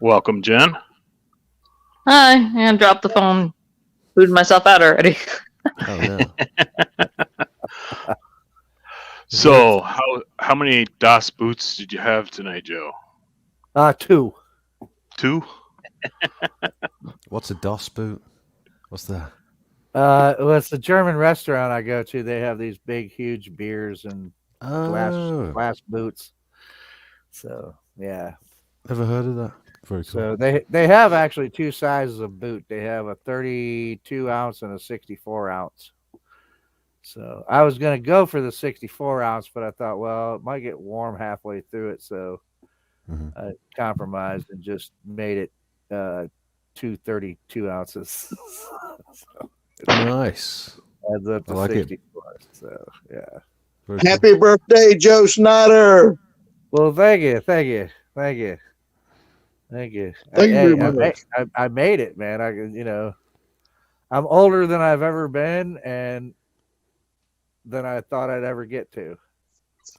Welcome, Jen. Hi, and dropped the phone. Booted myself out already. Oh no. So, how many DOS boots did you have tonight, Joe? Two. Two? What's a DOS boot? What's that? Well, it's a German restaurant I go to. They have these big, huge beers and Oh, glass boots. So yeah. never heard of that. Very cool. So they have actually two sizes of boot. They have a 32 ounce and a 64 ounce. So I was gonna go for the 64 ounce, but I thought, well, it might get warm halfway through it, so Mhm. I compromised and just made it 232 ounces. So Nice. adds up to I like it. 64. So yeah. Very cool. Happy birthday, Joe Snyder. Well, thank you. Thank you. Thank you I very much. made it, man. I'm older than I've ever been, and than I thought I'd ever get to.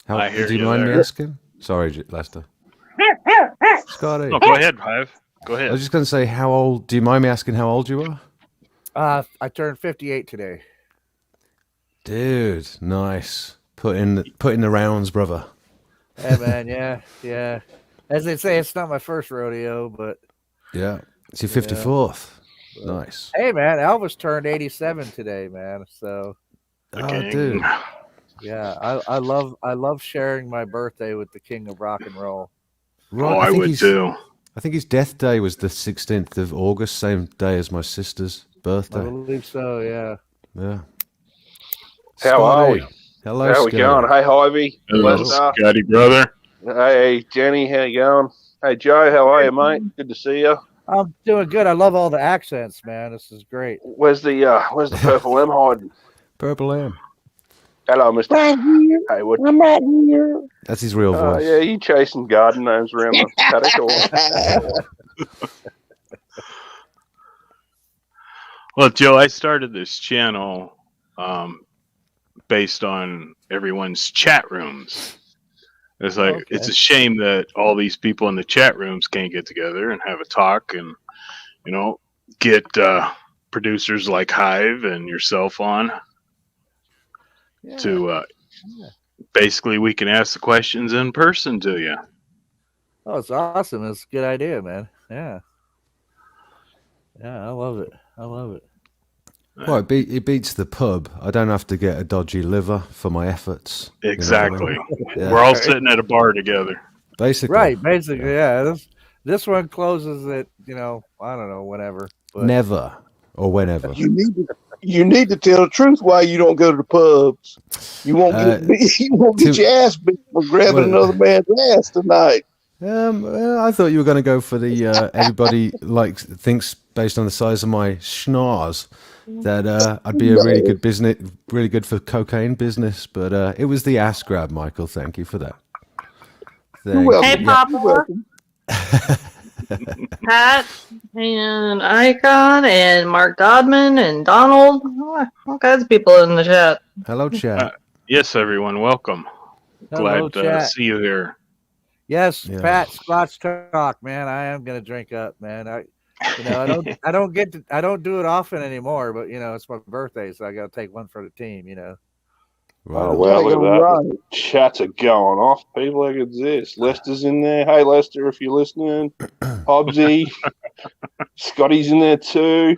I hear do you you mind me there. asking? Sorry, Lester. Scotty. No, go ahead, Hive. Go I was ahead. just going to say, how old? Do you mind me asking how old you are? I turned 58 today. Dude, nice. Put in the rounds, brother. Hey, man, yeah. As they say, it's not my first rodeo, but Yeah. It's your 54th. Nice. hey, man, Elvis turned 87 today, man. So The Oh, king. dude. yeah, I love sharing my birthday with the king of rock and roll. Right. Oh, I would too. I think his death day was the 16th of August, same day as my sister's I birthday. believe so. Yeah. Yeah. How are Scotty. we? Hello, How we Scotty. going? Hey, Ivy. Hello, Lester. Scotty brother. Hey, Jenny. How you going? Hey, Joe. How are you, mate? Good to see you. I'm doing good. I love all the accents, man. This is great. Where's the purple M hiding? Purple Lamb. Hello, Mr. Right here. Haywood. I'm right here. That's his real Oh, voice. yeah, you chasing garden gnomes around the paddock or Well, Joe, I started this channel based on everyone's chat rooms. It's like Okay. it's a shame that all these people in the chat rooms can't get together and have a talk and get producers like Hive and yourself on Yeah. to basically we can ask the questions in person to you. Oh, it's awesome. It's a good idea, man. Yeah. Yeah, I love it. Well, it beats the pub. I don't have to get a dodgy liver for my efforts. You know what I Exactly. mean? Yeah. We're all sitting at a bar together. Basically. Right, basically, yeah. This one closes at, I don't know, whenever. But Never or whenever. You need to tell the truth why you don't go to the pubs. You won't get your ass beat for grabbing another man's ass tonight. I thought you were going to go for the everybody thinks based on the size of my schnoz that I'd be a really good business, really good for cocaine business. But it was the ass grab, Michael. Thank you for that. You're welcome. Hey, Papa. You're welcome. Pat and Icon and Mark Dodman and Donald. All kinds of people in the chat. Hello, chat. Yes, everyone, welcome. Hello, Glad to chat. see you here. yes, Yeah. Pat, Scotch talk, man. I am gonna drink up, man. I don't do it often anymore, but it's my birthday, so I gotta take one for the team, Right Oh, on. well, look at that. Right. The chats are going off. People like this. Lester's in there. Hey, Lester, if you're listening. Hobbsy. Scotty's in there too.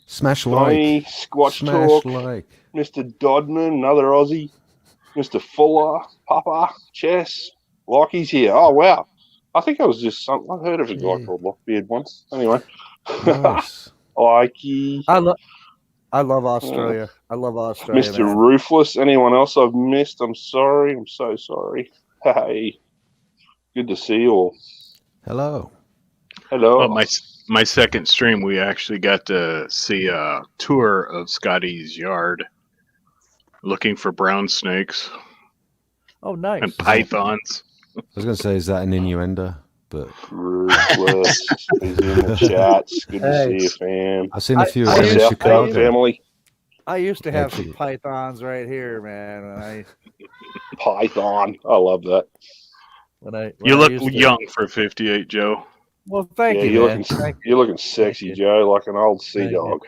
Smash like. Johnny, Squatch Smash Talk. like. Mr. Dodman, another Aussie. Mr. Fuller, Papa, Chess. Lockie's here. Oh, wow. I think I was just something. I've heard of a guy Yeah. called Lockbeard once. Anyway. Nice. Ikey. I love Australia. I love Australia, Mr. man. Ruthless. Anyone else I've missed? I'm sorry. I'm so sorry. Hey. Good to see you all. Hello. Hello. Well, my second stream, we actually got to see a tour of Scotty's yard, looking for brown snakes Oh, nice. and pythons. I was going to say, is that an innuendo? But Ruthless. He's in the chats. Good to Hey. see you, fam. I've seen a few I of them in used- South Park Chicago. family. I used to have some Excellent. pythons right here, man. Python. I love that. When I You look used to- young for 58, Joe. Well, thank Yeah, you, you're man. looking Thank you. you're looking sexy, you. Joe, like an old sea Thank you. dog.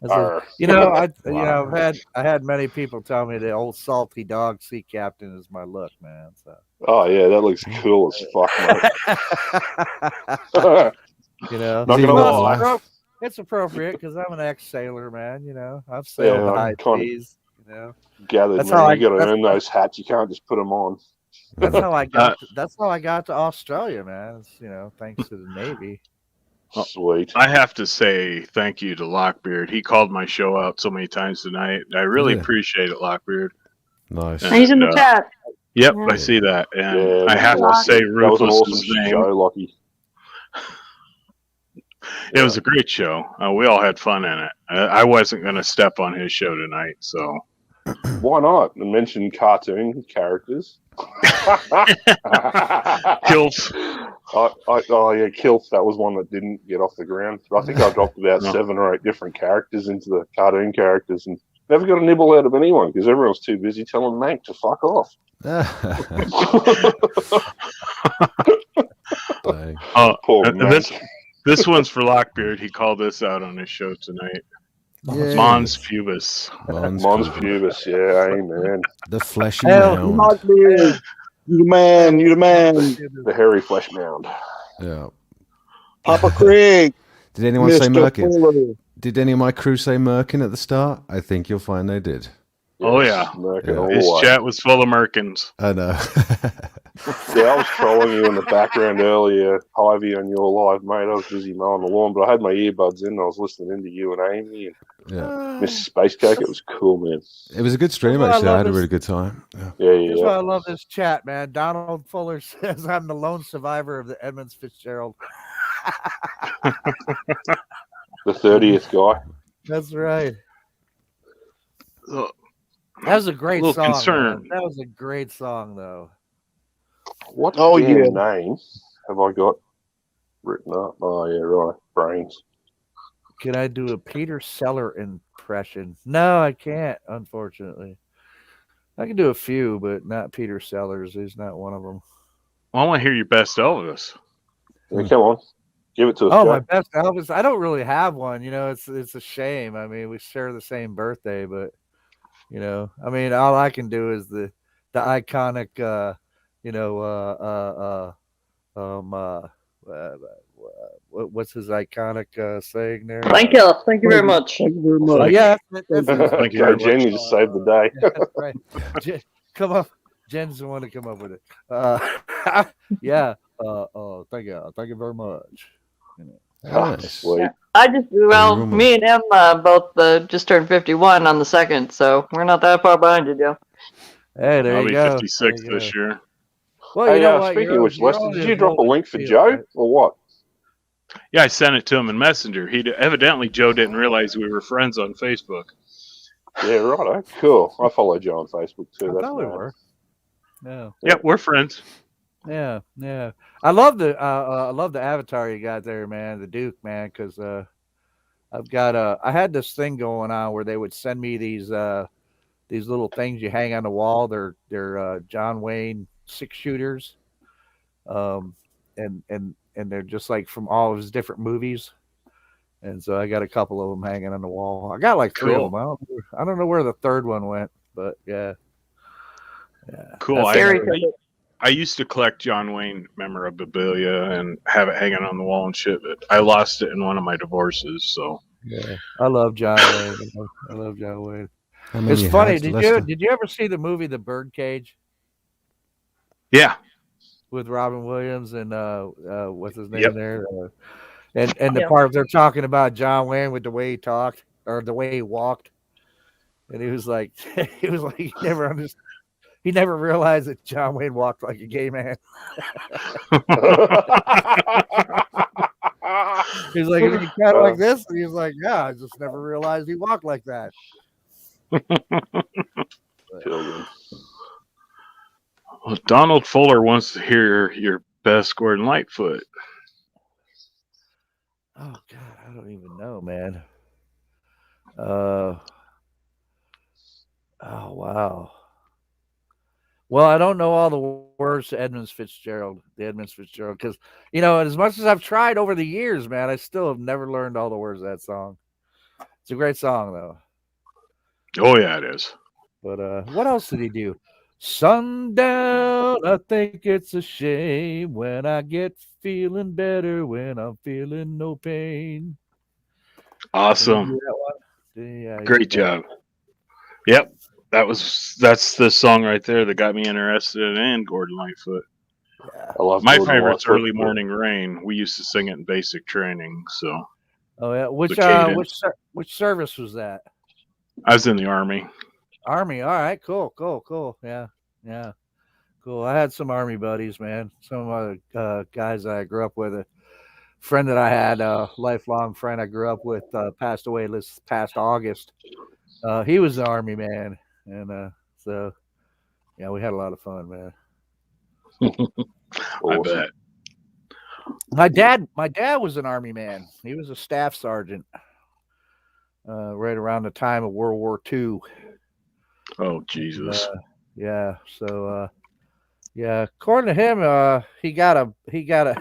That's a- Arr. you know, Wow. I had many people tell me the old salty dog sea captain is my look, man. So. Oh yeah, that looks cool as fuck, mate. You know, Not He's even gonna got the lie. laugh. it's appropriate because I'm an ex-sailor, man. You know, I've Yeah, sailed the I high kind of seas. You know, gathered, that's how man. I. You got to That's earn those hats. You can't just put them on. that's how I Uh, got. That's how I got to Australia, man. It's, you know, thanks to the Navy. Oh, Sweet. I have to say thank you to Lockbeard. He called my show out so many times tonight. I really Yeah. appreciate it, Lockbeard. Nice. He's in And the chat. yep, Yeah. I see that. And Yeah, I have to Lock. say that was an awesome Ruthless's name. show, Lockie. It was a great show. We all had fun in it. I wasn't going to step on his show tonight, so Why not? And mention cartoon characters. Kilf. Oh yeah, Kilf. That was one that didn't get off the ground. I think I dropped about No. 7 or 8 different characters into the cartoon characters, and never got a nibble out of anyone because everyone's too busy telling Mank to fuck off. Dang. Poor This Mank. this one's for Lockbeard. He called this out on his show tonight. Yes. Mons Pubis. Mons Mons Pubis. Pubis, yeah, amen. The fleshy Hell, mound. Lockbeard, you the man, you the man. The hairy flesh mound. Yeah. Papa Craig, Did anyone say Mr. Merkin? Fuller. Did any of my crew say Merkin at the start? I think you'll find they did. Oh, Yes, yeah. Merkin Yeah. all His the way. chat was full of Merkins. I know. Yeah, I was trolling you in the background earlier, Ivy, on your live, mate. I was busy mowing the lawn, but I had my earbuds in. I was listening in to you and Amy and Yeah. Miss Space Cake. It was cool, man. It was a good stream, That's why I actually. I love had a this- really good time. Yeah. Yeah, Here's yeah. why I love this chat, man. Donald Fuller says I'm the lone survivor of the Edmonds Fitzgerald. The 30th guy. That's right. Ugh. That was a great Little song. concerned. Man. That was a great song, though. What Oh, damn yeah. name have I got written up? Oh, yeah, right. Brains. Can I do a Peter Seller impression? No, I can't, unfortunately. I can do a few, but not Peter Sellers. He's not one of them. Well, I want to hear your best Elvis. Yeah, come on. Give it to us, Oh, Joe. my best Elvis. I don't really have one. You know, it's a shame. I mean, we share the same birthday, but you know, I mean, all I can do is the iconic, what's his iconic saying there? Thank you. Thank you very much. Thank you very much. Yeah, that's Thank you very much. Jen, you just saved the day. that's right. Come up. Jen's the one to come up with it. Yeah. Thank you very much. Nice. Sweet. I just well, Rumor. me and him both just turned 51 on the 2nd, so we're not that far behind you, Joe. Hey, there I'll you be go. 56 There you this go. year. Well, Hey, you know what? speaking of which, you're Lester, only did you as drop a old as link for you feel, Joe right? or what? Yeah, I sent it to him in Messenger. Evidently Joe didn't realize we were friends on Facebook. Yeah, right. Cool. I follow Joe on Facebook too. I That's thought we mad. were. Yeah. Yep, we're friends. Yeah, yeah. I love the avatar you got there, man. The Duke, man, because I've got I had this thing going on where they would send me these little things you hang on the wall. They're John Wayne 6-shooters, and they're just like from all of his different movies. And so I got a couple of them hanging on the wall. I got like 3 of Cool. them. I don't know where the third one went, but yeah. Cool. That's Very another- good. I used to collect John Wayne memorabilia and have it hanging on the wall and shit, but I lost it in one of my divorces. So Yeah, I love John Wayne. I love John Wayne. How many It's funny. hats, Lester? Did you ever see the movie The Birdcage yeah, with Robin Williams and what's his name Yep. there? And the Yeah. part they're talking about John Wayne with the way he talked or the way he walked, and he was like he never understood. He never realized that John Wayne walked like a gay man. He's like, is he kind of like this? And he's like, yeah, I just never realized he walked like that. Children. well, Donald Fuller wants to hear your best Gordon Lightfoot. Oh God, I don't even know, man. Oh wow. Well, I don't know all the words to Edmund Fitzgerald, because as much as I've tried over the years, man, I still have never learned all the words of that song. It's a great song, though. Oh yeah, it is. But what else did he do? Sundown, I think it's a shame when I get feeling better when I'm feeling no pain. Did he Awesome. do that one? Yeah, he Great did that. job. Yep. That's the song right there that got me interested in Gordon Lightfoot. Yeah. I love My Gordon favorite's Lightfoot, Early but- Morning Rain. We used to sing it in basic training, so Oh yeah. cadence. Which service was that? I was in the Army. Army. All right. Cool. Yeah. Cool. I had some Army buddies, man. Some other guys that I grew up with. A friend that I had, a lifelong friend I grew up with, passed away this past August. He was the Army man, and so yeah, we had a lot of fun, man. I Awesome. bet. My dad was an Army man. He was a staff sergeant, right around the time of World War II. Oh Jesus. Yeah. So yeah, according to him, he got a.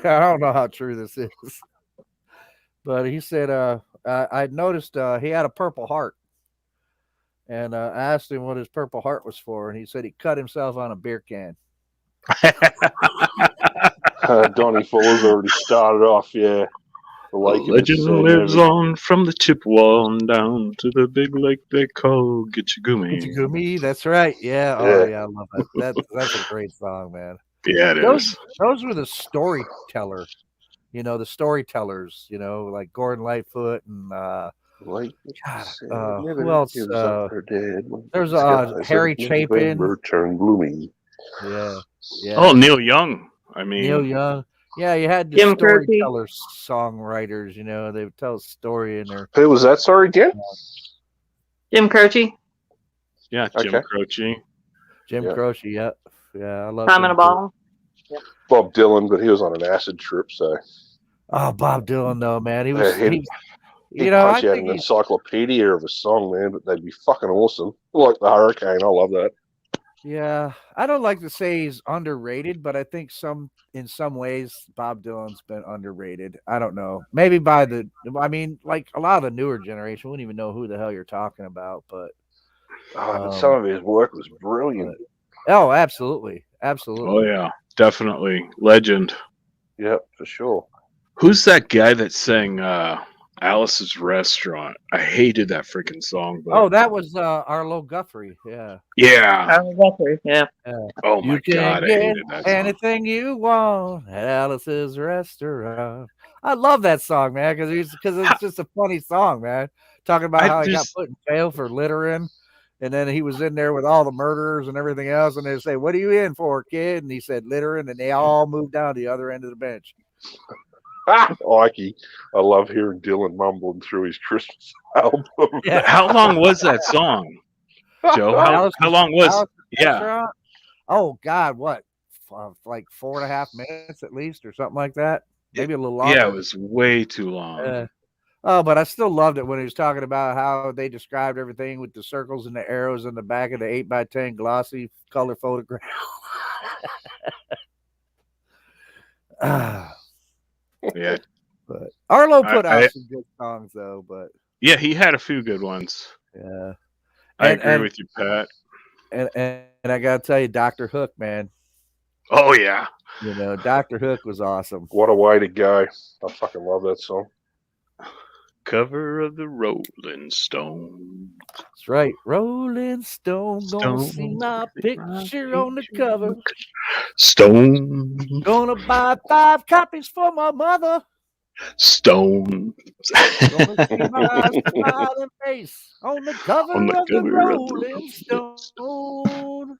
I don't know how true this is, but he said I noticed he had a Purple Heart, and I asked him what his Purple Heart was for, and he said he cut himself on a beer can. Donnie Fuller's already started off, yeah. The The lake in legend the sea, lives everything. on from the Chippewa on down to the big lake they call Gitchagumi. Gumi, that's right. Yeah. Oh yeah, I love that. That's a great song, man. Yeah, it is. Those were the storyteller, the storytellers, like Gordon Lightfoot and Like, God, who else? There's Harry Chapin. Turn gloomy. Yeah. Oh, Neil Young. I mean, Neil Young. Yeah, you had the Jim Croce. storytellers, songwriters. They would tell a story in their. Who was that? Sorry, Dan? Jim Croce, yeah, Jim Okay. Croce. Jim Yeah. Croce. Yeah, I love. Time in a Bottle. Bob Dylan, but he was on an acid trip, so Oh, Bob Dylan, though, man, he was. Yeah, he'd I punch out think an encyclopedia of a song, man, but they'd be fucking awesome. Like the Hurricane, I love that. Yeah, I don't like to say he's underrated, but I think in some ways Bob Dylan's been underrated. I don't know, maybe like a lot of the newer generation wouldn't even know who the hell you're talking about. But But some of his work was brilliant. oh, absolutely. Oh yeah, definitely legend. Yep, for sure. Who's that guy that sang Alice's Restaurant? I hated that freaking song. But Oh, that was Arlo Guthrie. Yeah. yeah. Yeah. Oh my You can god, I get hated that song. anything you want at Alice's Restaurant. I love that song, man, because it's just a funny song, man. Talking about how he got put in jail for littering, and then he was in there with all the murderers and everything else, and they say, "What are you in for, kid?" And he said, "Littering," and they all moved down to the other end of the bench. Ikey. I love hearing Dylan mumbling through his Christmas album. Yeah. How long was that song, Joe? How long was? Alice's Yeah. Restaurant? Oh God, what? Like 4.5 minutes at least, or something like that. Maybe a little longer. Yeah, it was way too long. But I still loved it when he was talking about how they described everything with the circles and the arrows in the back of the 8x10 glossy color photograph. Yeah. But Arlo put I- out some good songs though, but Yeah, he had a few good ones. yeah. I And- agree and- with you, Pat. And I gotta tell you, Dr. Hook, man. Oh yeah. Dr. Hook was awesome. What a way to go. I fucking love that song. Cover of the Rolling Stone. That's right. Rolling Stone, gonna see my picture on the cover. Stone. Gonna buy 5 copies for my mother. Stone. Gonna see my smiling face on the cover On the of the cover of the Rolling Stone.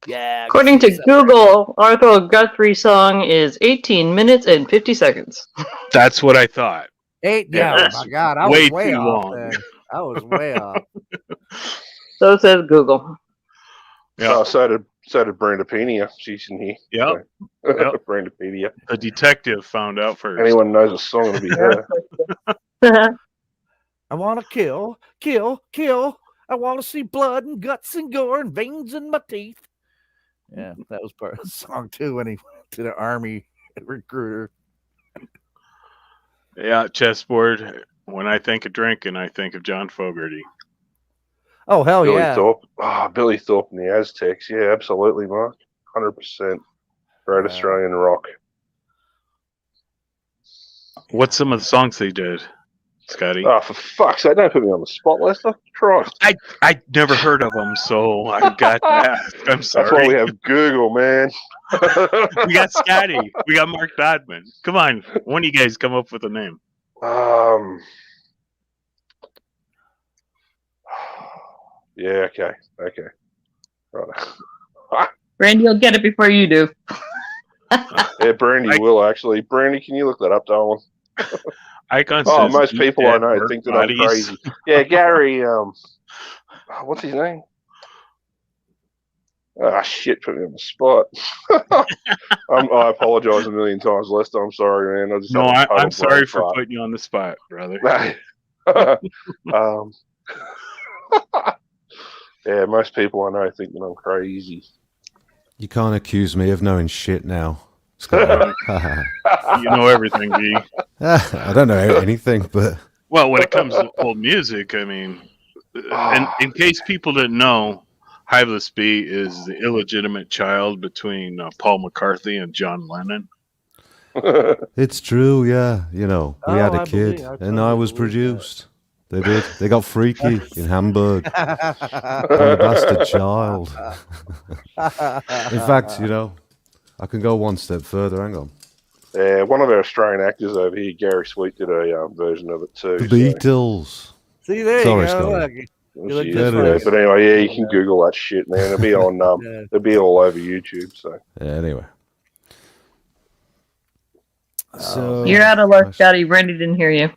Yeah. According to Google, Arthur Guthrie's song is 18 minutes and 50 seconds. That's what I thought. Yeah, Yeah, oh my God, I way was way too off. long. Then. I was way off. So says Google. Yeah. So did Brandopedia. She's in here. Yep. So, Yep. Brandopedia. The detective found out first. Anyone knows a song, it'll be her. I want to kill. I want to see blood and guts and gore and veins in my teeth. Yeah, that was part of the song too when he went to the army recruiter. Yeah, chessboard. When I think of drinking, I think of John Fogerty. Oh hell Billy yeah! Thorpe. Oh, Billy Thorpe and the Aztecs. Yeah, absolutely, Mark. 100%. Great Australian rock. What's some of the songs they did, Scotty? Oh, for fuck's sake, don't put me on the spot, Lester. Christ. I never heard of them, so I got to ask. I'm That's why sorry. we have Google, man. We got Scotty. We got Mark Dodman. Come on, one of you guys come up with a name. Yeah, okay. Right. Randy will get it before you do. Yeah, Brandy will actually. Brandy, can you look that up, darling? Icon Oh, says most eat people I dead know work think that bodies. I'm crazy. Yeah, Gary. What's his name? Ah, shit, put me on the spot. I apologize a million times, Lester. I'm sorry, man. I just No, had a total I'm sorry brain for fart. putting you on the spot, brother. Yeah, most people I know think that I'm crazy. You can't accuse me of knowing shit now, Scott. You know everything, B. I don't know anything, but Well, when it comes to old music, I mean, and in case people didn't know, Hiveless B is the illegitimate child between Paul McCartney and John Lennon. it's true. Yeah, you know, we had Oh, a I kid, believe- I and I totally was believe that. produced. They did. They got freaky in Hamburg. On the bastard child. In fact, you know, I can go one step further. Hang on. Yeah, one of our Australian actors over here, Gary Sweet, did a version of it too. The Beatles. See, there Sorry, you go. Scotty. Look, So, You look yeah, just like- but anyway, yeah, you can Google that shit, man. It'll be on. It'll be all over YouTube. So Yeah, anyway. So You're out of luck, gosh. Scotty. Randy didn't hear you.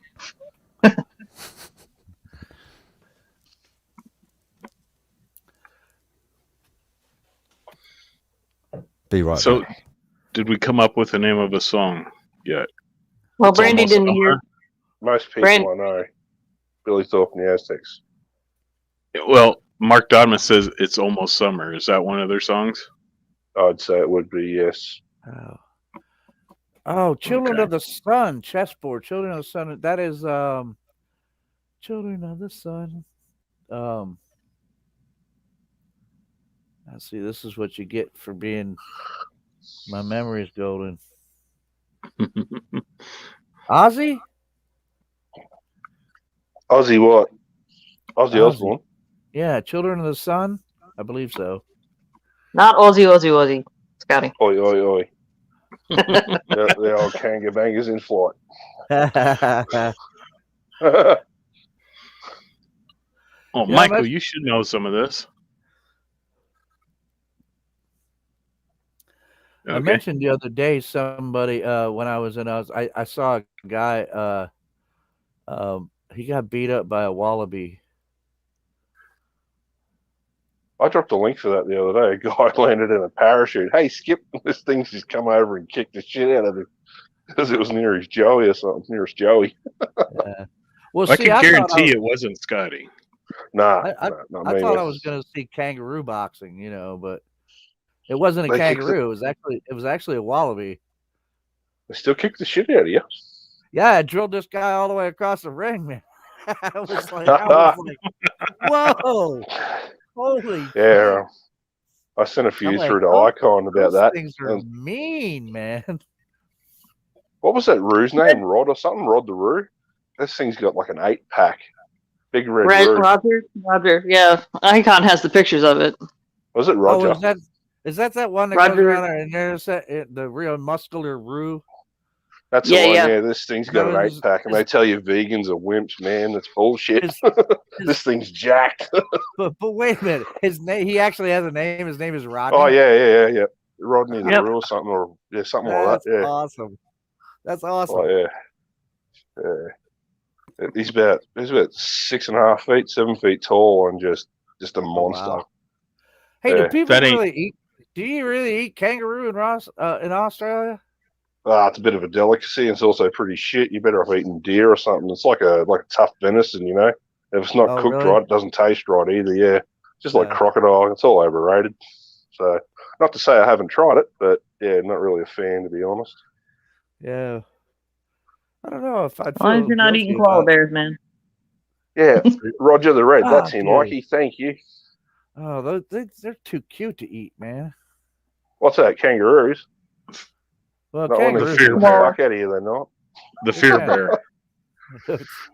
Be right So, back. did we come up with the name of a song yet? Well, It's Brandy almost didn't summer. hear. most people Brand- I know, Billy Thorpe and the Aztecs. Well, Mark Dodman says it's almost summer. Is that one of their songs? I'd say it would be yes. Oh, Children Okay. of the Sun, chessboard. Children of the Sun. That is Children of the Sun. Let's see. This is what you get for being. My memory is golden. Ozzy. Ozzy what? Ozzy Ozzy. Osbourne. Yeah, Children of the Sun. I believe so. Not Aussie. Scotty. Oi, oi, oi. The old kanga bangers in flight. Oh, Yeah, Michael, that's- you should know some of this. I Okay. mentioned the other day somebody when I was in I saw a guy he got beat up by a wallaby. I dropped a link for that the other day. A guy landed in a parachute. Hey, Skip, this thing's just come over and kicked the shit out of him because it was near his Joey or something. Near his Joey. Well, I see, can I guarantee it wasn't Scotty. Nah, I not I me. thought I man. was going to see kangaroo boxing, but it wasn't a They kicked kangaroo. It was actually a wallaby. They still kick the shit out of you. Yeah, I drilled this guy all the way across the ring, man. I was like, whoa, holy! Yeah, I sent a I'm few like, through to oh, Icon about Those that. things are mean, man. What was that Roo's name? Rod or something? Rod the Roo? This thing's got like an 8-pack. Big red Roo. Roger. Yeah, Icon has the pictures of it. Was it Roger? Oh, is that one that Roger. goes around there and there's the real muscular Roo? That's Yeah, the one, yeah. yeah. This thing's got an No, it's- 8-pack, and they tell you vegans are wimps, man. That's bullshit. His- This thing's jacked. But wait a minute, his name. He actually has a name. His name is Rodney. Oh, yeah. Rodney the Yep. Roo or something, or yeah, something That's like that. Yeah. awesome. That's awesome. Oh, yeah. He's about 6.5 feet, 7 feet tall, and just a monster. wow. Hey, Yeah, do people that ain't- really eat? Do you really eat kangaroo in Australia? It's a bit of a delicacy, and it's also pretty shit. You're better off eating deer or something. It's like a tough venison, If it's not Oh, cooked really? right, it doesn't taste right either. Yeah, just like Yeah. crocodile. It's all overrated. So Not to say I haven't tried it, but yeah, not really a fan, to be honest. Yeah. I don't know if I'd As long as feel you're not guilty eating koala about. bears, man. Yeah, Roger the Red. That's him, dude. Mikey. Thank you. Oh, they're too cute to eat, man. What's that? Kangaroos? Well, That one is kangaroos. fear the bear. fuck out of here, they're not. The fear Yeah. bear.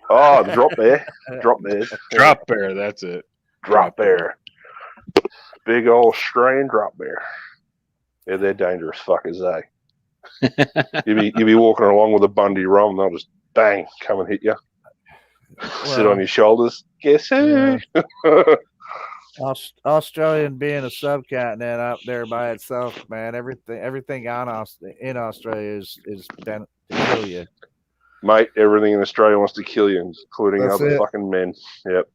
Oh, the drop bear. Drop bears. Drop bear, that's it. Drop bear. Big old Australian drop bear. Yeah, they're dangerous fuckers, you be walking along with a Bundy rum, they'll just bang, come and hit you. Sit on your shoulders. Guess who? Yeah. Australian being a subcontinent up there by itself, man. Everything in Australia is done to kill you. Mate, everything in Australia wants to kill you, including That's other it. fucking men. Yep.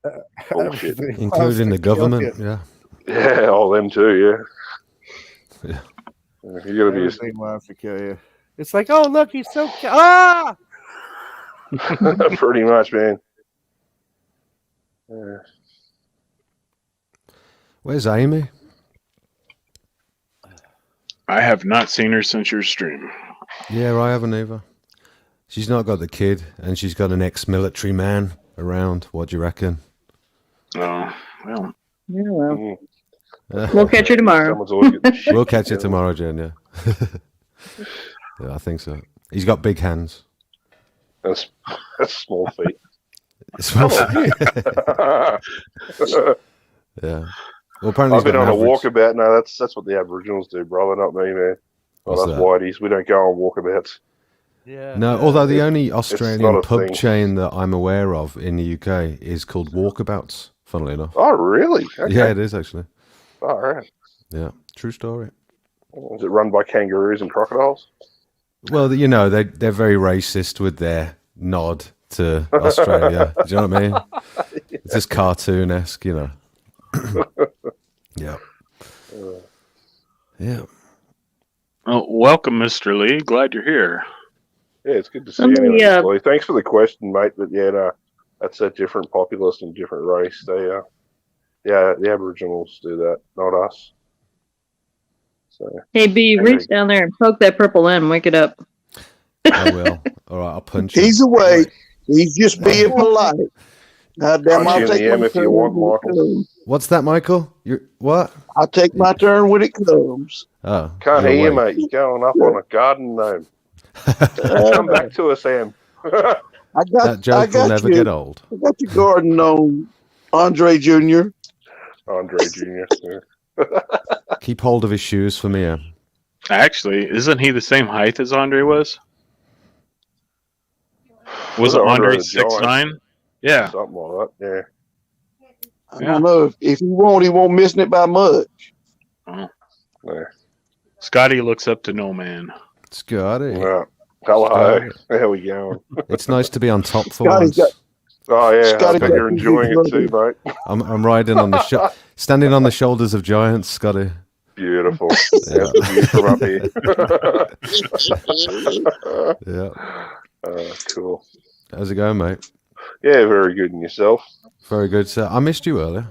Bullshit. Everything wants Including to the kill government. you. Yeah. Yeah, all them too, yeah. Yeah. You gotta be Everything wants to kill you. It's like, oh look, he's so cute. Ah! pretty much, man. Yeah. Where's Amy? I have not seen her since your stream. Yeah, I haven't either. She's not got the kid, and she's got an ex-military man around. What do you reckon? Oh, well. Yeah, well, Mm. we'll catch her tomorrow. Someone's always getting shit We'll catch you together. tomorrow, Jen. Yeah. Yeah, I think so. He's got big hands. That's small feet. Yeah. Well, apparently I've been on a average. walkabout. No, that's what the Aboriginals do, brother, not me, man. Oh, What's that's that? whiteys. We don't go on walkabouts. Yeah. No, although the only not Australian a pub thing. chain that I'm aware of in the UK is called Walkabouts, funnily enough. Oh, really? Okay. Yeah, it is actually. All right. Yeah, true story. Is it run by kangaroos and crocodiles? Well, you know, they're very racist with their nod to Australia. Do you know what I mean? It's just cartoon-esque, you know. Yeah. Yeah. Oh, welcome, Mr. Lee. Glad you're here. Yeah, it's good to see Somebody, you. Anyway, Thanks for the question, mate. But yeah, no, that's a different populace and different race. They, yeah, the Aboriginals do that, not us. So Hey, B, reach down there and poke that purple limb. Wake it up. I will. All right, I'll punch you. He's awake. He's just being polite. God damn, punch I'll you in take the my M if you turn want, when it Michael. comes. What's that, Michael? You're what? I'll take my turn when it comes. Oh, Can't you're hear you, awake. mate. You're going up on a garden gnome. Come back to us, Sam. I That got joke will never you. get old. I got your garden on Andre Jr. Andre Jr. Yeah. Keep hold of his shoes for me. Actually, isn't he the same height as Andre was? Was Was it it Andre Andre the Giant? 6'9"? Yeah. Something like that, I don't know if he won't missing it by much. Oh. yeah. Scotty looks up to no man. Scotty. Yeah. Hello. Scotty. How we going? It's nice to be on top for Scotty's once. Oh, yeah. Scotty I bet got you're enjoying it too, mate. I'm riding on the standing on the shoulders of giants, Scotty. Beautiful. Yeah. That's the view from up here. Yeah. Cool. How's it going, mate? Yeah, very good. And yourself? Very good, sir. I missed you earlier.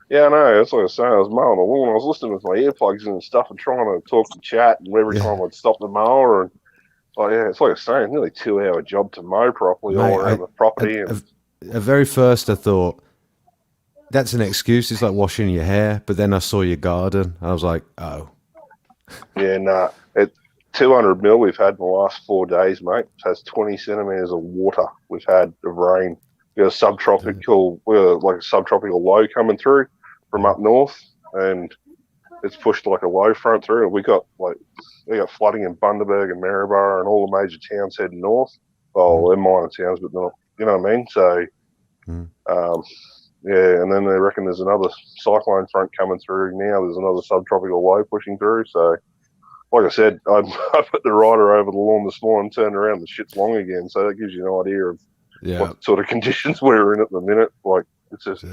Yeah, I know. That's what I was saying. I was mowing the lawn. I was listening with my earplugs in and stuff and trying to talk and chat. And every Yeah. time I'd stop the mower, and it's like I was saying, nearly 2 hour job to mow properly Mate, all around the property. And At very first, I thought that's an excuse. It's like washing your hair. But then I saw your garden, and I was like, oh, yeah, nah. At 200 mil we've had in the last 4 days, mate. It has 20 centimeters of water we've had of rain. We got a subtropical low coming through from up north, and it's pushed like a low front through. And we got flooding in Bundaberg and Maryborough and all the major towns heading north. Well, they're minor towns, but not, you know what I mean? So, yeah, and then they reckon there's another cyclone front coming through now. There's another subtropical low pushing through. So, like I said, I put the rider over the lawn this morning, turned around, the shit's long again. So that gives you an idea of what sort of conditions we're in at the minute. Like, it's just,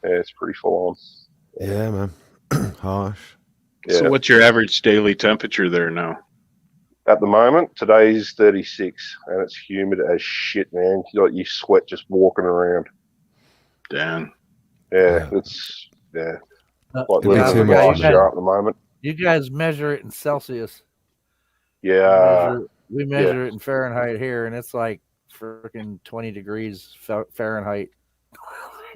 it's pretty full on. Yeah, man. Harsh. Yeah. So what's your average daily temperature there now? At the moment, today's 36, and it's humid as shit, man. You sweat just walking around. Damn. Yeah, Like It'd be living too in the much, glass man. jar at the moment. You guys measure it in Celsius. Yeah. We measure it in Fahrenheit here, and it's like freaking 20 degrees Fahrenheit.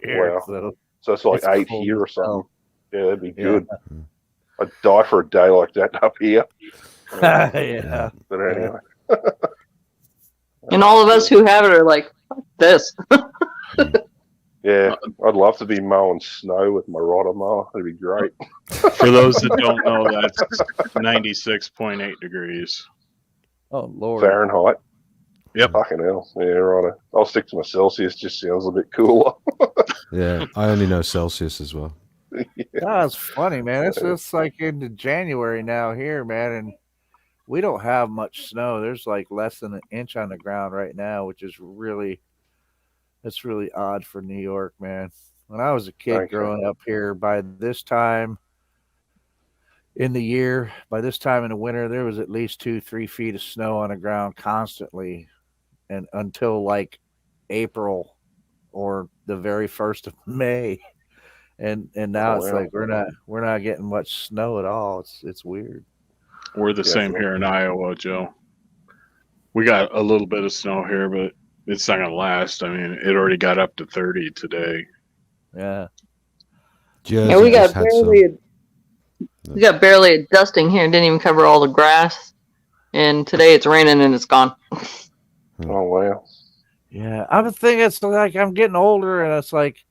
Here, Wow. So it's like it's 8 cold here or as hell. something. Yeah, that'd be Yeah. good. I'd die for a day like that up here. Yeah. But anyway. And all of us who have it are like, fuck this. Yeah, I'd love to be mowing snow with my rodder mower. That'd be great. For those that don't know, that's 96.8 degrees. Oh Lord. Fahrenheit. Yep. Fucking hell. Yeah, right. I'll stick to my Celsius. Just sounds a bit cooler. Yeah, I only know Celsius as well. That's funny, man. It's just like into January now here, man, and we don't have much snow. There's like less than an inch on the ground right now, which is really odd for New York, man. When I was a kid growing up here, by this time in the year, by this time in the winter, there was at least 2-3 feet of snow on the ground constantly, and until like April or the very 1st of May. And now it's like we're not getting much snow at all. It's weird. We're the same here in Iowa, Joe. We got a little bit of snow here, but it's not gonna last. I mean, it already got up to 30 today. Yeah. Yeah, we got barely a dusting here and didn't even cover all the grass. And today it's raining and it's gone. Oh wow. Yeah, I'm thinking it's like I'm getting older, and it's like,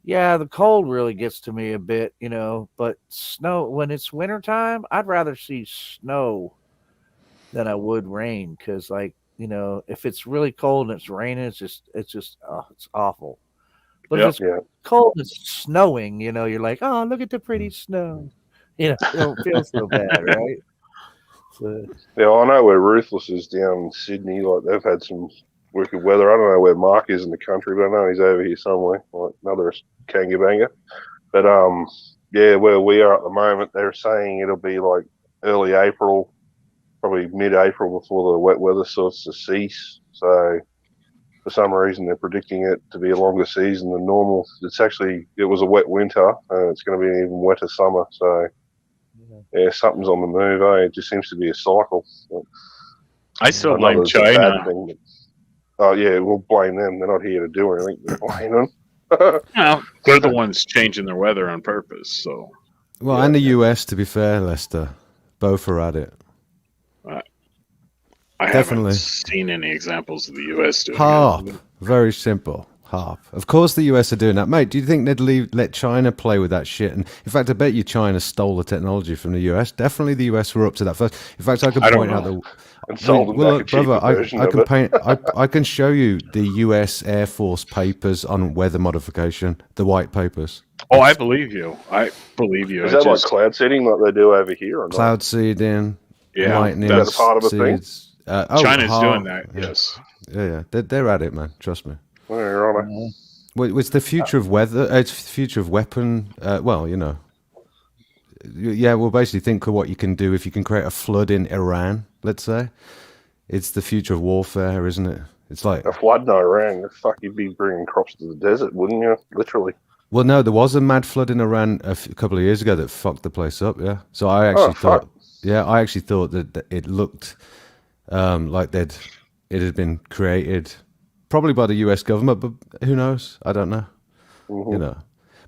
yeah, the cold really gets to me a bit, you know. But snow, when it's wintertime, I'd rather see snow than I would rain, because, like, you know, if it's really cold and it's raining, it's awful. But if it's cold and it's snowing, you know, you're like, oh, look at the pretty snow. You know, you don't feel so bad, right? So, yeah, I know where Ruthless is down in Sydney. Like they've had some wicked weather. I don't know where Mark is in the country, but I know he's over here somewhere. Like another Kangabanger. But yeah, where we are at the moment, they're saying it'll be like early April, probably mid-April before the wet weather starts to cease. So for some reason, they're predicting it to be a longer season than normal. It was a wet winter, and it's going to be an even wetter summer. So yeah, something's on the move. It just seems to be a cycle. I still blame China. Oh yeah, we'll blame them. They're not here to do anything. We'll blame them. Well, they're the ones changing their weather on purpose. So, well, and the US, to be fair, Lester, both are at it. I haven't seen any examples of the US doing it. Very simple. Half. Of course the US are doing that. Mate, do you think they'd let China play with that shit? And in fact, I bet you China stole the technology from the US. Definitely the US were up to that first. In fact, I can point out the... Look, brother, I can show you the US Air Force papers on weather modification, the white papers. Oh, I believe you. I believe you. Is that like cloud seeding like they do over here? Or cloud seeding, lightning that's part of a seeds. thing? China's doing that, yes. Yeah. They're at it, man. Trust me. Well, it's the future of weather. It's the future of weapon. Well, you know. Yeah, we'll basically think of what you can do if you can create a flood in Iran, let's say. It's the future of warfare, isn't it? It's like... A flood in Iran. Fuck, you'd be bringing crops to the desert, wouldn't you? Literally. Well, no, there was a mad flood in Iran a couple of years ago that fucked the place up, yeah. So I actually thought... Yeah, I actually thought that it looked like it had been created... Probably by the US government, but who knows? I don't know. Mm-hmm. You know,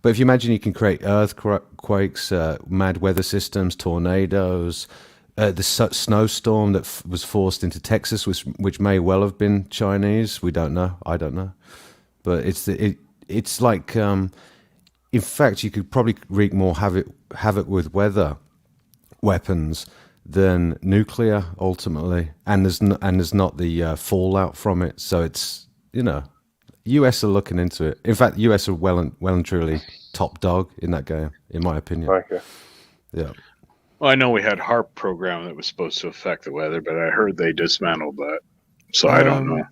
but if you imagine you can create earthquakes, mad weather systems, tornadoes, the snowstorm that was forced into Texas, which may well have been Chinese. We don't know. I don't know. But it's like, in fact, you could probably wreak more havoc with weather weapons than nuclear ultimately, and there's not the fallout from it. So it's, you know, US are looking into it. In fact, US are well and truly top dog in that game, in my opinion. Okay. Yeah. Well, I know we had HARP program that was supposed to affect the weather, but I heard they dismantled that. So I don't know.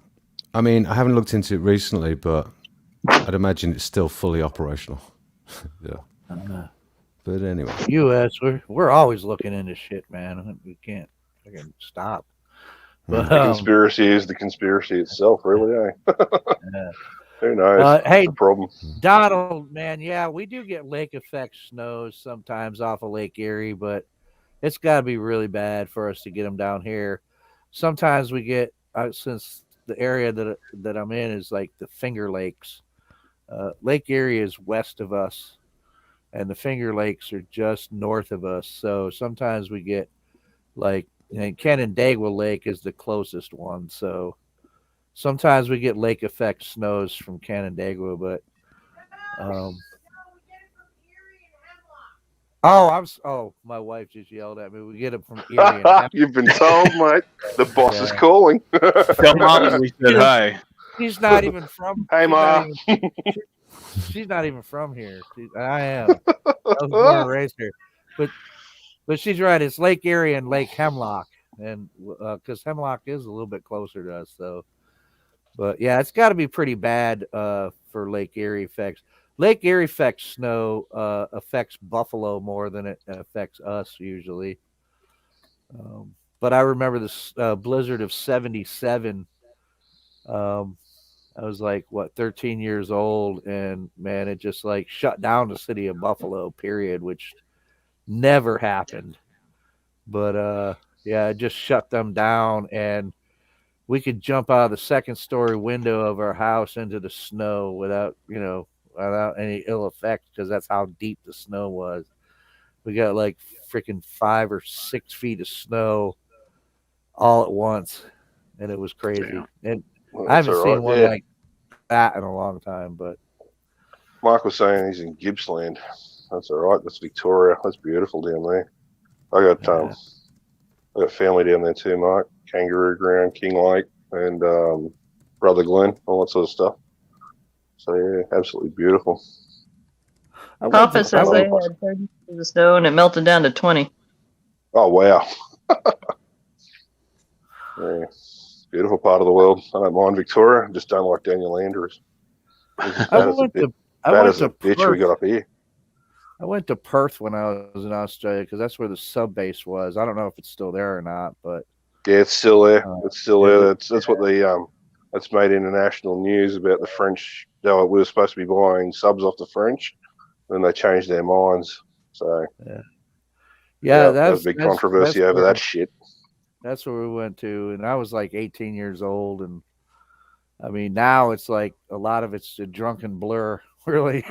I mean, I haven't looked into it recently, but I'd imagine it's still fully operational. Yeah. But anyway, U.S. we're always looking into shit, man. We can't stop. But the conspiracy is the conspiracy itself, really. Yeah. Who knows? Hey, The problem. Donald, man, yeah, we do get lake effect snows sometimes off of Lake Erie, but it's got to be really bad for us to get them down here. Sometimes we get, since the area that I'm in is like the Finger Lakes. Lake Erie is west of us, and the Finger Lakes are just north of us. So sometimes we get like, and Canandaigua Lake is the closest one. So sometimes we get lake effect snows from Canandaigua, but um, my wife just yelled at me. We get them from Erie and You've been told, mate. The boss is Yeah. calling. Tell mom we said hi. She's not even from. Hey, Ma. She's not even from here. I am. I was born and raised here, but she's right. It's Lake Erie and Lake Hemlock, and because Hemlock is a little bit closer to us, so. But yeah, it's got to be pretty bad for Lake Erie effects. Lake Erie effects snow affects Buffalo more than it affects us usually. But I remember this blizzard of '77. I was like, 13 years old, and man, it just like shut down the city of Buffalo, period, which never happened. But yeah, it just shut them down, and we could jump out of the second story window of our house into the snow without any ill effect, because that's how deep the snow was. We got like freaking 5 or 6 feet of snow all at once, and it was crazy. Damn. And Well, I haven't that's all seen right, one yeah. like that in a long time. But Mark was saying he's in Gippsland. That's all right. That's Victoria. That's beautiful down there. I got family down there too, Mark. Kangaroo Ground, King Lake, and Brother Glen, all that sort of stuff. So yeah, absolutely beautiful. Papa says they had 30 inches of snow and it melted down to 20. Oh wow. Yeah, beautiful part of the world. I don't mind Victoria. I just don't like Daniel Andrews. I went to Bitch we got up here. I went to Perth when I was in Australia because that's where the sub base was. I don't know if it's still there or not, but yeah, it's still there. It's still there. That's what that's made international news about the French. We were supposed to be buying subs off the French, and they changed their minds. So yeah, there was a big controversy over that shit. That's where we went to, and I was like 18 years old, and I mean now it's like a lot of it's a drunken blur, really.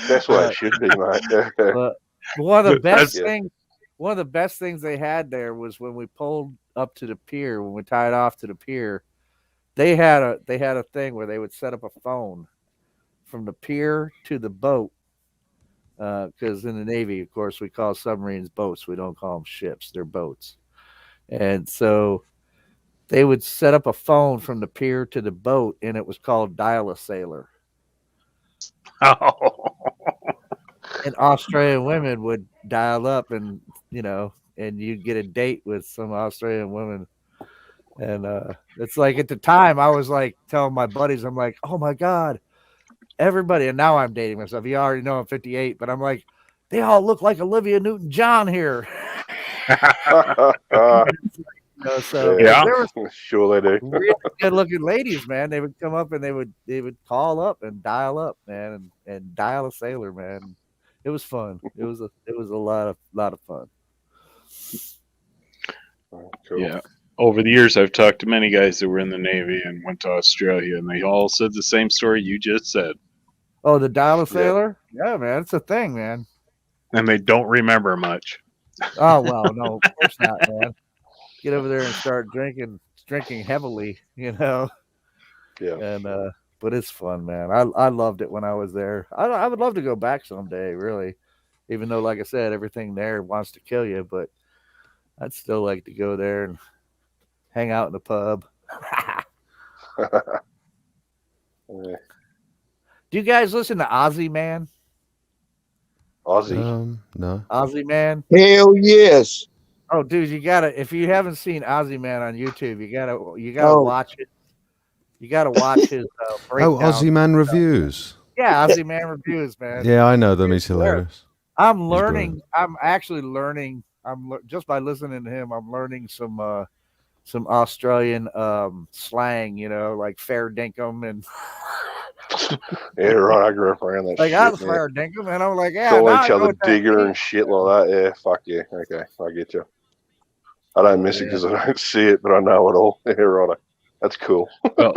That's what it should be, mate. But one of the best things they had there was when we pulled up to the pier, when we tied off to the pier, they had a thing where they would set up a phone from the pier to the boat. Because in the Navy, of course, we call submarines boats. We don't call them ships. They're boats. And so they would set up a phone from the pier to the boat, and it was called Dial-A-Sailor. Oh. And Australian women would dial up, and you'd get a date with some Australian women. And it's like at the time I was like telling my buddies, I'm like, oh my God, everybody. And now I'm dating myself. You already know I'm 58, but I'm like, they all look like Olivia Newton-John here. So yeah, there was sure they do. really good-looking ladies, man. They would come up and they would call up and dial up, man, and dial a sailor, man. It was fun. It was a lot of fun. Cool. Yeah. Over the years, I've talked to many guys that were in the Navy and went to Australia, and they all said the same story you just said. Oh, the dial a sailor? Yeah, man, it's a thing, man. And they don't remember much. Oh well, no, of course not, man. Get over there and start drinking heavily, Yeah. And but it's fun, man. I loved it when I was there. I would love to go back someday, really. Even though, like I said, everything there wants to kill you, but I'd still like to go there and hang out in the pub. Yeah. Do you guys listen to Ozzy Man? Aussie. No. Ozzy Man? Hell yes. Oh, dude, you gotta. If you haven't seen Ozzy Man on YouTube, you gotta Oh. watch it. You gotta watch his breakdown. Oh, Aussie Man Reviews. Yeah, Ozzy Man Reviews, man. Yeah, I know them. He's hilarious. I'm brilliant. actually learning. Just by listening to him, I'm learning some some Australian slang, like fair dinkum and Yeah, right. I grew up around that like shit. I was Man. fair dinkum, and I'm like, yeah, Call now each I know other what that digger means. and shit like that. Yeah, fuck yeah. Okay, I get you. I don't miss it because I don't see it, but I know it all. Yeah, right. That's cool. Well,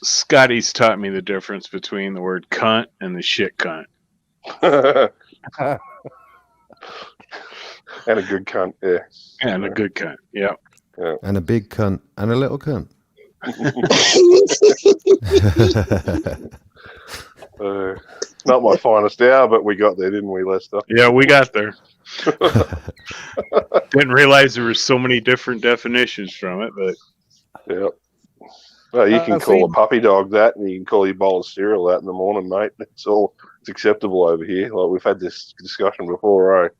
Scotty's taught me the difference between the word cunt and the shit cunt. And a good cunt, yeah. And a good cunt, yeah. And a big cunt and a little cunt. Not my finest hour, but we got there, didn't we, Lester? Yeah, we got there. Didn't realize there were so many different definitions from it, but Yeah. Well, you can call see- a puppy dog that, and you can call your bowl of cereal that in the morning, mate. It's acceptable over here. Like we've had this discussion before, right?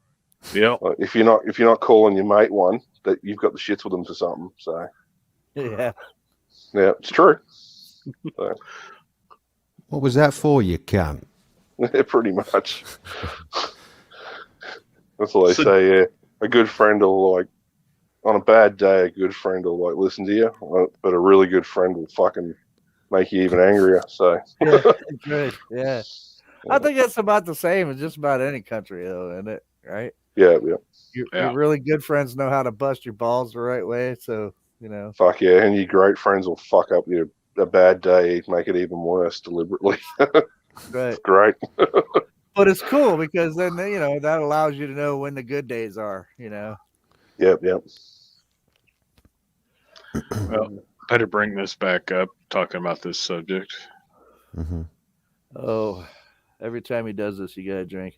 yeah. Like, if you're not calling your mate one, that you've got the shits with them for something. So Yeah. yeah, it's true. What was that for, you cunt? Pretty much. That's what they So- say. Yeah, a good friend will like on a bad day, a good friend will like listen to you, but a really good friend will fucking make you even angrier. So Yeah, good. Yeah. I think that's about the same in just about any country, though, isn't it? Right? yeah. Your really good friends know how to bust your balls the right way. So, Fuck yeah, and your great friends will fuck up a bad day, make it even worse deliberately. right. Great. But it's cool because then, that allows you to know when the good days are, Yep. Well, better bring this back up, talking about this subject. Mm-hmm. Oh, every time he does this, you got to drink.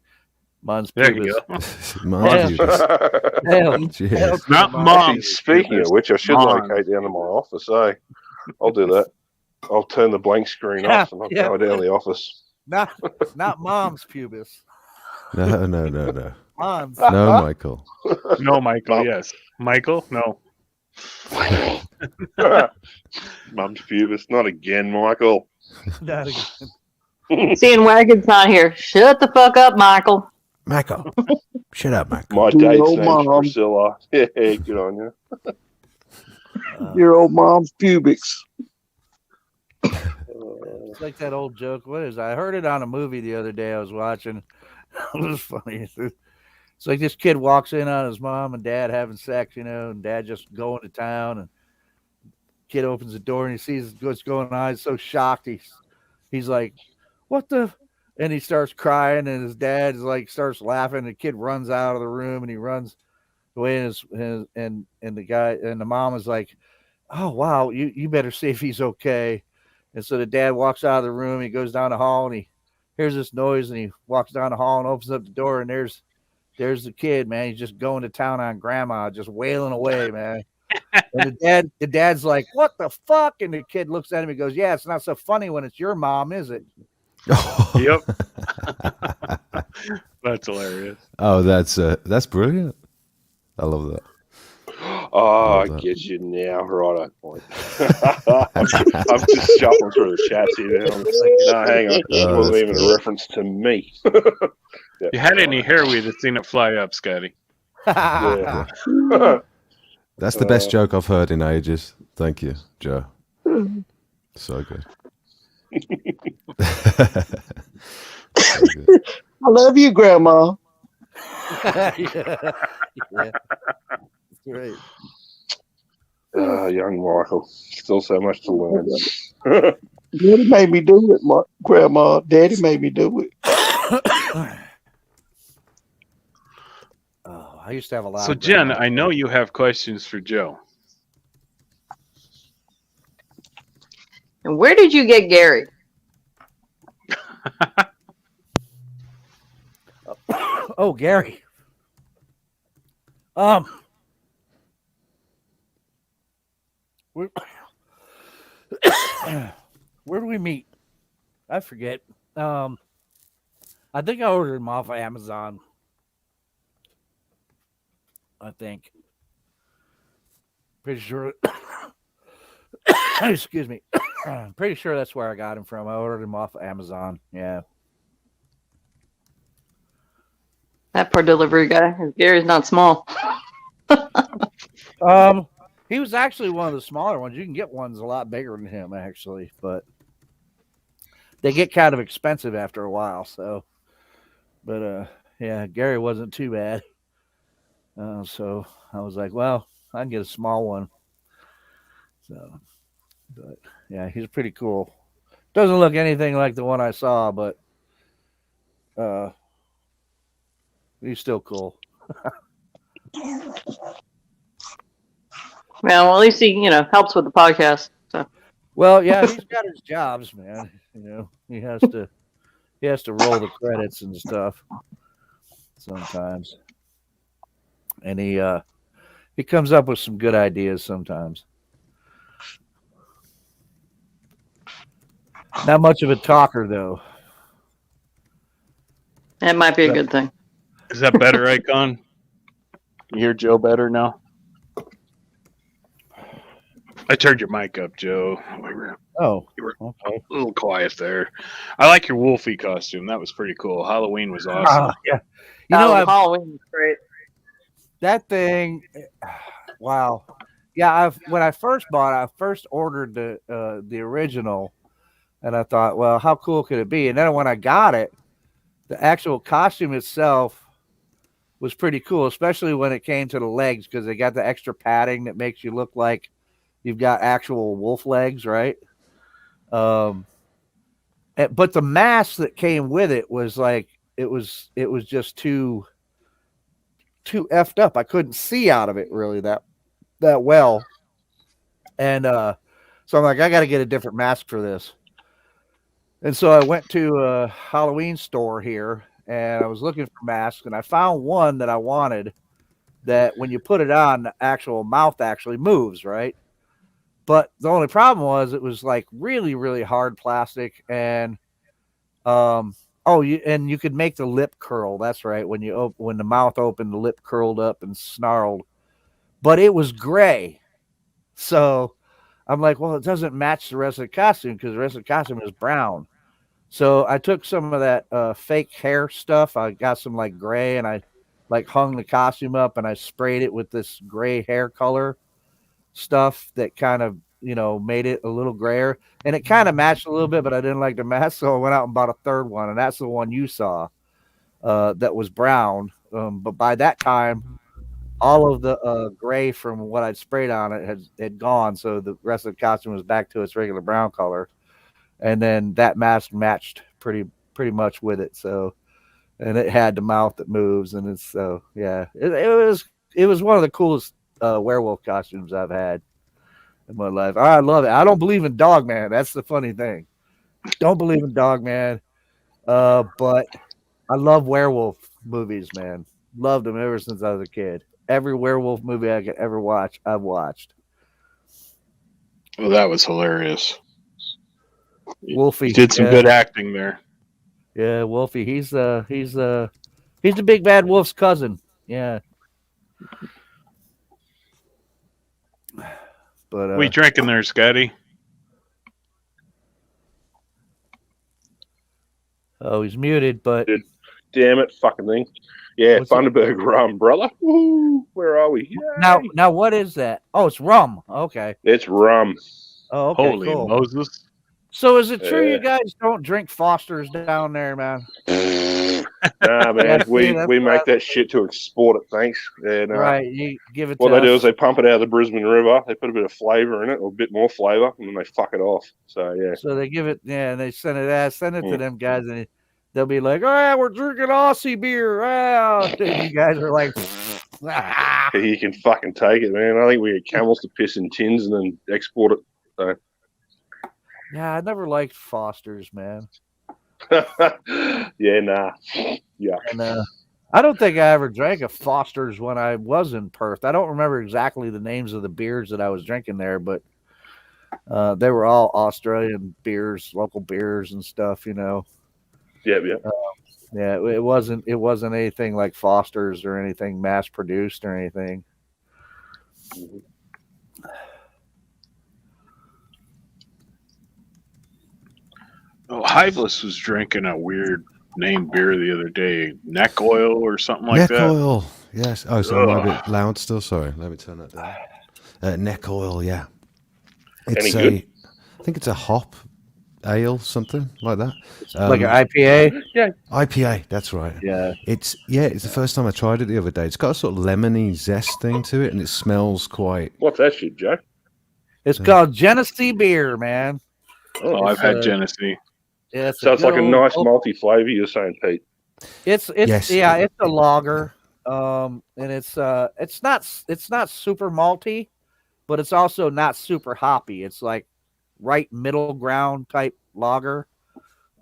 Mons There you pubis. go. Mind you, Hell, Cheers. hell to Not the mom. Speaking of which, I should Mom. locate down to my office. I'll do that. I'll turn the blank screen off and I'll go down the office. Not mom's pubis. No. Mons. No, Michael. No, Michael, Mom. yes. Michael, no. Mum's pubis, not again, Michael. Not again. Seeing Wagon's not here. Shut the fuck up, Michael. Michael. Shut up, Michael. My Your date's old name's mom. Priscilla. Yeah, good on you. Your old mom's pubics. It's like that old joke. What is it? I heard it on a movie the other day I was watching. It was funny. It's like this kid walks in on his mom and dad having sex, and dad just going to town, and kid opens the door and he sees what's going on. He's so shocked. He's like, what the? And he starts crying, and his dad starts laughing. The kid runs out of the room and he runs away, and the guy and the mom is like, oh wow, you better see if he's okay. And so the dad walks out of the room. He goes down the hall and he hears this noise, and he walks down the hall and opens up the door, and there's the kid, man. He's just going to town on grandma, just wailing away, man. And the dad's like, what the fuck? And the kid looks at him and goes, yeah, it's not so funny when it's your mom, is it? Yep. That's hilarious. Oh, that's brilliant. I love that. Oh, Love I that. get you now. Right. I'm just shuffling through the chats here. And I'm thinking, no, hang on. It Oh, wasn't that's even good. a reference to me. If you had any hair, we'd have seen it fly up, Scotty. Yeah. That's the best joke I've heard in ages. Thank you, Joe. So good. So good. I love you, Grandma. yeah. That's right. Young Michael. Still so much to learn. Daddy made me do it, Grandma. Daddy made me do it. Oh, I used to have a lot. So, of Jen, grandma. I know you have questions for Joe. And where did you get Gary? Oh, Gary. Where, where do we meet? I forget. I think I ordered him off of Amazon. I think. Pretty sure. Excuse me. Pretty sure that's where I got him from. I ordered him off of Amazon. Yeah. That poor delivery guy. Gary's not small. He was actually one of the smaller ones. You can get ones a lot bigger than him, actually, but they get kind of expensive after a while. So, but yeah, Gary wasn't too bad. So I was like, well, I can get a small one. So, but yeah, he's pretty cool. Doesn't look anything like the one I saw, but he's still cool. Well, at least he, helps with the podcast. So. Well, yeah, he's got his jobs, man. He has to roll the credits and stuff sometimes, and he comes up with some good ideas sometimes. Not much of a talker, though. That might be a good thing. Is that better, Icon? You hear Joe better now? I turned your mic up, Joe. Oh, You were okay. a little quiet there. I like your Wolfie costume. That was pretty cool. Halloween was awesome. Yeah. Halloween was great. That thing, wow. Yeah, when I first bought it, I first ordered the original, and I thought, well, how cool could it be? And then when I got it, the actual costume itself was pretty cool, especially when it came to the legs, because they got the extra padding that makes you look like you've got actual wolf legs, right? But the mask that came with it was like it was just too effed up. I couldn't see out of it really that well, and so I'm like, I got to get a different mask for this. And so I went to a Halloween store here, and I was looking for masks, and I found one that I wanted. That when you put it on, the actual mouth actually moves, right? But the only problem was it was like really, really hard plastic, and you could make the lip curl. That's right. When the mouth opened, the lip curled up and snarled, but it was gray. So I'm like, well, it doesn't match the rest of the costume because the rest of the costume is brown. So I took some of that fake hair stuff. I got some like gray, and I like hung the costume up, and I sprayed it with this gray hair color stuff that kind of made it a little grayer, and it kind of matched a little bit, but I didn't like the match, so I went out and bought a third one, and that's the one you saw that was brown. But by that time, all of the gray from what I'd sprayed on it had gone, so the rest of the costume was back to its regular brown color, and then that mask matched pretty much with it. So, and it had the mouth that moves, and it's it was one of the coolest werewolf costumes I've had in my life. I love it. I don't believe in Dogman. That's the funny thing. Don't believe in Dogman. But I love werewolf movies, man. Loved them ever since I was a kid. Every werewolf movie I could ever watch, I've watched. Well, that was hilarious. Wolfie did some good acting there. Yeah, Wolfie. He's the big bad wolf's cousin. Yeah. But we drinking there, Scotty? Oh, he's muted, but damn it, fucking thing. Yeah, Thunderbird rum, brother. Woo, where are we? Yay. Now what is that? Oh, it's rum. Okay. It's rum. Oh, okay. Holy cool. Moses. So is it true you guys don't drink Foster's down there, man? Nah, man. we make that shit to export it, thanks. And, right. You give it what to they do us. is they pump it out of the Brisbane River. They put a bit of flavour in it, or a bit more flavour, and then they fuck it off. So, yeah. So they give it, and they send it to them guys, and they'll be like, "Oh, we're drinking Aussie beer." And you guys are like, You can fucking take it, man. I think we get camels to piss in tins and then export it. So. Yeah, I never liked Foster's, man. Yeah, nah. Yeah. And I don't think I ever drank a Foster's when I was in Perth. I don't remember exactly the names of the beers that I was drinking there, but they were all Australian beers, local beers and stuff, Yeah. Yeah, it wasn't anything like Foster's or anything mass produced or anything. Mm-hmm. Oh, Hiveless was drinking a weird name beer the other day, Neck Oil or something like that. Neck Oil, Yes. Oh, so am I a bit loud still? Sorry. Let me turn that down. Neck oil, yeah. It's Any good? I think it's a hop ale, something like that. Like an IPA. Yeah. IPA, that's right. Yeah. It's the first time I tried it the other day. It's got a sort of lemony zest thing to it, and it smells quite. What's that shit, Joe? It's called Genesee beer, man. Oh, I've had Genesee. Yeah, So it's like a nice multi flavor. You're saying, Pete? It's Yes. yeah, it's a lager. And it's not super malty, but it's also not super hoppy. It's like right middle ground type lager.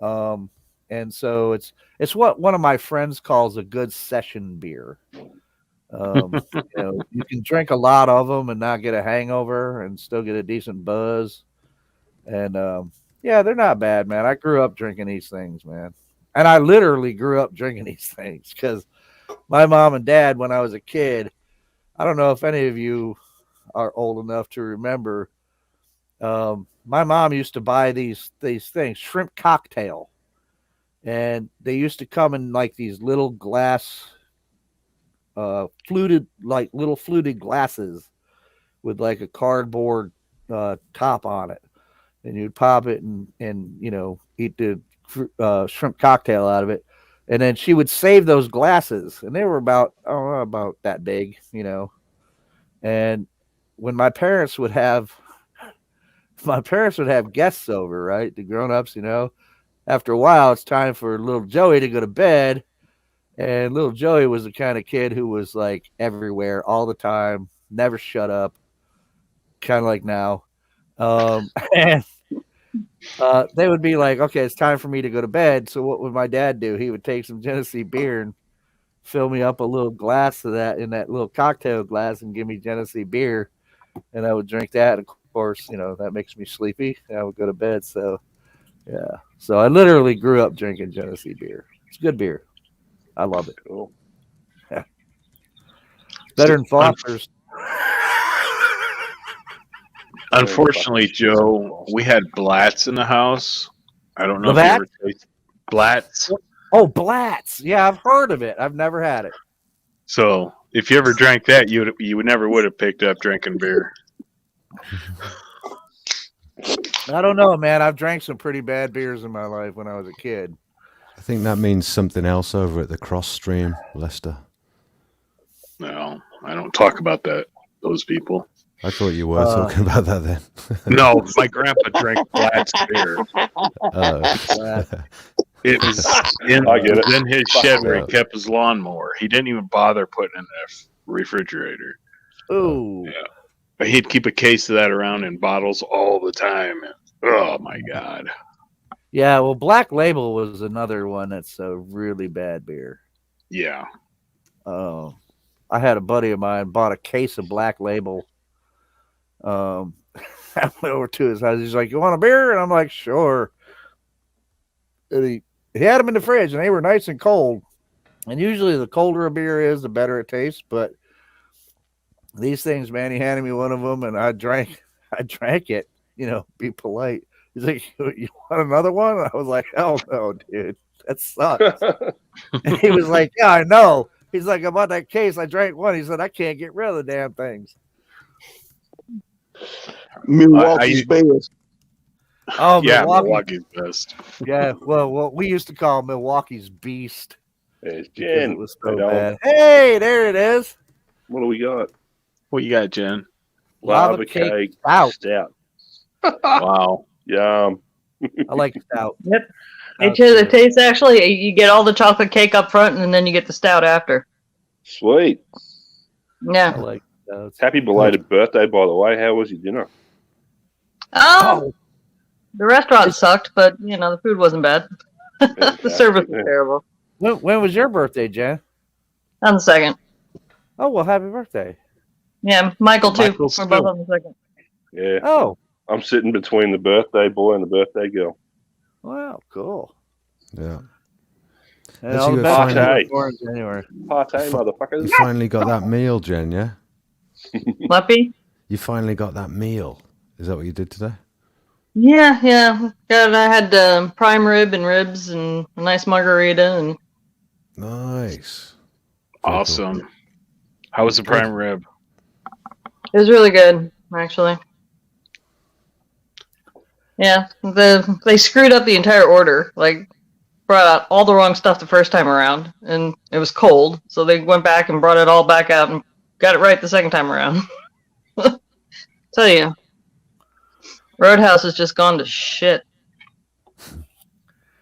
And so it's what one of my friends calls a good session beer. You can drink a lot of them and not get a hangover and still get a decent buzz. And yeah, they're not bad, man. I grew up drinking these things, man. And I literally grew up drinking these things because my mom and dad, when I was a kid, I don't know if any of you are old enough to remember. My mom used to buy these things, shrimp cocktail, and they used to come in like these little glass, fluted glasses with like a cardboard top on it, and you'd pop it and eat the shrimp cocktail out of it. And then she would save those glasses, and they were about that big, And when my parents would have guests over, right, the grown-ups, after a while, it's time for little Joey to go to bed. And little Joey was the kind of kid who was like everywhere all the time, never shut up, kind of like now. And they would be like, okay, it's time for me to go to bed. So what would my dad do? He would take some Genesee beer and fill me up a little glass of that in that little cocktail glass and give me Genesee beer. And I would drink that. Of course, that makes me sleepy. And I would go to bed. So, yeah. So I literally grew up drinking Genesee beer. It's good beer. I love it. Cool. Yeah. Better than Foster's. Unfortunately, Joe, we had Blatz in the house. I don't know if Labatt? you ever tasted Blatz. Oh, Blatz. Yeah, I've heard of it. I've never had it. So if you ever drank that, you never would have picked up drinking beer. I don't know, man. I've drank some pretty bad beers in my life when I was a kid. I think that means something else over at the cross stream, Lester. No, I don't talk about those people. I thought you were talking about that then. No, my grandpa drank Blatz beer. It was in his shed where he kept his lawnmower. He didn't even bother putting it in the refrigerator. Ooh. Yeah. But he'd keep a case of that around in bottles all the time. Oh, my God. Yeah, well, Black Label was another one that's a really bad beer. Yeah. I had a buddy of mine bought a case of Black Label. I went over to his house. He's like, "You want a beer?" And I'm like, "Sure." And he had them in the fridge, and they were nice and cold. And usually, the colder a beer is, the better it tastes. But these things, man, he handed me one of them, and I drank it. Be polite. He's like, "You want another one?" And I was like, "Hell no, dude. That sucks." And he was like, "Yeah, I know." He's like, "I bought that case. I drank one." He said, "I can't get rid of the damn things." Milwaukee's best. Oh, yeah, Milwaukee's best. Yeah, well, we used to call Milwaukee's Beast. It's Because Jen. it was so bad. Hey, there it is. What do we got? What you got, Jen? Lava cake stout. Wow. Yum. I like stout. Yep. It tastes actually, you get all the chocolate cake up front and then you get the stout after. Sweet. I Yeah. like stouts. Happy belated birthday, by the way. How was your dinner? Oh, the restaurant sucked, but the food wasn't bad. The service was terrible. When was your birthday, Jen? On the second. Oh, well, happy birthday. Yeah, Michael too. Michael's We're both too. on the second. Yeah. Oh, I'm sitting between the birthday boy and the birthday girl. wow, cool. Yeah. And That's all you the best finally- to you for January. Party, You motherfuckers. finally got that meal, Jen, yeah? Muppy? You finally got that meal. Is that what you did today? Yeah. God, I had prime rib and ribs and a nice margarita and Nice. Very cool. Awesome. How was the prime rib? It was really good, actually. Yeah, they screwed up the entire order. Like, brought out all the wrong stuff the first time around, and it was cold, so they went back and brought it all back out and got it right the second time around. Tell you, Roadhouse has just gone to shit.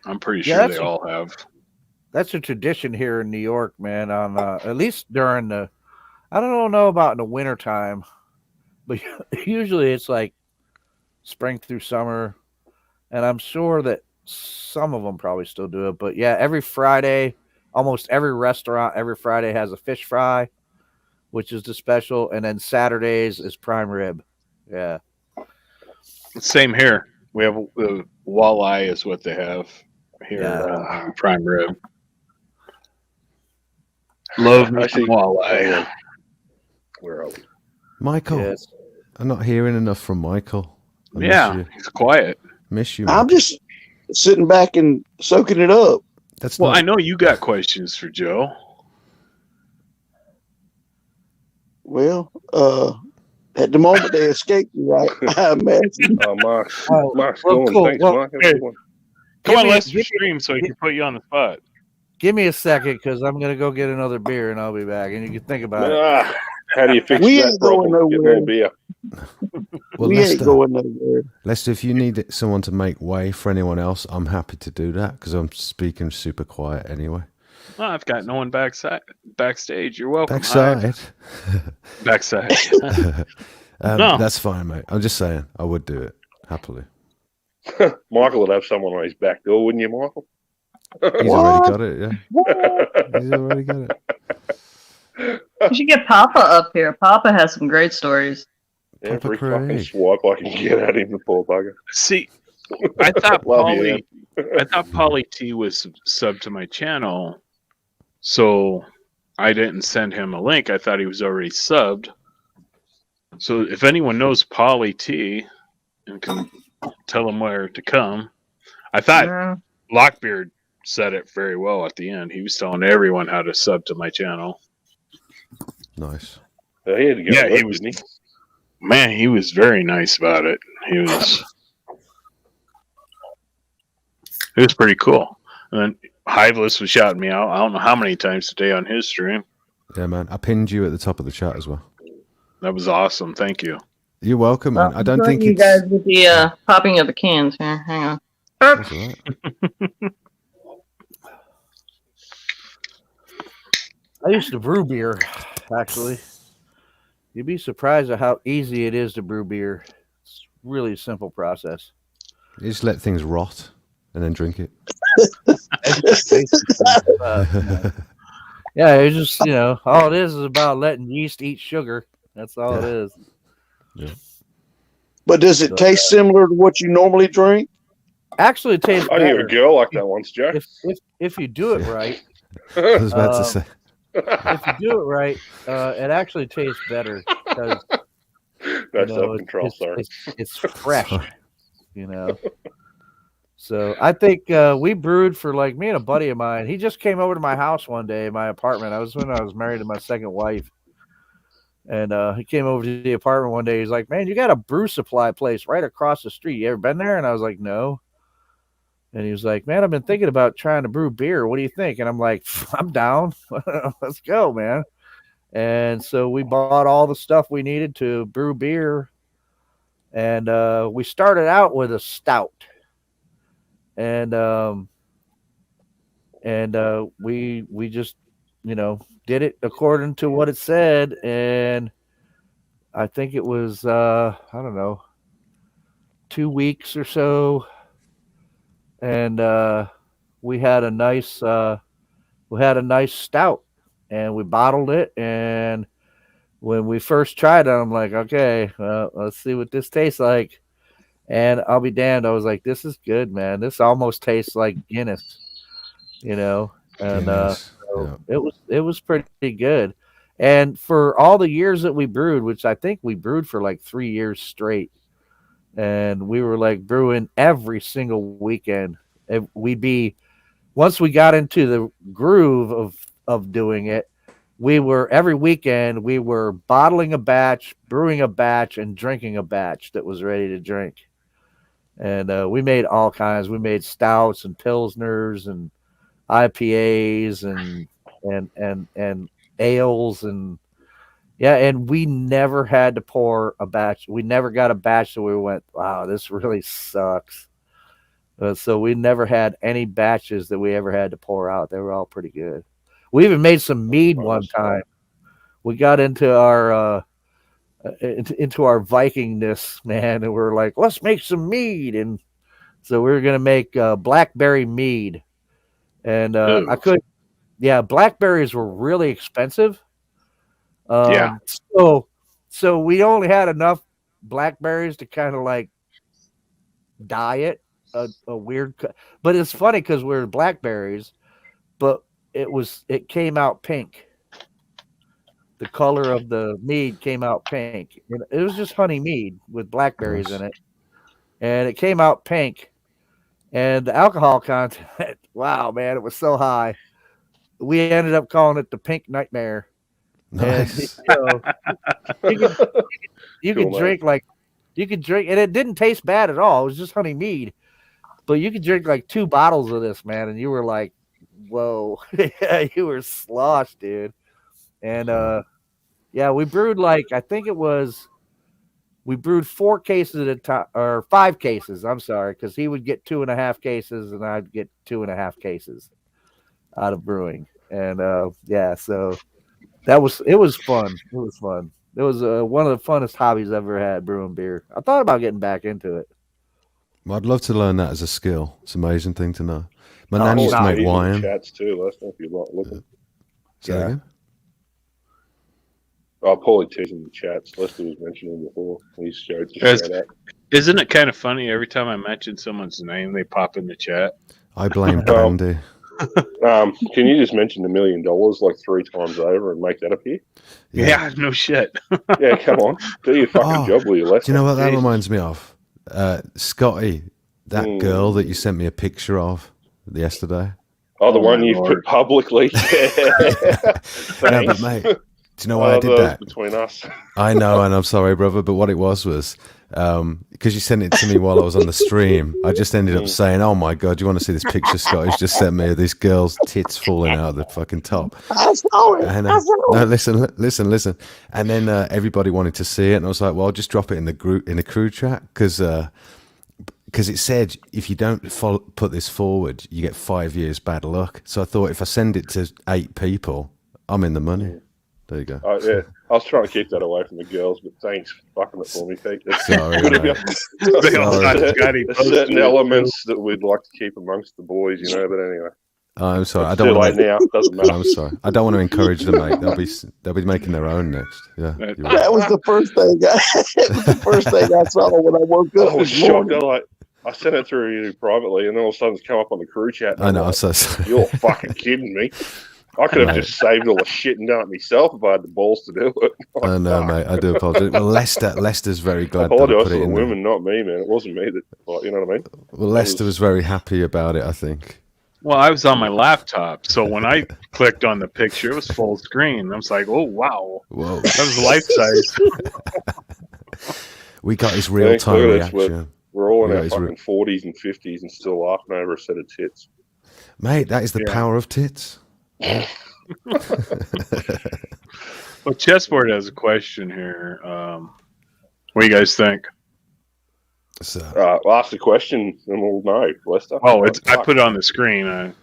I'm pretty sure they all have. That's a tradition here in New York, man. On at least during the, I don't know about in the wintertime, but usually it's like spring through summer, and I'm sure that some of them probably still do it. But yeah, every Friday, almost every restaurant every Friday has a fish fry, which is the special, and then Saturdays is prime rib. Yeah, Same here. We have walleye is what they have here. Prime rib. Love me some walleye. Where are we? Michael. Yes. I'm not hearing enough from Michael. He's quiet. Miss you. I'm just sitting back and soaking it up. I know you got questions for Joe. Well, at the moment they escaped me, right? I imagine. Mark's going. Cool. Thanks, Mark. Come on, let's stream so he can put you on the spot. Give me a second because I'm gonna go get another beer and I'll be back. And you can think about it. How do you fix We that ain't going problem? Get nowhere. more beer. Well, We ain't going nowhere. Lester, if you need someone to make way for anyone else, I'm happy to do that because I'm speaking super quiet anyway. Well, I've got no one backstage. You're welcome. Backside. Backside. No. That's fine, mate. I'm just saying I would do it happily. Michael would have someone on his back door, wouldn't you, Michael? He's already got it, yeah. He's already got it. You should get Papa up here. Papa has some great stories. Every fucking swipe I can get at him, the poor bugger. See, I thought Polly T was subbed to my channel, so I didn't send him a link. I thought he was already subbed. So if anyone knows Polly T and can tell him where to come, I thought Lockbeard said it very well at the end. He was telling everyone how to sub to my channel. Nice. He had to go. Yeah, he was. Man, he was very nice about it. It was pretty cool. And then Hiveless was shouting me out. I don't know how many times today on his stream. Yeah, man. I pinned you at the top of the chat as well. That was awesome. Thank you. You're welcome, man. I don't think you guys with the popping of the cans here. Hang on. That's all right. I used to brew beer, actually. You'd be surprised at how easy it is to brew beer. It's really a simple process. You just let things rot and then drink it. Yeah, it's just, all it is about letting yeast eat sugar. That's all it is. Yeah. But does it taste similar to what you normally drink? Actually, it tastes better. I knew a girl like that once, Jack. If you do it right. I was about to say. If you do it right, it actually tastes better because that's self-control, sir. It's fresh, So I think we brewed for me and a buddy of mine. He just came over to my house one day, my apartment. When I was married to my second wife, and he came over to the apartment one day. He's like, "Man, you got a brew supply place right across the street. You ever been there?" And I was like, "No." And he was like, "Man, I've been thinking about trying to brew beer. What do you think?" And I'm like, "I'm down. Let's go, man." And so we bought all the stuff we needed to brew beer. And we started out with a stout. And we just, did it according to what it said. And I think it was, 2 weeks or so. And we had a nice stout, and we bottled it. And when we first tried it, I'm like, okay, well, let's see what this tastes like. And I'll be damned, I was like, this is good, man. This almost tastes like Guinness, And Guinness. it was pretty good. And for all the years that we brewed, which I think we brewed for 3 years straight, and we were brewing every single weekend. We'd be, once we got into the groove of doing it, every weekend we were bottling a batch, brewing a batch, and drinking a batch that was ready to drink. And we made all kinds. We made stouts and pilsners and IPAs and ales and and we never had to pour a batch. We never got a batch that we went, wow, this really sucks. So we never had any batches that we ever had to pour out. They were all pretty good. We even made some mead one time. We got into our Vikingness, man, and we're like, let's make some mead. And so we were gonna make blackberry mead, and I could, blackberries were really expensive. So we only had enough blackberries to kind of like dye it a weird, but it's funny because we're blackberries, but it came out pink. The color of the mead came out pink. It was just honey mead with blackberries in it, and it came out pink. And the alcohol content, wow, man, it was so high. We ended up calling it the Pink Nightmare. Nice. And, you could drink and it didn't taste bad at all. It was just honey mead, but you could drink like 2 bottles of this, man, and you were like, whoa, you were sloshed, dude. And we brewed we brewed 4 cases at a time, or 5 cases. I'm sorry, because he would get 2.5 cases, and I'd get 2.5 cases out of brewing. And so it was fun. It was fun. It was one of the funnest hobbies I've ever had, brewing beer. I thought about getting back into it. Well, I'd love to learn that as a skill. It's an amazing thing to know. My nan used to make wine. Chats too. Last time, if you like looking. Say that again? Paulie T's in the chats. Lester was mentioning before. He's showed that. Isn't it kind of funny every time I mention someone's name, they pop in the chat? I blame Brandy. Can you just mention $1 million like 3 times over and make that appear? Yeah, no shit. Yeah, come on. Do your fucking job, will you, Lester? Do you know what that reminds me of? Scotty, that girl that you sent me a picture of yesterday. Oh, the one you've put publicly. No, but mate, do you know why I did that? Between us. I know, and I'm sorry, brother, but what it was because you sent it to me while I was on the stream, I just ended up saying, oh my God, do you want to see this picture Scotty's just sent me of this girl's tits falling out of the fucking top? I saw it. And, I saw no, it. listen. And then everybody wanted to see it, and I was like, well, I'll just drop it in the group, in the crew chat, because it said if you don't put this forward, you get 5 years bad luck. So I thought if I send it to 8 people, I'm in the money. There you go. Oh, yeah. I was trying to keep that away from the girls, but thanks for fucking it for me, Pete. Sorry, There's certain elements that we'd like to keep amongst the boys, you know, but anyway. I'm sorry. I don't want to now. Doesn't matter. I'm sorry. I don't want to encourage them, mate. They'll be making their own next. Yeah. That was the first thing. I saw when I woke up. I was shocked. I sent it through you privately, and then all of a sudden it's come up on the crew chat. I know. I'm so sorry. You're fucking kidding me. I could have just saved all the shit and done it myself if I had the balls to do it. I know, mate. I do apologize. Well, Lester's very glad. I apologize to the women, not me, man. It wasn't me that, you know what I mean? Well, Lester was very happy about it, I think. Well, I was on my laptop, so when I clicked on the picture, it was full screen. I was like, "Oh wow, whoa, that was life size." We got his real time reaction. We're all in our fucking 40s and 50s and still laughing over a set of tits, mate. That is the power of tits. Well, Chessboard has a question here. What do you guys think? So, we'll ask the question and we'll know, Lester. Oh, I put it on the screen.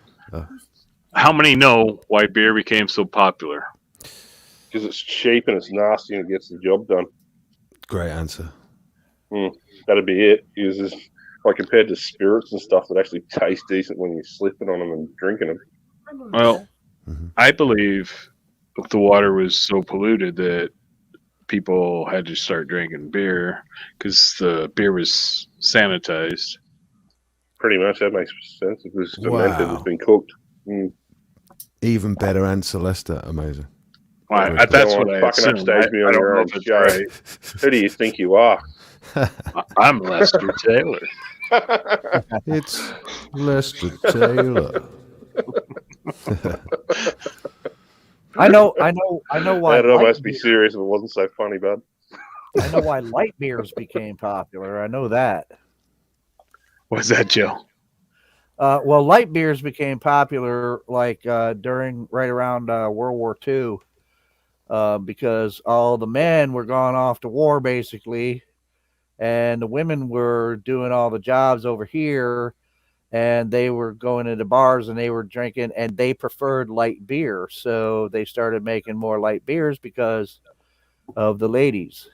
How many know why beer became so popular? Because it's cheap and it's nasty and it gets the job done. Great answer. That'd be it. Because like compared to spirits and stuff that actually taste decent when you're slipping on them and drinking them. Well, I believe the water was so polluted that people had to start drinking beer because the beer was sanitized. Pretty much, that makes sense. It was fermented, it's been cooked. Even better answer, Lester. Amazing. Well, that's what I fucking assume. upstage me on your own show. Right. Who do you think you are? I'm Lester Taylor. It's Lester Taylor. I know why. That'd light almost be beer- serious if it wasn't so funny, bud. I know why light beers became popular. I know that. What's that, Joe? Well, light beers became popular like during right around World War II, because all the men were gone off to war basically, and the women were doing all the jobs over here, and they were going into bars and they were drinking, and they preferred light beer, so they started making more light beers because of the ladies.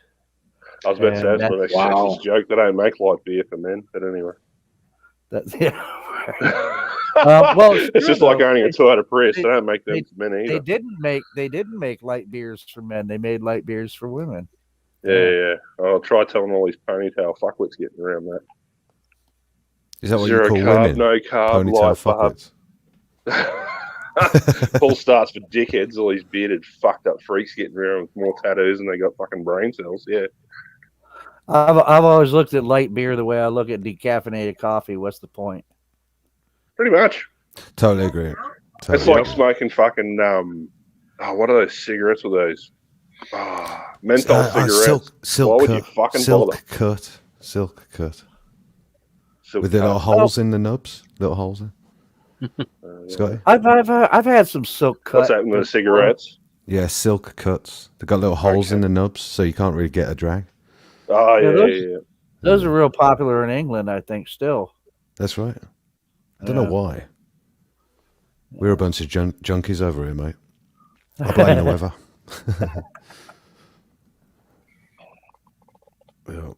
I was about to say And that's a that's- sexist joke. They don't make light beer for men, but anyway. Yeah. Well, it's sure, just like though. owning a Toyota Prius. they- They don't make them for men They either. didn't make light beers for men. They made light beers for women. Yeah. I'll try telling all these ponytail fuckwits getting around that. Is that what Zero you call carb, women? no carb, Ponytail light fuckwits. Full starts for dickheads, all these bearded, fucked up freaks getting around with more tattoos and they got fucking brain cells. Yeah. I've always looked at light beer the way I look at decaffeinated coffee. What's the point? Pretty much. Totally agree. It's Totally. like smoking fucking what are those cigarettes with those? Menthol cigarettes. Silk Why would cut. you fucking Silk bother? cut. Silk cut. Silk With the cut. little holes in the nubs. Little holes in. Yeah. Scotty? I've had some silk cut. What's that with the cigarettes? Yeah, silk cuts. They got little holes in the nubs, so you can't really get a drag. Oh, Yeah, yeah. Those are real popular in England, I think. Still, That's right. I don't know why. We're a bunch of junkies over here, mate. I blame the weather. Yeah.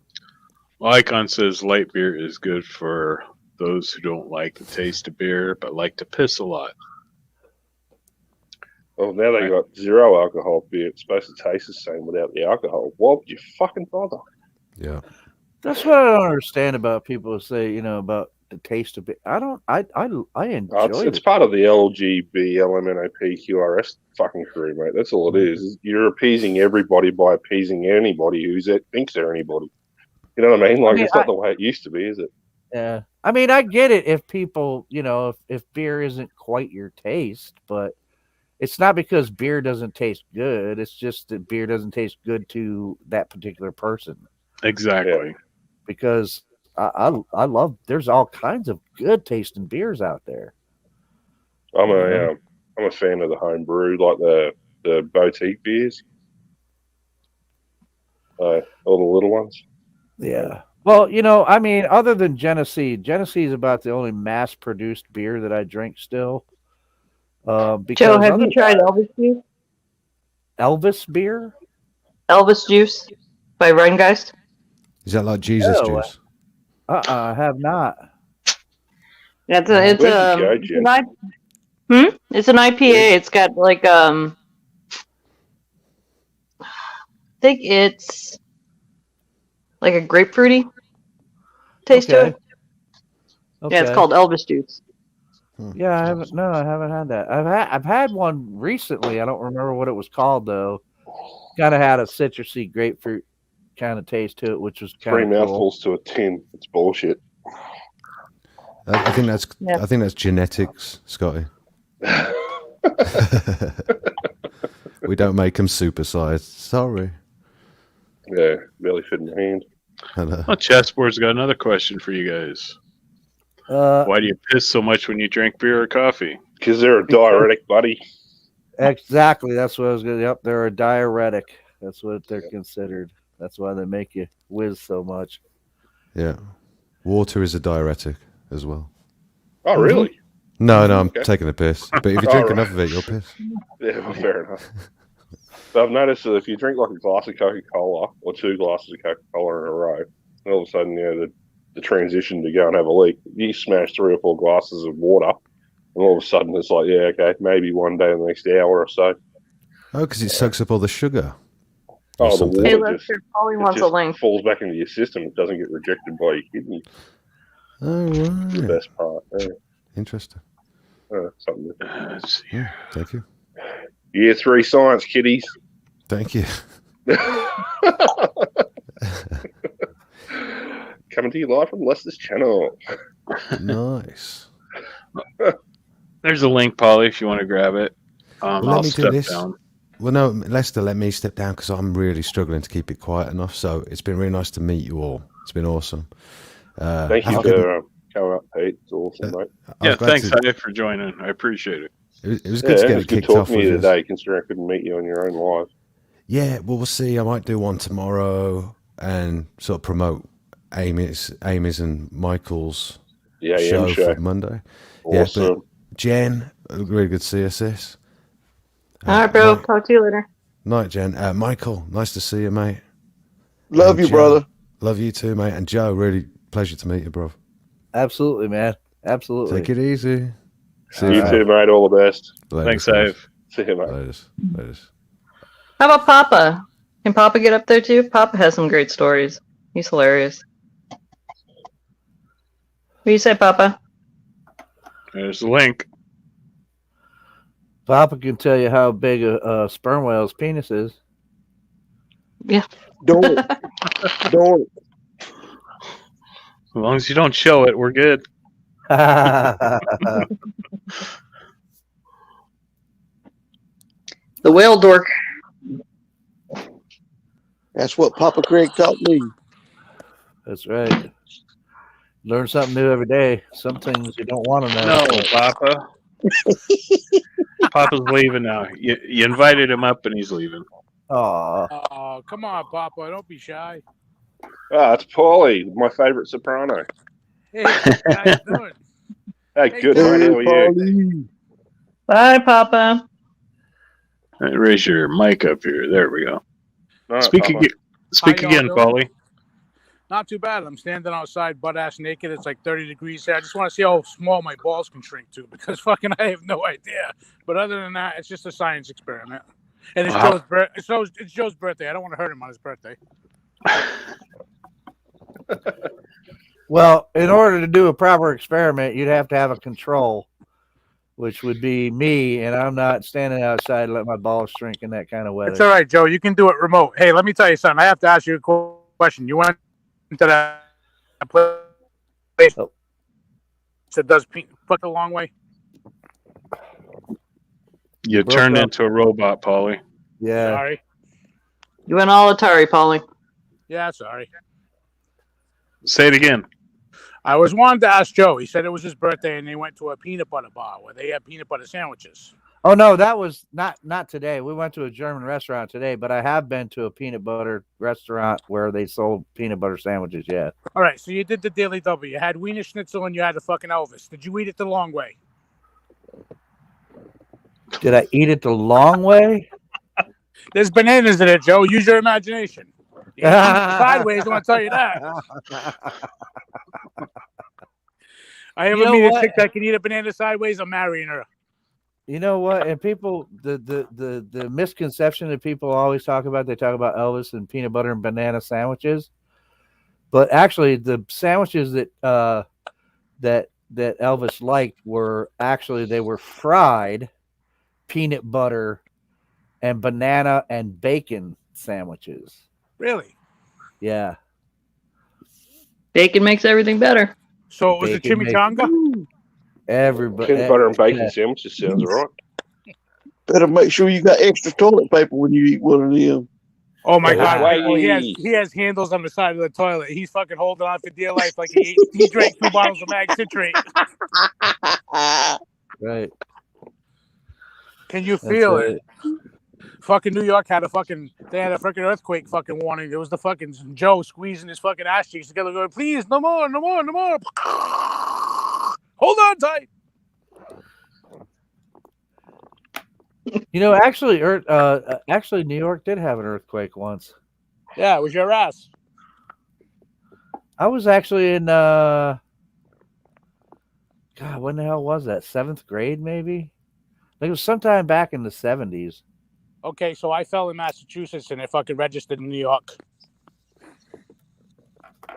Icon says light beer is good for those who don't like the taste of beer but like to piss a lot. Well, now they got zero alcohol beer. It's supposed to taste the same without the alcohol. Why would you fucking bother? Yeah. that's what I don't understand about people who say about the taste of it. I enjoy It's it. part of the LGBLMNOPQRS fucking crew, mate. That's all it is. You're appeasing everybody by appeasing anybody who thinks they're anybody. You know what I mean? Like, it's not the way it used to be, is it? Yeah, I mean, I get it if people, if beer isn't quite your taste, but it's not because beer doesn't taste good. It's just that beer doesn't taste good to that particular person. Exactly. Yeah. Because I love. There's all kinds of good tasting beers out there. I'm a fan of the home brew, like the boutique beers. All the little ones. Yeah. Well, I mean, other than Genesee is about the only mass-produced beer that I drink still. Because Joe, have you tried Elvis Juice? Elvis beer? Elvis Juice by Rheingeist? Is that like Jesus No. juice? I have not. Yeah, it's Where'd you go, Jen? It's an IPA. It's got like I think it's like a grapefruity taste to it. Okay. Yeah, it's called Elvis Juice. Yeah, I haven't. No, I haven't had that. I've had one recently. I don't remember what it was called though. Kind of had a citrusy grapefruit kind of taste to it, which was kind 3 of cool. mouthfuls to a tin. It's bullshit. I think that's Yeah. I think that's genetics, Scotty. We don't make them supersized. Sorry. Yeah, barely fit in my hand. Well, Chessboard's got another question for you guys. Why do you piss so much when you drink beer or coffee? Because they're a diuretic, buddy. Exactly. That's what I was going to. Yep, they're a diuretic. That's what they're considered. That's why they make you whiz so much. Yeah. Water is a diuretic as well. Oh, really? No, I'm Okay. taking a piss. But if you drink enough of it, you'll piss. Yeah, well, fair enough. But I've noticed that if you drink like a glass of Coca-Cola or 2 glasses of Coca-Cola in a row, and all of a sudden, the transition to go and have a leak, you smash 3 or 4 glasses of water, and all of a sudden it's like, yeah, okay, maybe one day in the next hour or so. Oh, because it sucks up all the sugar. Oh, the something. Hey, water Lester, Polly wants a just link. falls back into your system. It doesn't get rejected by your kidney. Oh, That's the right. best part. Yeah. Interesting. Something. Let's see. Yeah, thank you. Year 3 science, kiddies. Thank you. Coming to you live from Lester's channel. Nice. There's a link, Polly, if you want to grab it. I'll step down. Well, no, Lester, let me step down because I'm really struggling to keep it quiet enough. So it's been really nice to meet you all. It's been awesome. Thank you for coming up, Pete. It's awesome, mate. Yeah, thanks, Ike, for joining. I appreciate it. It was good to get it kicked off. Talking to you today, considering I couldn't meet you on your own live. Yeah, well, we'll see. I might do one tomorrow and sort of promote Amy's and Michael's show for Monday. Awesome. Yeah, but Jen, really good to see you, sis. All right, bro. Talk to you later. Night, Jen. Michael, nice to see you, mate. Love you, Joe, brother. Love you too, mate. And Joe, really pleasure to meet you, bro. Absolutely, man. Absolutely. Take it easy. See you too, mate. All the best. Thanks, Dave. See you, mate. Later. How about Papa? Can Papa get up there too? Papa has some great stories. He's hilarious. What do you say, Papa? There's the link. Papa can tell you how big a sperm whale's penis is. Yeah. Don't. As long as you don't show it, we're good. The whale dork. That's what Papa Craig taught me. That's right. Learn something new every day. Some things you don't want to know. No, Papa. Papa's leaving now. You invited him up, and he's leaving. Oh, come on, Papa. Don't be shy. It's Paulie, my favorite soprano. Hey, how you doing? Hey, good, mate. How are you? Bye, Papa. Raise your mic up here. There we go. Right, Speak Papa. again, Paulie. Not too bad. I'm standing outside butt ass naked. It's like 30 degrees here. I just want to see how small my balls can shrink to because fucking I have no idea. But other than that, it's just a science experiment. And it's it's Joe's birthday. I don't want to hurt him on his birthday. Well, in order to do a proper experiment, you'd have to have a control, which would be me, and I'm not standing outside and let my balls shrink in that kind of weather. It's all right, Joe. You can do it remote. Hey, let me tell you something. I have to ask you a question. You went into that place that does fuck a long way? You turned into a robot, Paulie. Yeah. Sorry. You went all Atari, Paulie. Yeah, sorry. Say it again. I was wanting to ask Joe. He said it was his birthday, and they went to a peanut butter bar where they had peanut butter sandwiches. Oh no, that was not today. We went to a German restaurant today, but I have been to a peanut butter restaurant where they sold peanut butter sandwiches. Yeah. All right, so you did the Daily Double. You had Wiener Schnitzel and you had the fucking Elvis. Did you eat it the long way? Did I eat it the long way? There's bananas in it, Joe. Use your imagination. You sideways, I want to tell you that. I ever meet a chick that can eat a banana sideways, I'm marrying her. You know what? And people, the misconception that people always talk about, they talk about Elvis and peanut butter and banana sandwiches. But actually, the sandwiches that Elvis liked were actually, they were fried peanut butter and banana and bacon sandwiches. Really? Yeah. Bacon makes everything better. So it was a chimichanga? Everybody. Peanut butter and bacon sandwiches sounds all right. Better make sure you got extra toilet paper when you eat one of them. Oh my God! Well, he has handles on the side of the toilet. He's fucking holding on for dear life, like he drank 2 bottles of mag citrate. Right. Can you feel it? Fucking New York had a fucking earthquake fucking warning. It was the fucking Joe squeezing his fucking ass cheeks together, going, "Please, no more, no more, no more." Hold on tight. You know, actually, New York did have an earthquake once. Yeah, it was your ass. I was actually in God, when the hell was that? 7th grade, maybe? I think it was sometime back in the 70s. Okay, so I fell in Massachusetts and it fucking registered in New York.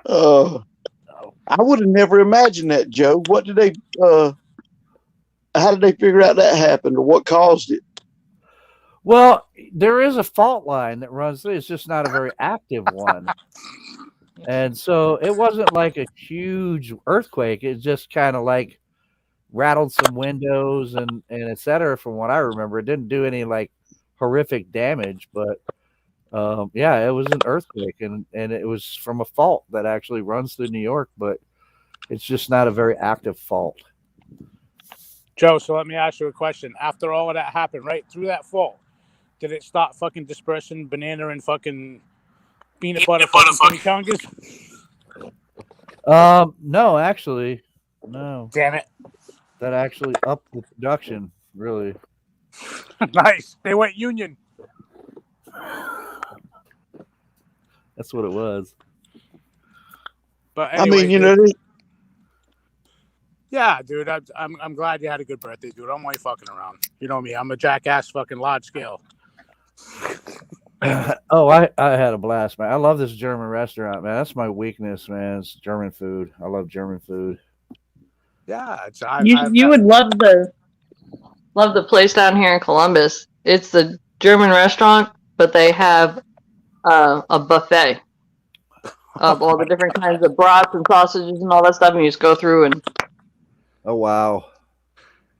I would have never imagined that, Joe. What did they how did they figure out that happened, or what caused it? Well, there is a fault line that runs through. It's just not a very active one. And so it wasn't like a huge earthquake. It's just kind of like rattled some windows and et cetera. From what I remember, it didn't do any like horrific damage, but yeah, it was an earthquake, and it was from a fault that actually runs through New York, but it's just not a very active fault. Joe, so let me ask you a question. After all of that happened, right through that fault, did it stop fucking dispersing banana and fucking peanut butter fucking chungus? No, actually, no. Damn it. That actually upped the production, really. Nice. They went union. That's what it was. But anyway, I mean, you know, yeah, dude, I'm glad you had a good birthday, dude. I'm only fucking around. You know me. I'm a jackass fucking large scale. Oh, I had a blast, man. I love this German restaurant, man. That's my weakness, man. It's German food. I love German food. Yeah, You would love the place down here in Columbus. It's the German restaurant, but they have a buffet of all the different kinds of brats and sausages and all that stuff, and you just go through and. Oh wow!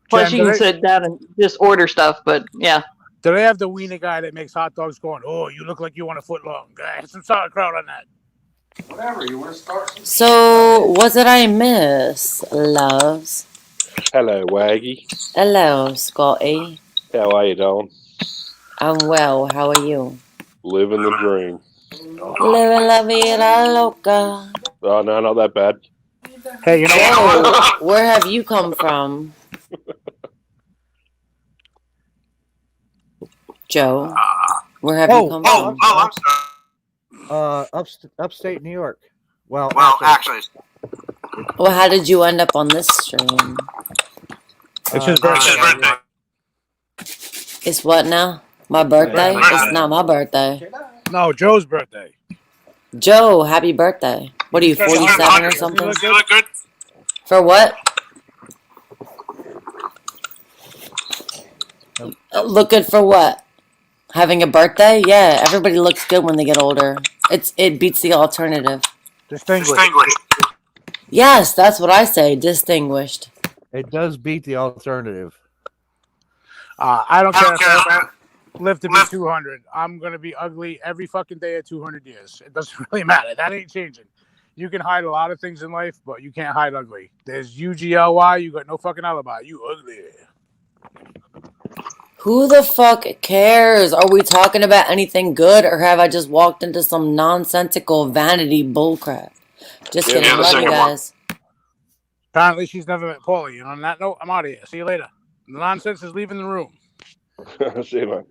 Plus, Jen, you can sit down and just order stuff. But yeah. Do they have the wiener guy that makes hot dogs going, oh, you look like you want a foot long? Guy, some sauerkraut on that. Whatever, you want to start? So, what did I miss, loves? Hello, Waggy. Hello, Scotty. How are you doing? I'm well. How are you? Living the dream. Living la vida loca. Oh, no, not that bad. Hey, you know what? Where have you come from? Joe, where have you come from? I'm sorry. Upstate New York. Well, actually. Well, how did you end up on this stream? It's his birthday. It's what now? My birthday? It's not my birthday. No, Joe's birthday. Joe, happy birthday. What are you, 47 or something? You look good. For what? Look good for what? Having a birthday? Yeah, everybody looks good when they get older. It beats the alternative. Distinguished. Yes, that's what I say. Distinguished. It does beat the alternative. I don't care if I live to be 200. I'm going to be ugly every fucking day of 200 years. It doesn't really matter. That ain't changing. You can hide a lot of things in life, but you can't hide ugly. There's UGLY. You got no fucking alibi. You ugly. Who the fuck cares? Are we talking about anything good, or have I just walked into some nonsensical vanity bullcrap? Just kidding. Love you guys. Apparently, she's never met Paulie. And on that note, I'm out of here. See you later. The nonsense is leaving the room. See you, man.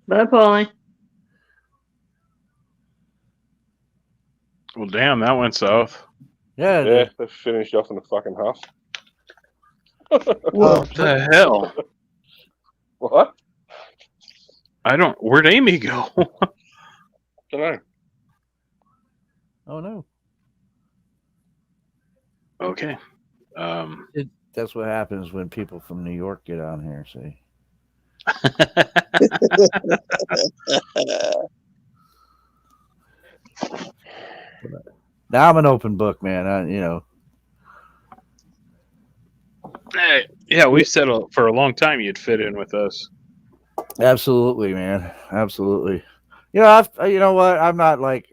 Bye, Paulie. Well, damn, that went south. Yeah. Yeah, they finished off in the fucking house. What the hell? What? Where'd Amy go? Don't know. Oh no. Okay. That's what happens when people from New York get on here. See. Now I'm an open book, man. Hey, yeah, we've said for a long time you'd fit in with us. Absolutely, man. Absolutely. You know what? I'm not like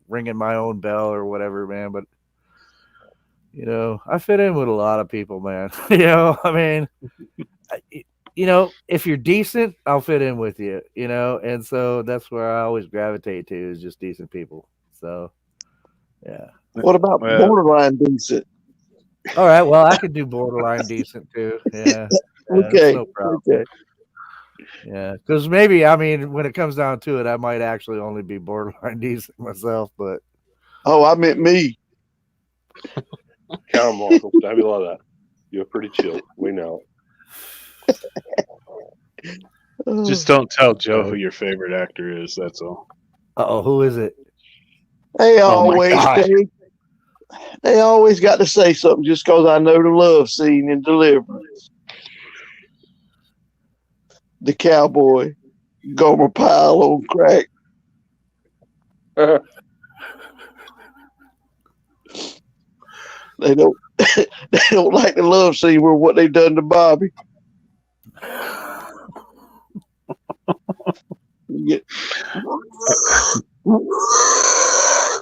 ringing my own bell or whatever, man. But I fit in with a lot of people, man. I mean, if you're decent, I'll fit in with you. And so that's where I always gravitate to is just decent people. So, yeah. What about borderline decent? All right. Well, I could do borderline decent too. Yeah. Okay. No problem. Okay. Yeah, because maybe when it comes down to it, I might actually only be borderline decent myself. But I meant me. Come on, Michael. Don't be like that. You're pretty chill. We know it. Just don't tell Joe who your favorite actor is. That's all. Who is it? They always got to say something just because I know the love scene in Deliverance. The cowboy, Gomer Pyle on crack. They don't they don't like the love scene where what they done to Bobby.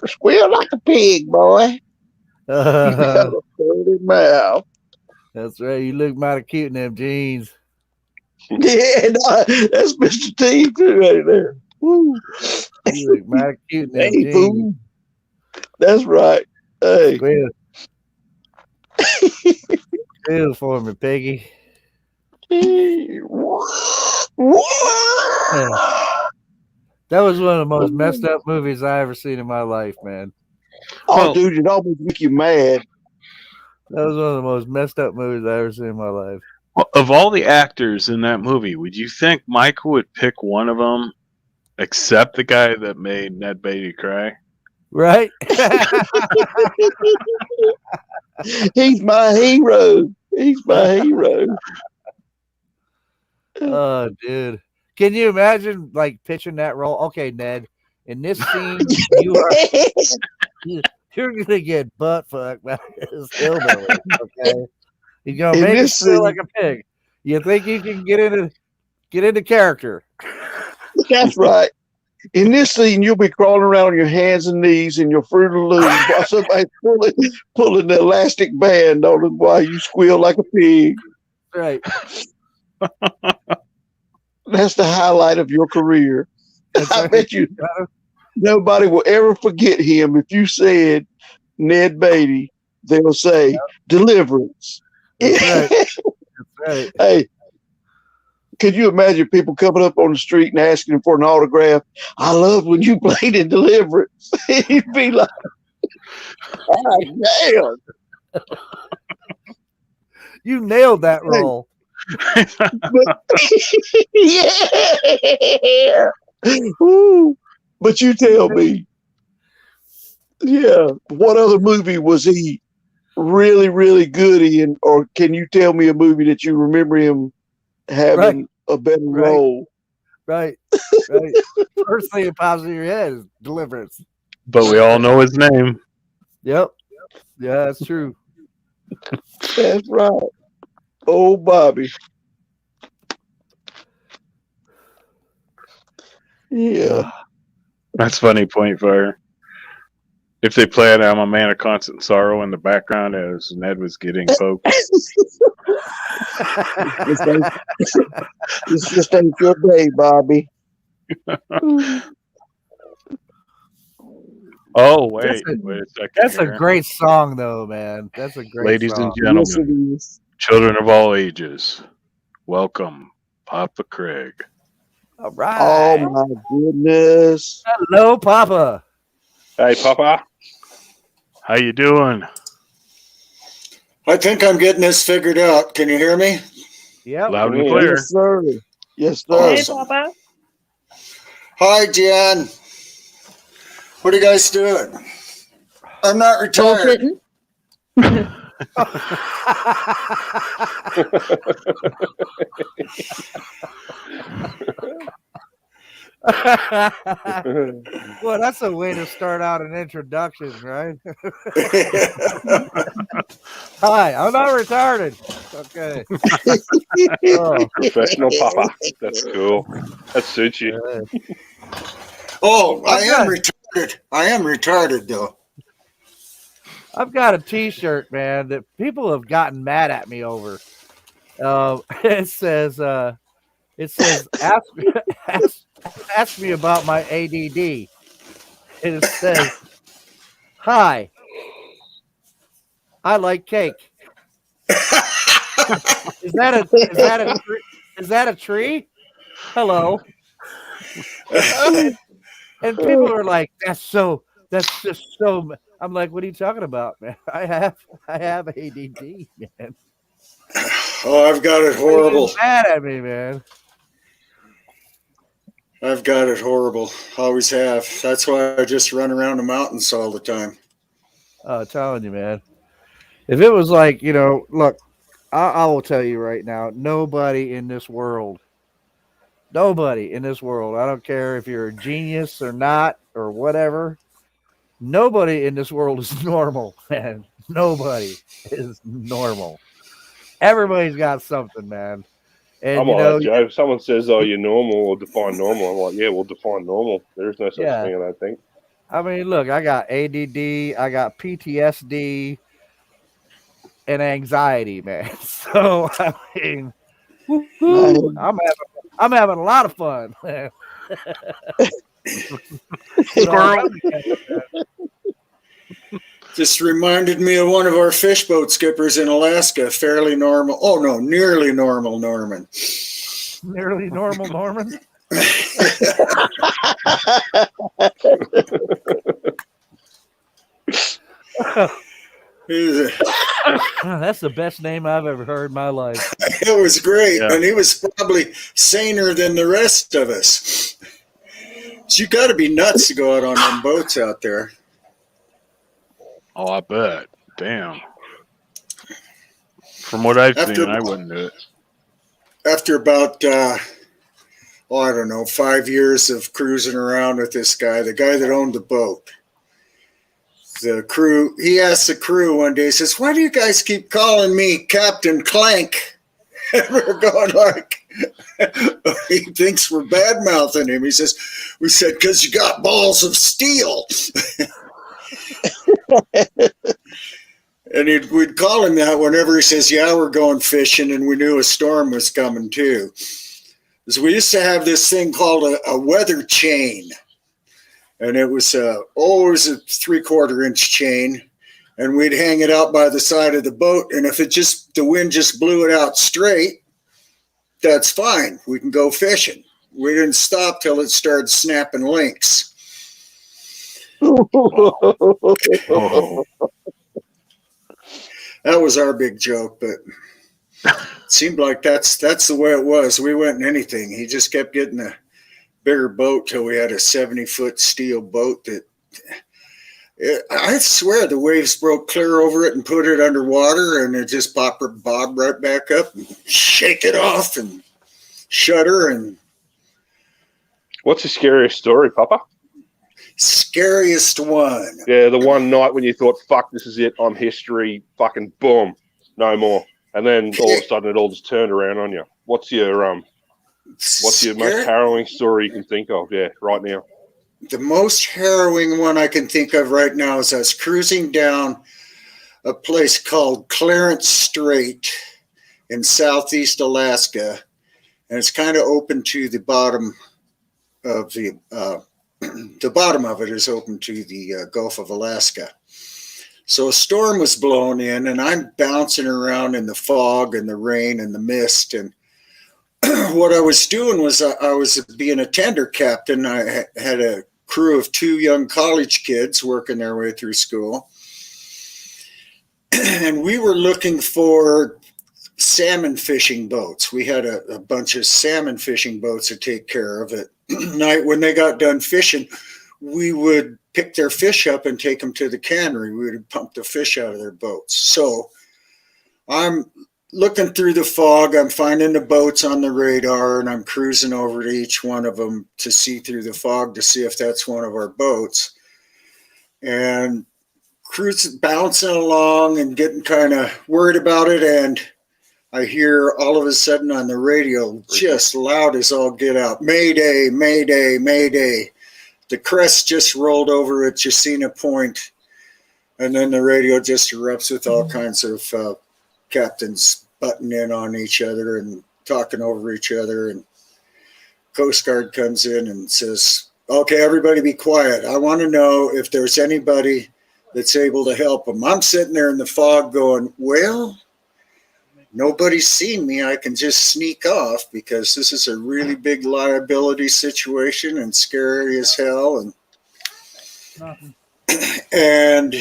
Squeal like a pig, boy. You got a dirty mouth. That's right. You look mighty cute in them jeans. Yeah, no, that's Mr. T too right there. Woo. You look mighty cute in them Hey, jeans. fool. That's right. Hey. Squeal. Squeal for me, Peggy. That was one of the most messed up movies I ever seen in my life, man. Oh, dude, it almost make you mad. That was one of the most messed up movies I ever seen in my life. Of all the actors in that movie, would you think Michael would pick one of them, except the guy that made Ned Beatty cry? Right? He's my hero. He's my hero. Oh, dude. Can you imagine, like, pitching that role? Okay, Ned, in this scene, you're going to get butt fucked by this hillbilly, okay? He's going to make you feel like a pig. You think you can get into character? That's right. In this scene, you'll be crawling around on your hands and knees in your Fruit of Looms while somebody's pulling the elastic band on it while you squeal like a pig. Right. That's the highlight of your career. I bet you nobody will ever forget him. If you said Ned Beatty, they'll say Deliverance. That's right. That's right. Hey, could you imagine people coming up on the street and asking him for an autograph? I love when you played in Deliverance. He'd be like, oh, damn. You nailed that role. Yeah. Woo. But you tell me, what other movie was he really, really good in? Or can you tell me a movie that you remember him having a better role? Right. First thing that pops in your head is Deliverance. But we all know his name. Yep. Yeah, that's true. That's right. Oh, Bobby. Yeah. That's funny, Point Fire. If they play it, I'm a Man of Constant Sorrow in the background as Ned was getting poked. It's just ain't your day, Bobby. Oh, wait a second. That's a great song, though, man. That's a great Ladies song. and gentlemen, children of all ages, welcome Papa Craig. All right. Oh, my goodness. Hello, Papa. Hey, Papa. How you doing? I think I'm getting this figured out. Can you hear me? Yeah. Loud and clear. Yes, sir. Yes, sir. Awesome. Hey, Papa. Hi, Jan. What are you guys doing? I'm not retired. Well, that's a way to start out an introduction, right? Hi, I'm not retarded. Okay. Professional Papa. That's cool. That suits you. Oh, I am retarded. I am retarded, though. I've got a T-shirt, man, that people have gotten mad at me over. It says, ask me about my ADD. And it says, hi, I like cake. Is that a tree? Hello. And people are like, that's just so. I'm like, what are you talking about, man? I have ADD, man. Oh, I've got it horrible. You're mad at me, man. I've got it horrible. Always have. That's why I just run around the mountains all the time. I'm telling you, man. If it was like, look, I will tell you right now, nobody in this world, I don't care if you're a genius or not or whatever, nobody in this world is normal, man. Nobody is normal. Everybody's got something, man. And I'm like that, Joe. If someone says, "Oh, you're normal," or define normal, I'm like, "Yeah, we'll define normal." There is no such thing, I don't think. I mean, look, I got ADD, I got PTSD, and anxiety, man. So I mean, woo-hoo, I'm having a lot of fun. Squirrel. Just reminded me of one of our fish boat skippers in Alaska. Fairly normal. Oh no, nearly normal Norman. Nearly normal Norman. That's the best name I've ever heard in my life. It was great, and he was probably saner than the rest of us. So you got to be nuts to go out on them boats out there. Oh, I bet. Damn. From what I've seen, I wouldn't do it. After about, I don't know, 5 years of cruising around with this guy, the guy that owned the boat, the crew, he asked the crew one day, he says, "Why do you guys keep calling me Captain Clank?" And we're going like, he thinks we're bad-mouthing him. He says, "We said, because you got balls of steel." And we'd call him that whenever he says, "Yeah, we're going fishing," and we knew a storm was coming too. Because we used to have this thing called a weather chain. And it was always a 3/4 inch chain. And we'd hang it out by the side of the boat. And if the wind just blew it out straight, that's fine. We can go fishing. We didn't stop till it started snapping links. Oh. That was our big joke, but it seemed like that's the way it was. We went in anything. He just kept getting a bigger boat till we had a 70-foot steel boat that I swear the waves broke clear over it and put it underwater, and it just bob right back up and shake it off and shudder. And what's the scariest story, Papa? Scariest one. Yeah, the one night when you thought, "Fuck, this is it. I'm history. Fucking boom, no more." And then all of a sudden, it all just turned around on you. What's your most harrowing story you can think of? Yeah, right now. The most harrowing one I can think of right now is I was cruising down a place called Clarence Strait in southeast Alaska, and it's kind of open to the bottom of the bottom of it is open to the Gulf of Alaska. So a storm was blowing in, and I'm bouncing around in the fog and the rain and the mist. And what I was doing was I was being a tender captain. I had a crew of 2 young college kids working their way through school. And we were looking for salmon fishing boats. We had a bunch of salmon fishing boats to take care of it. Night when they got done fishing, we would pick their fish up and take them to the cannery. We would pump the fish out of their boats. So I'm looking through the fog. I'm finding the boats on the radar, and I'm cruising over to each one of them to see through the fog to see if that's one of our boats. And cruising, bouncing along and getting kind of worried about it. And I hear all of a sudden on the radio, just loud as all get out, "Mayday, Mayday, Mayday." The crest just rolled over at Jacina Point, and then the radio just erupts with all kinds of captains butting in on each other and talking over each other. And Coast Guard comes in and says, "Okay, everybody be quiet. I want to know if there's anybody that's able to help them." I'm sitting there in the fog going, well, nobody's seen me. I can just sneak off because this is a really big liability situation and scary as hell. And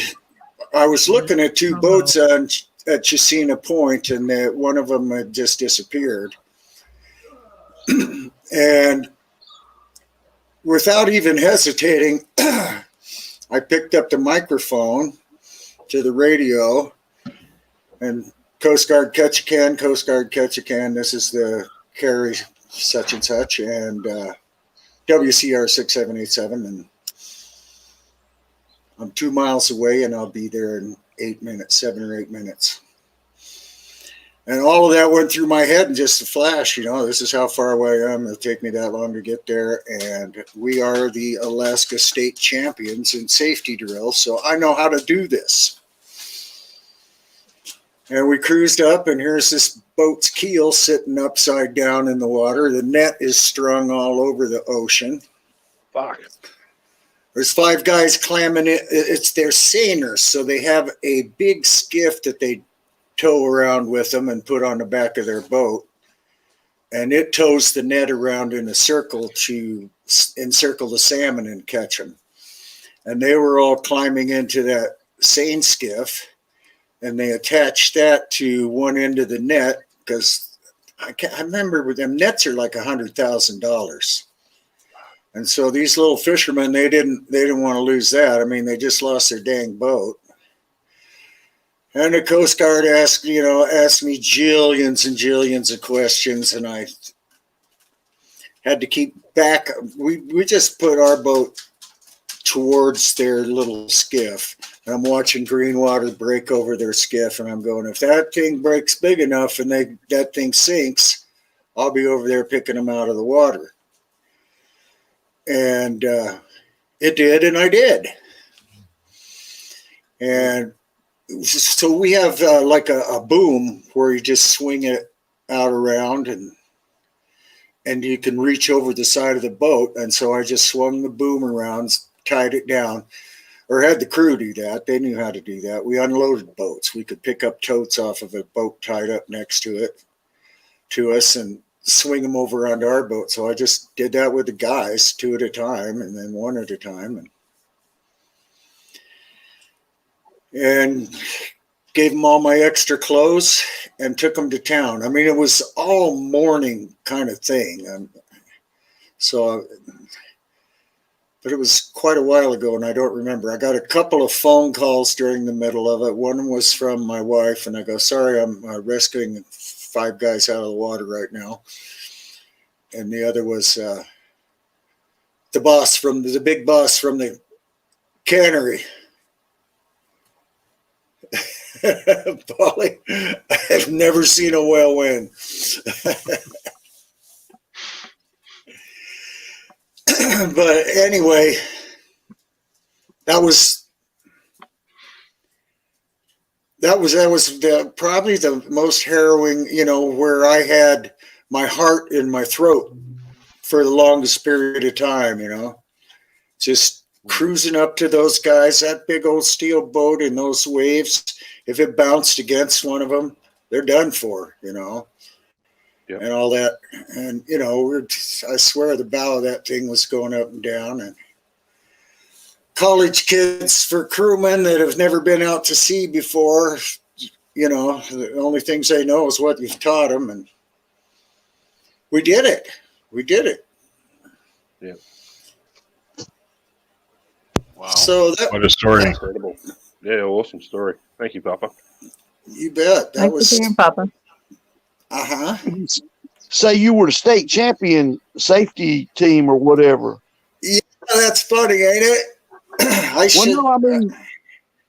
I was looking at 2 boats at Jacina Point, and one of them had just disappeared. And without even hesitating, I picked up the microphone to the radio, and Coast Guard, catch a can, Coast Guard, catch a can. This is the carry such and such, and WCR 6787. And I'm 2 miles away, and I'll be there in 8 minutes, 7 or 8 minutes. And all of that went through my head in just a flash. This is how far away I am. It'll take me that long to get there. And we are the Alaska state champions in safety drill, so I know how to do this. And we cruised up, and here's this boat's keel sitting upside down in the water. The net is strung all over the ocean. Fuck. There's 5 guys clamming it. It's their seiners, so they have a big skiff that they tow around with them and put on the back of their boat. And it tows the net around in a circle to encircle the salmon and catch them. And they were all climbing into that seine skiff, and they attached that to one end of the net, because I remember with them nets are like $100,000. And so these little fishermen, they didn't want to lose that. I mean, they just lost their dang boat. And the Coast Guard asked me jillions and jillions of questions, and I had to keep back. We just put our boat towards their little skiff. And I'm watching green water break over their skiff, and I'm going, if that thing breaks big enough and that thing sinks, I'll be over there picking them out of the water. And it did, and I did. And so we have like a boom where you just swing it out around, and you can reach over the side of the boat. And so I just swung the boom around, tied it down, or had the crew do that. They knew how to do that. We unloaded boats. We could pick up totes off of a boat tied up next to us and swing them over onto our boat. So I just did that with the guys, 2 at a time, and then 1 at a time, and gave them all my extra clothes and took them to town. I mean, it was all morning kind of thing. But it was quite a while ago, and I don't remember. I got a couple of phone calls during the middle of it. One was from my wife, and I go, sorry, I'm rescuing 5 guys out of the water right now. And the other was the big boss from the cannery. Polly, I've never seen a whale win. But anyway, that was probably the most harrowing, where I had my heart in my throat for the longest period of time, just cruising up to those guys, that big old steel boat in those waves. If it bounced against one of them, they're done for, Yep. And all that. And, I swear the bow of that thing was going up and down. And college kids for crewmen that have never been out to sea before, the only things they know is what you've taught them. And we did it. Yeah. Wow. So what a story. Incredible. Yeah, awesome story. Thank you, Papa. You bet. That was Papa. Uh-huh. Say you were the state champion safety team or whatever. Yeah, that's funny, ain't it? No, I mean,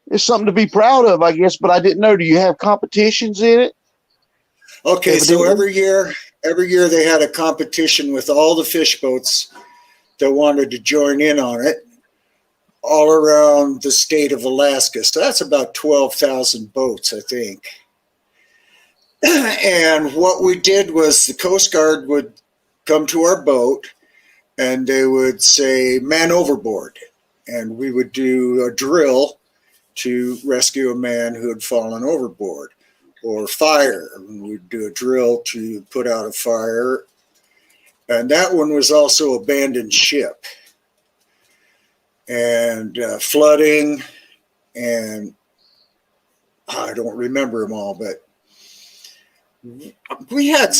it's something to be proud of, I guess, but I didn't know. Do you have competitions in it? Okay, so every year they had a competition with all the fish boats that wanted to join in on it all around the state of Alaska. So that's about 12,000 boats, I think. And what we did was the Coast Guard would come to our boat and they would say, man overboard. And we would do a drill to rescue a man who had fallen overboard, or fire. And we'd do a drill to put out a fire. And that one was also abandoned ship. And flooding, and I don't remember them all, but we had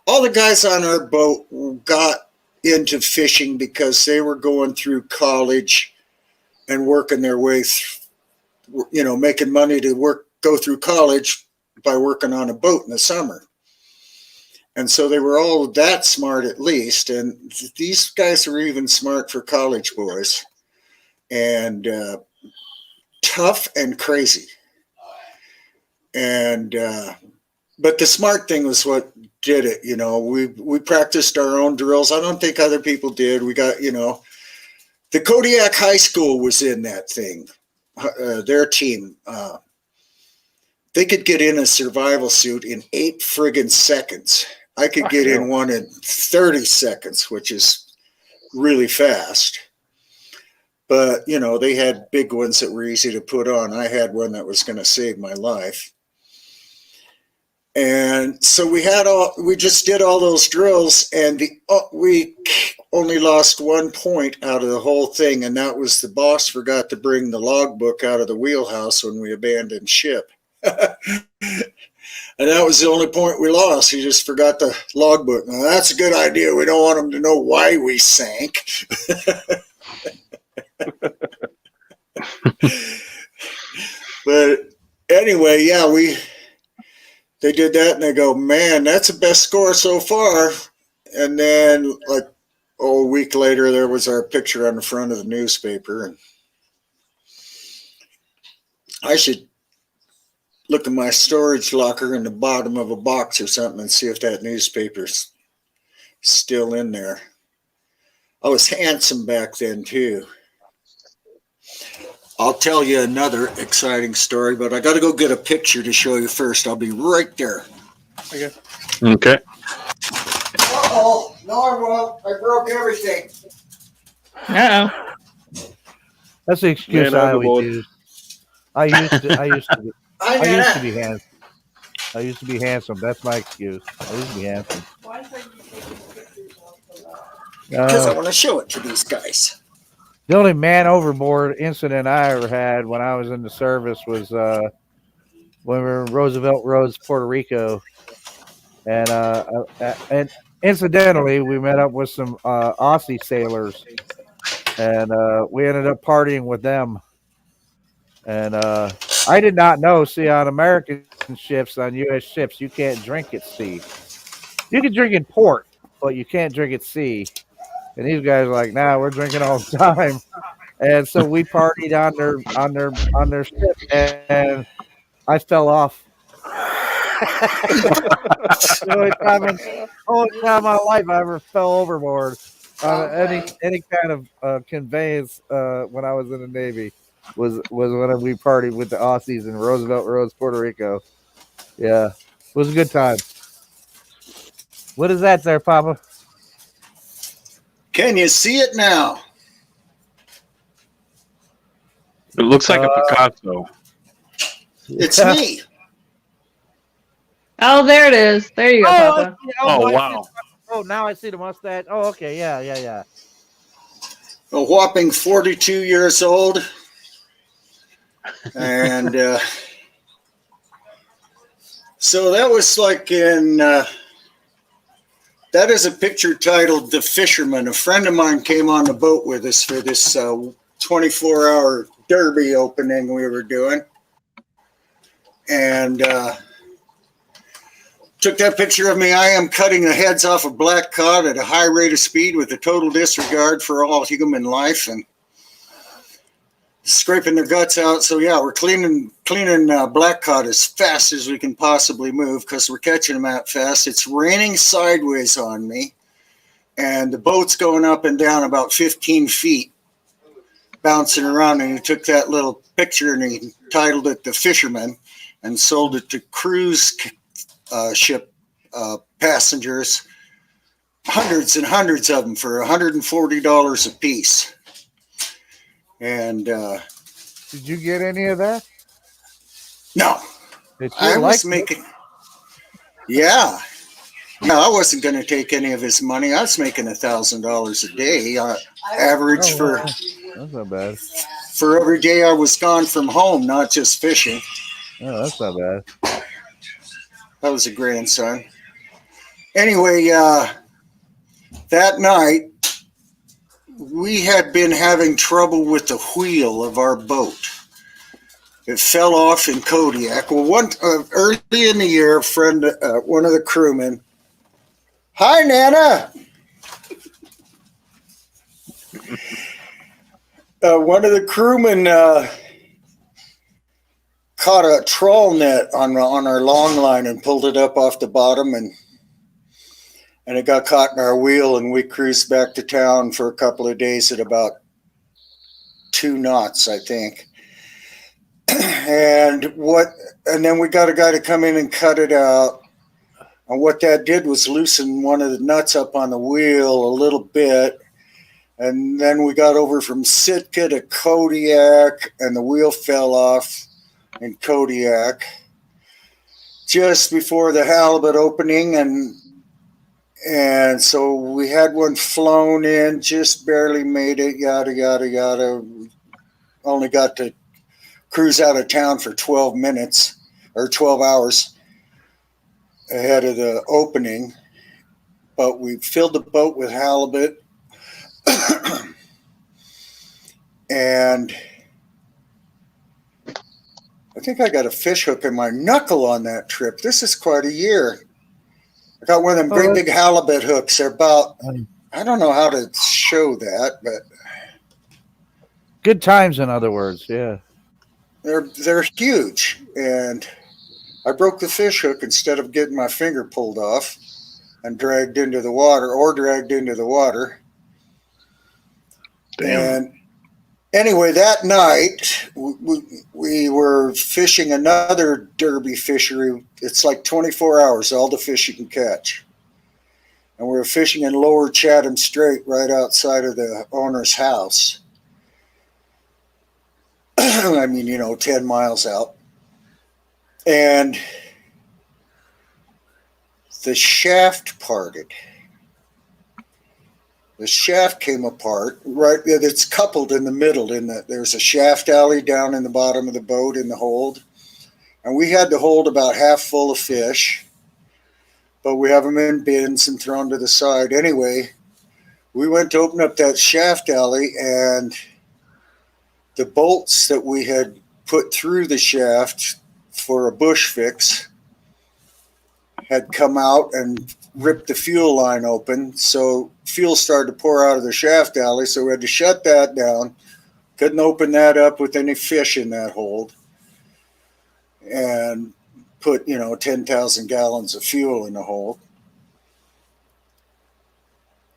all the guys on our boat got into fishing because they were going through college and working their way through, making money to go through college by working on a boat in the summer. And so they were all that smart at least. And these guys were even smart for college boys. and tough and crazy. And but the smart thing was what did it. You know, we practiced our own drills. I don't think other people did. We got, you know, the Kodiak High School was in that thing. Their team. They could get in a survival suit in 8 friggin' seconds. I could get in one in 30 seconds, which is really fast. But, you know, they had big ones that were easy to put on. I had one that was going to save my life. And so we just did all those drills, and we only lost 1 point out of the whole thing, and that was the boss forgot to bring the logbook out of the wheelhouse when we abandoned ship. And that was the only point we lost. He just forgot the logbook. Now, that's a good idea. We don't want him to know why we sank. But anyway, yeah, they did that, and they go, man, that's the best score so far. And then, like, a week later, there was our picture on the front of the newspaper. And I should look in my storage locker in the bottom of a box or something and see if that newspaper's still in there. I was handsome back then, too. I'll tell you another exciting story, but I got to go get a picture to show you first. I'll be right there. Okay. Uh-oh. No, I won't. I broke everything. Uh-oh. That's the excuse Man, I always overboard. use. I used to be handsome. I used to be handsome. That's my excuse. I used to be handsome. Because I want to show it to these guys. The only man overboard incident I ever had when I was in the service was when we were in Roosevelt Roads, Puerto Rico, and incidentally we met up with some Aussie sailors, and we ended up partying with them. And I did not know. See, on American ships, on U.S. ships, you can't drink at sea. You can drink in port, but you can't drink at sea. And these guys are like, nah, we're drinking all the time. And so we partied on their ship, and I fell off. The only time in my life I ever fell overboard on any kind of conveyance when I was in the Navy was when we partied with the Aussies in Roosevelt Roads, Puerto Rico. Yeah, it was a good time. What is that there, Papa? Can you see it now? It looks like a Picasso. It's me. Oh, there it is. There you go, Papa. Oh, wow. Now I see the mustache. Oh, okay. Yeah. A whopping 42 years old. And so that was like in, that is a picture titled The Fisherman. A friend of mine came on the boat with us for this 24-hour derby opening we were doing. And took that picture of me. I am cutting the heads off of black cod at a high rate of speed with a total disregard for all human life and scraping their guts out. So yeah, we're cleaning black cod as fast as we can possibly move because we're catching them out fast. It's raining sideways on me, and the boat's going up and down about 15 feet, bouncing around. And he took that little picture and he titled it The Fisherman and sold it to cruise ship passengers, hundreds and hundreds of them for $140 a piece. And did you get any of that? No, I was making. Yeah, no, I wasn't going to take any of his money. I was making $1,000 a day, average for. That's not bad. For every day I was gone from home, not just fishing. Oh, that's not bad. That was a grandson. Anyway, that night, we had been having trouble with the wheel of our boat. It fell off in Kodiak. Well, early in the year, a friend, one of the crewmen, hi, Nana. one of the crewmen caught a trawl net on our long line and pulled it up off the bottom, and it got caught in our wheel, and we cruised back to town for a couple of days at about 2 knots, I think. And then we got a guy to come in and cut it out. And what that did was loosen one of the nuts up on the wheel a little bit. And then we got over from Sitka to Kodiak, and the wheel fell off in Kodiak just before the halibut opening. And so we had one flown in, just barely made it, yada, yada, yada. Only got to cruise out of town for 12 minutes or 12 hours ahead of the opening. But we filled the boat with halibut. And I think I got a fish hook in my knuckle on that trip. This is quite a year. I got one of them great big halibut hooks. They're about, I don't know how to show that, but good times, in other words. Yeah, they're huge. And I broke the fish hook instead of getting my finger pulled off and dragged into the water. Damn. And anyway, that night we were fishing another derby fishery. It's like 24 hours, all the fish you can catch. And we were fishing in Lower Chatham Strait right outside of the owner's house. I mean, 10 miles out. And the shaft parted. The shaft came apart, right? It's coupled in the middle. There's a shaft alley down in the bottom of the boat in the hold. And we had the hold about half full of fish, but we have them in bins and thrown to the side. Anyway, we went to open up that shaft alley, and the bolts that we had put through the shaft for a bush fix had come out and ripped the fuel line open. So fuel started to pour out of the shaft alley. So we had to shut that down. Couldn't open that up with any fish in that hold. And put, 10,000 gallons of fuel in the hold.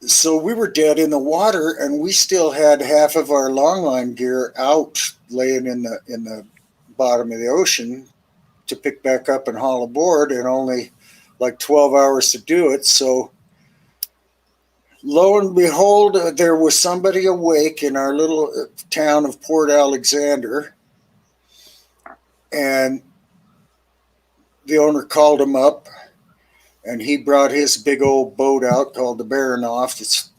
So we were dead in the water, and we still had half of our longline gear out laying in the bottom of the ocean to pick back up and haul aboard, and only like 12 hours to do it. So lo and behold, there was somebody awake in our little town of Port Alexander, and the owner called him up, and he brought his big old boat out called the Baranoff. It's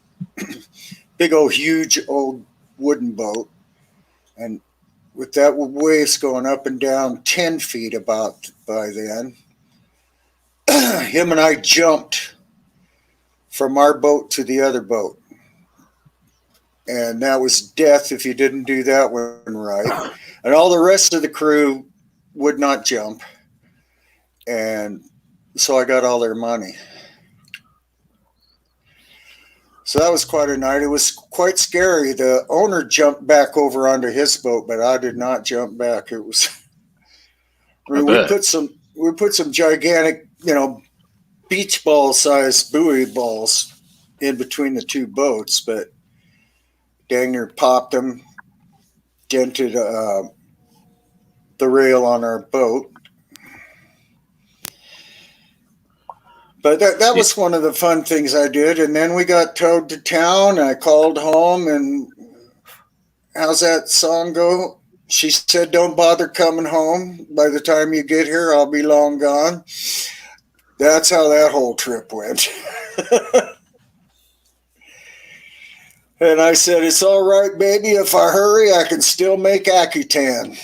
big old huge old wooden boat, and with that waves going up and down 10 feet about by then, him and I jumped from our boat to the other boat. And that was death if you didn't do that one right. And all the rest of the crew would not jump. And so I got all their money. So that was quite a night. It was quite scary. The owner jumped back over onto his boat, but I did not jump back. It was, we put some gigantic, beach ball sized buoy balls in between the two boats, but dang near popped them, dented the rail on our boat. But that was one of the fun things I did. And then we got towed to town. I called home, and how's that song go? She said, "Don't bother coming home. By the time you get here, I'll be long gone." That's how that whole trip went. And I said, "It's all right, baby. If I hurry, I can still make Accutane,"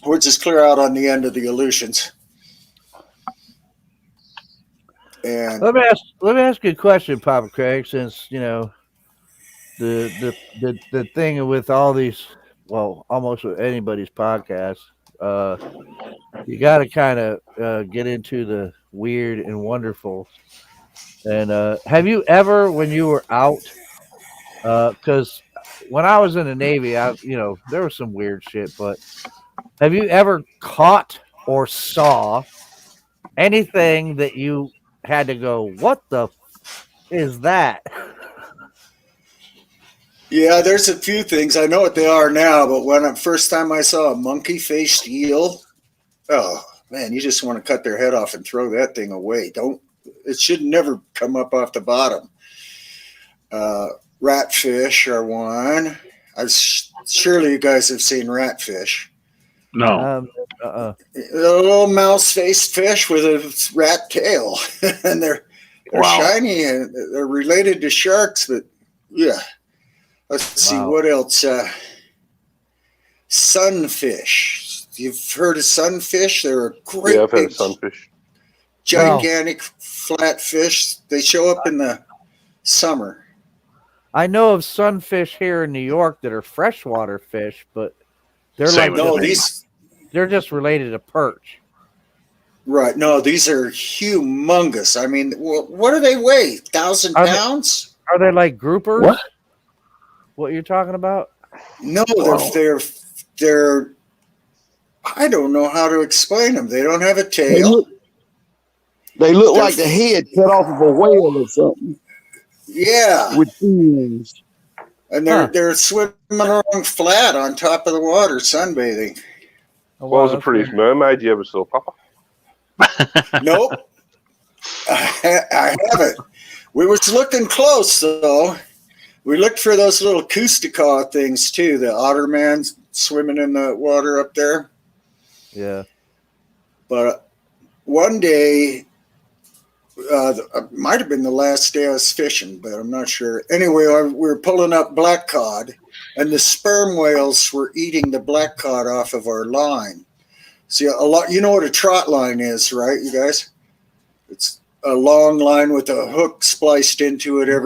which is clear out on the end of the Aleutians. And let me ask you a question, Papa Craig. Since the thing with all these, well, almost with anybody's podcast, you got to kind of get into the weird and wonderful. And have you ever, when you were out, because when I was in the Navy, there was some weird shit. But have you ever caught or saw anything that you had to go, "What the is that?" Yeah, there's a few things. I know what they are now, but first time I saw a monkey-faced eel, oh man, you just want to cut their head off and throw that thing away. It should never come up off the bottom. Ratfish are one. Surely you guys have seen ratfish. No. A little mouse-faced fish with a rat tail, and they're shiny and they're related to sharks. But yeah, let's see what else. Sunfish. You've heard of sunfish? They're a great. Yeah, I've heard of sunfish. Gigantic flat fish. They show up in the summer. I know of sunfish here in New York that are freshwater fish, but they're they're just related to perch. Right. No, these are humongous. I mean, what do they weigh? 1,000 pounds? Are they like groupers? What? What you're talking about? No, they're. I don't know how to explain them. They don't have a tail. They look like the head cut off of a whale or something. Yeah. With fins. And they're swimming along flat on top of the water, sunbathing. What was the prettiest mermaid you ever saw, Papa? Nope. I haven't. We were looking close, though. We looked for those little Kustacaw things, too. The otterman swimming in the water up there. Yeah. But one day, it might have been the last day I was fishing, but I'm not sure. Anyway, we were pulling up black cod, and the sperm whales were eating the black cod off of our line. See, you know what a trot line is, right, you guys? It's a long line with a hook spliced into it a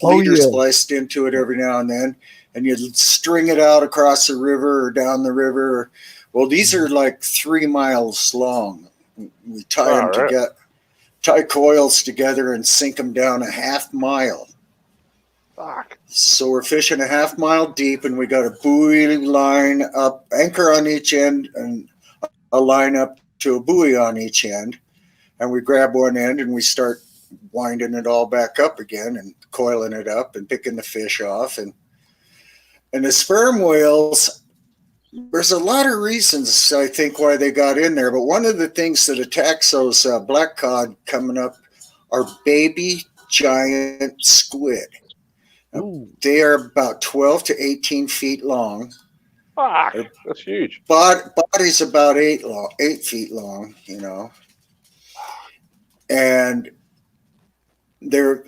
leader spliced into it every now and then, and you string it out across the river or down the river. Well, these are like 3 miles long. We tie them together. Tie coils together and sink them down a half mile. Fuck. So we're fishing a half mile deep, and we got a buoy line up, anchor on each end, and a line up to a buoy on each end. And we grab one end and we start winding it all back up again and coiling it up and picking the fish off. And the sperm whales, there's a lot of reasons, I think, why they got in there. But one of the things that attacks those black cod coming up are baby giant squid. They are about 12 to 18 feet long. Fuck, that's huge. Body's about 8 feet long, And they'll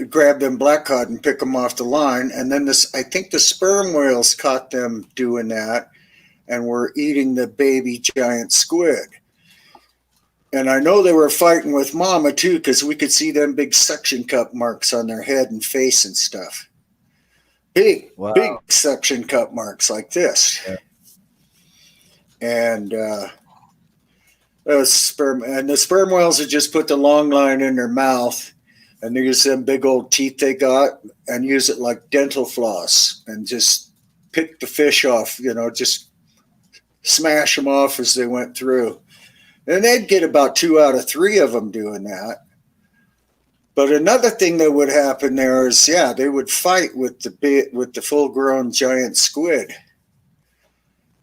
grab them black cod and pick them off the line, and then I think the sperm whales caught them doing that, and were eating the baby giant squid. And I know they were fighting with mama too, because we could see them big suction cup marks on their head and face and stuff. Big suction cup marks like this. Yeah. And the sperm whales would just put the long line in their mouth and they use them big old teeth they got and use it like dental floss and just pick the fish off, just smash them off as they went through. And they'd get about 2 out of 3 of them doing that. But another thing that would happen there is, they would fight with the full-grown giant squid.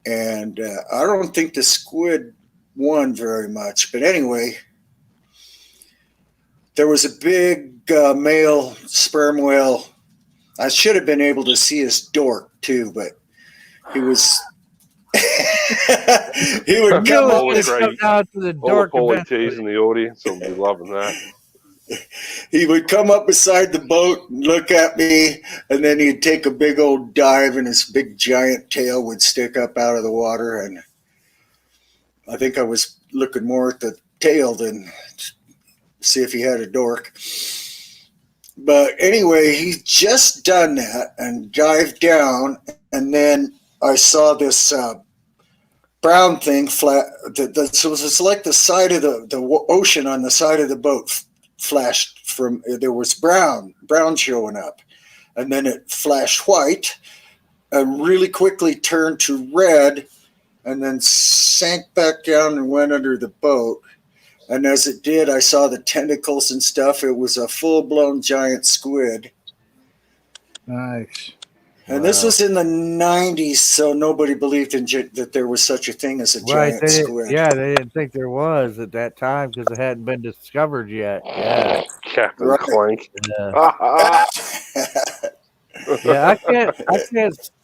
And I don't think the squid won very much. But anyway, there was a big male sperm whale. I should have been able to see his dork too, but he was. He would come out to the dork. All the Polities in the audience will be loving that. He would come up beside the boat and look at me, and then he'd take a big old dive, and his big giant tail would stick up out of the water. And I think I was looking more at the tail than see if he had a dork. But anyway, he just done that and dived down, and then I saw this brown thing flat. So it was like the side of the ocean on the side of the boat flashed from. There was brown showing up, and then it flashed white and really quickly turned to red and then sank back down and went under the boat. And as it did, I saw the tentacles and stuff. It was a full-blown giant squid. Nice. And this was in the 90s, so nobody believed that there was such a thing as a giant squid. Yeah, they didn't think there was at that time because it hadn't been discovered yet. Yeah. Captain Clank. Yeah. Yeah,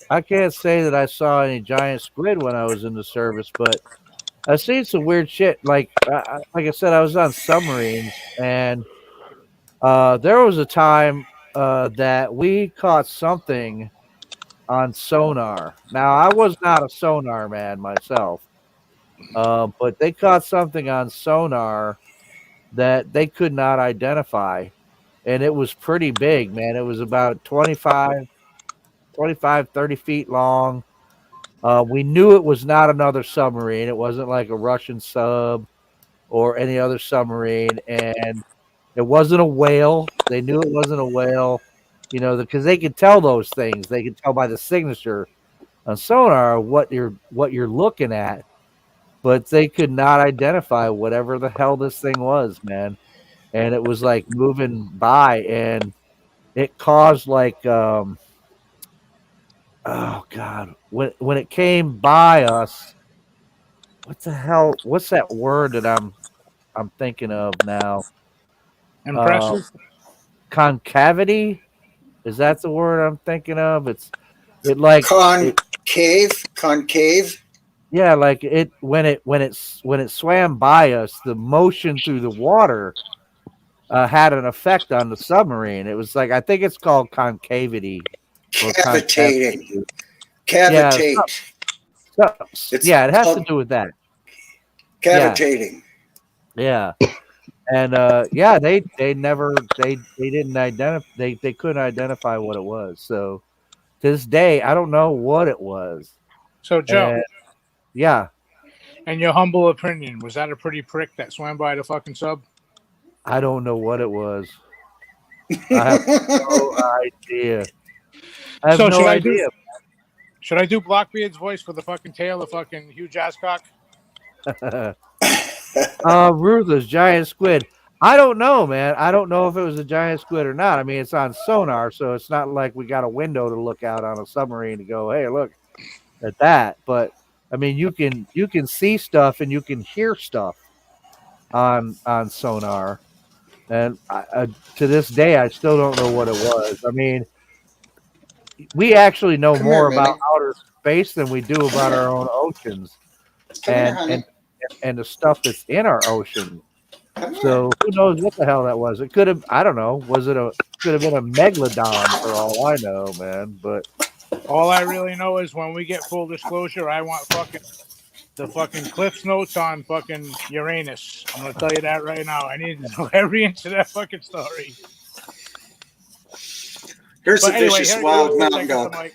I can't say that I saw any giant squid when I was in the service, but I've seen some weird shit. Like I said, I was on submarines, and there was a time that we caught something on sonar. Now, I was not a sonar man myself, but they caught something on sonar that they could not identify, and it was pretty big, man. It was about 25, 30 feet long. We knew it was not another submarine. It wasn't like a Russian sub or any other submarine, and it wasn't a whale. They knew it wasn't a whale, because they could tell those things. They could tell by the signature on sonar what you're looking at, but they could not identify whatever the hell this thing was, man. And it was like moving by, and it caused like oh god, when it came by us, what the hell? What's that word that I'm thinking of now? Impressive. Concavity, is that the word I'm thinking of? It like concave. Yeah, like when it swam by us, the motion through the water had an effect on the submarine. It was like, I think it's called concavity. Cavitating. Cavitate. Yeah, it has to do with that. Cavitating. Yeah. And they didn't identify, they couldn't identify what it was. So to this day, I don't know what it was. So Joe, yeah. In your humble opinion, was that a pretty prick that swam by the fucking sub? I don't know what it was. I have no idea. I have no idea. Should I do Blockbeard's voice for the fucking tail of fucking huge ass cock? Ruthless giant squid. I don't know, man. I don't know if it was a giant squid or not. I mean, it's on sonar, so it's not like we got a window to look out on a submarine to go, hey, look at that. But I mean, you can see stuff and you can hear stuff on sonar, and to this day, I still don't know what it was. I mean, we actually know more about outer space than we do about our own oceans, and the stuff that's in our ocean. So who knows what the hell that was? It could have, I don't know. Could have been a megalodon for all I know, man. But all I really know is when we get full disclosure, I want the fucking Cliff's Notes on fucking Uranus. I'm gonna tell you that right now. I need to know every inch of that fucking story. Here's a vicious wild mountain dog.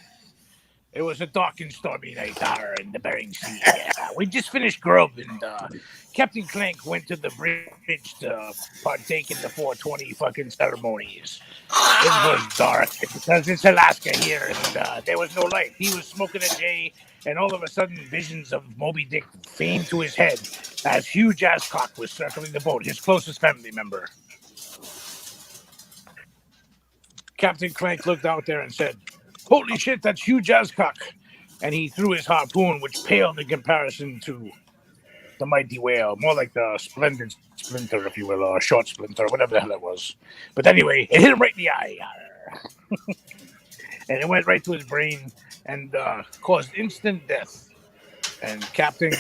It was a dark and stormy night there in the Bering Sea. Yeah. We just finished grub, and Captain Clank went to the bridge to partake in the 420 fucking ceremonies. It was dark because it's Alaska here, and there was no light. He was smoking a J, and all of a sudden, visions of Moby Dick came to his head as huge ass cock was circling the boat, his closest family member. Captain Clank looked out there and said, "Holy shit, that's huge ass cock." And he threw his harpoon, which paled in comparison to the mighty whale, more like the splendid splinter, if you will, or a short splinter, whatever the hell it was. But anyway, it hit him right in the eye. And it went right to his brain and caused instant death. And Captain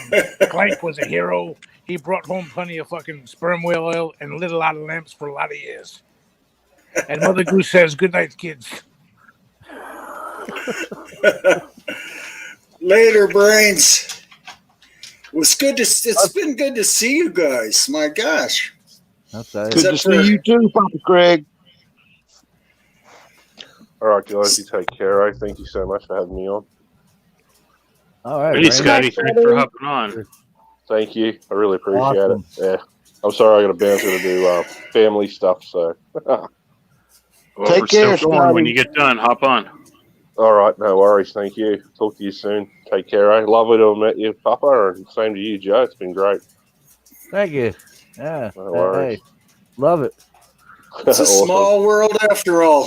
Clank was a hero. He brought home plenty of fucking sperm whale oil and lit a lot of lamps for a lot of years. And Mother Goose says, "Good night, kids." Later, brains. It's been good to see you guys. My gosh. Good to see you too, Papa Craig. All right, guys, you take care. Thank you so much for having me on. All right. Hey, Scotty, thanks for hopping on. Thank you. I really appreciate it. Yeah. I'm sorry I got to bounce to do family stuff, so. Well, Take we're still care, going. When Scotty. you get done, hop on. All right, no worries. Thank you. Talk to you soon. Take care. Eh? Lovely to have met you, Papa, and same to you, Joe. It's been great. Thank you. Yeah. No worries. Hey, love it. It's a Awesome. small world after all.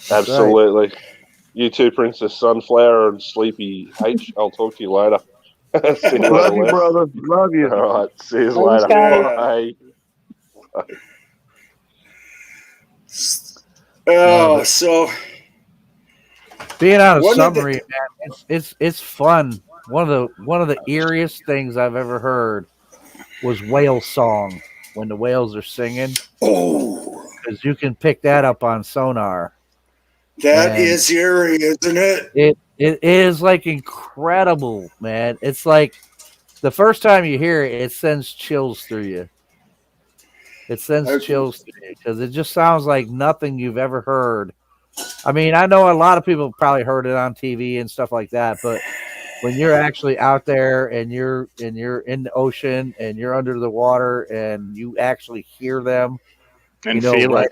That's right. Absolutely. You too, Princess Sunflower and Sleepy H. I'll talk to you later. See you later, Love you, Les. brother. Love you. All right. See you Love you, later. Scotty. Bye. Oh, so Being on a One of the- submarine, man, it's fun. One of the eeriest things I've ever heard was whale song when the whales are singing, oh, because you can pick that up on sonar. that And is eerie, isn't it? it is like incredible, man. It's like the first time you hear it, it sends chills through you. It sends I- chills through you because it just sounds like nothing you've ever heard. I mean, I know a lot of people probably heard it on TV and stuff like that, but when you're actually out there and you're in the ocean and you're under the water and you actually hear them, And feel right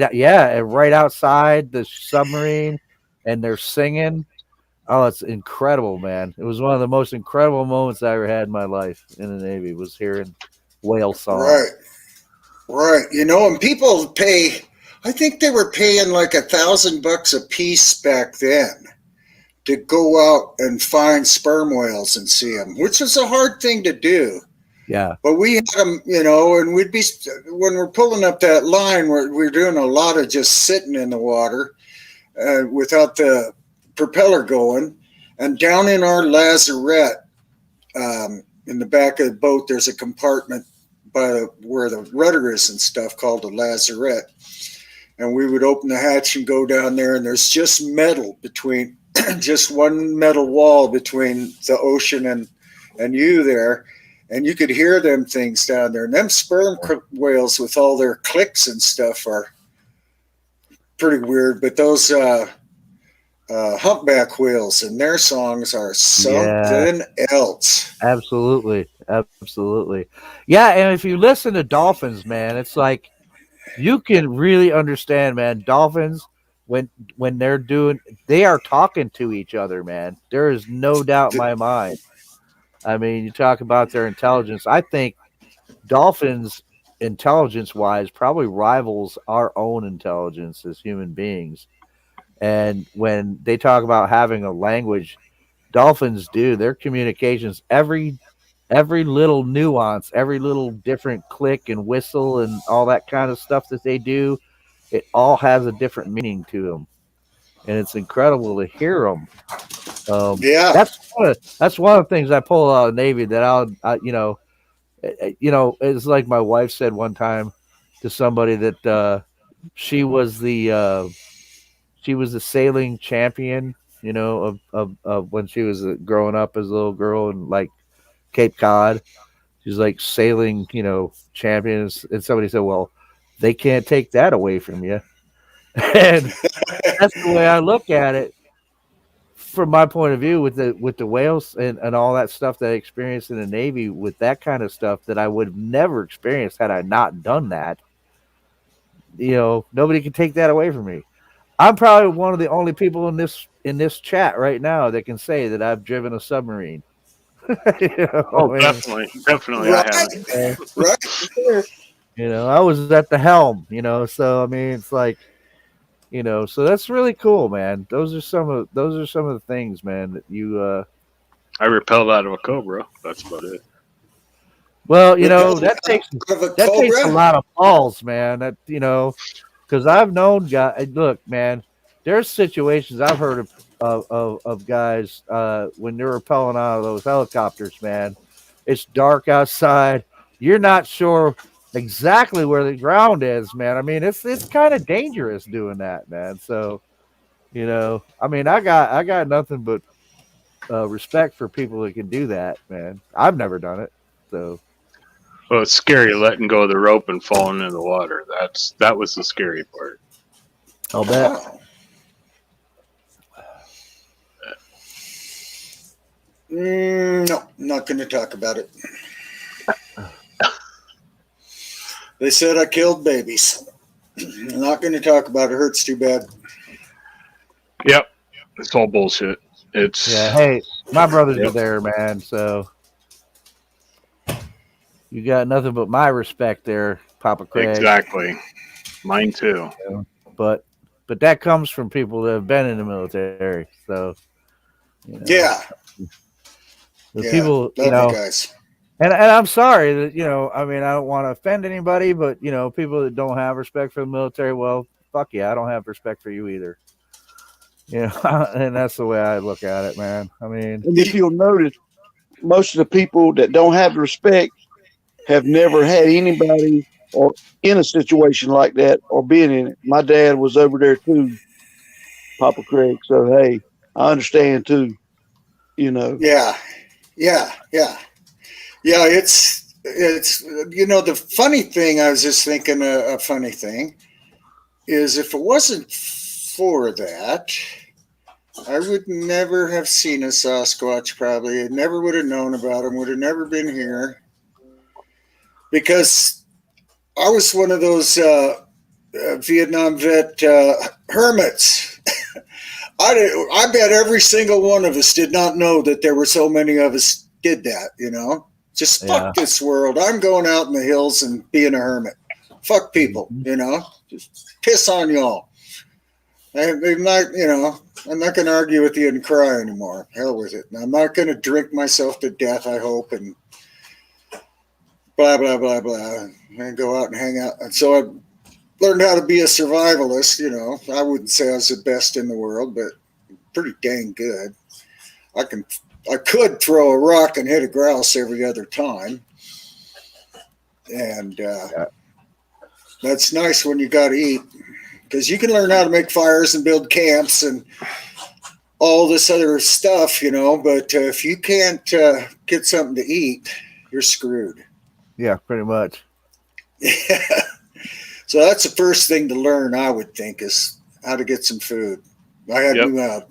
it. out, yeah, and right outside the submarine, and they're singing. Oh, it's incredible, man! It was one of the most incredible moments I ever had in my life in the Navy. Was hearing whale song. Right. And people pay. I think they were paying like $1,000 a piece back then to go out and find sperm whales and see them, which was a hard thing to do. Yeah. But we had them, and we'd be, when we're pulling up that line, we're doing a lot of just sitting in the water without the propeller going. And down in our lazarette, in the back of the boat, there's a compartment by where the rudder is and stuff called a lazarette. And we would open the hatch and go down there, and there's just metal between, just one metal wall between the ocean and you there. And you could hear them things down there. And them sperm whales with all their clicks and stuff are pretty weird. But those humpback whales and their songs are something else. Absolutely. Yeah, and if you listen to dolphins, man, it's like you can really understand, man. Dolphins, when they are talking to each other, man. There is no doubt in my mind. I mean, you talk about their intelligence. I think dolphins, intelligence wise, probably rivals our own intelligence as human beings. And when they talk about having a language, dolphins do. Their communications, every little nuance, every little different click and whistle and all that kind of stuff that they do, it all has a different meaning to them, and it's incredible to hear them. Yeah. That's one of the things I pull out of the Navy that it's like my wife said one time to somebody that she was the sailing champion, of when she was growing up as a little girl in like Cape Cod. She's like sailing, champions. And somebody said, well, they can't take that away from you. And that's the way I look at it from my point of view with the whales and all that stuff that I experienced in the Navy with that kind of stuff that I would have never experienced had I not done that. Nobody can take that away from me. I'm probably one of the only people in this chat right now that can say that I've driven a submarine. Definitely, Right. I have. Right. I was at the helm. So I mean, it's like, so that's really cool, man. Those are some of the things, man, that you. I repelled out of a cobra. That's about it. Well, that takes a lot of balls, man. That because I've known guys. Look, man, there's situations I've heard of guys when they're rappelling out of those helicopters, man. It's dark outside. You're not sure exactly where the ground is, man. I mean, it's kind of dangerous doing that, man. So, I mean, I got nothing but respect for people that can do that, man. I've never done it, so. Well, it's scary letting go of the rope and falling into the water. That was the scary part. I'll bet. No, not going to talk about it. They said I killed babies. I'm not going to talk about it. It hurts too bad. Yep. It's all bullshit. It's Hey, my brothers Yep. are there, man. So you got nothing but my respect there, Papa Craig. Exactly. Mine too. But that comes from people that have been in the military. So Yeah. the Yeah. people, Love you guys. And I'm sorry that, I mean, I don't want to offend anybody, but, people that don't have respect for the military, well, fuck yeah, I don't have respect for you either. And that's the way I look at it, man. I mean, And if you'll notice, most of the people that don't have respect have never had anybody or in a situation like that or been in it. My dad was over there too, Papa Craig. So, hey, I understand too, Yeah. It's the funny thing, I was just thinking a funny thing is if it wasn't for that, I would never have seen a Sasquatch probably. I never would have known about him, would have never been here. Because I was one of those Vietnam vet hermits. I bet every single one of us did not know that there were so many of us did that, Just fuck this world. I'm going out in the hills and being a hermit. Fuck people, Just piss on y'all. I'm not going to argue with you and cry anymore. Hell with it. And I'm not going to drink myself to death, I hope, and blah, blah, blah, blah, and go out and hang out. And so I learned how to be a survivalist, I wouldn't say I was the best in the world, but pretty dang good. I could throw a rock and hit a grouse every other time. And that's nice when you got to eat, because you can learn how to make fires and build camps and all this other stuff, but if you can't get something to eat, you're screwed. Yeah, pretty much. Yeah. So that's the first thing to learn, I would think, is how to get some food. I had a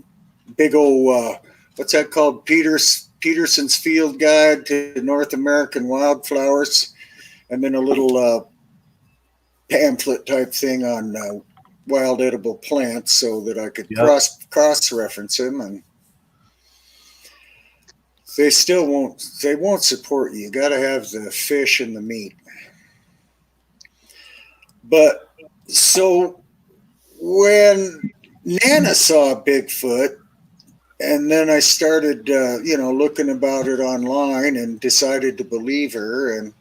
big old, what's that called? Peterson's Field Guide to North American Wildflowers, and then a little pamphlet type thing on wild edible plants so that I could cross-reference them. And they won't support you. You got to have the fish and the meat. But so when Nana saw Bigfoot, and then I started, looking about it online and decided to believe her. And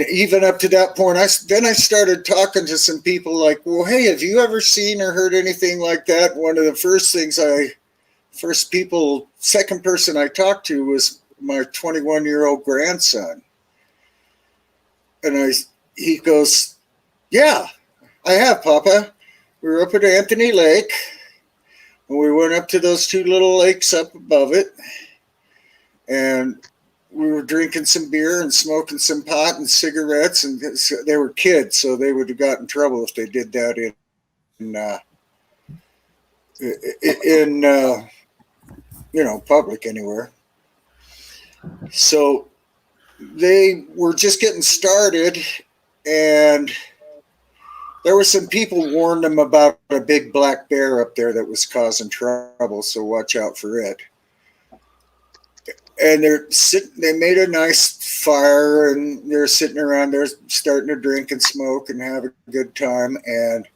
even up to that point, I started talking to some people like, well, hey, have you ever seen or heard anything like that? One of the second person I talked to was my 21-year-old grandson. And he goes, yeah, I have, Papa. We were up at Anthony Lake, and we went up to those two little lakes up above it, and we were drinking some beer and smoking some pot and cigarettes, and they were kids, so they would have got in trouble if they did that in public anywhere. So they were just getting started, and there were some people warned them about a big black bear up there that was causing trouble, so watch out for it. And they made a nice fire, and they're sitting around there starting to drink and smoke and have a good time. And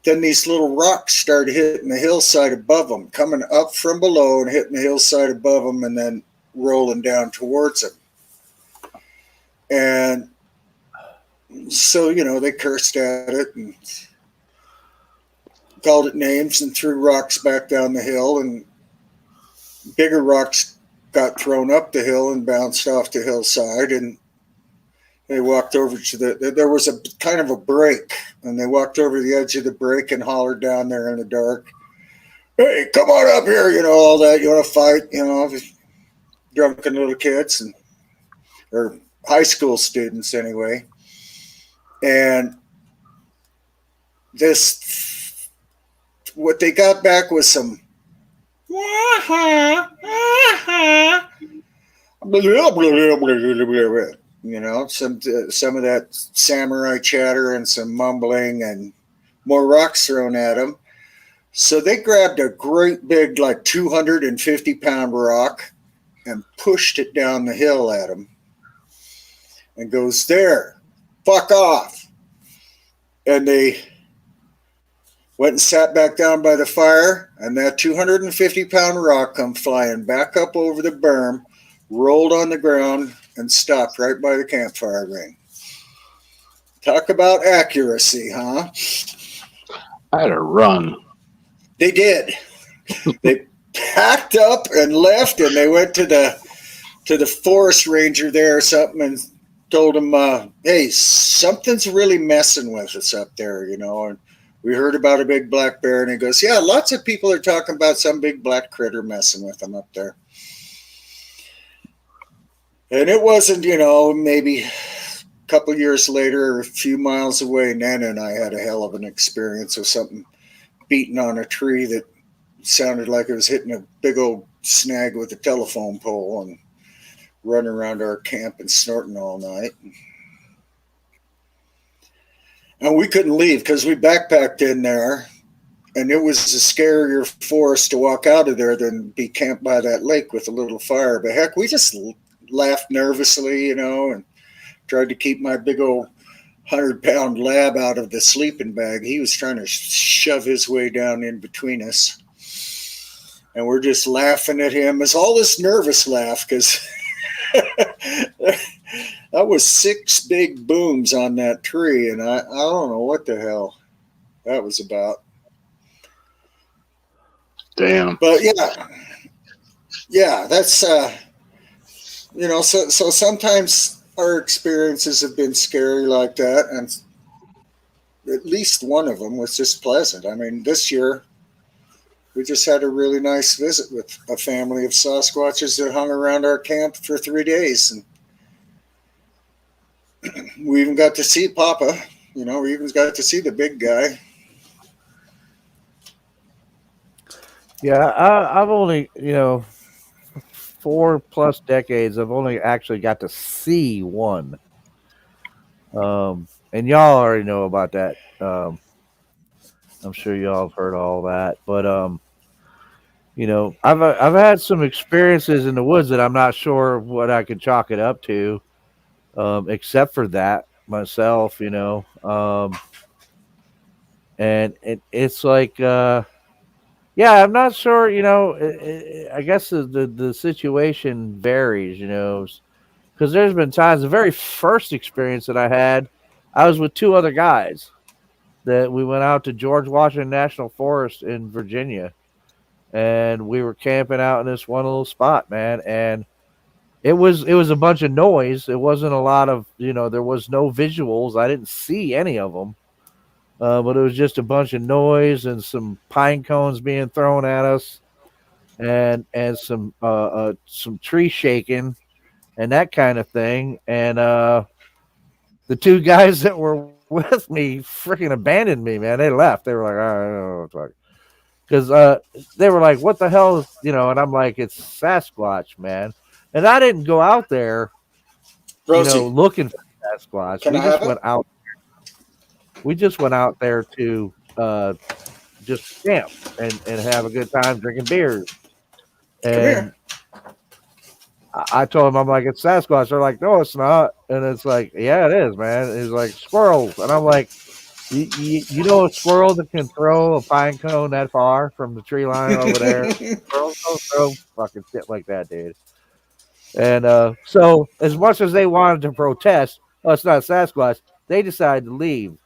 then these little rocks started hitting the hillside above them, coming up from below and hitting the hillside above them and then rolling down towards them. And so, they cursed at it and called it names and threw rocks back down the hill, and bigger rocks got thrown up the hill and bounced off the hillside, and they walked over to there was a kind of a break, and they walked over the edge of the break and hollered down there in the dark, hey, come on up here, all that, you want to fight, drunken little kids or high school students anyway. And what they got back was some some of that samurai chatter and some mumbling and more rocks thrown at them. So they grabbed a great big, like 250-pound rock and pushed it down the hill at him and goes, "There, fuck off." And they went and sat back down by the fire, and that 250-pound rock come flying back up over the berm, rolled on the ground, and stopped right by the campfire ring. Talk about accuracy, huh? I had to run. They did. They packed up and left, and they went to the forest ranger there or something and told him, "Hey, something's really messing with us up there, and we heard about a big black bear." And he goes, "Yeah, lots of people are talking about some big black critter messing with them up there." And it wasn't, maybe a couple years later or a few miles away, Nana and I had a hell of an experience with something beating on a tree that sounded like it was hitting a big old snag with a telephone pole and running around our camp and snorting all night. And we couldn't leave because we backpacked in there, and it was a scarier forest to walk out of there than be camped by that lake with a little fire. But heck, we just laughed nervously, and tried to keep my big old 100-pound lab out of the sleeping bag. He was trying to shove his way down in between us. And we're just laughing at him. It's all this nervous laugh because that was 6 big booms on that tree. And I don't know what the hell that was about. Damn. But yeah, that's, so sometimes our experiences have been scary like that, and at least one of them was just pleasant. I mean, this year we just had a really nice visit with a family of Sasquatches that hung around our camp for 3 days, and we even got to see Papa. We even got to see the big guy. Yeah, I've only 4+ decades. I've only actually got to see one. And y'all already know about that. I'm sure y'all have heard all that, but I've had some experiences in the woods that I'm not sure what I could chalk it up to, except for that myself, and it's like, yeah, I'm not sure, I guess the situation varies, because there's been times. The very first experience that I had, I was with 2 other guys that we went out to George Washington National Forest in Virginia, and we were camping out in this one little spot, man. And it was a bunch of noise. It wasn't a lot of, there was no visuals. I didn't see any of them, but it was just a bunch of noise and some pine cones being thrown at us, and some tree shaking and that kind of thing. And the 2 guys that were with me freaking abandoned me, man. They left. They were like, "I don't know what to talk." Because they were like, "What the hell is," and I'm like, "It's Sasquatch, man." And I didn't go out there, Rosie, looking for Sasquatch. can We I just have went it? out. We just went out there to just camp and have a good time drinking beers. Come And here. I told them, I'm like, "It's Sasquatch." They're like, "No, it's not." And it's like, "Yeah, it is, man." He's like, "Squirrels." And I'm like, you know a squirrel that can throw a pine cone that far from the tree line over there? Squirrels don't throw fucking shit like that, dude. And so as much as they wanted to protest, "Oh, it's not Sasquatch," they decided to leave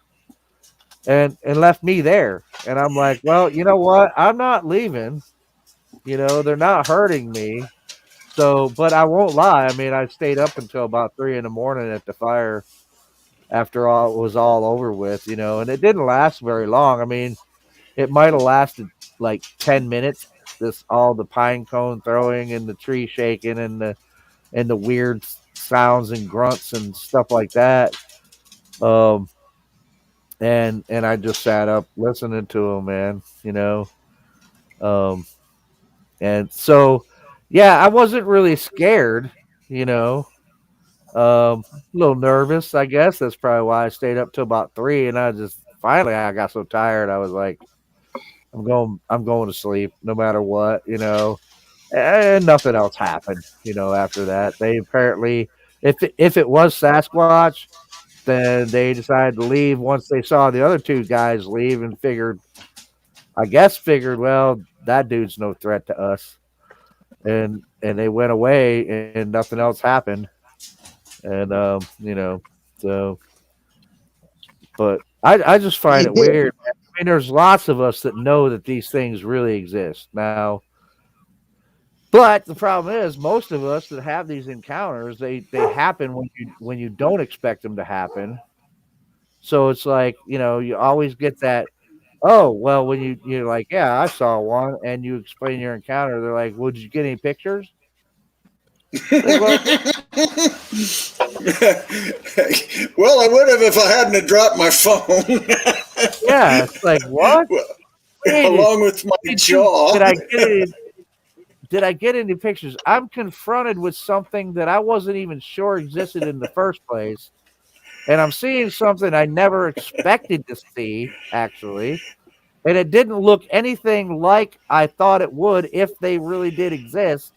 and left me there. And I'm like, "Well, you know what? I'm not leaving. They're not hurting me. So, but I won't lie. I mean, I stayed up until about 3 in the morning at the fire after all it was all over with, and it didn't last very long. I mean, it might have lasted like 10 minutes. This all the pine cone throwing and the tree shaking and the weird sounds and grunts and stuff like that. Um, and I just sat up listening to them, man. Um, and so, yeah, I wasn't really scared, you know. A little nervous, I guess. That's probably why I stayed up till about 3, and I just finally I got so tired. I was like, I'm going to sleep no matter what, and nothing else happened, after that. They apparently, if it was Sasquatch, then they decided to leave once they saw the other two guys leave and figured, well, that dude's no threat to us. And they went away and nothing else happened. And so but I just find it Yeah. weird. I mean, there's lots of us that know that these things really exist. Now, but the problem is, most of us that have these encounters, they happen when you don't expect them to happen. So it's like, you always get that, oh, well, when you're like, yeah, I saw one, and you explain your encounter, they're like, well, did you get any pictures? Like, well, Well, I would have if I hadn't have dropped my phone. yeah, it's like, what? Wait, Along with my did jaw. did I get any pictures? I'm confronted with something that I wasn't even sure existed in the first place. And I'm seeing something I never expected to see, actually. And it didn't look anything like I thought it would if they really did exist.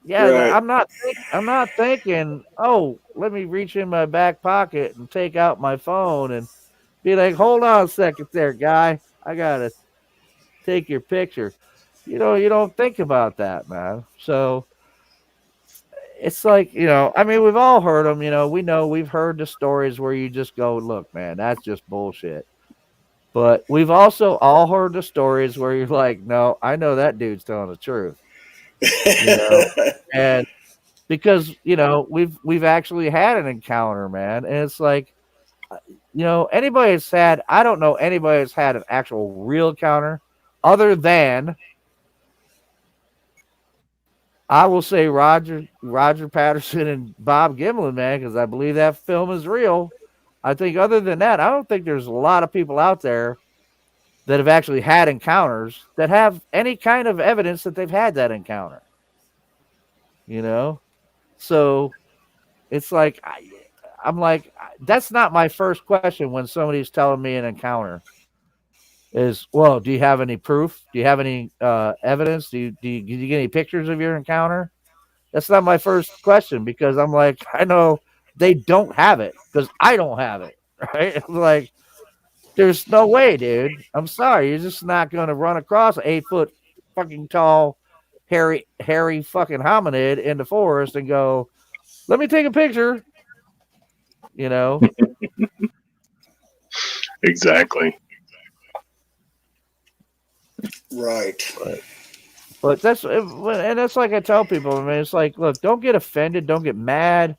Yeah, Right. I'm not thinking, oh, let me reach in my back pocket and take out my phone and be like, hold on a second there, guy. I gotta take your picture. You don't think about that, man. So it's like, I mean, we've all heard them, we've heard the stories where you just go, look, man, that's just bullshit. But we've also all heard the stories where you're like, no, I know that dude's telling the truth, and because, we've actually had an encounter, man. And it's like, anybody that's had, I don't know anybody that's had an actual real encounter other than, I will say Roger Patterson and Bob Gimlin, man, because I believe that film is real. I think other than that, I don't think there's a lot of people out there that have actually had encounters that have any kind of evidence that they've had that encounter. So it's like I'm like, that's not my first question when somebody's telling me an encounter. Is, well, do you have any proof? Do you have any evidence? Did you get any pictures of your encounter? That's not my first question, because I'm like, I know they don't have it because I don't have it, right? It's like, there's no way, dude. I'm sorry, you're just not going to run across an 8-foot fucking tall, hairy fucking hominid in the forest and go, let me take a picture. Exactly. Right. But that's like I tell people. I mean, it's like, look, don't get offended, don't get mad.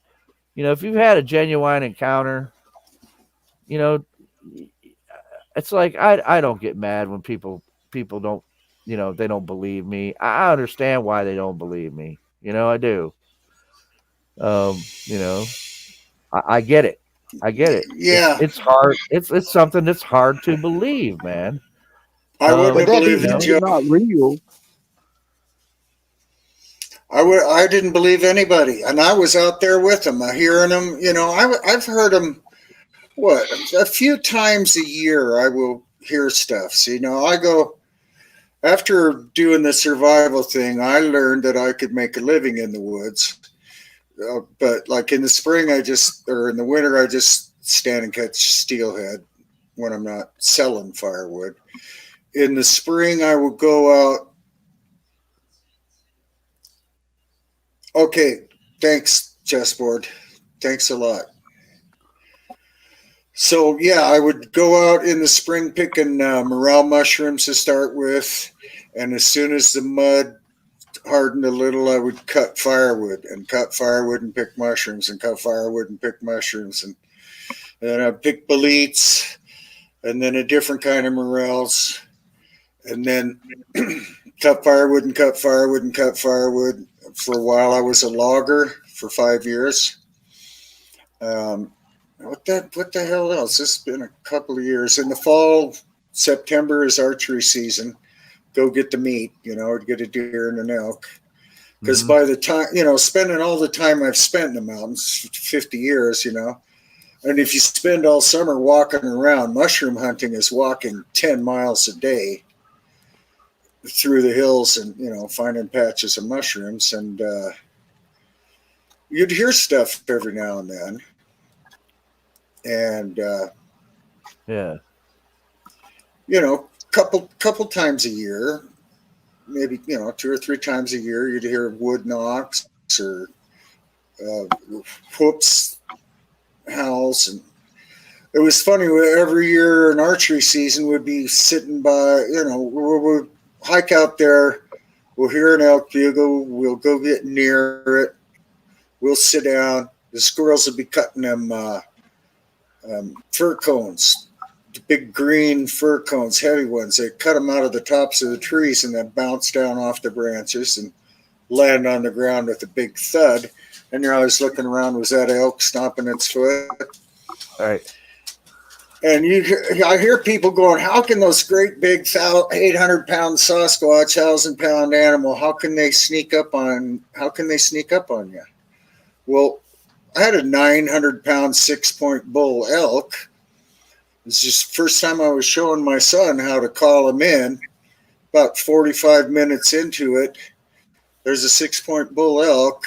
If you've had a genuine encounter, it's like I don't get mad when people don't, they don't believe me. I understand why they don't believe me. I do. I get it. I get it. Yeah. It's hard. It's something that's hard to believe, man. I wouldn't But have that believed doesn't it, mean Joe. it's not real. I didn't believe anybody, and I was out there with them, hearing them. I've heard them. What, a few times a year I will hear stuff. So, I go, after doing the survival thing, I learned that I could make a living in the woods. But like in the spring, or in the winter, I just stand and catch steelhead when I'm not selling firewood. In the spring, I will go out. Okay, thanks, chessboard. Thanks a lot. So yeah, I would go out in the spring picking morel mushrooms to start with, and as soon as the mud hardened a little, I would cut firewood and pick mushrooms and cut firewood and pick mushrooms, and then I'd pick boletes, and then a different kind of morels, and then cut firewood and cut firewood and cut firewood. For a while, I was a logger for 5 years. What the hell else? It's been a couple of years. In the fall, September is archery season. Go get the meat, get a deer and an elk. Because by the time, spending all the time I've spent in the mountains, 50 years, and if you spend all summer walking around, mushroom hunting is walking 10 miles a day through the hills and, finding patches of mushrooms. And you'd hear stuff every now and then. And, couple times a year, maybe, 2 or 3 times a year, you'd hear wood knocks or whoops, howls. And it was funny, every year in archery season, we'd be sitting by, we'll hike out there, we'll hear an elk bugle, we'll go get near it, we'll sit down, the squirrels would be cutting them fir cones, the big green fir cones, heavy ones. They cut them out of the tops of the trees and then bounce down off the branches and land on the ground with a big thud. And you're always looking around, was that elk stomping its foot? All right. And I hear people going, how can those great big 800-pound Sasquatch, 1,000-pound animal, how can they sneak up on you? Well, I had a 900-pound 6-point bull elk. It's just first time I was showing my son how to call him in. About 45 minutes into it, there's a 6-point bull elk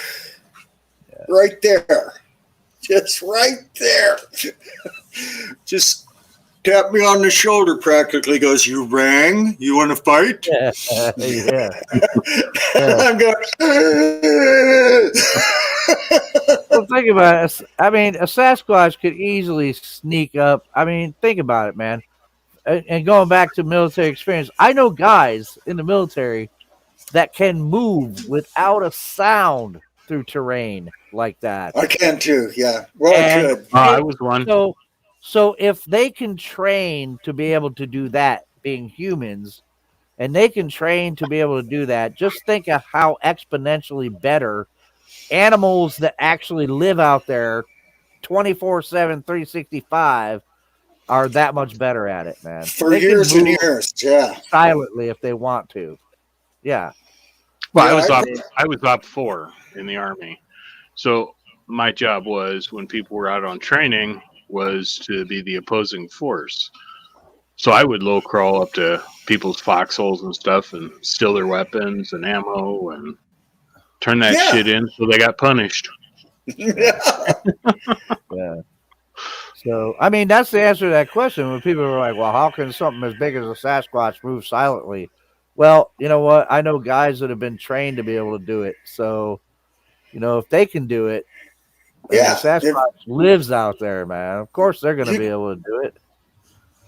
right there. Just right there. Just tapped me on the shoulder practically, goes, you rang? You want to fight? Yeah. I'm going, Well, think about it. I mean, a Sasquatch could easily sneak up. I mean, think about it, man. And going back to military experience, I know guys in the military that can move without a sound through terrain like that. I can too, yeah. Well, I could. I was one. So if they can train to be able to do that, being humans, and they can train to be able to do that, just think of how exponentially better animals that actually live out there 24/7, 365 are that much better at it, man. For years and years, yeah. Silently if they want to. Yeah. Well, I was op 4 in the Army. So my job was, when people were out on training, was to be the opposing force. So I would low crawl up to people's foxholes and stuff and steal their weapons and ammo and turn that shit in so they got punished. Yeah. So, I mean, that's the answer to that question. When people are like, well, how can something as big as a Sasquatch move silently? Well, you know what? I know guys that have been trained to be able to do it. So, if they can do it, Sasquatch lives out there, man. Of course they're going to be able to do it.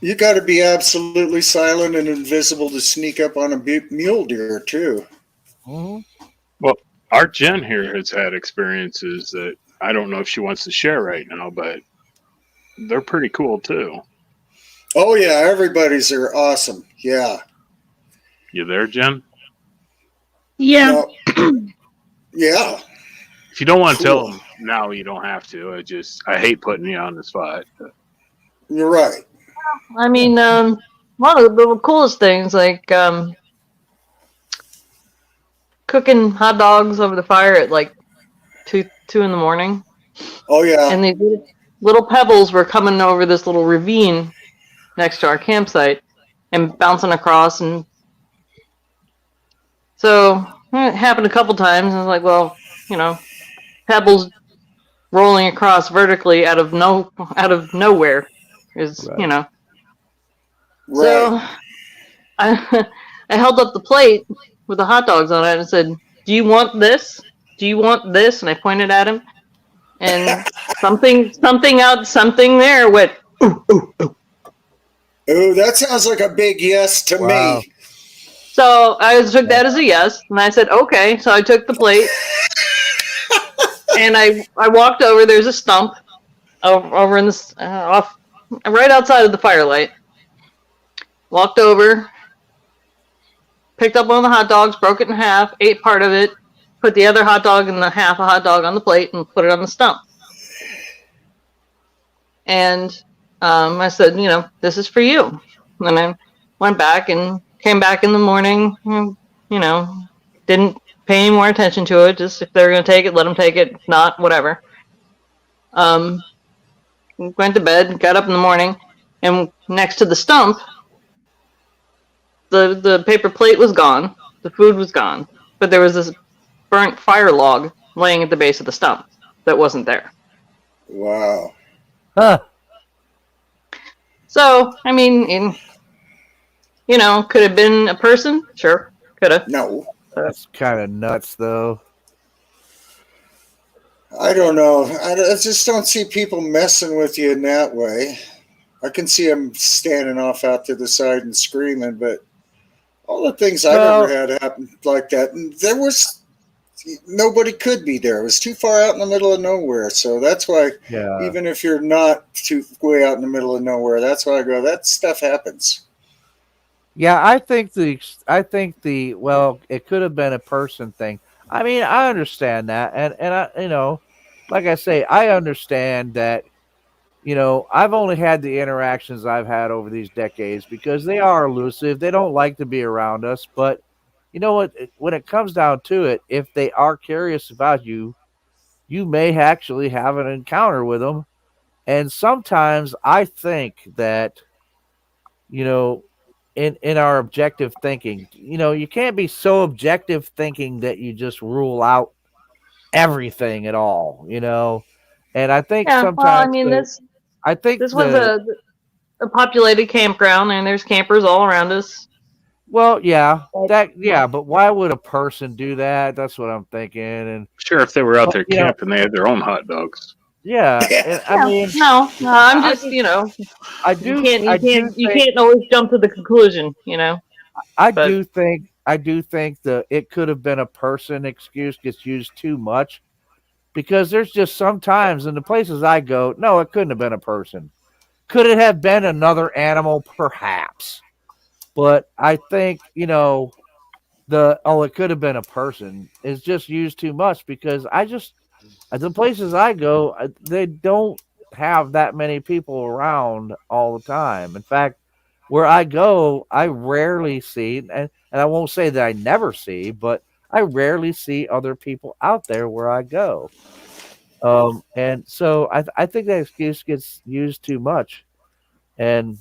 You got to be absolutely silent and invisible to sneak up on a mule deer, too. Mm-hmm. Well, our Jen here has had experiences that I don't know if she wants to share right now, but they're pretty cool, too. Oh, yeah. Everybody's are awesome. Yeah. You there, Jen? Yeah. Yeah. If you don't want to tell them now, you don't have to. I hate putting you on the spot. You're right. I mean, one of the coolest things, like cooking hot dogs over the fire at like 2 in the morning. Oh, yeah. And these little pebbles were coming over this little ravine next to our campsite and bouncing across. And so it happened a couple times. And I was like, well, pebbles rolling across vertically out of nowhere is, Right. So I held up the plate with the hot dogs on it and said, do you want this? Do you want this? And I pointed at him, and something there went, ooh, ooh, ooh. Ooh, that sounds like a big yes to me. So I took that as a yes, and I said, okay. So I took the plate, and I walked over. There's a stump over in this off right outside of the firelight. Walked over, picked up one of the hot dogs, broke it in half, ate part of it, put the other hot dog and the half a hot dog on the plate, and put it on the stump. And I said, this is for you. And I went back and came back in the morning, didn't pay any more attention to it. Just if they're going to take it, let them take it. If not, whatever. Went to bed, got up in the morning, and next to the stump, the paper plate was gone, the food was gone, but there was this burnt fire log laying at the base of the stump that wasn't there. Wow. Huh. So, I mean, could have been a person? Sure, could have. No. That's kind of nuts, though. I don't know. I just don't see people messing with you in that way. I can see them standing off out to the side and screaming, but all the things I've ever had happen like that, and there was nobody could be there. It was too far out in the middle of nowhere. So that's why, even if you're not too way out in the middle of nowhere, that's why I go, that stuff happens. Yeah, I think well, it could have been a person thing. I mean, I understand that, and I, like I say, I understand that. I've only had the interactions I've had over these decades because they are elusive. They don't like to be around us, but you know what? When it comes down to it, if they are curious about you, you may actually have an encounter with them. And sometimes I think that, in our objective thinking, you can't be so objective thinking that you just rule out everything at all, And I think sometimes, well, I mean, this was a populated campground, and there's campers all around us. Well, but why would a person do that? That's what I'm thinking. And sure, if they were out there camping, they had their own hot dogs. Yeah, and, I mean, no, I'm just, I do. You can't always jump to the conclusion, I do think that it could have been a person excuse gets used too much, because there's just sometimes in the places I go, no, it couldn't have been a person. Could it have been another animal? Perhaps. But I think, it could have been a person is just used too much, because the places I go, they don't have that many people around all the time. In fact, where I go, I rarely see, and I won't say that I never see, but I rarely see other people out there where I go. And so I think that excuse gets used too much. And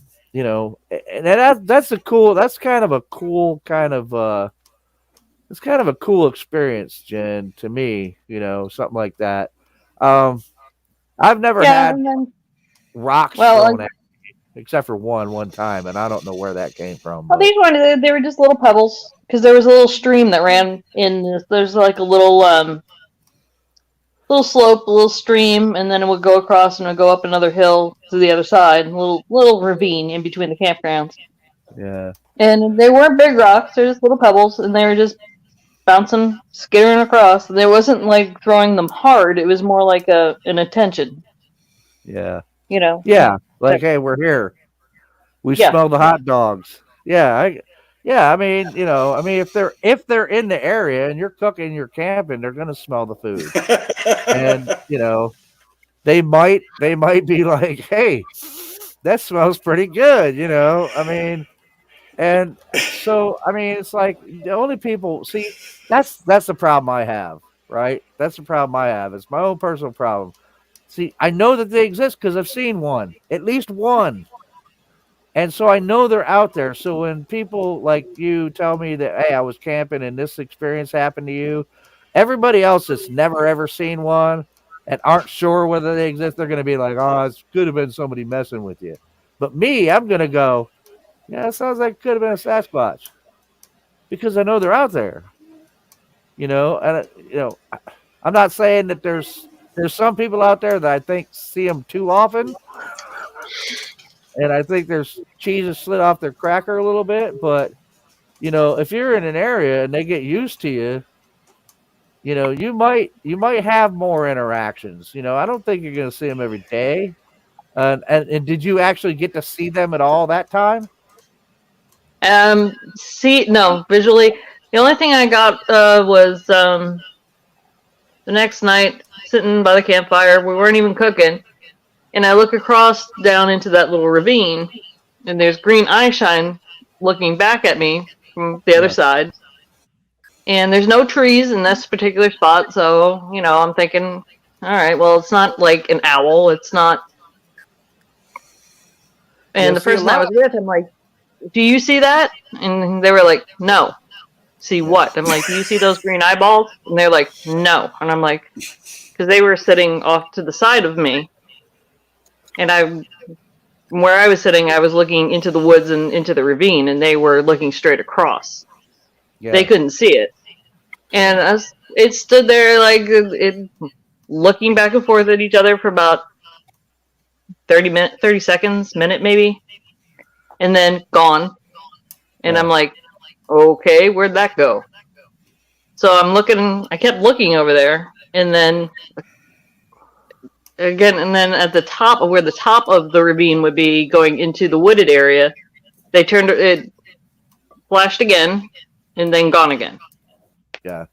that's kind of a cool experience, Jen, to me, something like that. I've never had rocks thrown at me, except for one time, and I don't know where that came from. Well, these weren't, they were just little pebbles, because there was a little stream that ran in this. There's like a little slope, a little stream, and then it would go across and it would go up another hill to the other side, a little ravine in between the campgrounds. Yeah. And they weren't big rocks, they're just little pebbles, and they were just bouncing, skittering across. There wasn't like throwing them hard, it was more like an attention. Yeah. Yeah. Like, hey, we're here. We smell the hot dogs. Yeah. I mean, if they're in the area and you're cooking, you're camping, they're gonna smell the food. And they might be like, hey, that smells pretty good, I mean, and so I mean, it's like the only people see that's the problem I have, right? That's the problem I have. It's my own personal problem. See, I know that they exist because I've seen one, at least one. And so I know they're out there. So when people like you tell me that, hey, I was camping and this experience happened to you, everybody else that's never ever seen one and aren't sure whether they exist, they're going to be like, oh, it could have been somebody messing with you. But me, I'm going to go, yeah, it sounds like it could have been a Sasquatch, because I know they're out there. And I'm not saying that there's some people out there that I think see them too often. And I think there's cheese is slid off their cracker a little bit, but if you're in an area and they get used to you, you might have more interactions. I don't think you're going to see them every day. And did you actually get to see them at all that time? No, visually. The only thing I got was the next night, sitting by the campfire. We weren't even cooking. And I look across down into that little ravine, and there's green eye shine looking back at me from the other side. and there's no trees in this particular spot. So, you know, I'm thinking, all right, well, it's not like an owl. It's not. And You'll the see a person I lot. was with, I'm like, do you see that? And they were like, no. See what? I'm like, do you see those green eyeballs? And they're like, no. And I'm like, because they were sitting off to the side of me. And where I was sitting, I was looking into the woods and into the ravine, and they were looking straight across. Yeah. They couldn't see it. And it stood there like looking back and forth at each other for about 30 seconds, minute maybe, and then gone. And I'm like, okay, where'd that go? So I kept looking over there, and then again, and then at the top of where the top of the ravine would be going into the wooded area, it flashed again, and then gone again. Yeah.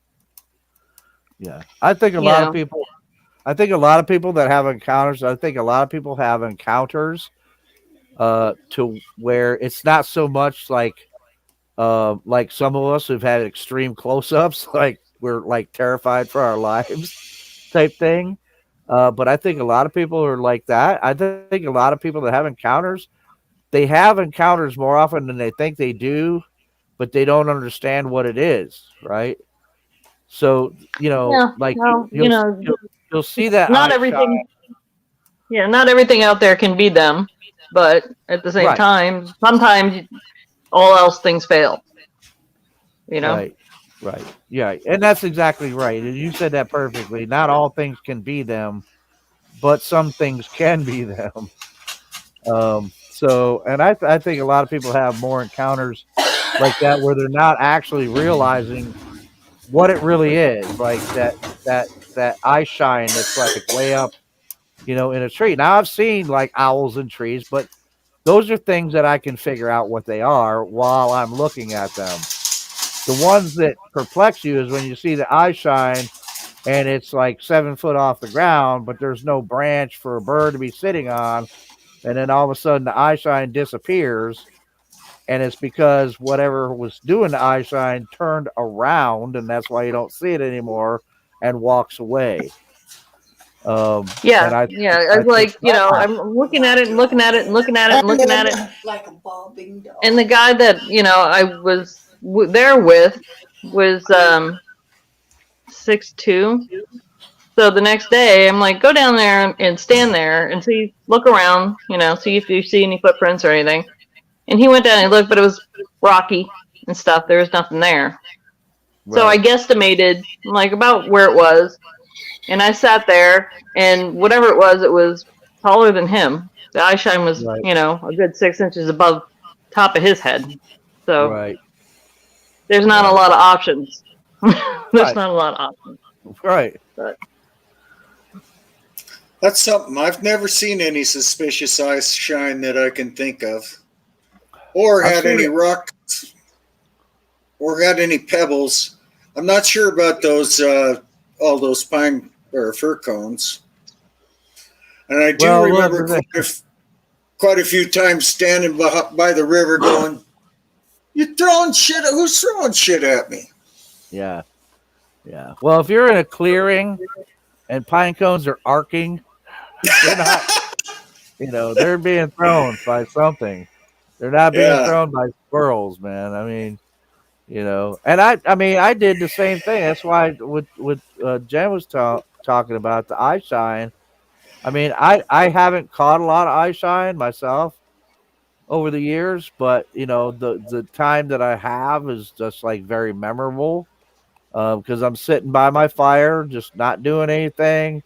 Yeah. I think a lot of people that have encounters, to where it's not so much like some of us who've had extreme close-ups, like we're like terrified for our lives type thing. But I think a lot of people are like that. I think a lot of people that have encounters, they have encounters more often than they think they do, but they don't understand what it is, right? So, Yeah, like well, you'll see that not eye everything. shine. Yeah, not everything out there can be them, but at the same Right. time, sometimes all else things fail. Right. Right. Yeah. And that's exactly right. And you said that perfectly. Not all things can be them, but some things can be them. And I think a lot of people have more encounters like that where they're not actually realizing what it really is, like that eye shine that's like way up, in a tree. Now I've seen like owls in trees, but those are things that I can figure out what they are while I'm looking at them. The ones that perplex you is when you see the eye shine and it's like 7 foot off the ground, but there's no branch for a bird to be sitting on, and then all of a sudden the eye shine disappears, and it's because whatever was doing the eye shine turned around, and that's why you don't see it anymore and walks away. Yeah, And I It's like, I'm looking at it and looking at it and looking at it and looking at it. Like a bobbing dog. And the guy that, I was there with was 6'2". So the next day, I'm like, go down there and stand there and look around, see if you see any footprints or anything. And he went down and looked, but it was rocky and stuff. There was nothing there. Right. So I guesstimated like about where it was. And I sat there, and whatever it was taller than him. The eye shine was, Right. A good 6 inches above top of his head. So Right. there's not a lot of options. There's Right. not a lot of options. Right. But that's something I've never seen any suspicious eye shine that I can think of, or had any rocks, or had any pebbles. I'm not sure about those all those pine or fir cones, and I do remember quite a few times standing by the river, going, "You throwing shit? Who's throwing shit at me?" Yeah. Yeah. Well, if you're in a clearing and pine cones are arcing, they're not, they're being thrown by something. They're not being thrown by squirrels, man. I mean, and I did the same thing. That's why what Jen was talking about, the eye shine. I mean, I haven't caught a lot of eye shine myself over the years, but the time that I have is just like very memorable. Because I'm sitting by my fire, just not doing anything,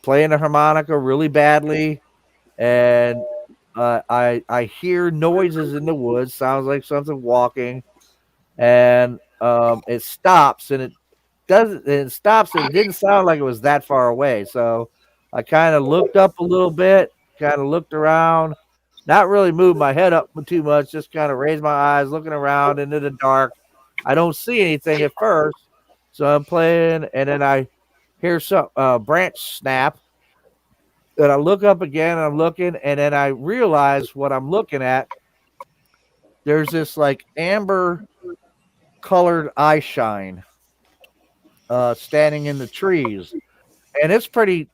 playing the harmonica really badly, and I hear noises in the woods. Sounds like something walking, and it stops, and it doesn't. It stops, and it didn't sound like it was that far away. So I kind of looked up a little bit, kind of looked around, not really moved my head up too much, just kind of raised my eyes, looking around into the dark. I don't see anything at first. So I'm playing, and then I hear some branch snap. And I look up again, and I'm looking, and then I realize what I'm looking at. There's this like amber colored eye shine standing in the trees, and it's pretty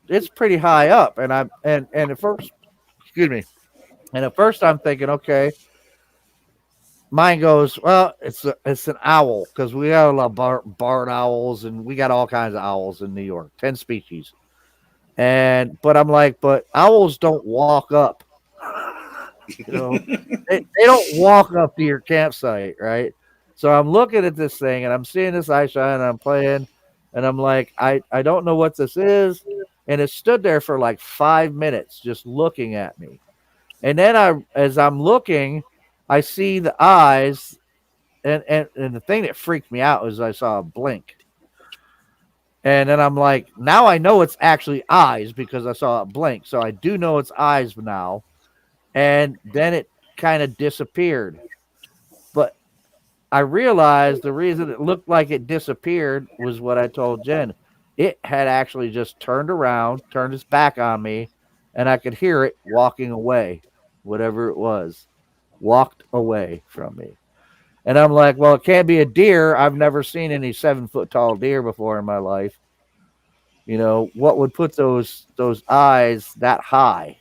high up. And at first, excuse me, and at first I'm thinking, okay, mine goes, well, it's an owl because we got a lot of barred owls, and we got all kinds of owls in New York, 10 species. But I'm like, but owls don't walk up. They don't walk up to your campsite, right? So I'm looking at this thing and I'm seeing this eye shine and I'm playing and I'm like, I don't know what this is. And it stood there for like 5 minutes just looking at me. And then as I'm looking, I see the eyes and the thing that freaked me out was I saw a blink. And then I'm like, now I know it's actually eyes because I saw it blink. So I do know it's eyes now. And then it kind of disappeared. But I realized the reason it looked like it disappeared was what I told Jen. It had actually just turned around, turned its back on me, and I could hear it walking away, whatever it was, walked away from me. And I'm like, well, it can't be a deer. I've never seen any 7-foot tall deer before in my life. What would put those eyes that high?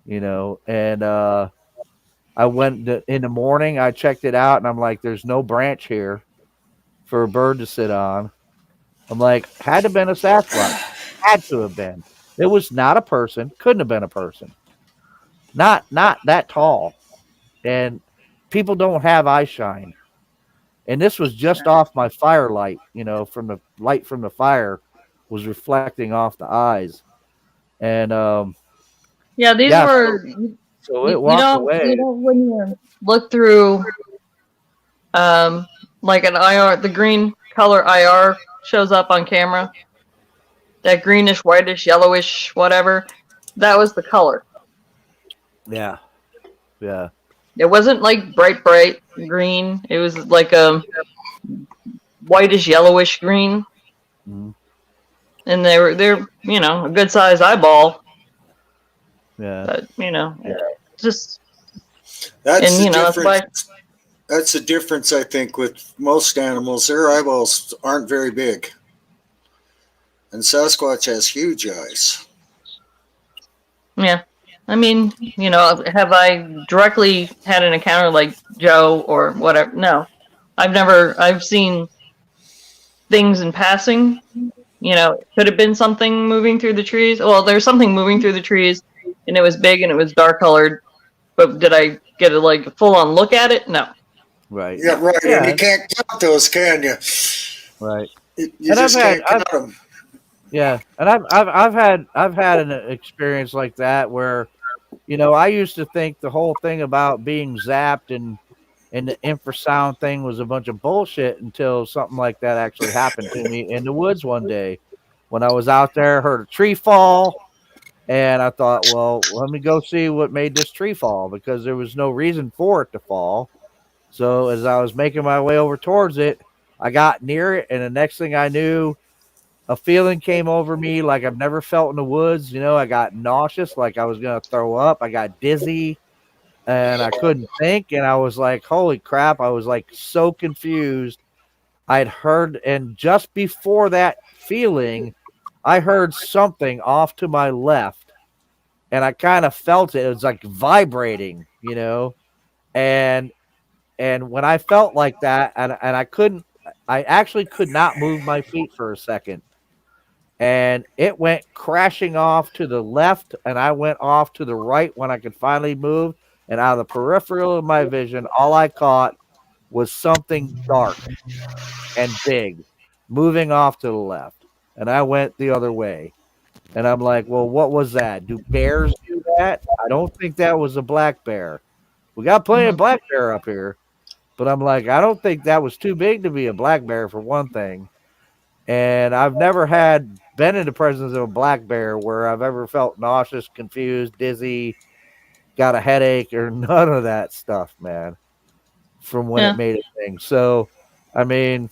And I went in the morning, I checked it out, and I'm like, there's no branch here for a bird to sit on. I'm like, had to have been a Sasquatch. Had to have been. It was not a person. Couldn't have been a person. Not that tall. And people don't have eye shine. And this was just off my firelight, from the light from the fire was reflecting off the eyes. And these were. So it walked away. When you look through, like an IR, the green color IR shows up on camera. That greenish, whitish, yellowish, whatever. That was the color. Yeah. Yeah. It wasn't like bright green. It was like a whitish, yellowish green. Mm-hmm. And they're a good sized eyeball. Yeah. But, just. That's the difference. That's the difference, I think, with most animals. Their eyeballs aren't very big. And Sasquatch has huge eyes. Yeah. I mean, have I directly had an encounter like Joe or whatever? No. I've seen things in passing. Could have been something moving through the trees. Well, there's something moving through the trees, and it was big and it was dark colored. But did I get a full on look at it? No. Right. Yeah, right. Yeah. And you can't count those, can you? Right. You just can't count them. Yeah, and I've had an experience like that where, I used to think the whole thing about being zapped and the infrasound thing was a bunch of bullshit until something like that actually happened to me in the woods one day when I was out there, heard a tree fall, and I thought, well, let me go see what made this tree fall because there was no reason for it to fall. So as I was making my way over towards it, I got near it, and the next thing I knew, a feeling came over me like I've never felt in the woods. I got nauseous, like I was going to throw up. I got dizzy and I couldn't think. And I was like, holy crap. I was like so confused. I'd heard, and just before that feeling, I heard something off to my left and I kind of felt it. It was like vibrating, and when I felt like that and I actually could not move my feet for a second. And it went crashing off to the left, and I went off to the right when I could finally move. And out of the peripheral of my vision, all I caught was something dark and big moving off to the left. And I went the other way. And I'm like, well, what was that? Do bears do that? I don't think that was a black bear. We got plenty of black bear up here. But I'm like, I don't think that was too big to be a black bear for one thing. And I've never been in the presence of a black bear where I've ever felt nauseous, confused, dizzy, got a headache, or none of that stuff, man, from when it made a thing. So, I mean,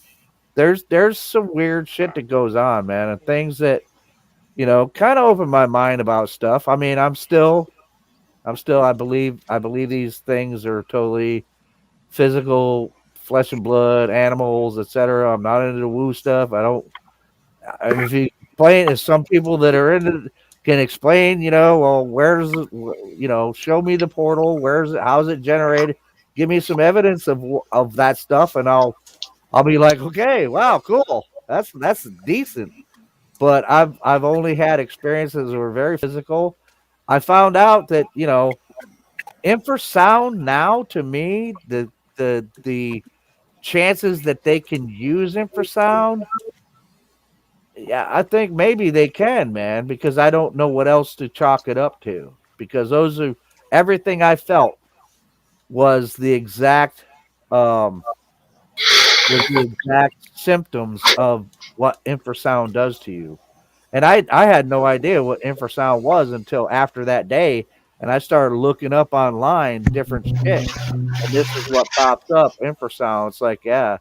there's some weird shit that goes on, man, and things that, kind of open my mind about stuff. I mean, I'm still, I believe these things are totally physical flesh and blood, animals, etc. I'm not into the woo stuff. If you explain, if some people that are into can explain, well, where's show me the portal, where's it, how's it generated, give me some evidence of that stuff, and I'll be like, okay, wow, cool, that's decent. But I've only had experiences that were very physical. I found out that infrasound now, to me, the chances that they can use infrasound, yeah, I think maybe they can, man, because I don't know what else to chalk it up to. Because everything I felt was the exact um symptoms of what infrasound does to you. And I had no idea what infrasound was until after that day, and I started looking up online different shit, and this is what popped up: infrasound. It's like, yeah,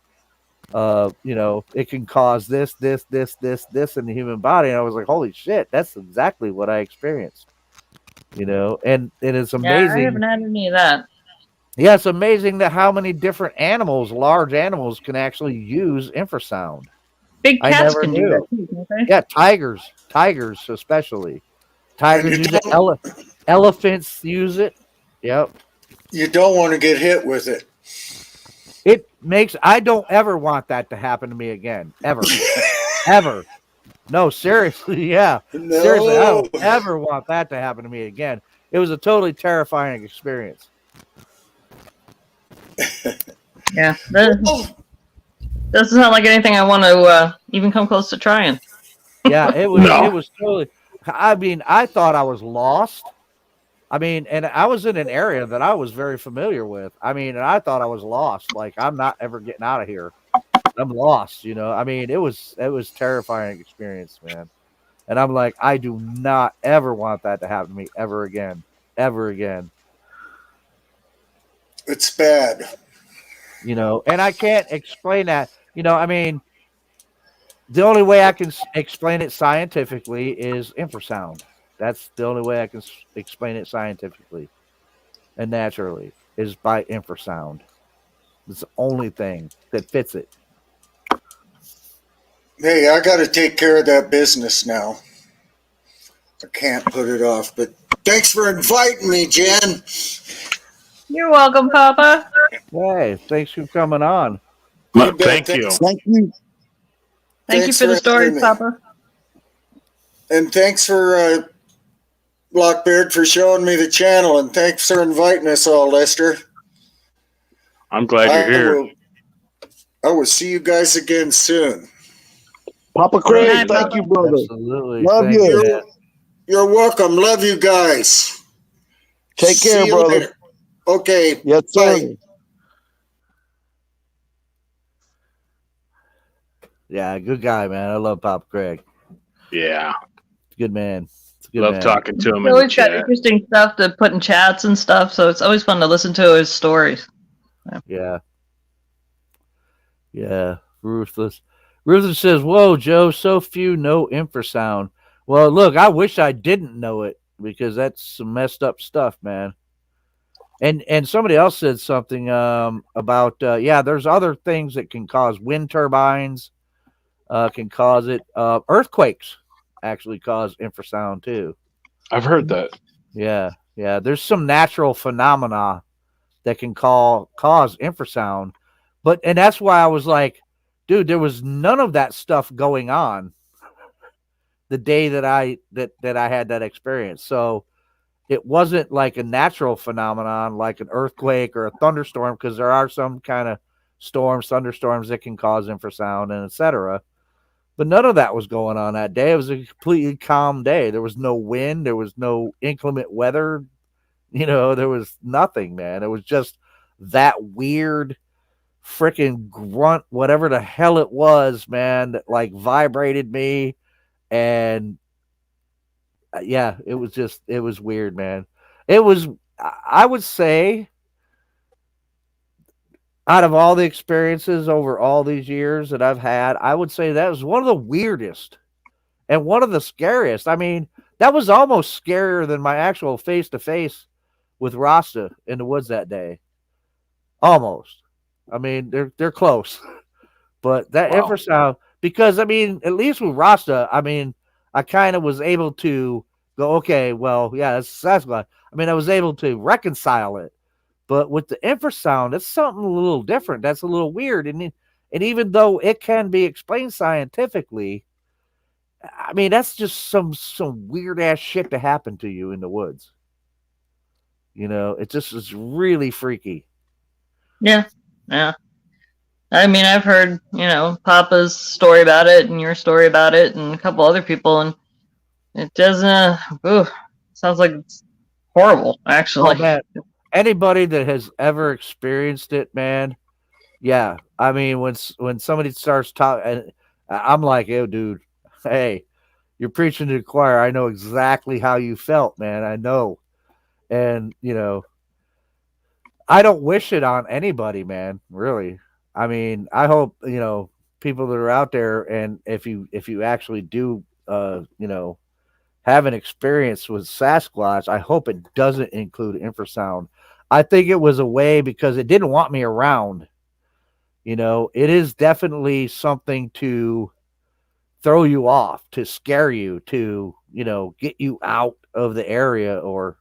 it can cause this in the human body. And I was like, holy shit, that's exactly what I experienced. And it's Yeah, I amazing. haven't had any of that. Yeah, it's amazing that how many different animals, large animals, can actually use infrasound. Big I cats never can do knew. that too, don't they? Yeah, tigers especially. Tigers use it. Elephants use it. Yep. You don't want to get hit with it. It makes. I don't ever want that to happen to me again. Ever. Ever. No, seriously. Yeah. No. Seriously, I don't ever want that to happen to me again. It was a totally terrifying experience. Yeah. Doesn't sound like anything I want to even come close to trying. Yeah, it was. No. It was totally. I mean, I thought I was lost. I mean, and I was in an area that I was very familiar with. I mean, and I thought I was lost. Like, I'm not ever getting out of here. I'm lost. I mean, it was terrifying experience, man. And I'm like, I do not ever want that to happen to me ever again. Ever again. It's bad. And I can't explain that. I mean, the only way I can explain it scientifically is infrasound. That's the only way I can explain it scientifically and naturally is by infrasound. It's the only thing that fits it. Hey, I got to take care of that business now. I can't put it off, but thanks for inviting me, Jen. You're welcome, Papa. Hey, thanks for coming on. Well, thank you. Thank you. Thank you for the stories, Papa. And thanks for Blackbeard for showing me the channel, and thanks for inviting us all, Lester. I'm glad you're here. I will see you guys again soon. Papa Craig, Good night, thank Papa. you, brother. Absolutely. Love Thank you. You're welcome. Love you guys. Take care, See you brother. later. Okay. Yes, sir. Bye. Yeah, good guy, man. I love Papa Craig. Yeah. Good man. Good Love man. talking to him He in the always got chat. interesting stuff to put in chats and stuff, so it's always fun to listen to his stories. Yeah. Yeah. Ruthless. Ruthless says, whoa, Joe, so few know infrasound. Well, look, I wish I didn't know it because that's some messed up stuff, man. And somebody else said something about, there's other things that can cause wind turbines, can cause it. Earthquakes actually cause infrasound too. I've heard that. Yeah. Yeah. There's some natural phenomena that can cause infrasound. And that's why I was like, dude, there was none of that stuff going on the day that I had that experience. So it wasn't like a natural phenomenon like an earthquake or a thunderstorm, because there are some kind of thunderstorms that can cause infrasound and etc. But none of that was going on that day. It was a completely calm day. There was no wind. There was no inclement weather. There was nothing, man. It was just that weird freaking grunt, whatever the hell it was, man, that like vibrated me. And it was weird, man. I would say, out of all the experiences over all these years that I've had, I would say that was one of the weirdest and one of the scariest. I mean, that was almost scarier than my actual face-to-face with Rasta in the woods that day. Almost. I mean, they're close, but that Wow. infrasound, because I mean, at least with Rasta, I mean, I kind of was able to go, okay, well, yeah, that's Sasquatch. I mean, I was able to reconcile it, but with the infrasound, it's something a little different. That's a little weird, and even though it can be explained scientifically, I mean, that's just some weird ass shit to happen to you in the woods. You know, it just is really freaky. Yeah. Yeah. I mean, I've heard, Papa's story about it and your story about it and a couple other people, and it doesn't, sounds like it's horrible, actually. Oh, man. Anybody that has ever experienced it, man, yeah. I mean, when somebody starts talking, I'm like, oh, dude, hey, you're preaching to the choir. I know exactly how you felt, man. I know. And, I don't wish it on anybody, man, really. I mean, I hope, people that are out there, and if you actually do, have an experience with Sasquatch, I hope it doesn't include infrasound. I think it was a way because it didn't want me around. It is definitely something to throw you off, to scare you, to, get you out of the area, or,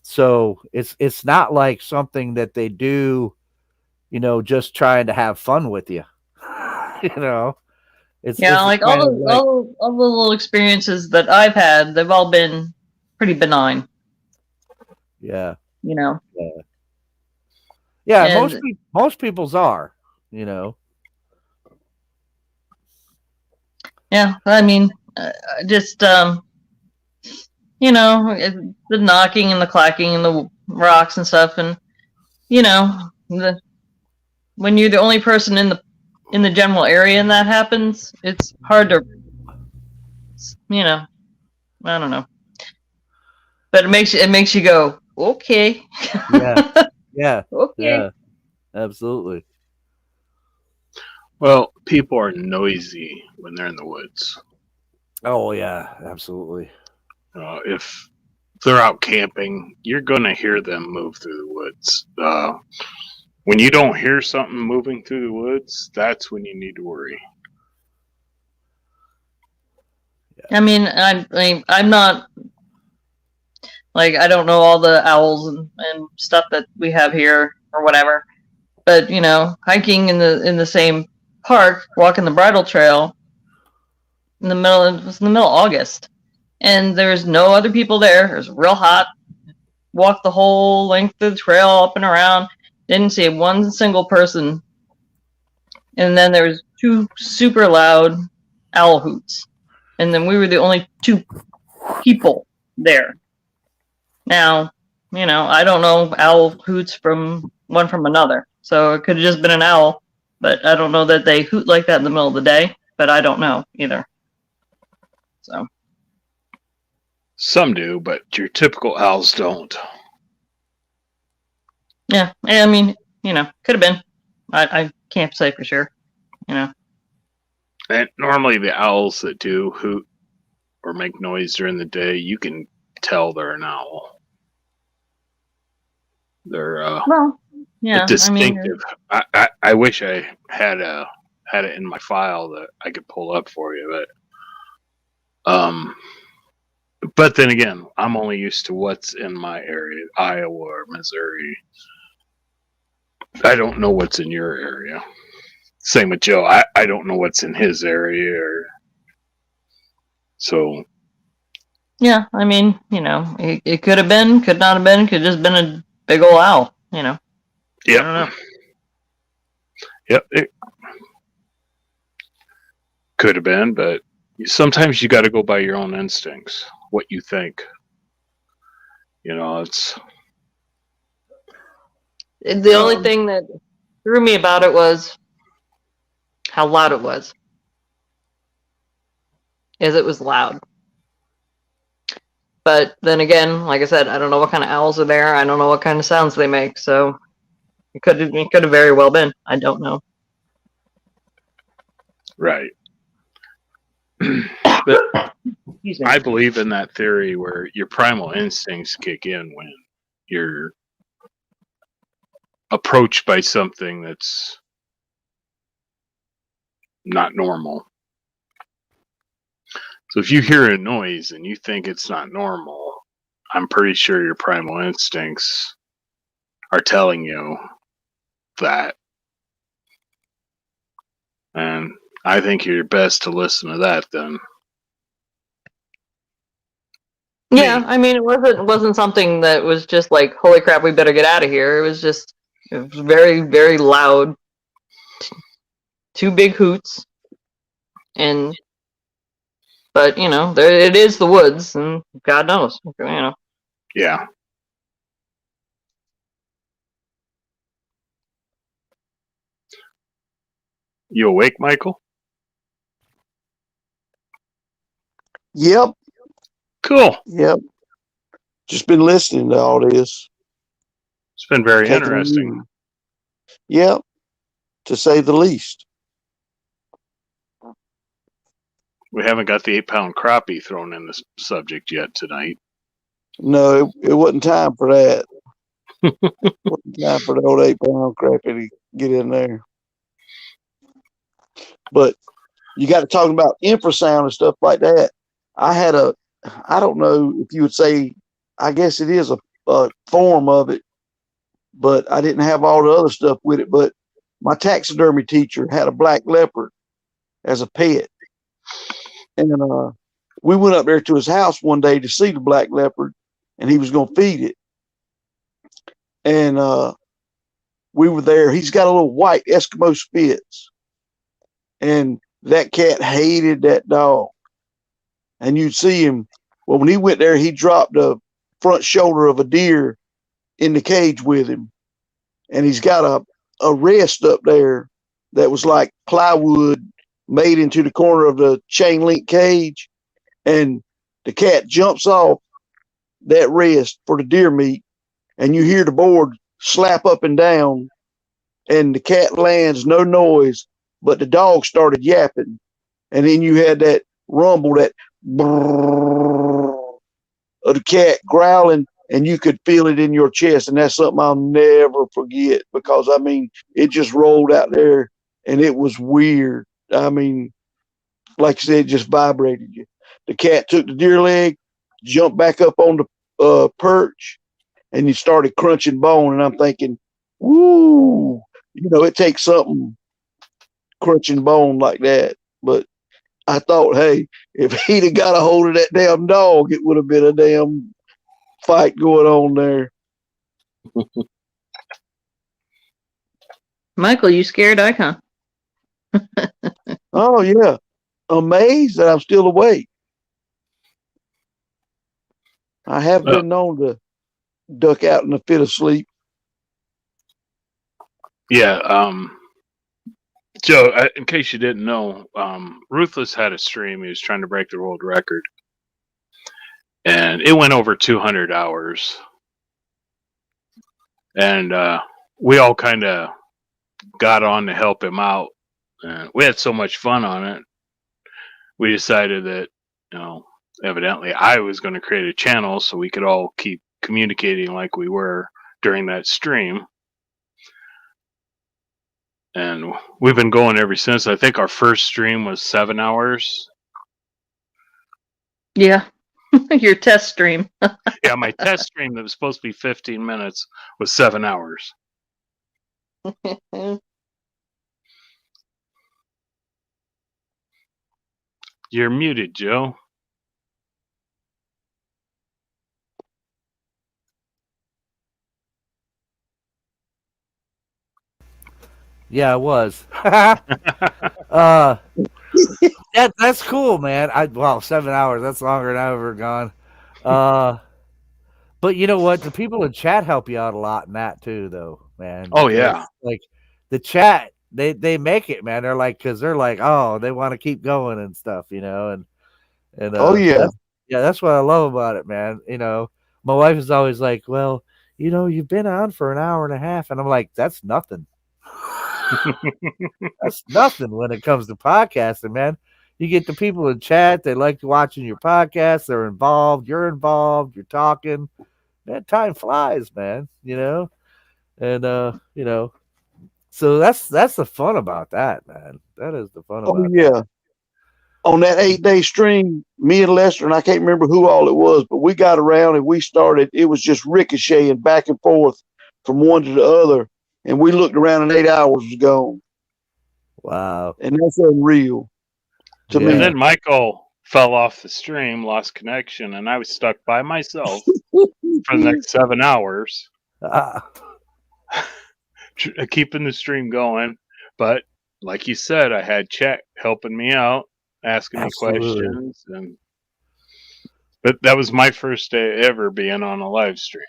so it's not like something that they do, just trying to have fun with you. It's like all the little experiences that I've had, they've all been pretty benign. Yeah. Yeah. Yeah, and most people's are, Yeah, I mean, just the knocking and the clacking and the rocks and stuff, and when you're the only person in the general area and that happens, it's hard to, I don't know, but it makes you go, okay. Yeah. Okay. Yeah, absolutely. Well, people are noisy when they're in the woods. Oh yeah, absolutely. If they're out camping, you're going to hear them move through the woods. When you don't hear something moving through the woods, that's when you need to worry. I mean, I'm not, like, I don't know all the owls and stuff that we have here or whatever, but hiking in the same park, walking the bridle trail it was in the middle of August, and there's no other people there. It was real hot. Walked the whole length of the trail up and around. Didn't see one single person. And then there was 2 super loud owl hoots. And then we were the only 2 people there. Now, I don't know owl hoots from one from another. So it could have just been an owl. But I don't know that they hoot like that in the middle of the day. But I don't know either. So. Some do, but your typical owls don't. Yeah, I mean, could have been. I can't say for sure. And normally the owls that do hoot or make noise during the day, you can tell they're an owl. They're distinctive. I mean, I wish I had it in my file that I could pull up for you, but then again, I'm only used to what's in my area, Iowa or Missouri. I don't know what's in your area. Same with Joe. I don't know what's in his area. So. Yeah, I mean, it could have been, could not have been, could have just been a big old owl, Yep. I don't know. Yep. It could have been, but sometimes you got to go by your own instincts, what you think. It's. The only thing that threw me about it was how loud it was. It was loud. But then again, like I said, I don't know what kind of owls are there. I don't know what kind of sounds they make. So it could have very well been. I don't know. Right. But I believe in that theory where your primal instincts kick in when you're approached by something that's not normal. So if you hear a noise and you think it's not normal, I'm pretty sure your primal instincts are telling you that. And I think you're best to listen to that then. Yeah, I mean, it wasn't something that was just like, holy crap, we better get out of here. It was very, very loud. Two big hoots. But, it is the woods, and God knows, Yeah. You awake, Michael? Yep. Cool. Yep. Just been listening to all this. It's been very interesting. Yep. To say the least. We haven't got the 8-pound crappie thrown in the subject yet tonight. No, it wasn't time for that. Wasn't time for the old 8-pound crappie to get in there. But you got to talk about infrasound and stuff like that. I don't know if you would say, I guess it is a form of it, but I didn't have all the other stuff with it. But my taxidermy teacher had a black leopard as a pet. And we went up there to his house one day to see the black leopard, and he was going to feed it. And we were there. He's got a little white Eskimo Spitz. And that cat hated that dog. And you'd see him. Well, when he went there, he dropped the front shoulder of a deer in the cage with him. And he's got a rest up there that was like plywood made into the corner of the chain link cage. And the cat jumps off that rest for the deer meat. And you hear the board slap up and down. And the cat lands, no noise. But the dog started yapping. And then you had that rumble, that brrrr of the cat growling, and you could feel it in your chest. And that's something I'll never forget, because, I mean, it just rolled out there, and it was weird. I mean, like I said, it just vibrated you. The cat took the deer leg, jumped back up on the perch, and he started crunching bone. And I'm thinking, woo, it takes something crunching bone like that. But I thought, hey, if he'd have got a hold of that damn dog, it would have been a damn fight going on there. Michael, you scared Icon? Oh yeah, amazed that I'm still awake. I have been known to duck out in a fit of sleep. Yeah, Joe, in case you didn't know, Ruthless had a stream. He was trying to break the world record. And it went over 200 hours. And we all kind of got on to help him out. And we had so much fun on it. We decided that, evidently I was going to create a channel so we could all keep communicating like we were during that stream. And we've been going ever since. I think our first stream was 7 hours. Yeah. Your test stream. Yeah, my test stream that was supposed to be 15 minutes was 7 hours. You're muted, Joe. Yeah, I was. That's cool, man. 7 hours. That's longer than I've ever gone. But you know what? The people in chat help you out a lot in that too, though, man. Oh yeah. Like the chat, they make it, man. They're like, because they're like, oh, they want to keep going and stuff, and Oh yeah. That's what I love about it, man. My wife is always like, well, you've been on for an hour and a half, and I'm like, that's nothing. That's nothing when it comes to podcasting, man. You get the people in chat, they like watching your podcast, they're involved, you're talking. Man, time flies, man, And you know, so that's the fun about that, man. That is the fun Oh about yeah. that. On that 8-day stream, me and Lester, and I can't remember who all it was, but we got around and we started. It was just ricocheting back and forth from one to the other, and we looked around and 8 hours was gone. Wow. And that's unreal to And me. then Michael fell off the stream, lost connection, and I was stuck by myself for the next 7 hours, keeping the stream going. But like you said, I had chat helping me out, asking me questions, but that was my first day ever being on a live stream.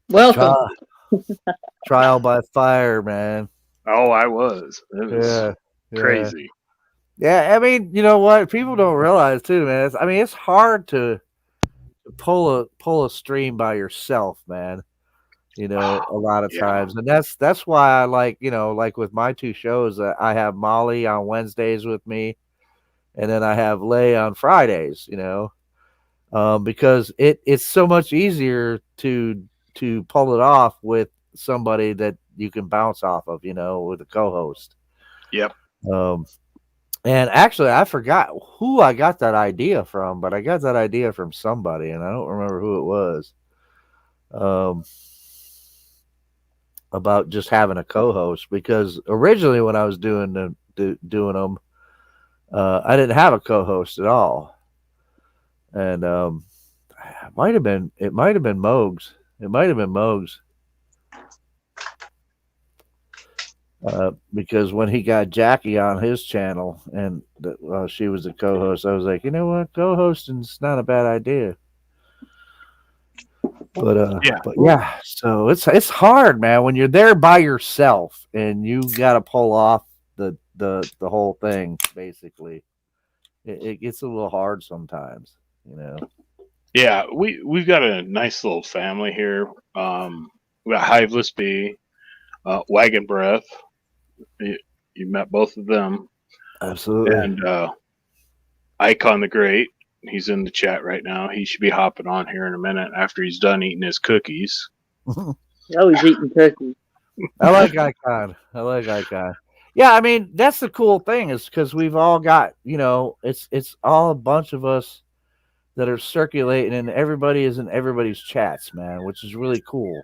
Welcome. Trial by fire, man. Oh, I was. It was crazy. Yeah, I mean, you know what? People don't realize too, man. It's hard to pull a stream by yourself, man. You know, a lot of times, and that's why I like, you know, like with my two shows, I have Molly on Wednesdays with me, and then I have Lay on Fridays. You know, because it's so much easier to pull it off with somebody that you can bounce off of, you know, with a co-host. Yep. And actually, I forgot who I got that idea from, but I got that idea from somebody, and I don't remember who it was. About just having a co-host, because originally when I was doing them, I didn't have a co-host at all, and it might have been Mogs. It might have been Mogs. Because when he got Jackie on his channel and she was the co-host, I was like, you know what, co-hosting's not a bad idea. But yeah, so it's hard, man, when you're there by yourself and you got to pull off the whole thing. Basically, it gets a little hard sometimes, you know. Yeah, we've got a nice little family here. We got Hiveless Bee, Wagon Breath. You met both of them. Absolutely. And Icon the Great. He's in the chat right now. He should be hopping on here in a minute after he's done eating his cookies. Oh, he's eating cookies. I like Icon. Yeah, I mean, that's the cool thing, is because we've all got, you know, it's all a bunch of us that are circulating, and everybody is in everybody's chats, man, which is really cool.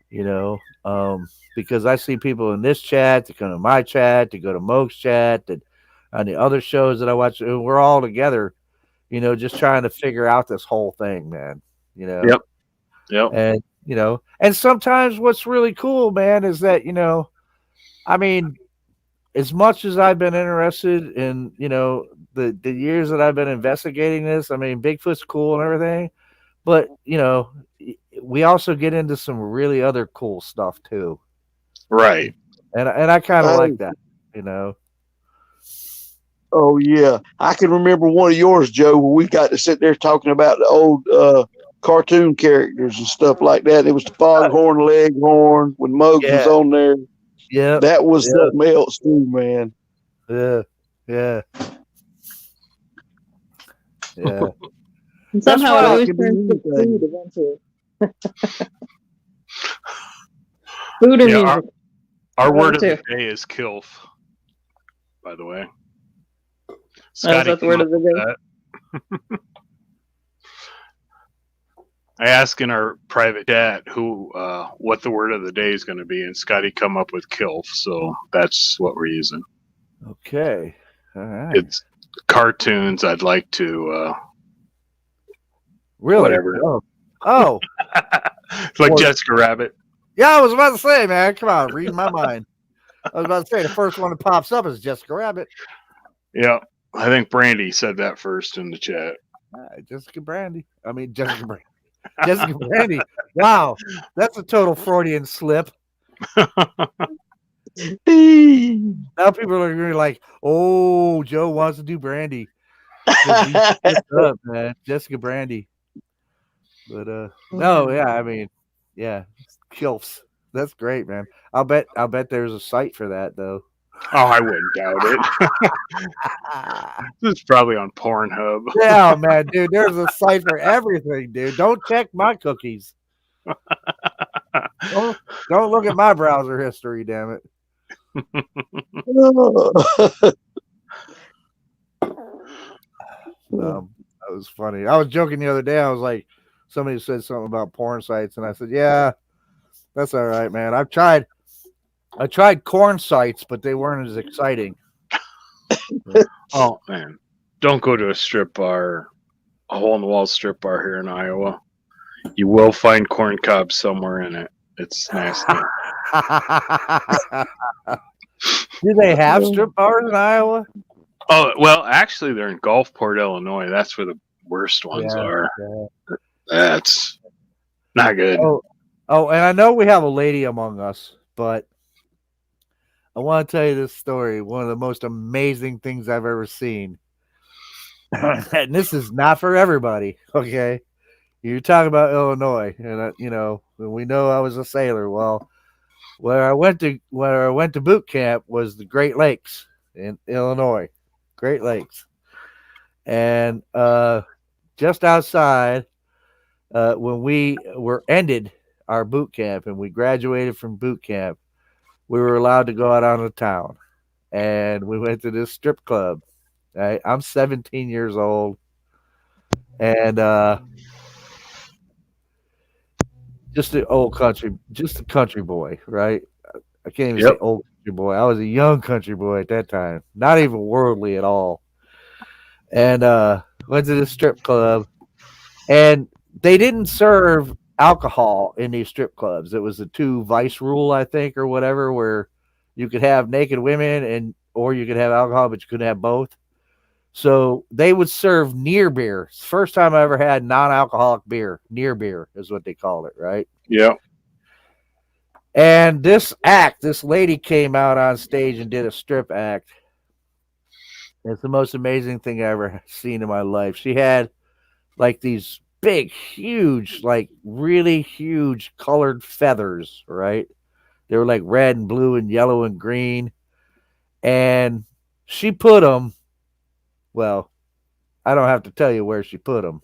You know, because I see people in this chat to come to my chat, to go to Moke's chat, and on the other shows that I watch, and we're all together, you know, just trying to figure out this whole thing, man. You know. Yep. And you know, and sometimes what's really cool, man, is that, you know, I mean, as much as I've been interested in, you know, the years that I've been investigating this, I mean, Bigfoot's cool and everything, but you know, we also get into some really other cool stuff too. Right. And I kind of like that, you know. Oh yeah, I can remember one of yours, Joe, where we got to sit there talking about the old cartoon characters and stuff like that. It was the Foghorn Leghorn when Muggs was on there. Yeah, that was something else too, man. Yeah. Somehow it always turns to food eventually. Food and music. Our word of the day is kilf, by the way. Scotty, that's the word of the day. I asked in our private chat what the word of the day is going to be, and Scotty come up with kilf, so that's what we're using. Okay. All right. It's cartoons. I'd like to really whatever. Oh. It's like Jessica Rabbit. Yeah, I was about to say, man, come on, read my mind. I was about to say the first one that pops up is Jessica Rabbit. Yeah, I think Brandy said that first in the chat. Jessica Brandy. Jessica Brandy. Wow, that's a total Freudian slip. Now people are going to be like, "Oh, Joe wants to do Brandy." Up, man. Jessica Brandy. But no, yeah, I mean, yeah, kilfs. That's great, man. I'll bet there's a site for that though. Oh, I wouldn't doubt it. This is probably on Pornhub. Yeah, man, dude, there's a site for everything, dude. Don't check my cookies. Don't look at my browser history, damn it. That was funny. I was joking the other day. I was like, somebody said something about porn sites, and I said, "Yeah, that's all right, man. I tried corn sites, but they weren't as exciting." Oh man, don't go to a strip bar, a hole in the wall strip bar here in Iowa. You will find corn cobs somewhere in it. It's nasty. Do they have strip bars in Iowa? Oh well, actually, they're in Gulfport, Illinois. That's where the worst ones are. Yeah. That's not good. Oh, and I know we have a lady among us, but I want to tell you this story. One of the most amazing things I've ever seen. And this is not for everybody, okay? You're talking about Illinois, and we know I was a sailor. Well, where I went to boot camp was the Great Lakes in Illinois, Great Lakes, and just outside, when we were ended our boot camp and we graduated from boot camp, we were allowed to go out on the town, and we went to this strip club. Right? I'm 17 years old, and just a country boy, right? I can't even say old country boy. I was a young country boy at that time, not even worldly at all. And went to this strip club, and they didn't serve alcohol in these strip clubs. It was the 2 vice rule, I think, or whatever, where you could have naked women or you could have alcohol, but you couldn't have both. So they would serve near beer. It's the first time I ever had non-alcoholic beer. Near beer is what they called it, right? Yeah. And this lady came out on stage and did a strip act. It's the most amazing thing I ever seen in my life. She had like these big, huge, like really huge colored feathers, right? They were like red and blue and yellow and green. And she put them, well, I don't have to tell you where she put them.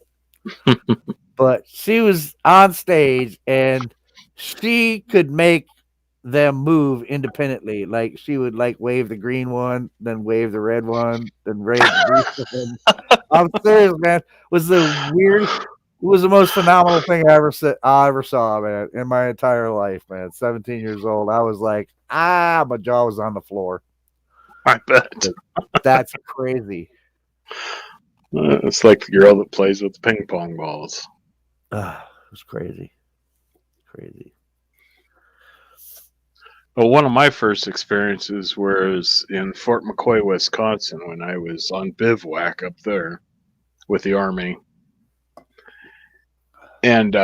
But she was on stage and she could make them move independently. Like she would like wave the green one, then wave the red one, then wave the blue one. I'm serious, man. It was the most phenomenal thing I ever saw, man, in my entire life, man. 17 years old. I was like, my jaw was on the floor. I bet. That's crazy. It's like the girl that plays with the ping pong balls. It was crazy. Crazy. Well, one of my first experiences was in Fort McCoy, Wisconsin, when I was on bivouac up there with the Army. And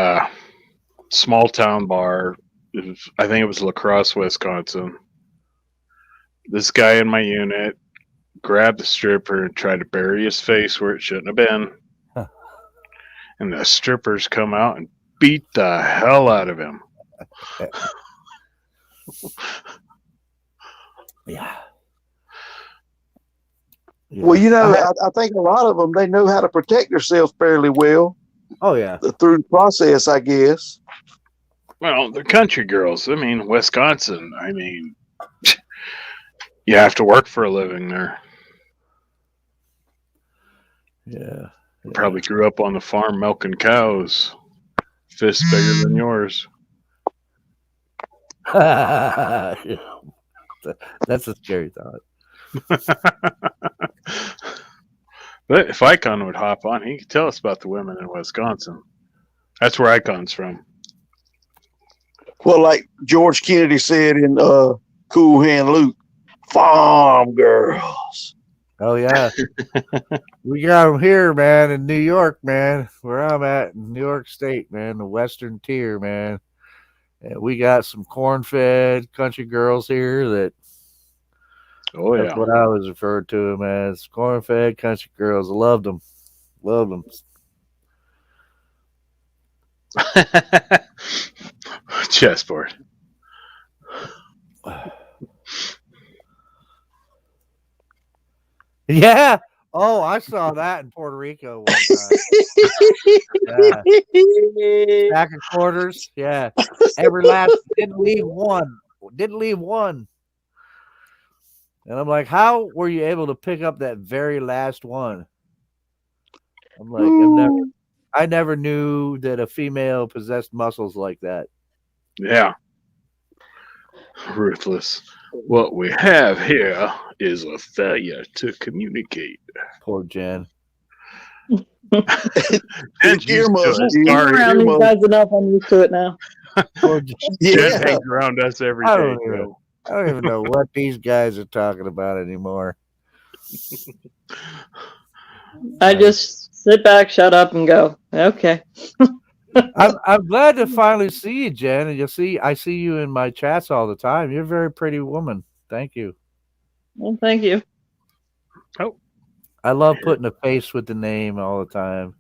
small town bar, I think it was La Crosse, Wisconsin. This guy in my unit grabbed the stripper and tried to bury his face where it shouldn't have been. Huh. And the strippers come out and beat the hell out of him. Yeah. Well, I think a lot of them, they know how to protect themselves fairly well. Oh, yeah. Through the process, I guess. Well, they're country girls. I mean, Wisconsin. I mean, you have to work for a living there. Yeah. Probably grew up on the farm milking cows. Fist bigger than yours. That's a scary thought. But if Icon would hop on, he could tell us about the women in Wisconsin. That's where Icon's from. Well, like George Kennedy said in Cool Hand Luke, farm girls. Oh, yeah. We got them here, man, in New York, man, where I'm at in New York State, man, the Western Tier, man. And we got some corn-fed country girls here that. Oh, yeah. That's what I was referred to them as. Corn-fed country girls. I loved them. Loved them. Chessboard. Yeah. Oh, I saw that in Puerto Rico one time. Yeah. Stack of quarters. Yeah. Every last didn't leave one. Didn't leave one. And I'm like, how were you able to pick up that very last one? I'm like, I never knew that a female possessed muscles like that. Yeah. Ruthless. What we have here is a failure to communicate. Poor Jen. Jen's used to it. Hang Sorry. around these guys enough. I'm used to it now. Poor Jen. Jen hangs around us every I day, don't even- Joe. I don't even know what these guys are talking about anymore. I just sit back, shut up, and go. Okay. I'm glad to finally see you, Jen. And I see you in my chats all the time. You're a very pretty woman. Thank you. Well, thank you. Oh, I love putting a face with the name all the time.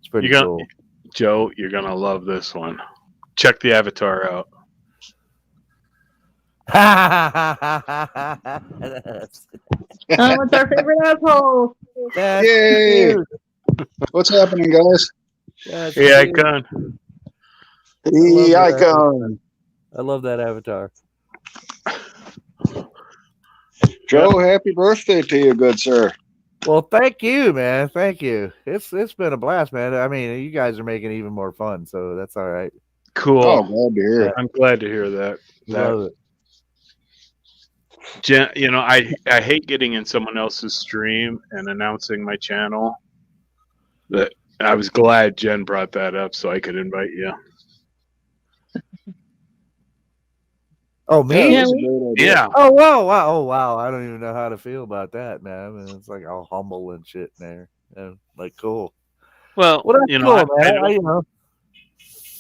It's pretty cool. Joe, you're gonna love this one. Check the avatar out. What's our favorite asshole? That's Yay! cute. What's happening, guys? That's Hey, cute. Icon. Hey, Icon. I love that avatar. Joe, happy birthday to you, good sir. Well, thank you, man. Thank you. It's been a blast, man. I mean, you guys are making it even more fun, so that's all right. Cool. Oh, glad to hear it. I'm glad to hear that. Love it. Jen, you know, I hate getting in someone else's stream and announcing my channel. But I was glad Jen brought that up so I could invite you. Oh, me? Yeah, that's a great idea. Yeah. Oh wow! Oh wow! I don't even know how to feel about that, man. I mean, it's like all humble and shit in there. And like, cool. Well, Well, that's you know, cool, man.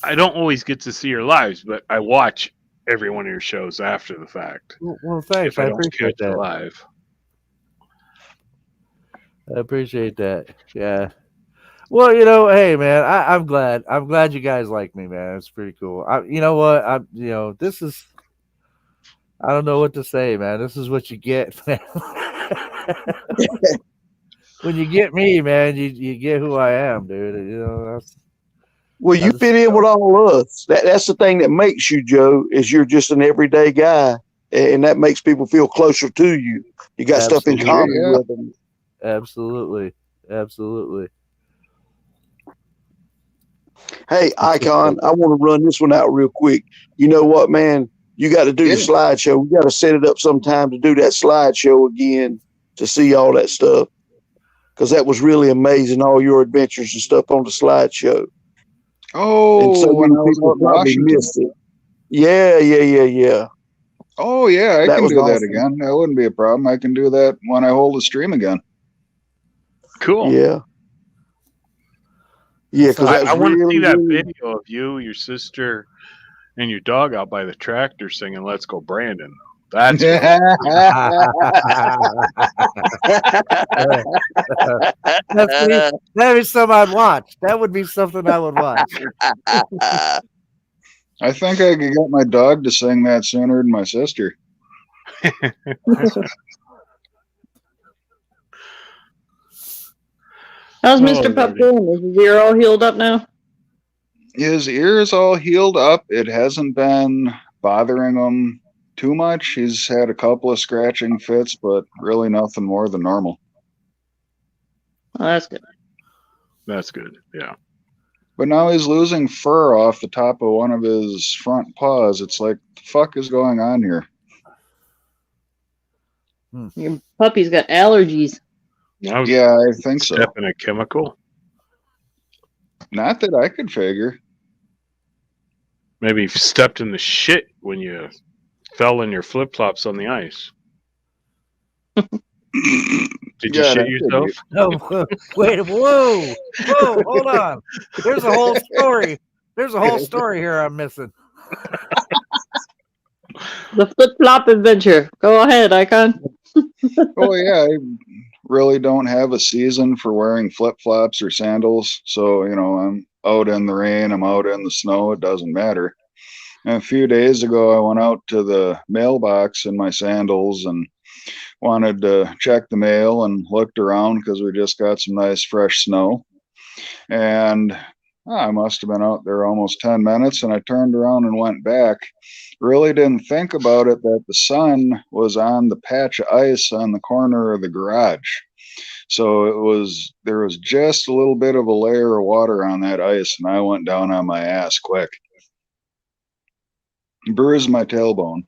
I don't always get to see your lives, but I watch every one of your shows after the fact. Well, thanks. If I I don't appreciate catch that. live. I appreciate that. Yeah. Well, you know, hey, man, I'm glad. I'm glad you guys like me, man. It's pretty cool. You know what? This is. I don't know what to say, man. This is what you get, man. When you get me, man, you get who I am, dude. You know, that's. Well, you fit in with all of us. That's the thing that makes you, Joe, is you're just an everyday guy, and that makes people feel closer to you. You got stuff in Absolutely. common with them. Absolutely. Absolutely. Hey, Icon, I want to run this one out real quick. You know what, man? You got to do the slideshow. We got to set it up sometime to do that slideshow again to see all that stuff. Because that was really amazing, all your adventures and stuff on the slideshow. Oh, and so when many I was people out in probably Washington. missed it. Yeah. Oh, yeah, I That can was do that awesome. again. That wouldn't be a problem. I can do that when I hold the stream again. Cool. Yeah. Yeah, because I that's want to see really, that really video of you, your sister, and your dog out by the tractor singing "Let's Go, Brandon." That's That'd be something I'd watch. That would be something I would watch. I think I could get my dog to sing that sooner than my sister. How's Oh, Mr. Pup Lordy. doing? Is his ear all healed up now? His ear is all healed up. It hasn't been bothering him too much. He's had a couple of scratching fits, but really nothing more than normal. Oh, that's good. That's good. Yeah. But now he's losing fur off the top of one of his front paws. It's like, the fuck is going on here? Your puppy's got allergies. Yeah, I think so. Step in a chemical. Not that I could figure. Maybe you stepped in the shit when you fell in your flip flops on the ice. Did you Yeah, shit that could yourself? No, wait, whoa, hold on. There's a whole story. There's a whole story here I'm missing. The flip flop adventure. Go ahead, Icon. Oh yeah, I really don't have a season for wearing flip-flops or sandals. So, I'm out in the rain, I'm out in the snow, it doesn't matter. And a few days ago, I went out to the mailbox in my sandals and wanted to check the mail and looked around because we just got some nice fresh snow. And I must have been out there almost 10 minutes, and I turned around and went back. Really didn't think about it that the sun was on the patch of ice on the corner of the garage. So there was just a little bit of a layer of water on that ice, and I went down on my ass quick. Bruised my tailbone.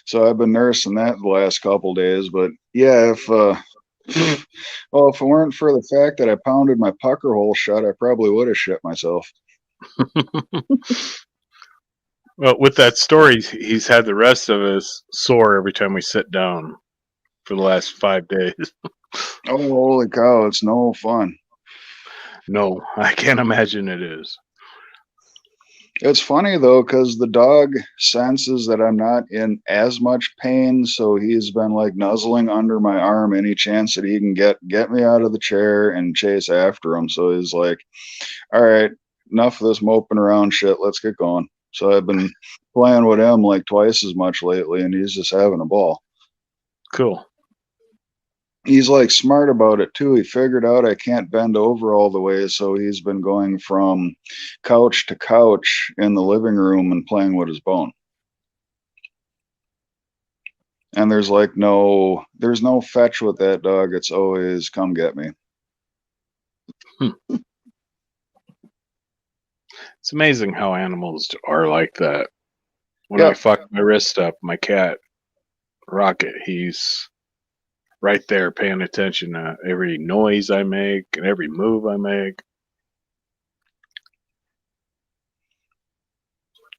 So I've been nursing that the last couple days. But yeah, if it weren't for the fact that I pounded my pucker hole shut, I probably would have shit myself. Well, with that story, he's had the rest of us sore every time we sit down for the last 5 days. Oh, holy cow, it's no fun. No, I can't imagine it is. It's funny though, because the dog senses that I'm not in as much pain, so he's been like nuzzling under my arm any chance that he can get me out of the chair and chase after him. So he's like, all right, enough of this moping around shit, let's get going. So I've been playing with him like twice as much lately, and he's just having a ball. Cool. He's like smart about it too. He figured out I can't bend over all the way, so he's been going from couch to couch in the living room and playing with his bone. And there's no fetch with that dog. It's always come get me. It's amazing how animals are like that. When I fuck my wrist up, my cat Rocket, he's right there paying attention to every noise I make and every move I make.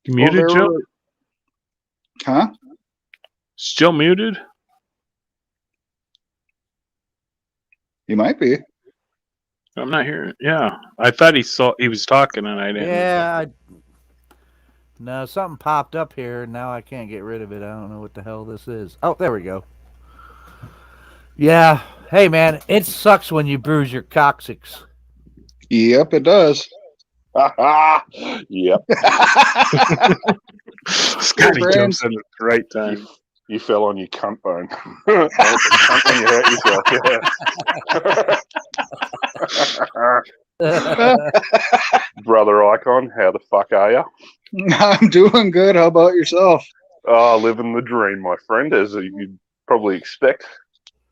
You muted, Joe? Huh? Still muted? He might be. I'm not hearing. Yeah, I thought he was talking and I didn't. Yeah. No, something popped up here and now I can't get rid of it. I don't know what the hell this is. Oh, there we go. Yeah. Hey, man, it sucks when you bruise your coccyx. Yep, it does. Yep. Scotty jumps in at the right time. You fell on your cunt bone. Cunt when you hurt yourself. Brother Icon, how the fuck are you? I'm doing good. How about yourself? Oh, living the dream, my friend, as you'd probably expect.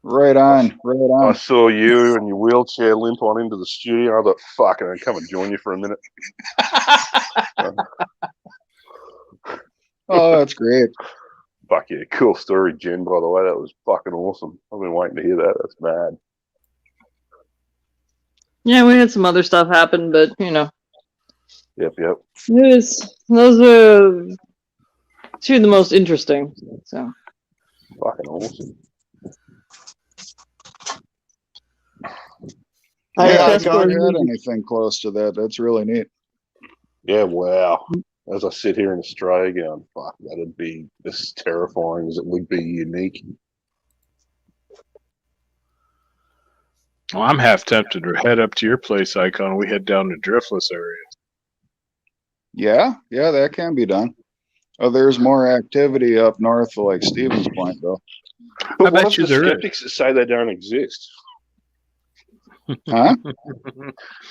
Right on, right on. I saw you and your wheelchair limp on into the studio. I thought, fuck, I'll come and join you for a minute. Oh, that's great. Fuck yeah, cool story, Jen, by the way. That was fucking awesome. I've been waiting to hear that. That's mad. Yeah, we had some other stuff happen, but, you know. Yep. Those are two of the most interesting. So. Fucking awesome. I haven't had anything close to that. That's really neat. Yeah, wow. As I sit here in Australia going, fuck, that'd be as terrifying as it would be unique. Well, I'm half tempted to head up to your place, Icon. We head down to Driftless area. Yeah, that can be done. Oh, there's more activity up north of like Stevens Point, though. But what of the skeptics that say they don't exist? Huh?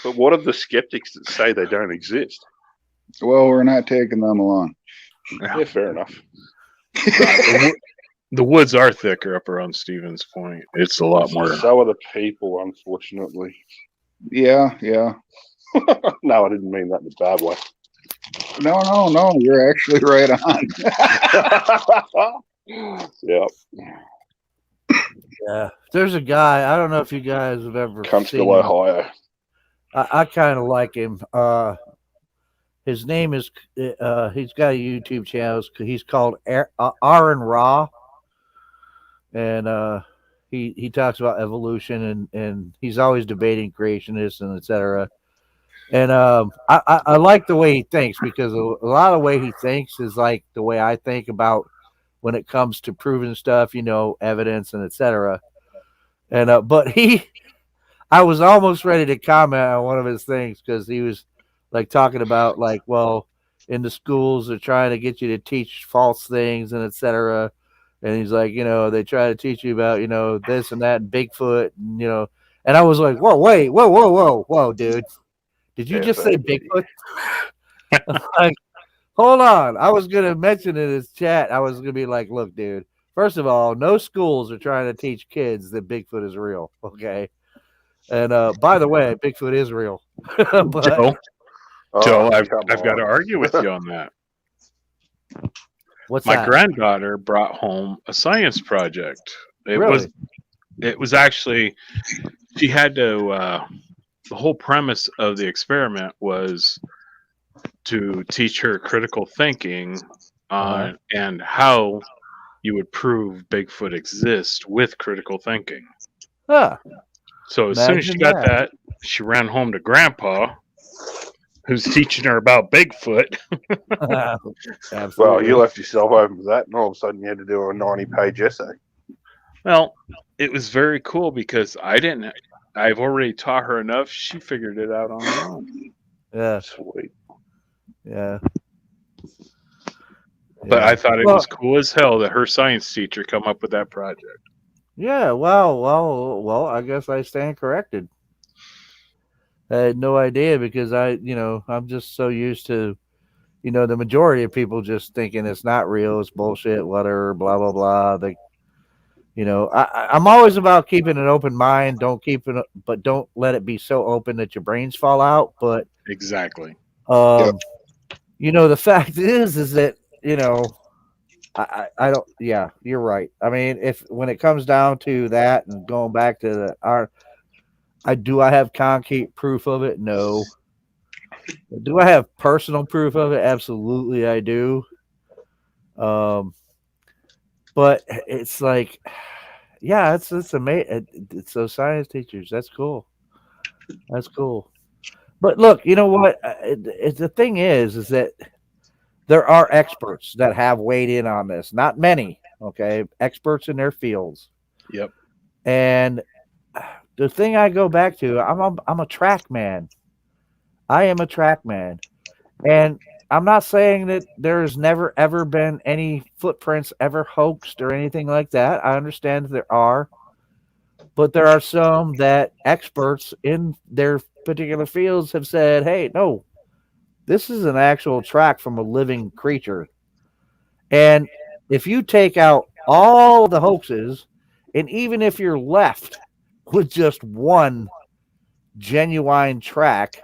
But what of the skeptics that say they don't exist? Well, we're not taking them along. Yeah, fair enough. The woods are thicker up around Stevens Point. It's a lot more. So are the people, unfortunately. Yeah. No, I didn't mean that in a bad way. No. You're actually right on. Yep. Yeah. There's a guy, I don't know if you guys have ever Huntsville, Ohio. I kind of like him. His name is, he's got a YouTube channel. He's called Aaron Ra. And he talks about evolution and he's always debating creationists and etc. And I like the way he thinks because a lot of the way he thinks is like the way I think about when it comes to proving stuff, evidence and etc. And but I was almost ready to comment on one of his things because he was like talking about in the schools they're trying to get you to teach false things and etc. And he's like, they try to teach you about, this and that, and Bigfoot, and I was like, whoa, wait, whoa, dude. Did you just say Bigfoot? Like, hold on. I was going to mention in his chat, I was going to be like, look, dude, first of all, no schools are trying to teach kids that Bigfoot is real. Okay. And by the way, Bigfoot is real. But, Joe, I've got to argue with you on that. What's My that? granddaughter brought home a science project. Really? It was actually, she had to, the whole premise of the experiment was to teach her critical thinking on and how you would prove Bigfoot exists with critical thinking. Huh. So as soon as she got that, she ran home to Grandpa, who's teaching her about Bigfoot. Well, you left yourself open for that, and all of a sudden you had to do a 90-page essay. Well, it was very cool because I've already taught her enough. She figured it out on her own. Yeah. Sweet. Yeah. But I thought it was cool as hell that her science teacher come up with that project. Yeah, well, I guess I stand corrected. I had no idea because I'm just so used to, the majority of people just thinking it's not real, it's bullshit, whatever, blah blah blah. I'm always about keeping an open mind. But don't let it be so open that your brains fall out. But exactly. The fact is that I don't. Yeah, you're right. I mean, when it comes down to that and going back to I have concrete proof of it? No. Do I have personal proof of it? Absolutely, I do. But it's like, yeah, it's amazing. It's those science teachers. That's cool. That's cool. But look, you know what? The thing is that there are experts that have weighed in on this. Not many, okay? Experts in their fields. Yep. And the thing I go back to, I'm a track man. I am a track man. And I'm not saying that there's never ever been any footprints ever hoaxed or anything like that. I understand that there are. But there are some that experts in their particular fields have said, hey, no, this is an actual track from a living creature. And if you take out all the hoaxes, and even if you're left with just one genuine track,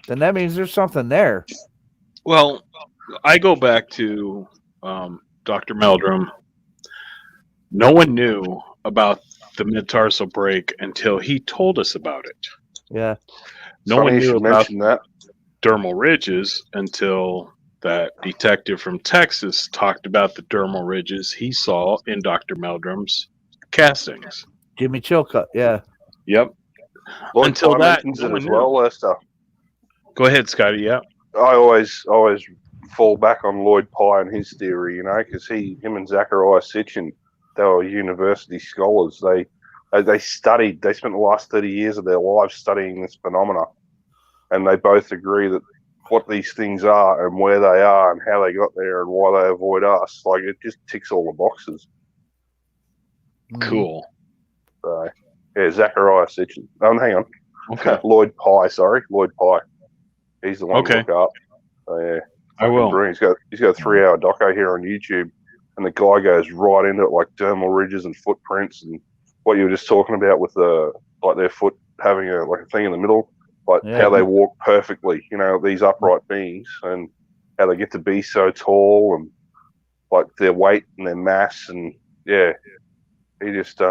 then that means there's something there. Well, I go back to Dr. Meldrum. No one knew about the mid-tarsal break until he told us about it. Yeah. No one knew about that dermal ridges until that detective from Texas talked about the dermal ridges he saw in Dr. Meldrum's castings. Jimmy Chilcutt, yeah. Yep. Lloyd Until Pye that, mentions no it one as knew. well, Lester. Go ahead, Scotty. Yeah. I always fall back on Lloyd Pye and his theory, because him and Zachariah Sitchin, they were university scholars. They spent the last 30 years of their lives studying this phenomena, and they both agree that what these things are and where they are and how they got there and why they avoid us, like, it just ticks all the boxes. Cool. So, yeah, Zachariah Sitchin. Oh, hang on. Okay. Lloyd Pye. He's the one to look up. So, yeah. I will. Brilliant. He's got a 3-hour doco here on YouTube, and the guy goes right into it, like dermal ridges and footprints, and what you were just talking about with their foot having a thing in the middle, how they walk perfectly. These upright beings, and how they get to be so tall, and like their weight and their mass, and yeah, he just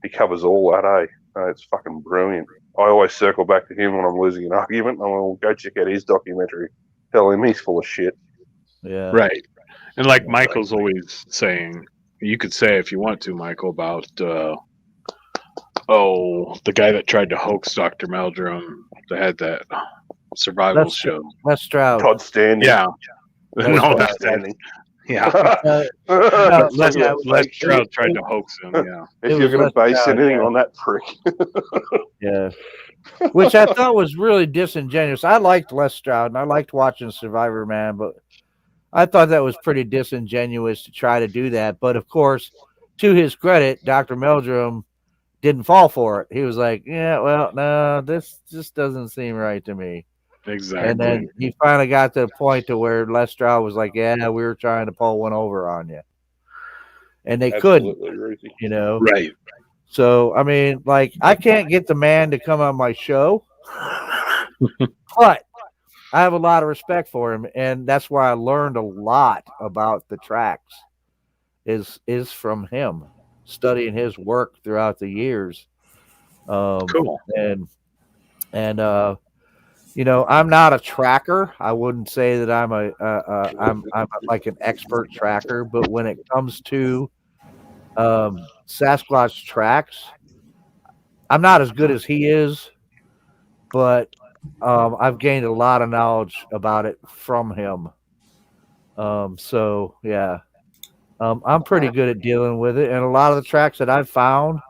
he covers all that. It's fucking brilliant. I always circle back to him when I'm losing an argument. I'm going to go check out his documentary. Tell him he's full of shit. Yeah. Right. And like Michael's always saying, you could say if you want to, Michael, about the guy that tried to hoax Dr. Meldrum that had that survival show. Les Stroud. Todd Standing. Yeah. Todd Standing. Yeah. Les Stroud tried to hoax him, yeah. If you're going to base anything on that prick. Yeah. Which I thought was really disingenuous. I liked Les Stroud, and I liked watching Survivor Man, but I thought that was pretty disingenuous to try to do that. But of course, to his credit, Dr. Meldrum didn't fall for it. He was like, "Yeah, well, no, this just doesn't seem right to me." Exactly. And then he finally got to the point to where Lestroud was like, "Yeah, we were trying to pull one over on you," and they couldn't, you know. Right. So I mean, like, I can't get the man to come on my show, but I have a lot of respect for him, and that's where I learned a lot about the tracks. Is from him, studying his work throughout the years. Cool. And you know, I'm not a tracker. I wouldn't say that I'm like an expert tracker, but when it comes to Sasquatch tracks, I'm not as good as he is, but I've gained a lot of knowledge about it from him. So yeah, I'm pretty good at dealing with it, and a lot of the tracks that I've found,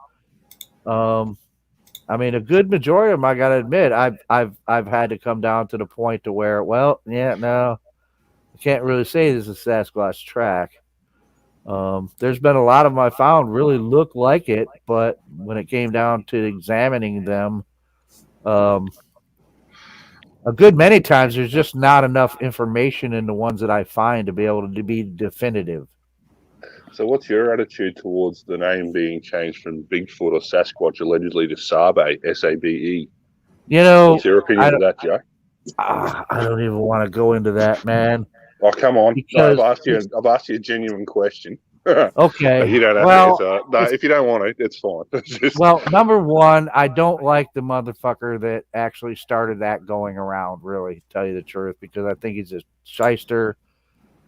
I mean, a good majority of them, I gotta admit, I've had to come down to the point to where, well, yeah, no, I can't really say this is a Sasquatch track. There's been a lot of them I found really look like it, but when it came down to examining them, a good many times there's just not enough information in the ones that I find to be able to be definitive. So, what's your attitude towards the name being changed from Bigfoot or Sasquatch allegedly to Sabe, S-A-B-E? You know, what's your opinion of that, Joe? I don't even want to go into that, man. Oh, come on! Because no, I've asked you a genuine question. Okay. You don't have to answer. No, if you don't want it, it's fine. Well, number one, I don't like the motherfucker that actually started that going around, really, to tell you the truth, because I think he's a shyster,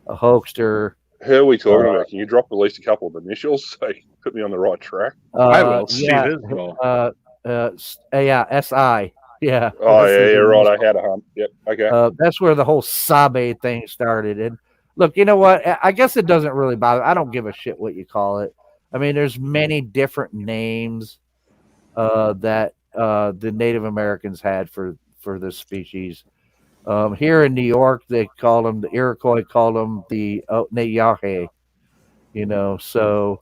a hoaxer. Who are we talking about? Can you drop at least a couple of initials so you can put me on the right track? I will. Steve yeah, Isbell. yeah, S.I. Yeah. Oh, yeah, right. I had a hunt. Yep. Okay. That's where the whole Sabe thing started. And look, you know what? I guess it doesn't really bother. I don't give a shit what you call it. I mean, there's many different names that the Native Americans had for this species. Here in New York, they called them, the Iroquois called them the Otneyahe. You know, so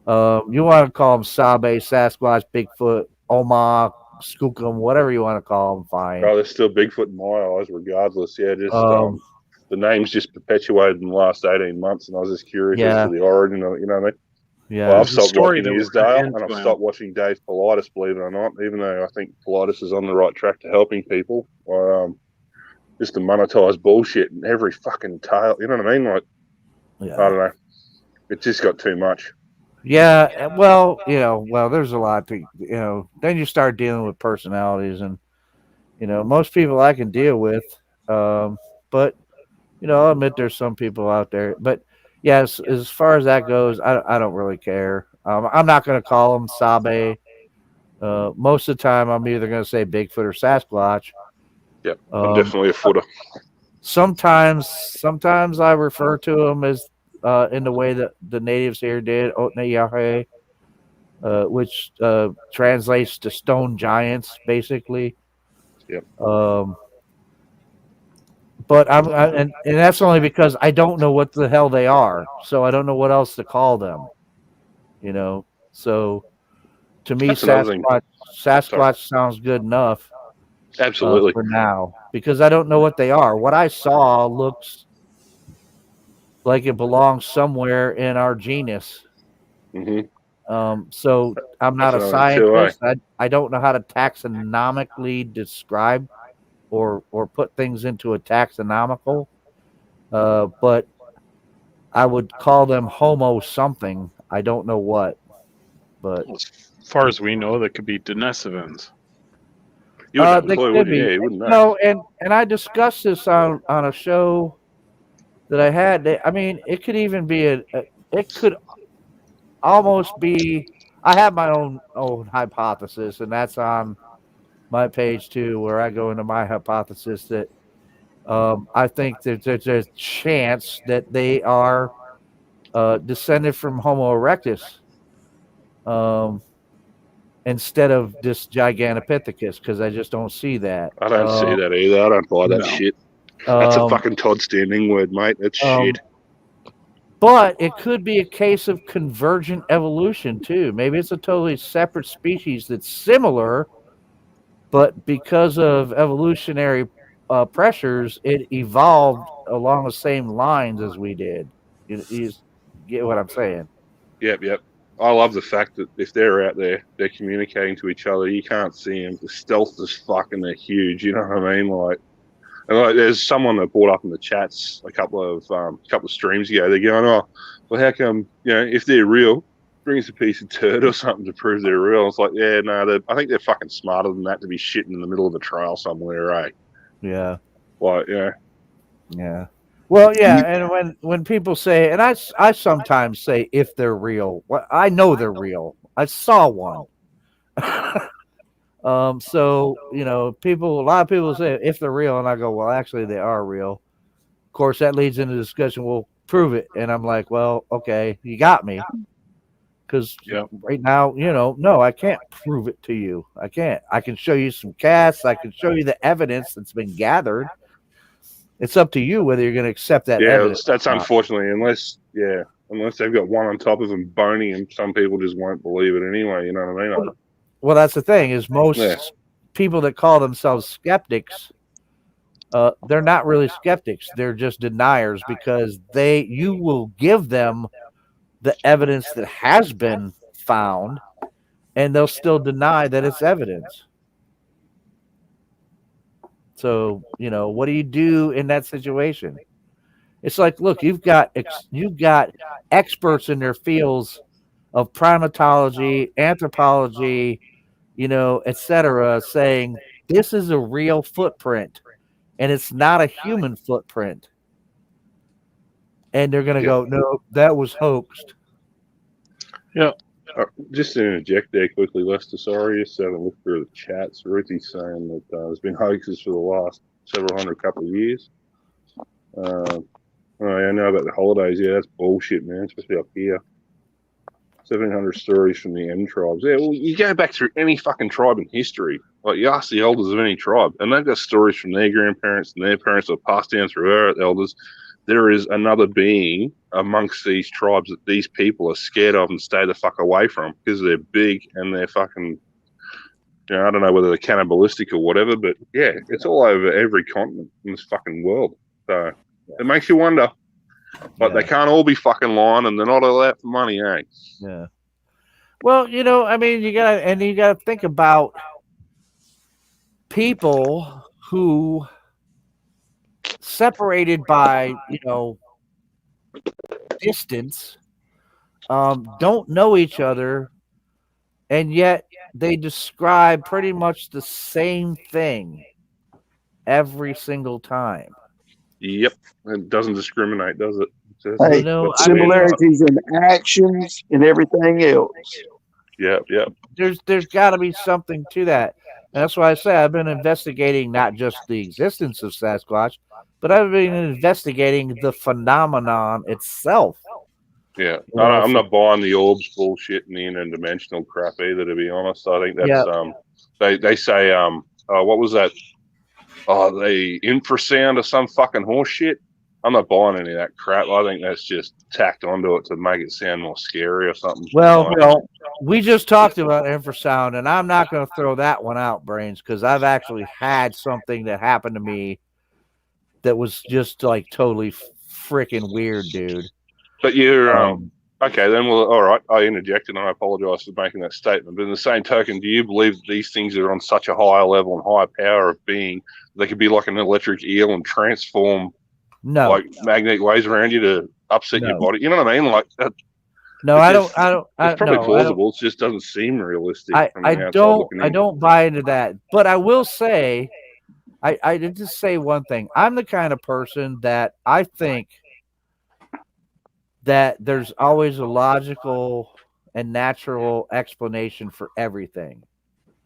you want to call them Sabe, Sasquatch, Bigfoot, Oma, Skookum, whatever you want to call them, fine. Oh, there's still Bigfoot in my eyes, regardless. Yeah, just the name's just perpetuated in the last 18 months, and I was just curious as to the origin of it. You know what I mean? Yeah. Well, I've stopped watching Isdale, and I've stopped watching Dave Politis, believe it or not, even though I think Politis is on the right track to helping people. Just to monetize bullshit and every fucking tale. You know what I mean? Like, I don't know. It just got too much. Yeah, well, you know, there's a lot to, you know, then you start dealing with personalities, and, you know, most people I can deal with, but, you know, I'll admit there's some people out there, but yes, as far as that goes, I don't really care. I'm not going to call them Sabe. Most of the time, I'm either going to say Bigfoot or Sasquatch. Yep, I'm definitely a footer. Sometimes I refer to them as in the way that the natives here did, Otneyahe, which translates to stone giants, basically. Yep. But and that's only because I don't know what the hell they are, so I don't know what else to call them. You know, so to me, Sasquatch sounds good enough. Absolutely. For now, because I don't know what they are. What I saw looks like it belongs somewhere in our genus. Mm-hmm. So I'm not a scientist. I don't know how to taxonomically describe or put things into a taxonomical. But I would call them Homo something. I don't know what. But as far as we know, that could be Denisovans. You would have a clue, wouldn't you? you? Yeah, you wouldn't know. No, and I discussed this on a show that I had. I mean, it could even be it could almost be. I have my own hypothesis, and that's on my page too, where I go into my hypothesis that I think that there's a chance that they are descended from Homo erectus. Instead of this Gigantopithecus, because I just don't see that. I don't see that either. I don't buy that shit. That's a fucking Todd Standing word, mate. That's shit. But it could be a case of convergent evolution too. Maybe it's a totally separate species that's similar, but because of evolutionary pressures, it evolved along the same lines as we did. You get what I'm saying? Yep. I love the fact that if they're out there, they're communicating to each other. You can't see them. The stealth is fucking. They're huge. You know what I mean? Like, there's someone that brought up in the chats a couple of streams ago. They're going, "Oh, well, how come if they're real, bring us a piece of turd or something to prove they're real?" It's like, yeah, no, I think they're fucking smarter than that to be shitting in the middle of a trail somewhere, eh? Yeah. Like, yeah. Yeah. Well, yeah, and when people say, and I sometimes say if they're real, well, I know they're real. I saw one. So a lot of people say if they're real, and I go, well, actually they are real. Of course, that leads into discussion. Well, prove it, and I'm like, well, okay, you got me, because right now, no, I can't prove it to you. I can't. I can show you some casts. I can show you the evidence that's been gathered. It's up to you whether you're going to accept that evidence. That's unfortunately, unless they've got one on top of them boning, and some people just won't believe it anyway. You know what I mean? Well, that's the thing is most people that call themselves skeptics, they're not really skeptics. They're just deniers because you will give them the evidence that has been found, and they'll still deny that it's evidence. So, what do you do in that situation? It's like, look, you've got experts in their fields of primatology, anthropology, etc., saying this is a real footprint and it's not a human footprint. And they're going to go, no, that was hoaxed. Yeah. Just to interject there quickly, Lester, sorry, just having a look through the chats. Ruthie's saying that there's been hoaxes for the last several couple of years. I know about the holidays. Yeah, that's bullshit, man, especially up here. 700 stories from the M tribes. Yeah, well, you go back through any fucking tribe in history. Like, you ask the elders of any tribe, and they've got stories from their grandparents and their parents that are passed down through our elders. There is another being amongst these tribes that these people are scared of and stay the fuck away from because they're big and they're fucking, I don't know whether they're cannibalistic or whatever, but yeah, it's all over every continent in this fucking world. So it makes you wonder. But they can't all be fucking lying, and they're not all out for money, eh? Yeah. Well, I mean, you gotta think about people who separated by distance, don't know each other, and yet they describe pretty much the same thing every single time. Yep, it doesn't discriminate, does it? Hey, similarities in actions and everything else. Yep. There's got to be something to that. And that's why I say I've been investigating not just the existence of Sasquatch, but I've been investigating the phenomenon itself. Yeah, I'm not buying the orbs bullshit and the interdimensional crap either. To be honest, I think that's they say what was that? Oh, the infrasound or some fucking horse shit. I'm not buying any of that crap. I think that's just tacked onto it to make it sound more scary or something. Well, we just talked about infrasound, and I'm not going to throw that one out, Brains, because I've actually had something that happened to me that was just like totally freaking weird, dude. But you're okay. Then, well, all right. I interjected, and I apologize for making that statement. But in the same token, do you believe that these things are on such a higher level and higher power of being, they could be like an electric eel and transform? No, like magnetic waves around you to upset your body. You know what I mean? Like that. No, I don't. It's probably plausible. It just doesn't seem realistic. I don't buy into that. But I will say, I did just say one thing. I'm the kind of person that I think that there's always a logical and natural explanation for everything.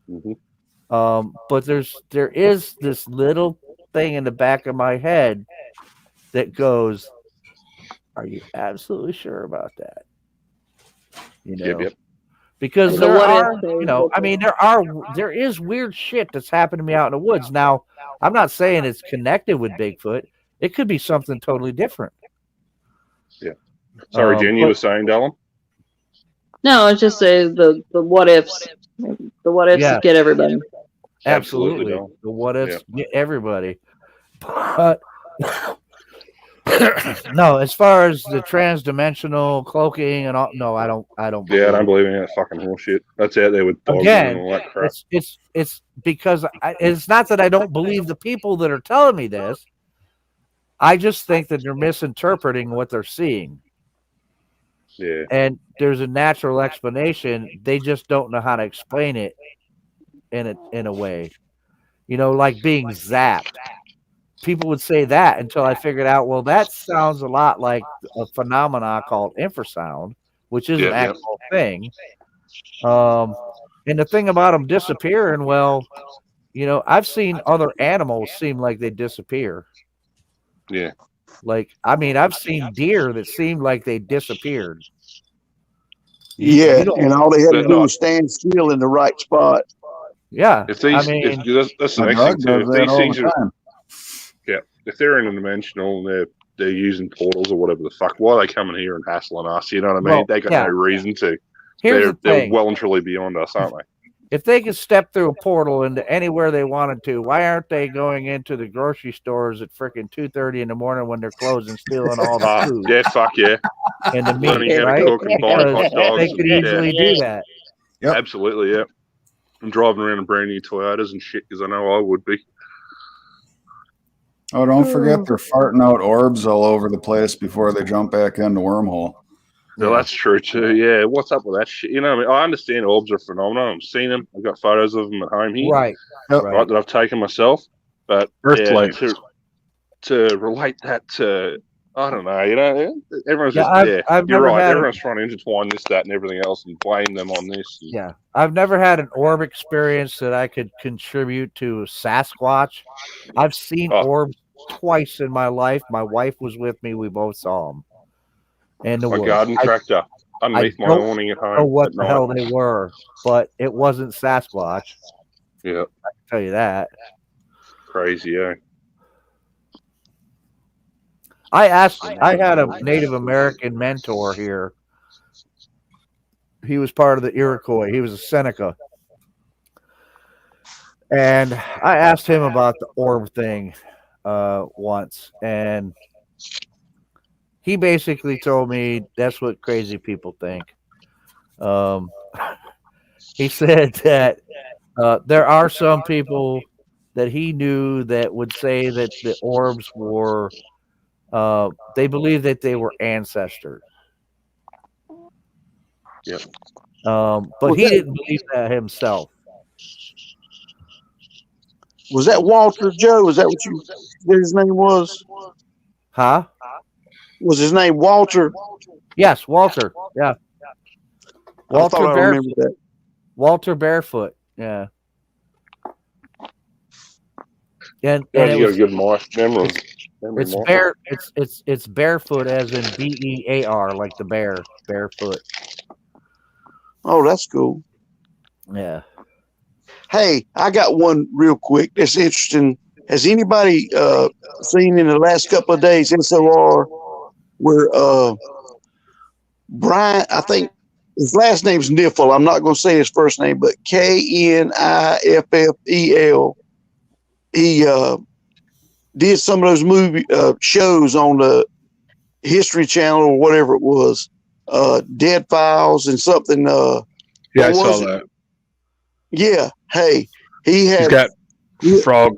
Mm-hmm. But there is this little thing in the back of my head that goes, are you absolutely sure about that? Yep. Because The there what are, if there is weird shit that's happened to me out in the woods. Now, I'm not saying it's connected with Bigfoot. It could be something totally different. Yeah. Sorry, Jen, you but- were saying, Dylan? No, it's just the what ifs. The what ifs Yeah. get everybody. Absolutely. Dylan. The what ifs get everybody. But no, as far as the transdimensional cloaking and all, no, I don't believe Yeah, I don't it. believe in that fucking horseshit. That's out there with dogs Again, and all that crap. it's because it's not that I don't believe the people that are telling me this. I just think that they're misinterpreting what they're seeing. Yeah. And there's a natural explanation. They just don't know how to explain it in a way. Like being zapped. People would say that until I figured out, well, that sounds a lot like a phenomena called infrasound, which is an actual thing. And the thing about them disappearing, well, I've seen other animals seem like they disappear. Yeah. Like, I've seen deer that seemed like they disappeared. Yeah, and all they had to do was stand still in the right spot. Yeah. If these, that's the next thing too. If these things are, if they're interdimensional and they're using portals or whatever the fuck, why are they coming here and hassling us? You know what I mean? Well, they got no reason to. Here's the They're thing. well and truly beyond us, aren't they? If they could step through a portal into anywhere they wanted to, why aren't they going into the grocery stores at freaking 2:30 in the morning when they're closed and stealing all the food? Yeah, fuck yeah. And the meat, Learning how right? to cook and buying hot dogs. They could easily do that. Yep. Absolutely, yeah. I'm driving around in brand new Toyotas and shit because I know I would be. Oh, don't forget they're farting out orbs all over the place before they jump back into wormhole. No, that's true too. Yeah, what's up with that shit? I understand orbs are phenomenal. I've seen them. I've got photos of them at home here. Right. Right, that I've taken myself. But Earthlight. To relate that to, I don't know. Everyone's I've you're never right. had Everyone's trying to intertwine this, that, and everything else, and blame them on this. Yeah, I've never had an orb experience that I could contribute to Sasquatch. I've seen orbs twice in my life. My wife was with me. We both saw them. And the my garden tractor underneath my awning at home. I don't know what the hell they were, but it wasn't Sasquatch. Yeah, I can tell you that. Crazy, eh? I had a Native American mentor here. He was part of the Iroquois. He was a Seneca. And I asked him about the orb thing once. And he basically told me that's what crazy people think. He said that there are some people that he knew that would say that the orbs were they believe that they were ancestors. Yep. But he didn't believe that himself. Was that Walter Joe? Was that what his name was? Huh? Was his name Walter? Yes, Walter. Yeah. Walter I remember that. Walter Barefoot. Yeah. And you it got a good memory. It's barefoot as in BEAR, like the bear, barefoot. Oh, that's cool. Yeah. Hey, I got one real quick. That's interesting. Has anybody seen in the last couple of days SOR where Brian, I think his last name's Niffel. I'm not going to say his first name, but KNIFFEL. He did some of those movie shows on the History Channel or whatever it was, Dead Files and something. Yeah, I saw that. Yeah. Hey, he's got Frog,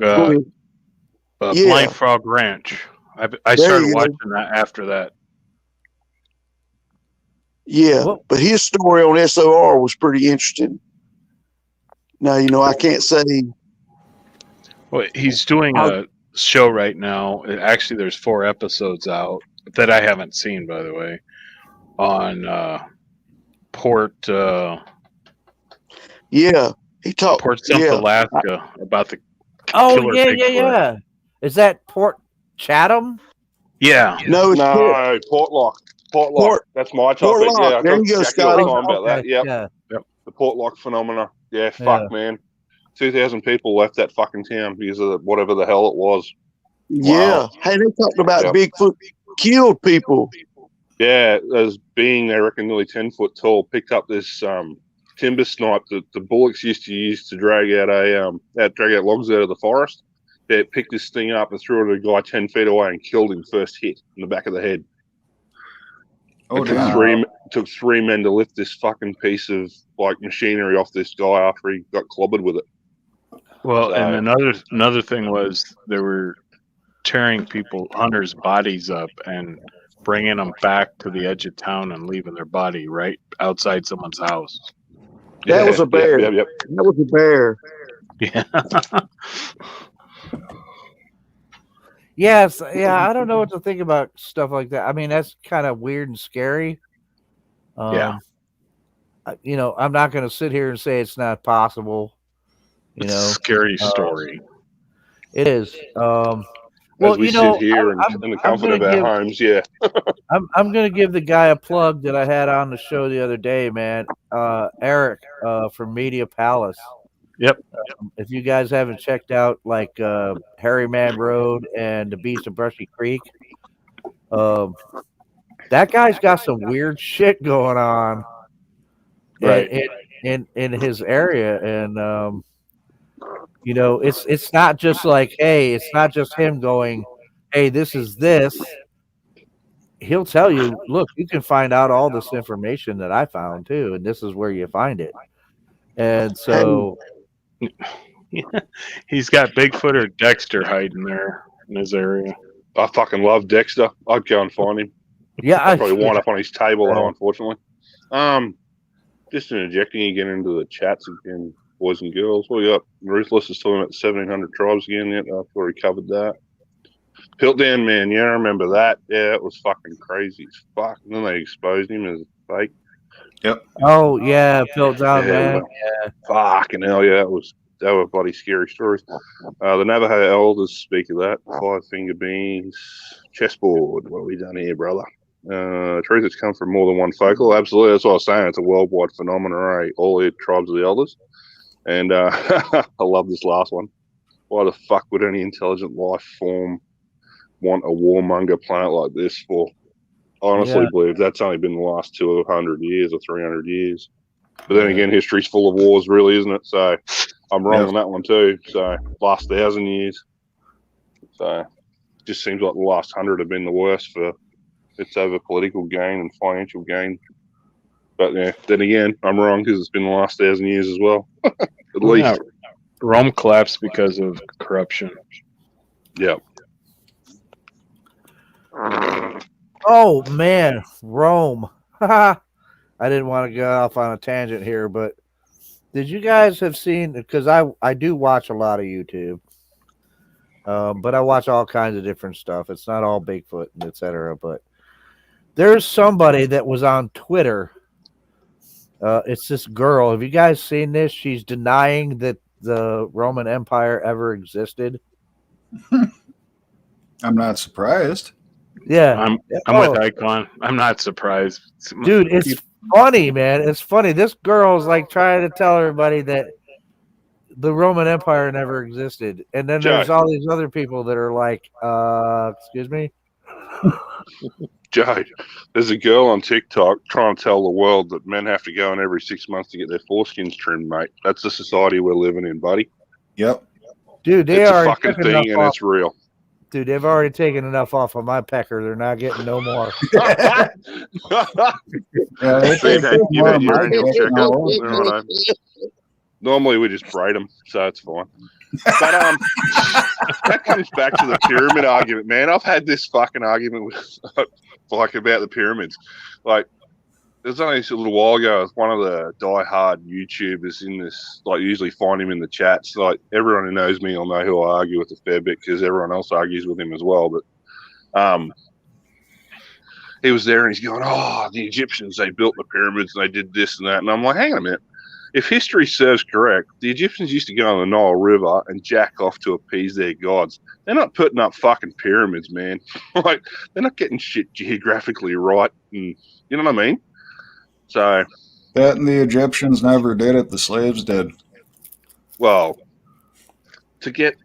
Blind Frog Ranch. I started watching that after that. Yeah, but his story on SOR was pretty interesting. Now, I can't say. Well, he's doing a show right now. Actually, there's 4 episodes out that I haven't seen, by the way, on Port. Yeah, he talked Port something, Alaska, about the. Oh yeah. Is that Port Chatham? Yeah. No, it's Portlock. Portlock. That's my topic. Portlock. Yeah, I There talk you go, to Jackie all the Scotty. time about that. Yep. Yeah. The Portlock phenomena. Yeah, fuck, man. 2,000 people left that fucking town because of whatever the hell it was. Yeah. Wow. Hey, they talked about Bigfoot killed people. Yeah, as being, I reckon, nearly 10 foot tall, picked up this timber snipe that the bullocks used to use to drag out logs out of the forest. Yeah, picked this thing up and threw it at a guy 10 feet away and killed him first hit in the back of the head. Oh, It took three men to lift this fucking piece of like machinery off this guy after he got clobbered with it. Well, and another thing was they were tearing hunters' bodies up and bringing them back to the edge of town and leaving their body right outside someone's house. That was a bear. Yep. That was a bear. Yeah. Yes, yeah, I don't know what to think about stuff like that. I mean, that's kind of weird and scary. Yeah. I'm not going to sit here and say it's not possible. It's a scary story. It is. As we sit here in the comfort of our homes, yeah. I'm going to give the guy a plug that I had on the show the other day, man. Eric from Media Palace. Yep. If you guys haven't checked out like Harryman Road and the Beast of Brushy Creek, that guy's got some weird shit going on, right, in his area, and it's not just like, hey, it's not just him going, hey, this is this. He'll tell you, look, you can find out all this information that I found too, and this is where you find it. And so. He's got Bigfoot or Dexter hiding there in his area. I fucking love Dexter. I'd go and find him. Yeah, I'd probably wind up on his table, though, unfortunately. Just interjecting again into the chats again, boys and girls. What we got? Ruthless is talking about 1,700 tribes again. Yet I've already covered that. Piltdown Man, yeah, I remember that. Yeah, it was fucking crazy as fuck. And then they exposed him as fake. Yep. Oh yeah, Piltdown Man. Yeah. Fucking hell, yeah, that were bloody scary stories. The Navajo elders speak of that. 5 finger beans, chessboard. What have we done here, brother? Truth has come from more than one focal. Absolutely, that's what I was saying. It's a worldwide phenomenon, right? All the tribes of the elders. And I love this last one. Why the fuck would any intelligent life form want a warmonger planet like this for? I honestly believe that's only been the last 200 years or 300 years. But then again, history's full of wars, really, isn't it? So I'm wrong on that one too. So last 1,000 years. So it just seems like the last 100 have been the worst for it's over political gain and financial gain. But yeah, then again, I'm wrong because it's been the last 1,000 years as well. At least. Yeah. Rome collapsed because of corruption. Yep. Oh man, Rome. I didn't want to go off on a tangent here, but did you guys have seen, because I do watch a lot of YouTube, but I watch all kinds of different stuff. It's not all Bigfoot and etc. But there's somebody that was on Twitter. It's this girl. Have you guys seen this? She's denying that the Roman Empire ever existed. I'm not surprised. Yeah, I'm with Icon. I'm not surprised, dude. It's funny, man. It's funny. This girl's like trying to tell everybody that the Roman Empire never existed, and then there's all these other people that are like, "Excuse me." Joe, there's a girl on TikTok trying to tell the world that men have to go in every 6 months to get their foreskins trimmed, mate. That's the society we're living in, buddy. Yep. Dude, it's a fucking thing, and it's real. Dude, they've already taken enough off of my pecker. They're not getting no more. Normally we just braid them, so it's fine. But that comes back to the pyramid argument, man. I've had this fucking argument with like about the pyramids. Like, there's only a little while ago, one of the die-hard YouTubers in this, like, usually find him in the chats. Like, everyone who knows me will know who I argue with a fair bit because everyone else argues with him as well. But he was there and he's going, "Oh, the Egyptians, they built the pyramids and they did this and that." And I'm like, hang on a minute. if history serves correct, the Egyptians used to go on the Nile River and jack off to appease their gods. They're not putting up fucking pyramids, man. Like, they're not getting shit geographically right. And, you know what I mean? So That and the Egyptians never did it. The slaves did. well, to get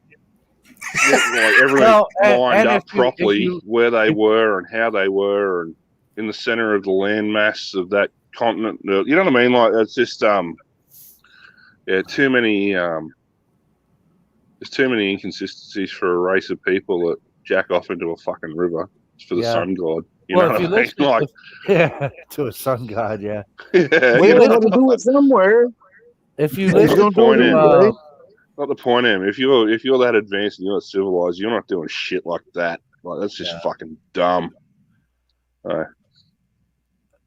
like everything lined up properly, where they were and how they were, and in the center of the landmass of that continent. You know what I mean? Like, it's just too many. There's too many inconsistencies for a race of people that jack off into a fucking river for the sun god. You know what I mean? Like, to a sun god, yeah. Well, you they know, got to do it somewhere. If you that's listen the point, to, not the point, Em. If you're that advanced and you're not civilized, you're not doing shit like that. Like, that's just fucking dumb.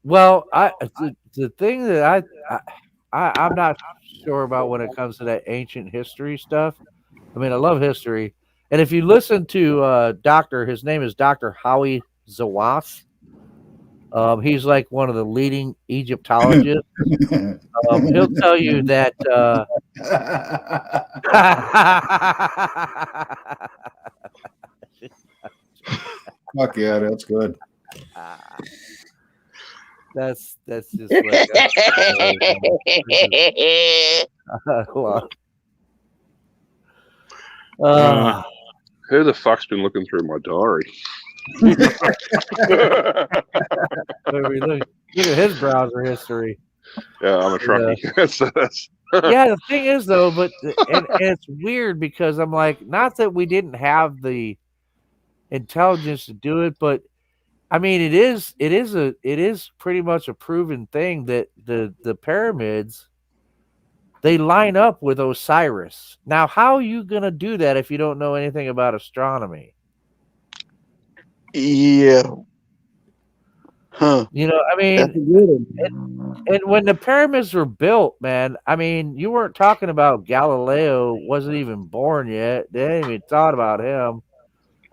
Well, the thing that I'm not sure about when it comes to that ancient history stuff. I mean, I love history, and if you listen to his name is Dr. Howie Zawas. He's like one of the leading Egyptologists. He'll tell you that. Fuck yeah, that's good. That's just like who the fuck's been looking through my diary? Look at his browser history. Yeah, I'm a truckie. Yeah, the thing is though, but and it's weird because I'm like, not that we didn't have the intelligence to do it, but I mean, it is pretty much a proven thing that the pyramids, they line up with Osiris. Now, how are you gonna do that if you don't know anything about astronomy? Yeah. Huh. You know, I mean, and when the pyramids were built, man, I mean, you weren't talking about Galileo wasn't even born yet. They hadn't even thought about him.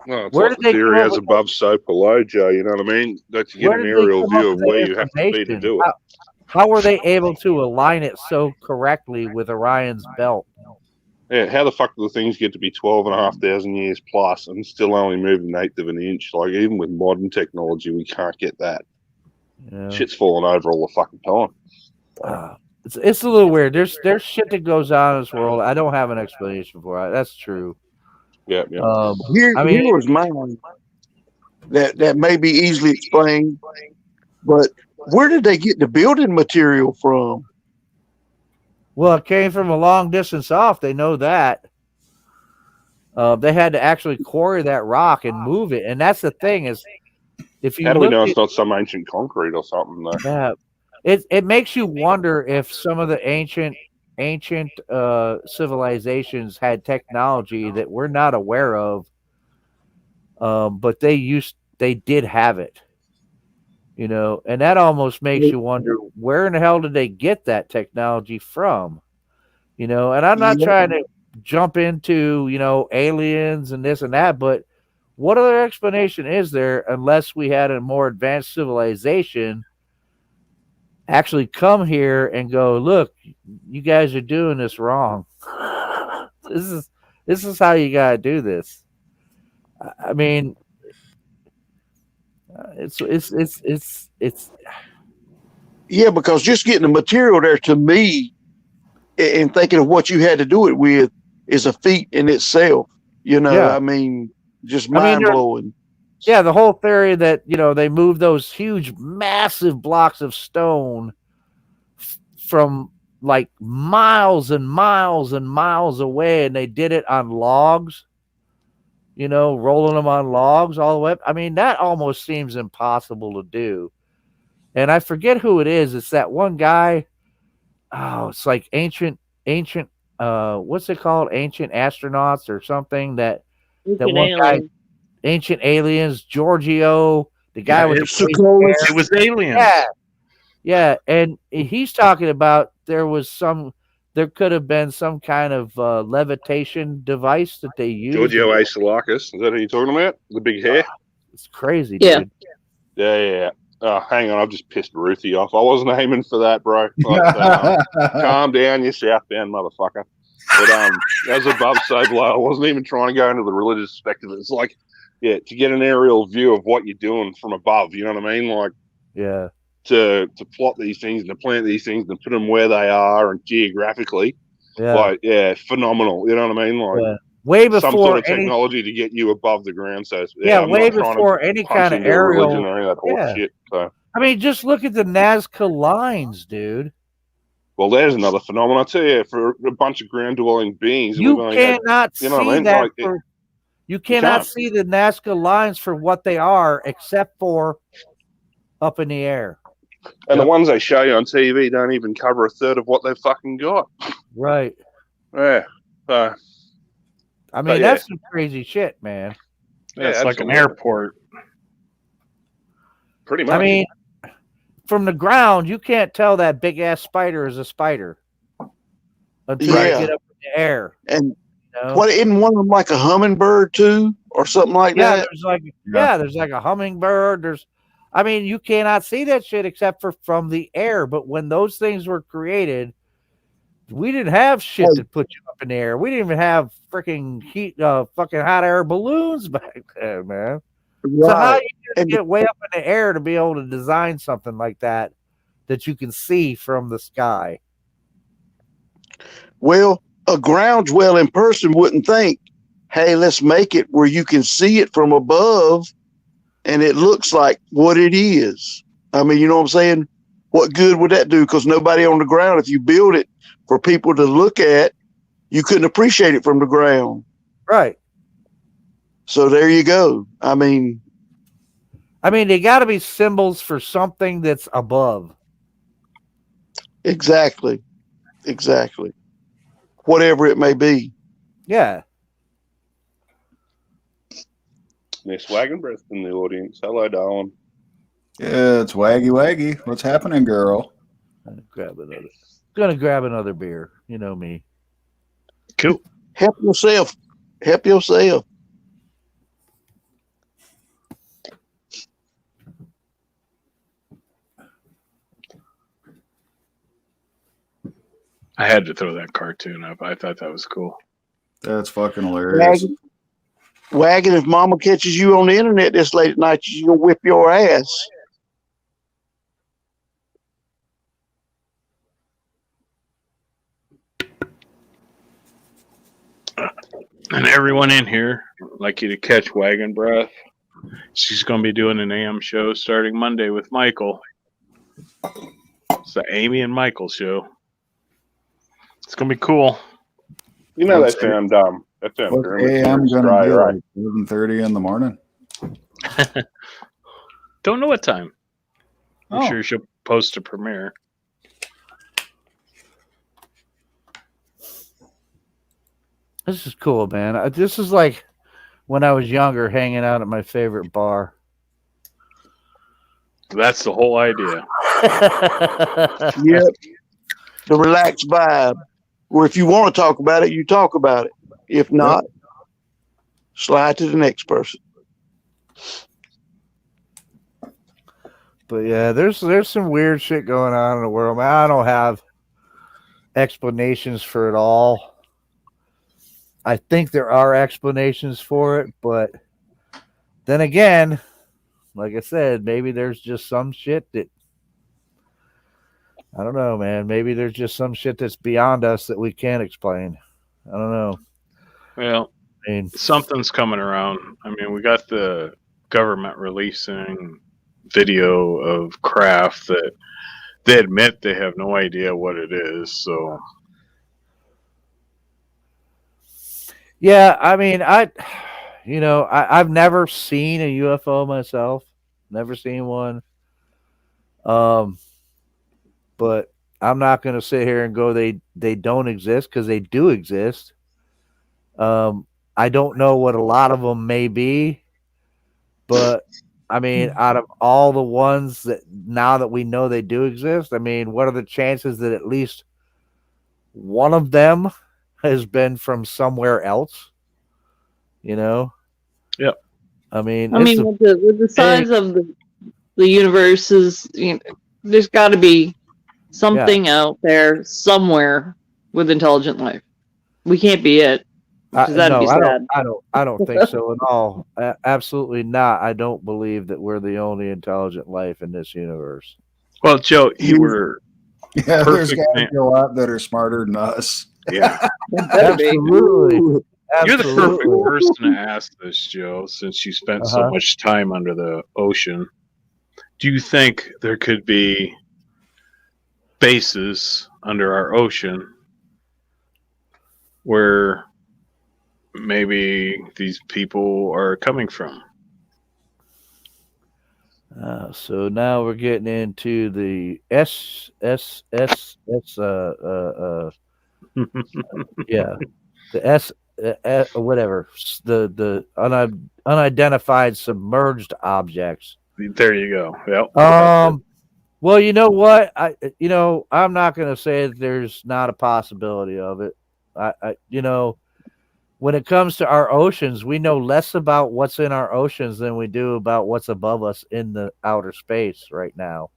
Well, it's like the theory as above, so below, Joe. You know what I mean? That's to get an aerial view of where you have to be to do it. How were they able to align it so correctly with Orion's belt? Yeah, how the fuck do the things get to be 12,500 years plus and still only move an eighth of an inch? Like, even with modern technology, we can't get that. Yeah. Shit's falling over all the fucking time. It's a little weird. There's shit that goes on in this world. I don't have an explanation for it. That's true. Yeah. Here was mine that may be easily explained, but where did they get the building material from? Well, it came from a long distance off. They know that. They had to actually quarry that rock and move it, and that's the thing is, if you how do we know it's not some ancient concrete or something? Though? Yeah, it makes you wonder if some of the ancient civilizations had technology that we're not aware of, but they did have it. You know, and that almost makes you wonder, where in the hell did they get that technology from? You know, and I'm not trying to jump into, you know, aliens and this and that, but what other explanation is there unless we had a more advanced civilization actually come here and go, look, you guys are doing this wrong. This is how you gotta do this. I mean, it's yeah, because just getting the material there, to me, and thinking of what you had to do it with, is a feat in itself. You know, I mean, just mind blowing. Yeah, the whole theory that, you know, they moved those huge, massive blocks of stone from like miles and miles and miles away, and they did it on logs. You know, rolling them on logs all the way up. I mean, that almost seems impossible to do. And I forget who it is. It's that one guy. Oh, it's like ancient, what's it called? Ancient astronauts or something. That one guy, Ancient Aliens, Giorgio, the guy with the it was aliens. Yeah. And he's talking about there could have been some kind of levitation device that they used. Giorgio Aeschylakis, is that who you're talking about? The big hair? It's crazy, dude. Yeah. Oh, hang on, I've just pissed Ruthie off. I wasn't aiming for that, bro. Like, calm down, you southbound motherfucker. But as above, so below. I wasn't even trying to go into the religious perspective. It's like, yeah, to get an aerial view of what you're doing from above. You know what I mean? Like, yeah, to plot these things and to plant these things and put them where they are and geographically. yeah, Like, yeah, phenomenal. You know what I mean? Like, yeah. Way before some sort of any, technology to get you above the ground. So yeah, I'm way not trying before to any punch kind of into religion aerial. or any of that horse Yeah. shit. So, I mean, just look at the Nazca lines, dude. well, there's another phenomenon too. Yeah, for a bunch of ground dwelling beings, we've You only cannot had, you know what I see mean? that Like, for. You cannot can't. see the Nazca lines for what they are, except for up in the air. And the ones they show you on TV don't even cover a third of what they've fucking got. Right. Yeah. I mean, yeah. that's some crazy shit, man. Yeah, it's like an absolutely. airport. Pretty much. I mean, from the ground, you can't tell that big ass spider is a spider until you get up in the air. And you know? what isn't one of them like a hummingbird too, or something like that? There's like a hummingbird. I mean, you cannot see that shit except for from the air. But when those things were created, we didn't have shit to put you up in the air. We didn't even have freaking fucking hot air balloons back then, man. Right. So how you get way up in the air to be able to design something like that you can see from the sky? Well, a ground dwelling person wouldn't think, hey, let's make it where you can see it from above and it looks like what it is. I mean, you know what I'm saying? What good would that do? Because nobody on the ground, if you build it for people to look at, you couldn't appreciate it from the ground. Right. So there you go. I mean, they got to be symbols for something that's above. Exactly. Whatever it may be. Yeah. Miss Wagon Breath in the audience. Hello, darling. Yeah, it's Waggy. What's happening, girl? Gonna grab another beer. You know me. Cool. Help yourself. I had to throw that cartoon up. I thought that was cool. That's fucking hilarious. Wagon, if mama catches you on the internet this late at night, she's gonna whip your ass. And everyone in here, I'd like you to catch Wagon Breath. She's going to be doing an AM show starting Monday with Michael. It's the Amy and Michael show. It's going to be cool. You know, they found what's AM gonna be like 7:30 in the morning? Don't know what time. I'm Oh. sure she'll post a premiere. This is cool, man. This is like when I was younger, hanging out at my favorite bar. That's the whole idea. Yep. The relaxed vibe. Where if you want to talk about it, you talk about it. If not, slide to the next person. But yeah, there's some weird shit going on in the world, man. I don't have explanations for it all. I think there are explanations for it, but then again, like I said, maybe there's just some shit that I don't know, man. Maybe there's just some shit that's beyond us that we can't explain. I don't know. Well, something's coming around. I mean, we got the government releasing video of craft that they admit they have no idea what it is. So, yeah, I mean, I've never seen a UFO myself. Never seen one. But I'm not going to sit here and go they don't exist, because they do exist. I don't know what a lot of them may be, but I mean, out of all the ones that now that we know they do exist, I mean, what are the chances that at least one of them has been from somewhere else? You know? Yep. I mean, with the size of the universe is. There's got to be something out there somewhere with intelligent life. We can't be it. Because that'd be sad. I don't think so at all. Absolutely not. I don't believe that we're the only intelligent life in this universe. Well, Joe, you were Yeah, there's perfect. got to be a lot that are smarter than us. Yeah, absolutely. You're the perfect person to ask this, Joe, since you spent so much time under the ocean. Do you think there could be bases under our ocean where maybe these people are coming from? So now we're getting into the yeah, the whatever, the unidentified submerged objects. There you go. Yep. Well, you know what? I'm not going to say that there's not a possibility of it. When it comes to our oceans, we know less about what's in our oceans than we do about what's above us in the outer space right now.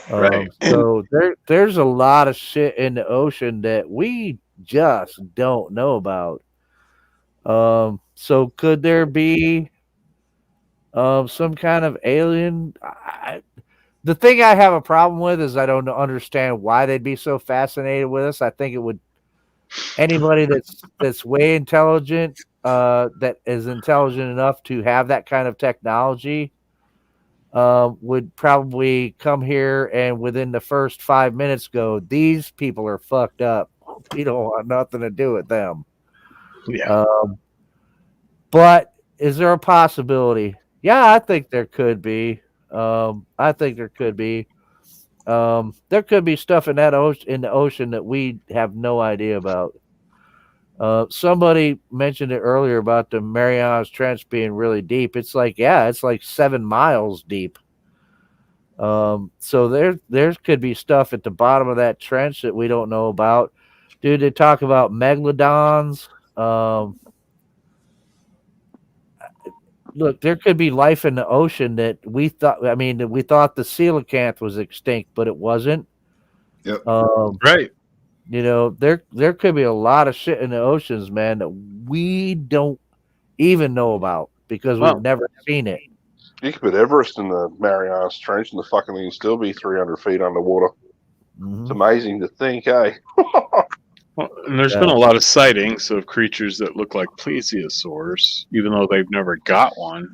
Right. So there's a lot of shit in the ocean that we just don't know about. So could there be some kind of alien? The thing I have a problem with is I don't understand why they'd be so fascinated with us. I think it would anybody that's way intelligent, that is intelligent enough to have that kind of technology, would probably come here and within the first 5 minutes go, these people are fucked up. We don't want nothing to do with them. Yeah. But is there a possibility? Yeah, I think there could be. I think there could be. There could be stuff in the ocean that we have no idea about. Somebody mentioned it earlier about the Marianas Trench being really deep. It's like 7 miles deep. So there could be stuff at the bottom of that trench that we don't know about. Dude, they talk about megalodons. Look, there could be life in the ocean that we thought. I mean, we thought the coelacanth was extinct, but it wasn't. Yep. Right. There could be a lot of shit in the oceans, man, that we don't even know about because we've never seen it. You could put Everest in the Marianas Trench and the fucking thing still be 300 feet underwater. Mm-hmm. It's amazing to think, eh? Well, and there's been a lot of sightings of creatures that look like plesiosaurs, even though they've never got one.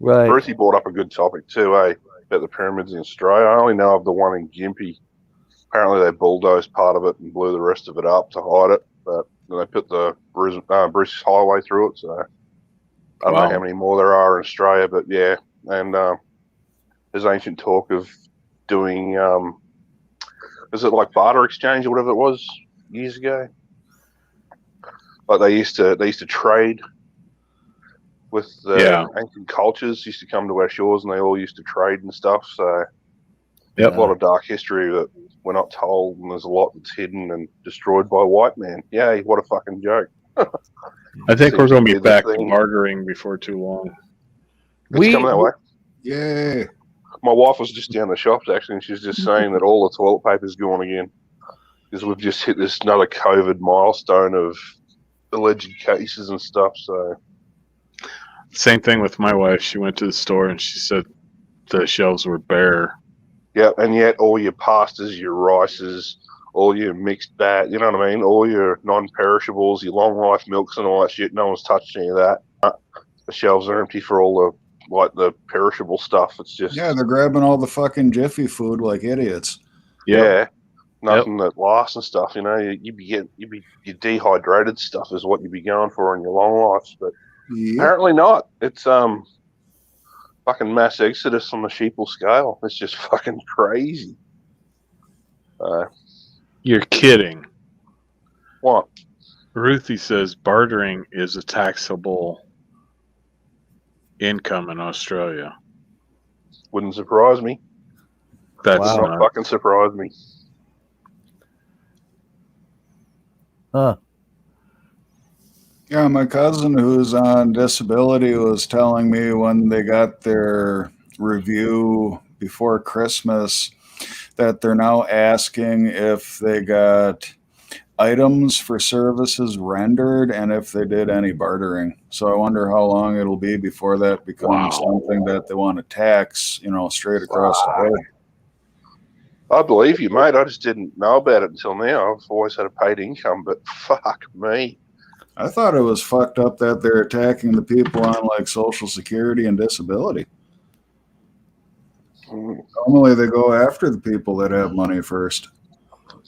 Right. Brucey brought up a good topic too, eh? About the pyramids in Australia. I only know of the one in Gympie. Apparently they bulldozed part of it and blew the rest of it up to hide it, but they put the Bruce Highway through it, so I don't know how many more there are in Australia, but yeah. And there's ancient talk of doing, is it like barter exchange or whatever it was years ago? Like they used to trade with the ancient cultures, used to come to our shores and they all used to trade and stuff. So a lot of dark history that we're not told, and there's a lot that's hidden and destroyed by white man. Yay, what a fucking joke. I think we're going to be back to bartering before too long. It's coming that way. Yeah. My wife was just down the shops actually, and she's just saying that all the toilet paper's gone again because we've just hit this another COVID milestone of alleged cases and stuff. So same thing with my wife. She went to the store and she said the shelves were bare. Yeah, and yet all your pastas, your rices, all your mixed bag, you know what I mean? All your non-perishables, your long life milks and all that shit. No one's touched any of that. The shelves are empty for all the perishable stuff. It's just they're grabbing all the fucking Jiffy food like idiots. Yeah, nothing that lasts and stuff. Your dehydrated stuff is what you'd be going for in your long life, but apparently not. It's fucking mass exodus on the sheeple scale. It's just fucking crazy. You're kidding. What? Ruthie says bartering is a taxable income in Australia. Wouldn't surprise me. That's not fucking surprise me. Huh. Yeah, my cousin who's on disability was telling me when they got their review before Christmas that they're now asking if they got items for services rendered and if they did any bartering. So I wonder how long it'll be before that becomes something that they want to tax, straight across the board. I believe you, mate. I just didn't know about it until now. I've always had a paid income, but fuck me. I thought it was fucked up that they're attacking the people on like Social Security and disability. Normally they go after the people that have money first.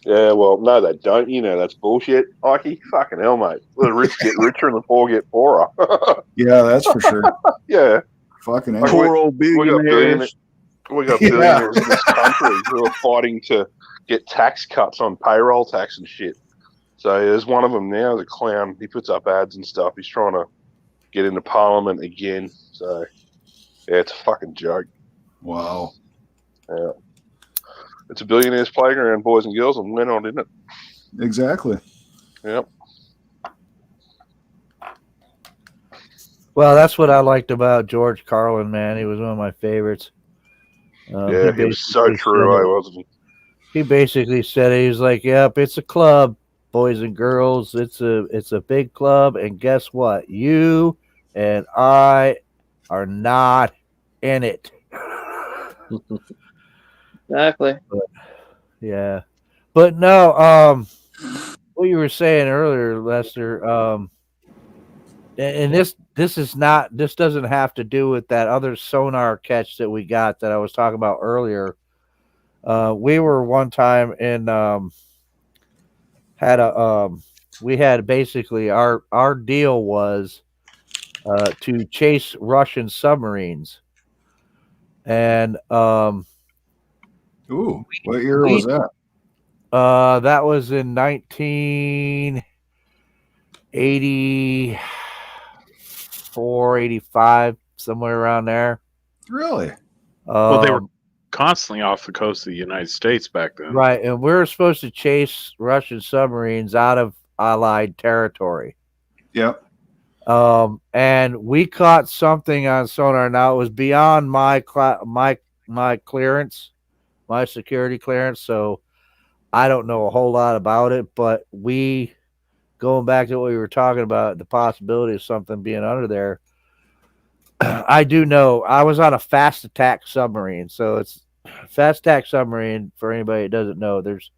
Yeah, well, no, they don't. That's bullshit. Ikey, fucking hell, mate. The rich get richer and the poor get poorer. Yeah, that's for sure. Yeah. Fucking hell. Poor old billionaires. We got billionaires in this country who are fighting to get tax cuts on payroll tax and shit. So there's one of them now, the clown. He puts up ads and stuff. He's trying to get into Parliament again. So, yeah, it's a fucking joke. Wow. Yeah. It's a billionaire's playground, boys and girls, and we're not in it. Exactly. Yep. Well, that's what I liked about George Carlin, man. He was one of my favorites. Yeah, he was so true, wasn't he? He basically said it. He was like, "Yep, it's a club, boys and girls. It's a big club, and guess what? You and I are not in it." Exactly. Yeah, but no. What you were saying earlier, Lester. And this doesn't have to do with that other sonar catch that we got that I was talking about earlier. We were one time in we had basically our deal was to chase Russian submarines. And ooh, what year was that? That was in 1984, 85, somewhere around there. Really? Well, they were constantly off the coast of the United States back then. Right, and we were supposed to chase Russian submarines out of Allied territory. Yep. And we caught something on sonar. Now it was beyond my clearance, my security clearance, so I don't know a whole lot about it. But going back to what we were talking about, the possibility of something being under there. I do know I was on a fast attack submarine, so it's fast attack submarine. For anybody that doesn't know, there's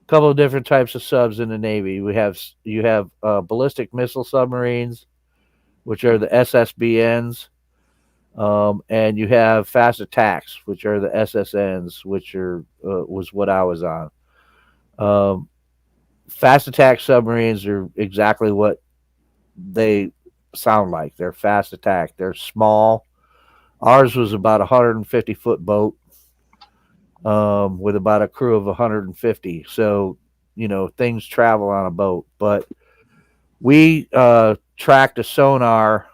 a couple of different types of subs in the Navy. You have ballistic missile submarines, which are the SSBNs, and you have fast attacks, which are the SSNs, which was what I was on. Fast attack submarines are exactly what they sound like. They're fast attack. They're small. Ours was about 150-foot boat with about a crew of 150. So, things travel on a boat. But we tracked a sonar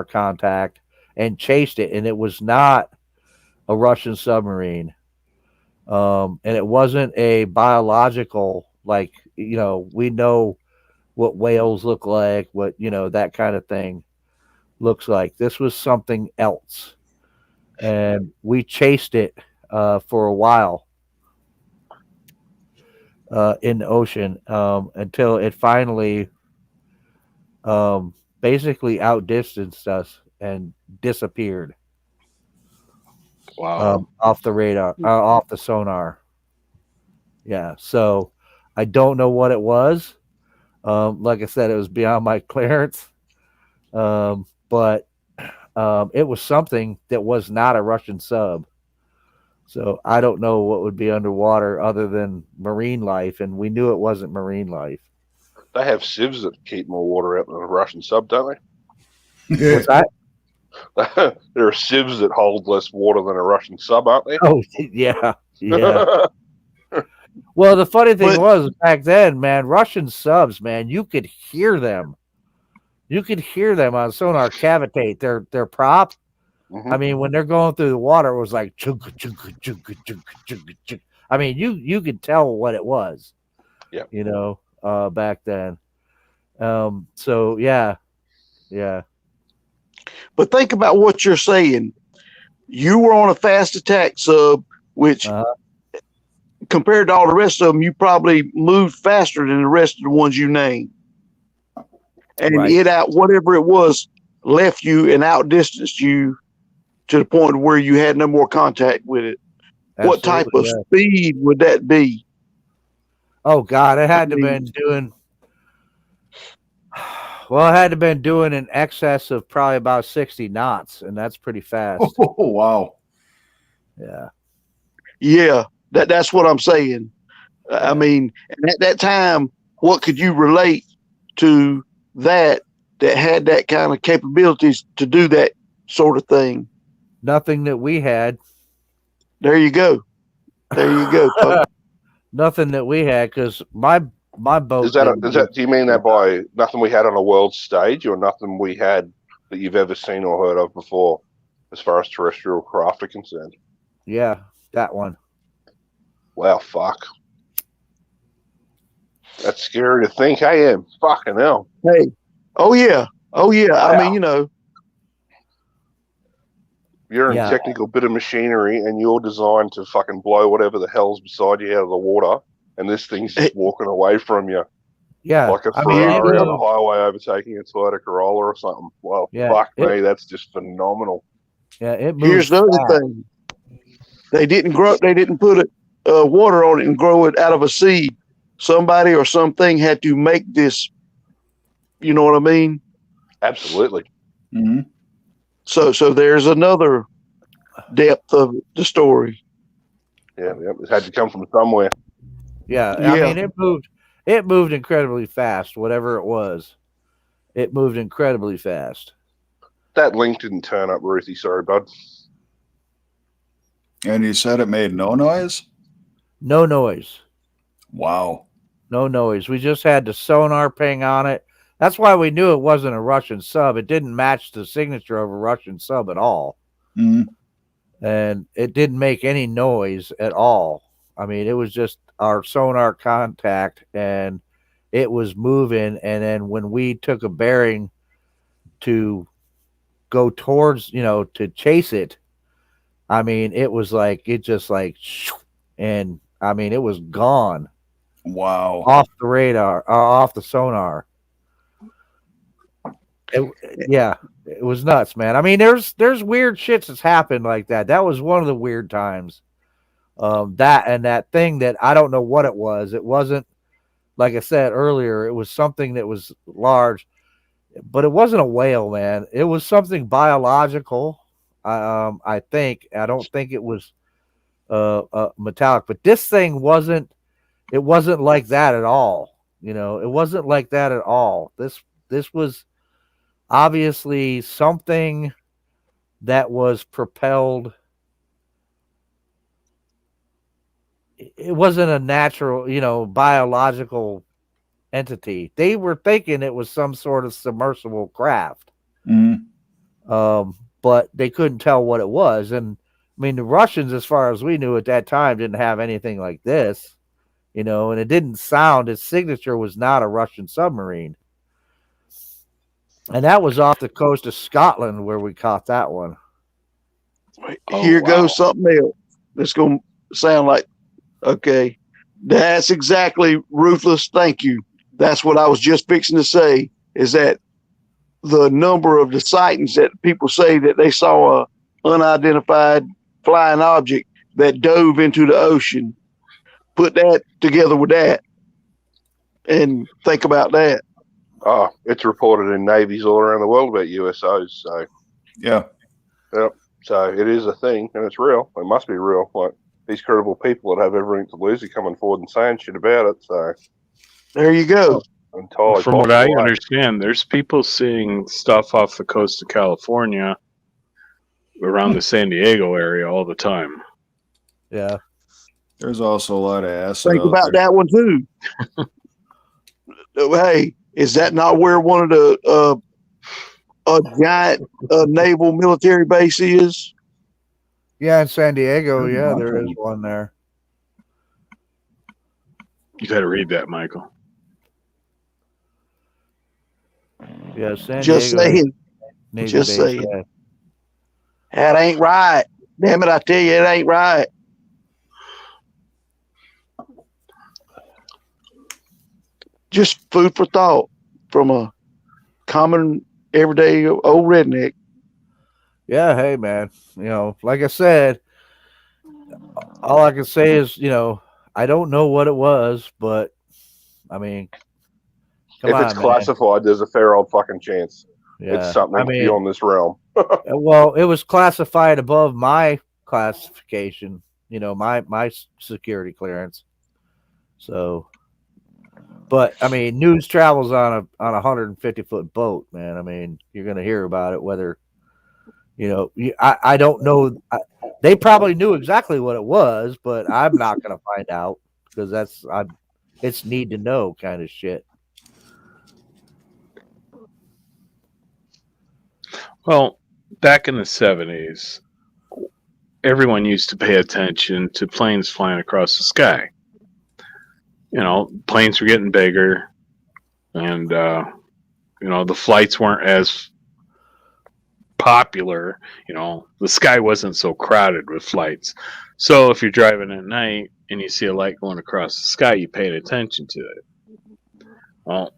contact and chased it, and it was not a Russian submarine. And it wasn't a biological, like, we know what whales look like, what, that kind of thing looks like. This was something else. And we chased it for a while in the ocean until it finally basically outdistanced us and disappeared. Wow. Off the radar, off the sonar. Yeah. So I don't know what it was. Like I said, it was beyond my clearance. But it was something that was not a Russian sub. So I don't know what would be underwater other than marine life, and we knew it wasn't marine life. They have sieves that keep more water out than a Russian sub, don't they? What's that? There are sieves that hold less water than a Russian sub, aren't there? Oh, yeah. Well, the funny thing was back then, man, Russian subs, man, you could hear them. You could hear them on sonar cavitate. Their prop. Mm-hmm. I mean, when they're going through the water, it was like chugga, chugga, chugga, chugga, chugga, chugga. I mean, you could tell what it was. Yeah. Back then. So yeah. But think about what you're saying. You were on a fast attack sub, which compared to all the rest of them, you probably moved faster than the rest of the ones you named. And it out, whatever it was, left you and outdistanced you to the point where you had no more contact with it. Absolutely, what type of speed would that be? Oh God, it had to been doing. Well, it had to been doing in excess of probably about 60 knots, and that's pretty fast. Oh wow! Yeah, that's what I'm saying. I mean, and at that time, what could you relate to that had that kind of capabilities to do that sort of thing? Nothing that we had. There you go. There you go, folks. Nothing that we had, because my boat. Is that? Do you mean that by nothing we had on a world stage, or nothing we had that you've ever seen or heard of before, as far as terrestrial craft are concerned? Yeah, that one. Wow, fuck. That's scary to think. Hey, fucking hell. Hey, oh yeah. Wow. I mean, you're in a technical bit of machinery, and you're designed to fucking blow whatever the hell's beside you out of the water, and this thing's just walking away from you. Yeah, like a Ferrari on the highway overtaking a Toyota Corolla or something. Well, fuck me, that's just phenomenal. Yeah, it moves. Here's the other thing: they didn't put water on it and grow it out of a seed. Somebody or something had to make this. You know what I mean? Absolutely. Mm-hmm. So there's another depth of the story. Yeah, it had to come from somewhere. Yeah, I mean, it moved incredibly fast. Whatever it was, it moved incredibly fast. That link didn't turn up, Ruthie. Sorry, bud. And you said it made no noise? No noise. Wow. No noise. We just had the sonar ping on it. That's why we knew it wasn't a Russian sub. It didn't match the signature of a Russian sub at all. Mm-hmm. And it didn't make any noise at all. I mean, it was just our sonar contact, and it was moving. And then when we took a bearing to go towards, to chase it, I mean, it was like, and I mean, it was gone. Wow. Off the radar, off the sonar. It was nuts, man. I mean, there's weird shits that's happened like that. That was one of the weird times. That thing that I don't know what it was. It wasn't, like I said earlier, it was something that was large, but it wasn't a whale, man. It was something biological. I think. I don't think it was metallic, but this thing wasn't. It wasn't like that at all. It wasn't like that at all. This was obviously something that was propelled. It wasn't a natural, biological entity. They were thinking it was some sort of submersible craft. Mm-hmm. But they couldn't tell what it was. And I mean, the Russians, as far as we knew at that time, didn't have anything like this, and it didn't sound, its signature was not a Russian submarine. And that was off the coast of Scotland where we caught that one. Here goes something else that's going to sound like, okay, that's exactly Ruthless. Thank you. That's what I was just fixing to say, is that the number of the sightings that people say that they saw a unidentified flying object that dove into the ocean. Put that together with that and think about that. Oh, it's reported in navies all around the world about USOs. So, yeah. Yep. So it is a thing, and it's real. It must be real. Like, these credible people that have everything to lose are coming forward and saying shit about it. So there you go. From what I understand, there's people seeing stuff off the coast of California around the San Diego area all the time. Yeah. There's also a lot of acid. Think about that one too. Hey, is that not where one of the a giant naval military base is? Yeah, in San Diego. Yeah, there is one there. You got to read that, Michael. Yeah, San Just Diego. saying. Just saying. That ain't right. Damn it, I tell you, it ain't right. Just food for thought from a common, everyday old redneck. Yeah, hey man, like I said, all I can say is, I don't know what it was, but I mean, if it's classified, there's a fair old fucking chance. Yeah, it's something beyond this realm. Well, it was classified above my classification, my security clearance. So, but I mean, news travels on a 150-foot boat, man. I mean, you're gonna hear about it. Whether I don't know. They probably knew exactly what it was, but I'm not gonna find out because it's need to know kind of shit. Well, back in the 70s, everyone used to pay attention to planes flying across the sky. Planes were getting bigger, and the flights weren't as popular. The sky wasn't so crowded with flights. So if you're driving at night and you see a light going across the sky, you paid attention to it. Well,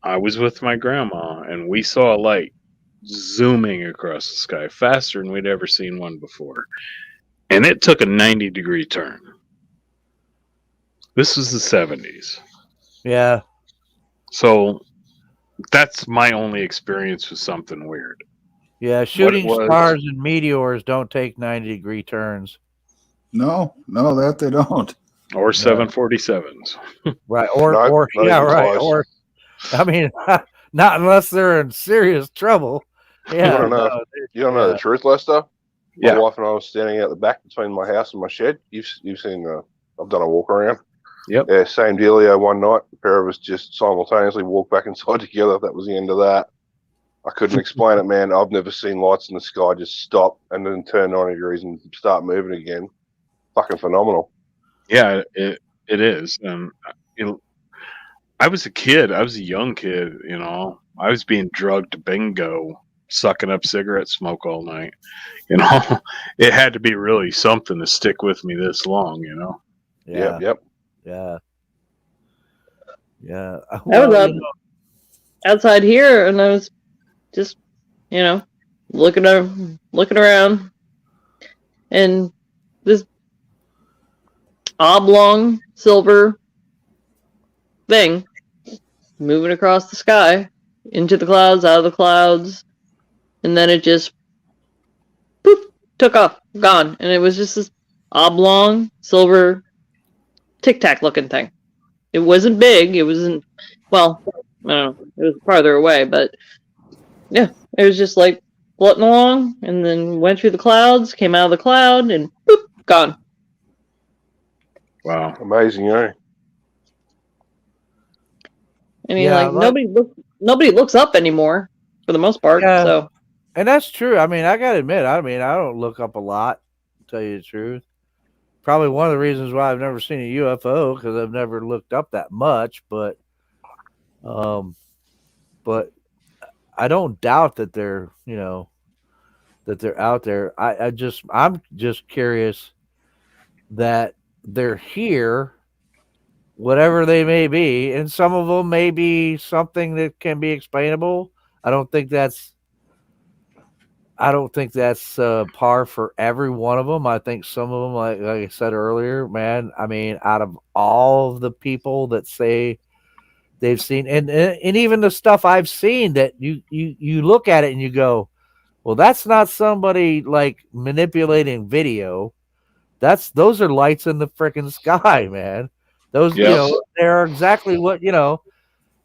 I was with my grandma, and we saw a light zooming across the sky faster than we'd ever seen one before. And it took a 90-degree turn. This was the 70s. Yeah. So that's my only experience with something weird. Yeah, shooting stars and meteors don't take 90-degree turns. No, that they don't. Or 747s. Right. Or yeah, right. Close. Or I mean, not unless they're in serious trouble. Yeah. You don't know the truth, Lester? My wife and I was standing out the back between my house and my shed. You've seen I've done a walk around. Yep. Yeah, same dealio one night. The pair of us just simultaneously walked back inside together. That was the end of that. I couldn't explain it, man. I've never seen lights in the sky just stop and then turn 90 degrees and start moving again. Fucking phenomenal. Yeah, it is. I was a kid. I was a young kid, I was being drugged to bingo, sucking up cigarette smoke all night. It had to be really something to stick with me this long, Yeah. Yep. Yeah. Yeah. I was up outside here, and I was just, looking around, and this oblong silver thing moving across the sky into the clouds, out of the clouds, and then it just poof, took off, gone, and it was just this oblong silver Tic Tac looking thing. It wasn't big. It wasn't, well, I don't know. It was farther away, but yeah, it was just like floating along, and then went through the clouds, came out of the cloud, and boop, gone. Wow, amazing, eh? I mean, nobody looks up anymore for the most part. Yeah. So, and that's true. I mean, I gotta admit, I don't look up a lot, to tell you the truth. Probably one of the reasons why I've never seen a UFO, because I've never looked up that much. But I don't doubt that they're, that they're out there. I'm just curious that they're here, whatever they may be, and some of them may be something that can be explainable. I don't think that's par for every one of them. I think some of them, like I said earlier, man, I mean, out of all of the people that say they've seen, and even the stuff I've seen, that you look at it and you go, well, that's not somebody like manipulating video. Those are lights in the freaking sky, man. Those, they're exactly what,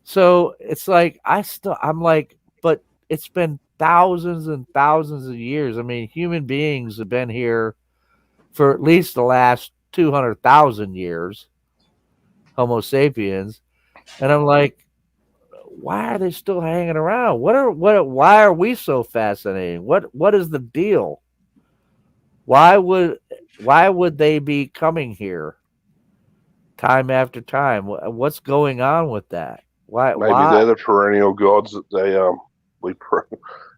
so it's like, I'm like, but it's been thousands and thousands of years. I mean, human beings have been here for at least the last 200,000 years, Homo sapiens. And I'm like, why are they still hanging around? Why are we so fascinating? What is the deal? Why would they be coming here time after time? What's going on with that? Why? Maybe they're the perennial gods that they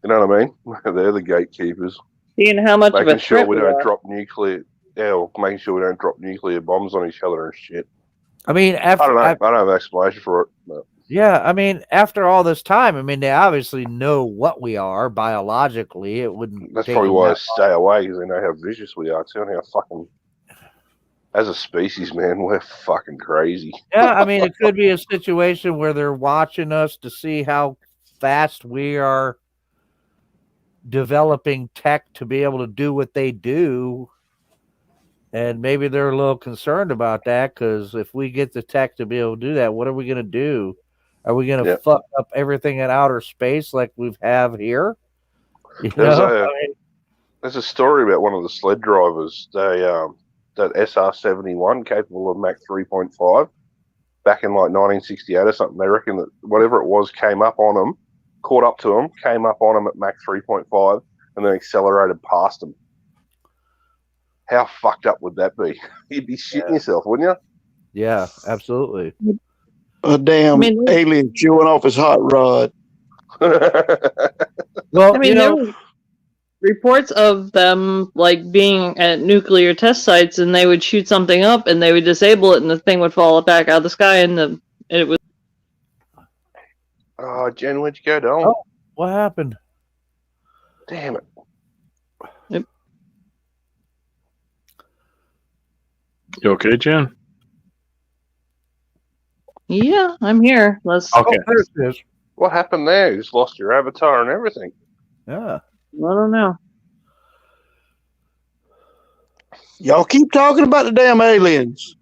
You know what I mean? They're the gatekeepers, Seeing how much of a making sure threat we we don't are. drop nuclear. Yeah, or making sure we don't drop nuclear bombs on each other and shit. I mean, I don't know. I don't have an explanation for it. But. Yeah, I mean, after all this time, I mean, they obviously know what we are biologically. It wouldn't. That's take probably them why that they stay away, because they know how vicious we are too, and how fucking. As a species, man, we're fucking crazy. Yeah, I mean, it could be a situation where they're watching us to see how fast we are developing tech to be able to do what they do. And maybe they're a little concerned about that, because if we get the tech to be able to do that, what are we going to do? Are we going to fuck up everything in outer space like we have here? You know? There's a story about one of the sled drivers. That SR-71 capable of Mach 3.5 back in like 1968 or something. They reckon that whatever it was came up on them, caught up to them, came up on them at Mach 3.5, and then accelerated past them. How fucked up would that be? You'd be shitting yourself, wouldn't you? Yeah, absolutely. A damn alien chewing off his hot rod. Well, I mean, there were reports of them like being at nuclear test sites, and they would shoot something up, and they would disable it, and the thing would fall back out of the sky, and it was. Oh, Jen, where'd you go, Dom? Oh, what happened? Damn it. Yep. You okay, Jen? Yeah, I'm here. Let's. Okay. Oh, there it is. What happened there? You just lost your avatar and everything. Yeah. I don't know. Y'all keep talking about the damn aliens.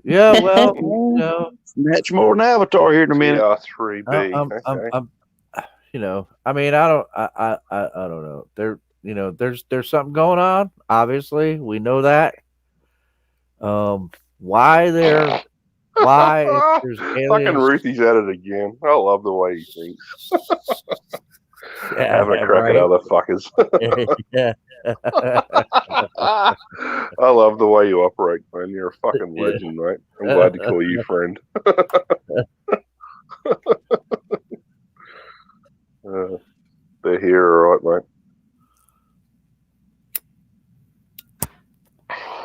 Yeah, well, you know, Match more than Avatar here in a minute. TR3B. I'm, you know, I mean, I don't know. There's something going on. Obviously, we know that. Why there's Fucking aliens? Ruthie's at it again. I love the way he thinks. Having a crack right. at other fuckers. Yeah. I love the way you operate, man. You're a fucking legend, mate. I'm glad to call you friend. They're here, all right, mate.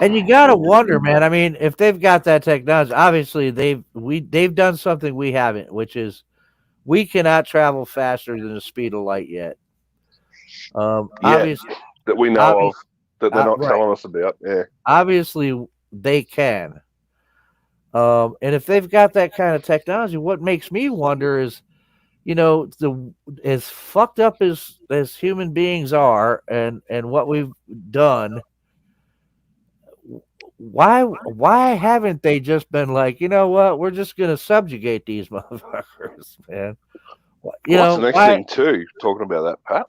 And you gotta wonder, man. I mean, if they've got that technology, obviously they've done something we haven't, which is we cannot travel faster than the speed of light yet. Obviously, that we know of, that they're not right. telling us about. Yeah, obviously they can. And if they've got that kind of technology, what makes me wonder is, you know, as fucked up as human beings are, and what we've done. Why haven't they just been like, you know what, we're just gonna subjugate these motherfuckers, man? You know, the next thing too, talking about that, Pat?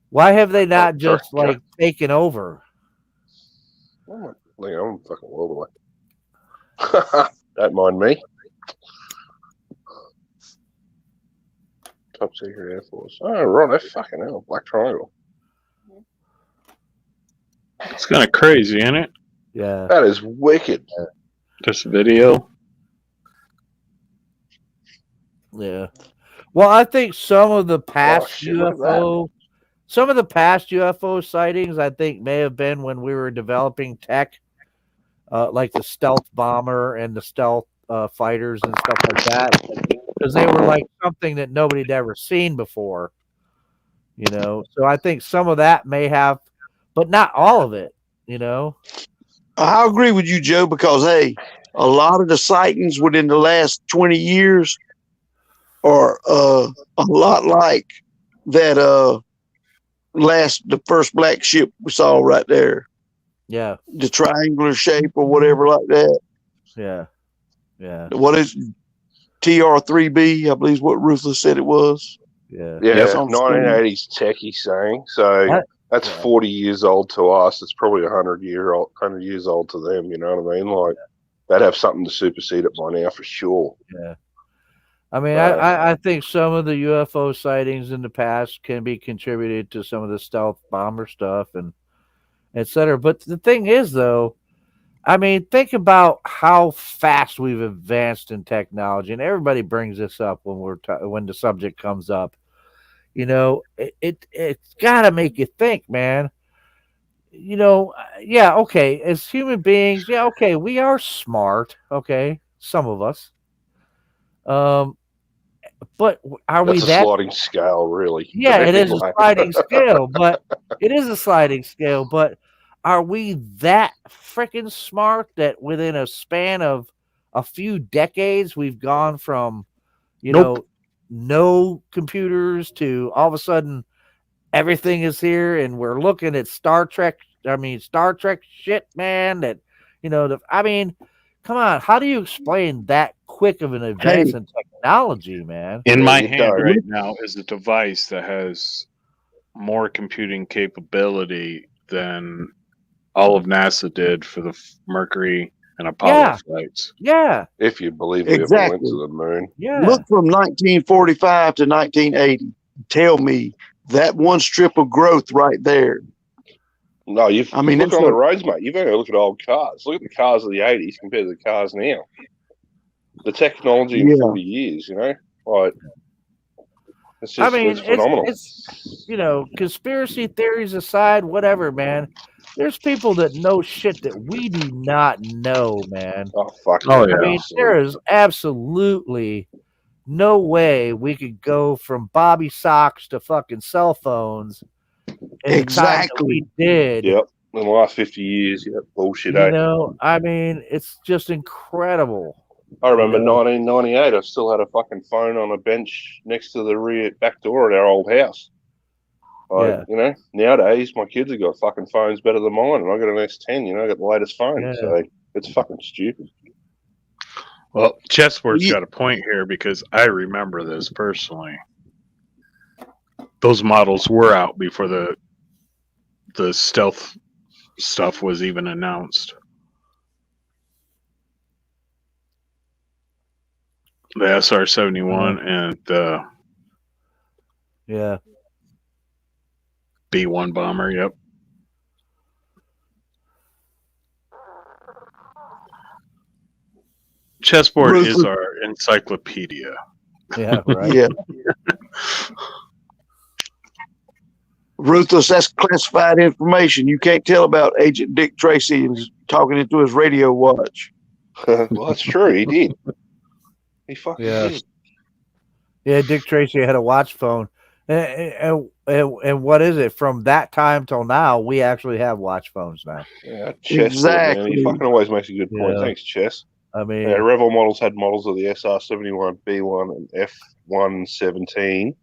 Why have they not just like taken over? I'm fucking world away. Don't mind me. Top Secret Air Force. Oh, right, that fucking hell, Black Triangle. It's kind of crazy, isn't it? Yeah, that is wicked. This video. Yeah. Well, I think some of the past UFO sightings, I think, may have been when we were developing tech, like the stealth bomber and the stealth fighters and stuff like that, because they were like something that nobody'd ever seen before. You know, so I think some of that may have, but not all of it. You know. I agree with you, Joe, because hey, a lot of the sightings within the last 20 years are a lot like that the first black ship we saw right there. Yeah. The triangular shape or whatever like that. Yeah. Yeah. What is TR3B, I believe is what Ruthless said it was. Yeah. Yeah, 1980s tech, he's saying. So that's 40 years old to us. It's probably 100 years old to them. You know what I mean? Like they'd have something to supersede it by now for sure. Yeah. I mean, I think some of the UFO sightings in the past can be contributed to some of the stealth bomber stuff and et cetera. But the thing is, though, I mean, think about how fast we've advanced in technology, and everybody brings this up when when the subject comes up. It's got to make you think, man. Yeah, okay, as human beings, yeah, okay, we are smart, okay, some of us. Um, but are we That's a that? sliding scale, really. Yeah, But it is a anyway. sliding scale, but it is a sliding scale. But are we that freaking smart that within a span of a few decades we've gone from, Nope. no computers to all of a sudden everything is here and we're looking at Star Trek. I mean, Star Trek shit, man. I mean, come on. How do you explain that quick of an Hey, advance in technology, man? In Yeah, my you hand don't. right now is a device that has more computing capability than all of NASA did for the Mercury and Apollo Yeah, flights. yeah, If you believe we ever went to exactly. the moon. yeah. Look from 1945 to 1980. Tell me that one strip of growth right there. No, you I mean, look it's on the a roads, mate. You've only look at old cars. Look at the cars of the 80s compared to the cars now. The technology in yeah. 40 years, like it's I just mean, it's phenomenal. it's conspiracy theories aside, whatever, man. There's people that know shit that we do not know, man. Oh fuck Oh, yeah! I yeah. mean, there is absolutely no way we could go from Bobby socks to fucking cell phones in the time that we Exactly. did. Yep. In the last 50 years, bullshit. Eh? I mean, it's just incredible. I remember You know? 1998. I still had a fucking phone on a bench next to the rear back door at our old house. Like, Yeah. nowadays my kids have got fucking phones better than mine, and I got an S10. I got the latest phone, Yeah. so it's fucking stupid. Well, Chessboard's Ye- got a point here because I remember this personally. Those models were out before the stealth stuff was even announced. The SR-71 and the Yeah. B-1 bomber. Yep. Chessboard is Ruthless. our encyclopedia. Yeah. Right. Yeah. Ruthless, that's classified information. You can't tell about Agent Dick Tracy and talking into his radio watch. Well, that's true. He did. He fucking did. Yeah, Dick Tracy had a watch phone. And what is it? From that time till now, we actually have watch phones now. Yeah, Chessboard, man. He Exactly. fucking always makes a good point. Yeah. Thanks, Chess. I mean, Yeah, Revol models had models of the SR-71, B1, and F117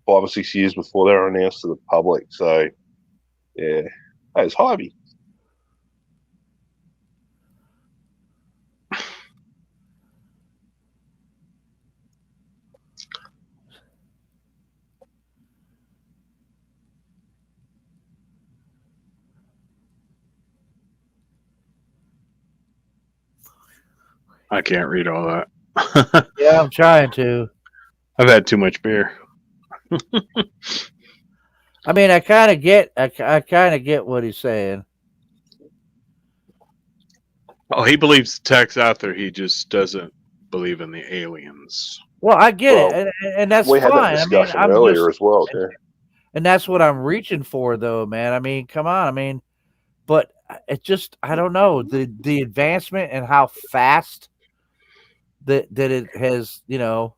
5 or 6 years before they were announced to the public. So, yeah, that is Hobby. I can't read all that. yeah, I'm trying to. I've had too much beer. I mean, I kind of get what he's saying. Oh, he believes tech's out there. He just doesn't believe in the aliens. Well, I get it, and that's we fine. had that discussion I'm earlier as well. Yeah. And that's what I'm reaching for, though, man. I mean, come on. I mean, but it just, I don't know, the advancement and how fast that it has, that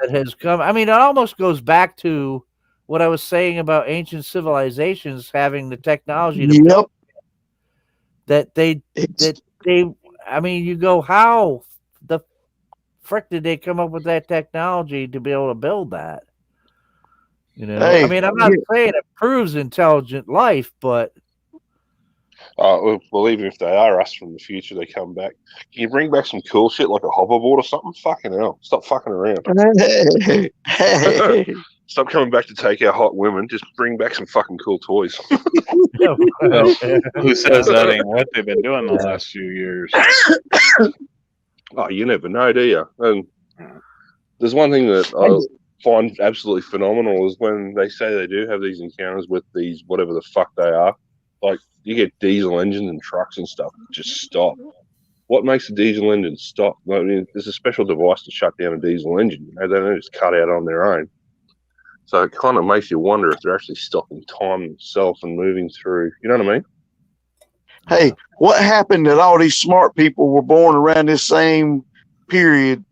has come. I mean, it almost goes back to what I was saying about ancient civilizations having the technology to build that they. I mean, you go, how the frick did they come up with that technology to be able to build that? Hey, I mean, I'm not saying it proves intelligent life, but well, even if they are us from the future, they come back. Can you bring back some cool shit like a hoverboard or something? Fucking hell. Stop fucking around. Hey. Stop coming back to take our hot women. Just bring back some fucking cool toys. Who says that ain't what they've been doing the last few years? Oh, you never know, do you? And there's one thing that I find absolutely phenomenal is when they say they do have these encounters with these whatever the fuck they are. Like, you get diesel engines and trucks and stuff just stop. What makes a diesel engine stop? I mean, there's a special device to shut down a diesel engine. They don't just cut out on their own. So it kind of makes you wonder if they're actually stopping time themselves and moving through. You know what I mean? Hey, what happened that all these smart people were born around this same period,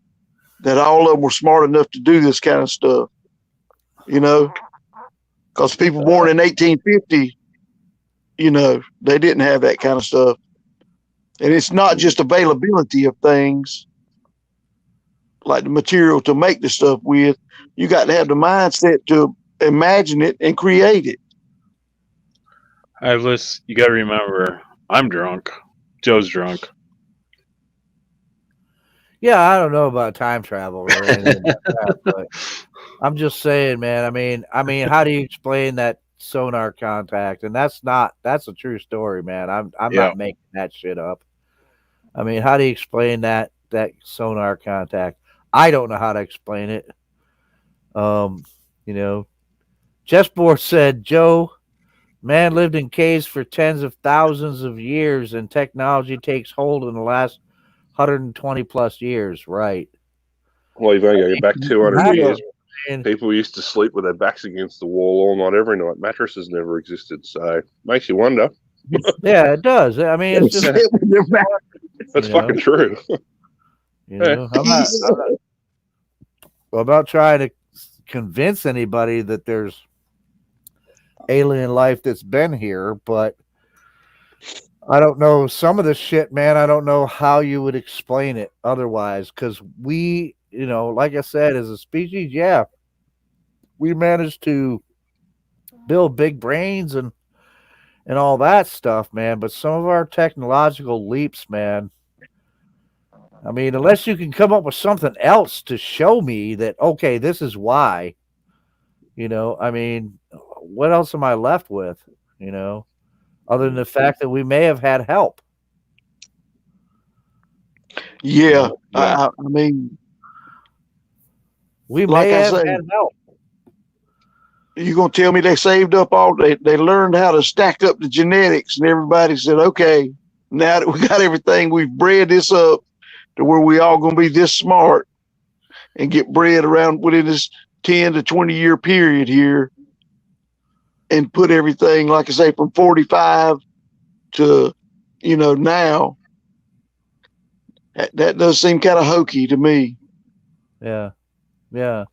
that all of them were smart enough to do this kind of stuff? You know, because people born in 1850, you know, they didn't have that kind of stuff. And it's not just availability of things like the material to make the stuff with. You got to have the mindset to imagine it and create it. You got to remember, I'm drunk. Joe's drunk. Yeah, I don't know about time travel or anything like that, but I'm just saying, man. I mean, how do you explain that sonar contact? And that's a true story, man. I'm not making that shit up. I mean, how do you explain that sonar contact? I don't know how to explain it. You know, Chessboard said, Joe, man lived in caves for tens of thousands of years, and technology takes hold in the last 120 plus years, right? Well, you've only got to go back 200 years. And people used to sleep with their backs against the wall all night, every night. Mattresses never existed, so makes you wonder. Yeah, it does. I mean, it's just that's fucking true. You know, I'm not trying to convince anybody that there's alien life that's been here, but I don't know some of this shit, man. I don't know how you would explain it otherwise, because we, you know, like I said, as a species, yeah, we managed to build big brains and all that stuff, man. But some of our technological leaps, man, I mean, unless you can come up with something else to show me that, okay, this is why, you know, I mean, what else am I left with, you know, other than the fact that we may have had help? Yeah. I mean, we like may I have say, had help. You gonna tell me they saved up they learned how to stack up the genetics, and everybody said, okay, now that we got everything, we've bred this up to where we all gonna be this smart and get bred around within this 10 to 20 year period here, and put everything, like I say, from 45 to, you know, now. That does seem kind of hokey to me. Yeah. Yeah.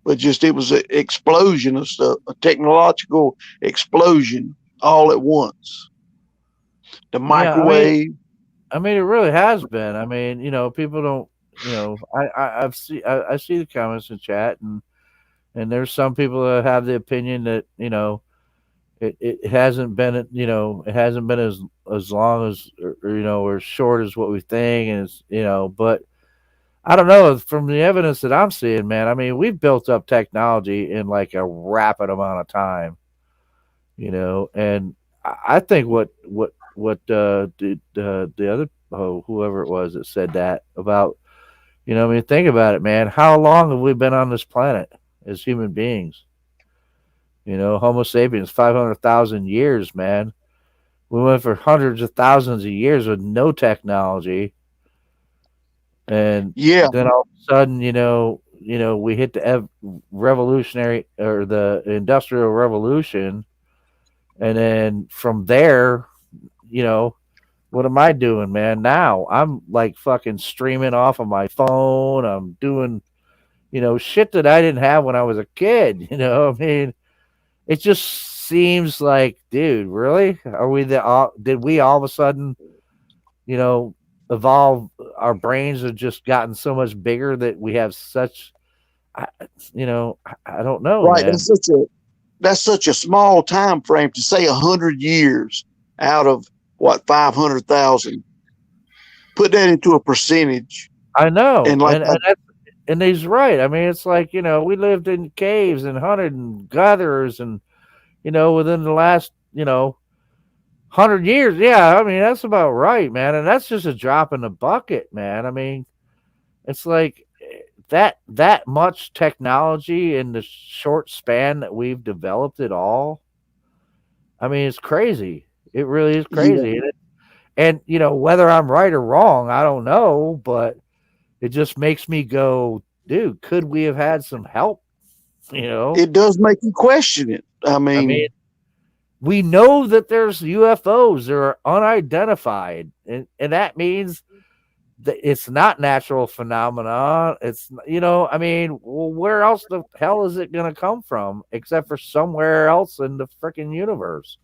But just, it was an explosion of stuff, a technological explosion all at once. The microwave. I mean, it really has been. I mean, you know, people don't, you know, I see the comments in chat, and there's some people that have the opinion that, you know, it hasn't been, you know, it hasn't been as long as, or, you know, or short as what we think, and it's, you know, but I don't know, from the evidence that I'm seeing, man. I mean, we've built up technology in like a rapid amount of time, you know, and I think what the other whoever it was that said that about, you know, I mean, think about it, man. How long have we been on this planet as human beings? You know, Homo sapiens, 500,000 years, man. We went for hundreds of thousands of years with no technology. And then all of a sudden, you know, we hit the revolutionary or the industrial revolution. And then from there, you know, what am I doing, man? Now I'm like fucking streaming off of my phone. I'm doing, you know, shit that I didn't have when I was a kid. You know, I mean, it just seems like, dude, really? Are we did we all of a sudden, you know, evolve? Our brains have just gotten so much bigger that we have such, you know, I don't know. Right. Man. That's such a small time frame to say 100 years out of what, 500,000. Put that into a percentage. I know. And like, and he's right. I mean, it's like, you know, we lived in caves and hunted and gathers, and, you know, within the last, you know, 100 years. Yeah. I mean, that's about right, man. And that's just a drop in the bucket, man. I mean, it's like that much technology in the short span that we've developed it all. I mean, it's crazy. It really is crazy. Yeah. And, you know, whether I'm right or wrong, I don't know, but it just makes me go, dude, could we have had some help? You know, It does make you question it. I mean, we know that there's UFOs that are unidentified, and that means that it's not natural phenomenon. It's, you know, I mean, well, where else the hell is it going to come from except for somewhere else in the freaking universe?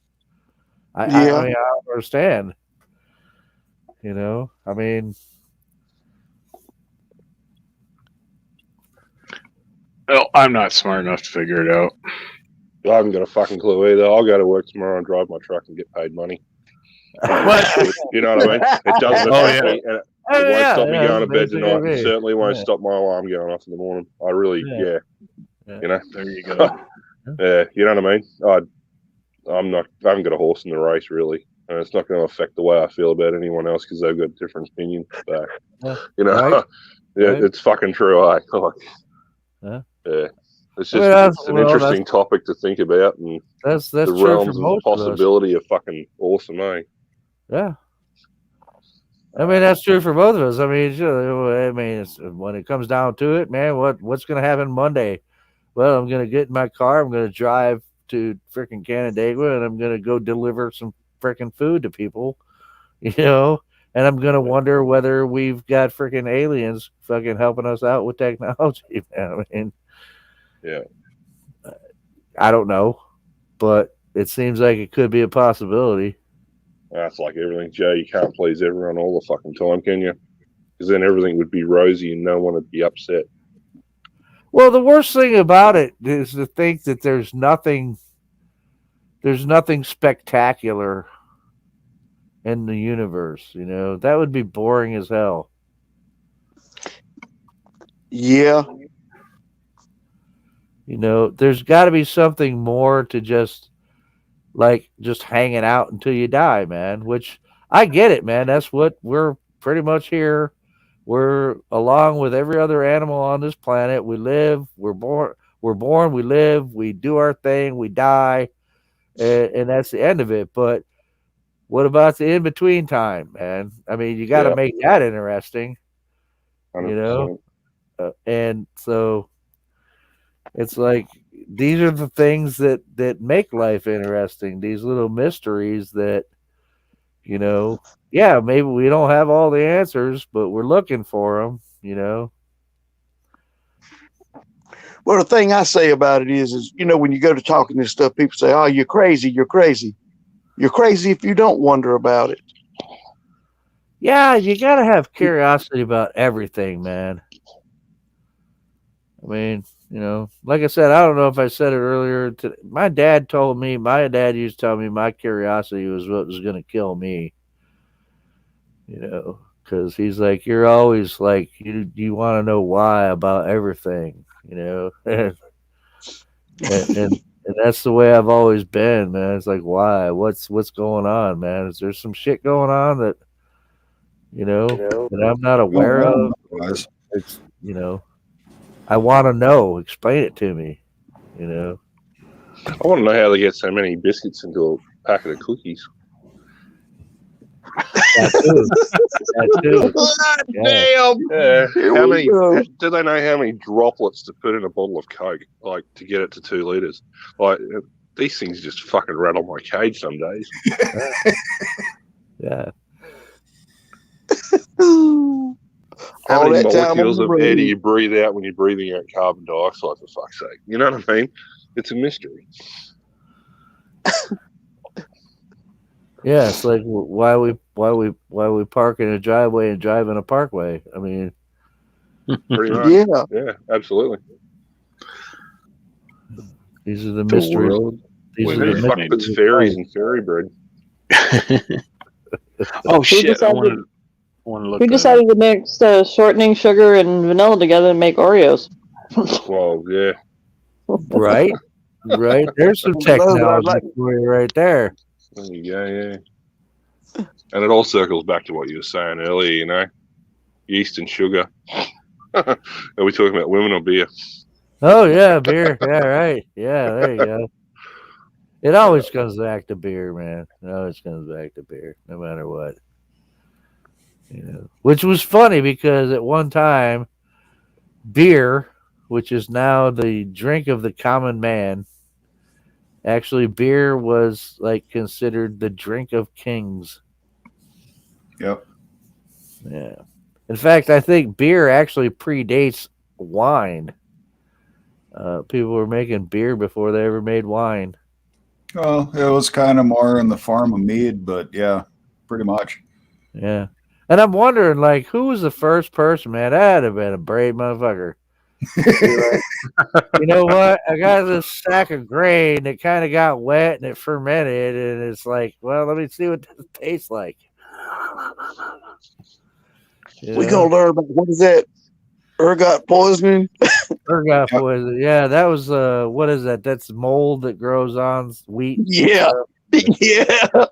I mean, I don't understand. You know, I mean, well, I'm not smart enough to figure it out. I haven't got a fucking clue either. I'll go to work tomorrow and drive my truck and get paid money. You know what I mean? It doesn't affect me. And it won't stop me going to bed tonight. It certainly won't stop my alarm going off in the morning. I really, you know. There you go. Yeah, you know what I mean? I haven't got a horse in the race, really. And it's not going to affect the way I feel about anyone else because they've got different opinions. So, you know, right. It's fucking true. Like, yeah. It's just it's an interesting topic to think about, and that's the true realms for of most possibility are fucking awesome, eh? Yeah. I mean, that's true for both of us. I mean, it's, when it comes down to it, man, what's going to happen Monday? Well, I'm going to get in my car. I'm going to drive to freaking Canandaigua, and I'm going to go deliver some freaking food to people, you know, and I'm going to wonder whether we've got freaking aliens fucking helping us out with technology. Man. I mean, yeah, I don't know, but it seems like it could be a possibility. That's like everything, Joe. You can't please everyone all the fucking time, can you? Because then everything would be rosy and no one would be upset. Well, the worst thing about it is to think that there's nothing spectacular in the universe. You know, that would be boring as hell. Yeah. You know, there's got to be something more to just hanging out until you die, man. Which I get it, man. That's what we're pretty much here. We're along with every other animal on this planet. We live, we're born, we live, we do our thing, we die, and that's the end of it. But what about the in between time, man? I mean, you got to make that interesting, 100%. You know. And so it's like these are the things that make life interesting. These little mysteries that, you know. Yeah, maybe we don't have all the answers, but we're looking for them, you know. Well, the thing I say about it is, you know, when you go to talking this stuff, people say, "Oh, you're crazy. You're crazy. You're crazy if you don't wonder about it." Yeah, you got to have curiosity about everything, man. I mean, you know, like I said, I don't know if I said it earlier. My dad used to tell me my curiosity was what was going to kill me. You know, because he's like, you're always like, you want to know why about everything, you know, and that's the way I've always been, man. It's like, why? What's going on, man? Is there some shit going on that, you know, that I'm not aware of? It's, you know, I want to know. Explain it to me, you know. I want to know how they get so many biscuits into a packet of cookies. That too. Damn. Yeah. How many? Do they know how many droplets to put in a bottle of Coke, like to get it to 2 liters? Like these things just fucking rattle my cage some days. Yeah. How many molecules of air do you breathe out when you're breathing out carbon dioxide? For fuck's sake, you know what I mean? It's a mystery. Yeah, it's like why we park in a driveway and drive in a parkway. I mean, pretty much. Yeah, absolutely. These are the mysteries. These are the fuck puts fairies and fairy bread. Oh shit! I want to look. We decided to mix shortening sugar and vanilla together and make Oreos. Well, yeah. Right. There's some technology for you right there. There you go, yeah. And it all circles back to what you were saying earlier, you know, yeast and sugar. Are we talking about women or beer? Oh yeah, beer. Yeah, right. Yeah, there you go. It always comes back to beer, man. It always comes back to beer, no matter what. You know, which was funny because at one time, beer, which is now the drink of the common man. Actually, beer was like considered the drink of kings. Yep. Yeah. In fact, I think beer actually predates wine. People were making beer before they ever made wine. Well, it was kind of more in the form of mead, but yeah, pretty much. Yeah. And I'm wondering, like, who was the first person, man? That'd have been a brave motherfucker. You know what? I got this sack of grain that kind of got wet and it fermented, and it's like, well, let me see what this tastes like. We gonna learn about what is that? Ergot poisoning. Ergot poison. Yeah, that was what is that? That's mold that grows on wheat. Yeah, yeah.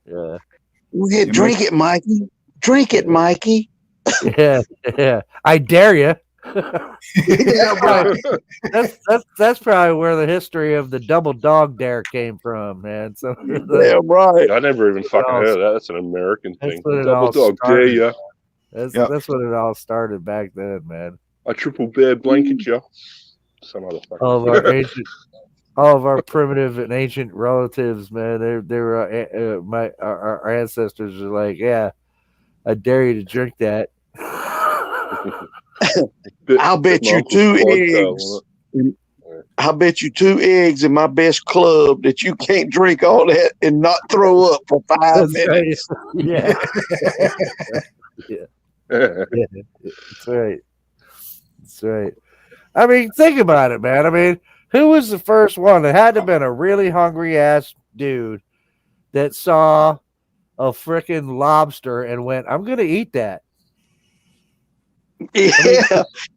Yeah. Yeah, drink it, Mikey. Drink it, Mikey. Yeah, yeah. I dare you. Yeah, that's probably where the history of the double dog dare came from, man. So damn right. I never even fucking heard of that. That's an American That's thing. what it Double all dog dare started. ya. That's what it all started back then, man. I triple bear blanket ya. Some other fucking. All of our primitive and ancient relatives, man. They were our ancestors are like, yeah, I dare you to drink that. I'll bet you 2 eggs. I'll bet you 2 eggs in my best club that you can't drink all that and not throw up for 5 minutes. Right. Yeah. Yeah. That's right. That's right. I mean, think about it, man. I mean, who was the first one? It had to have been a really hungry ass dude that saw a freaking lobster and went, I'm going to eat that. Yeah.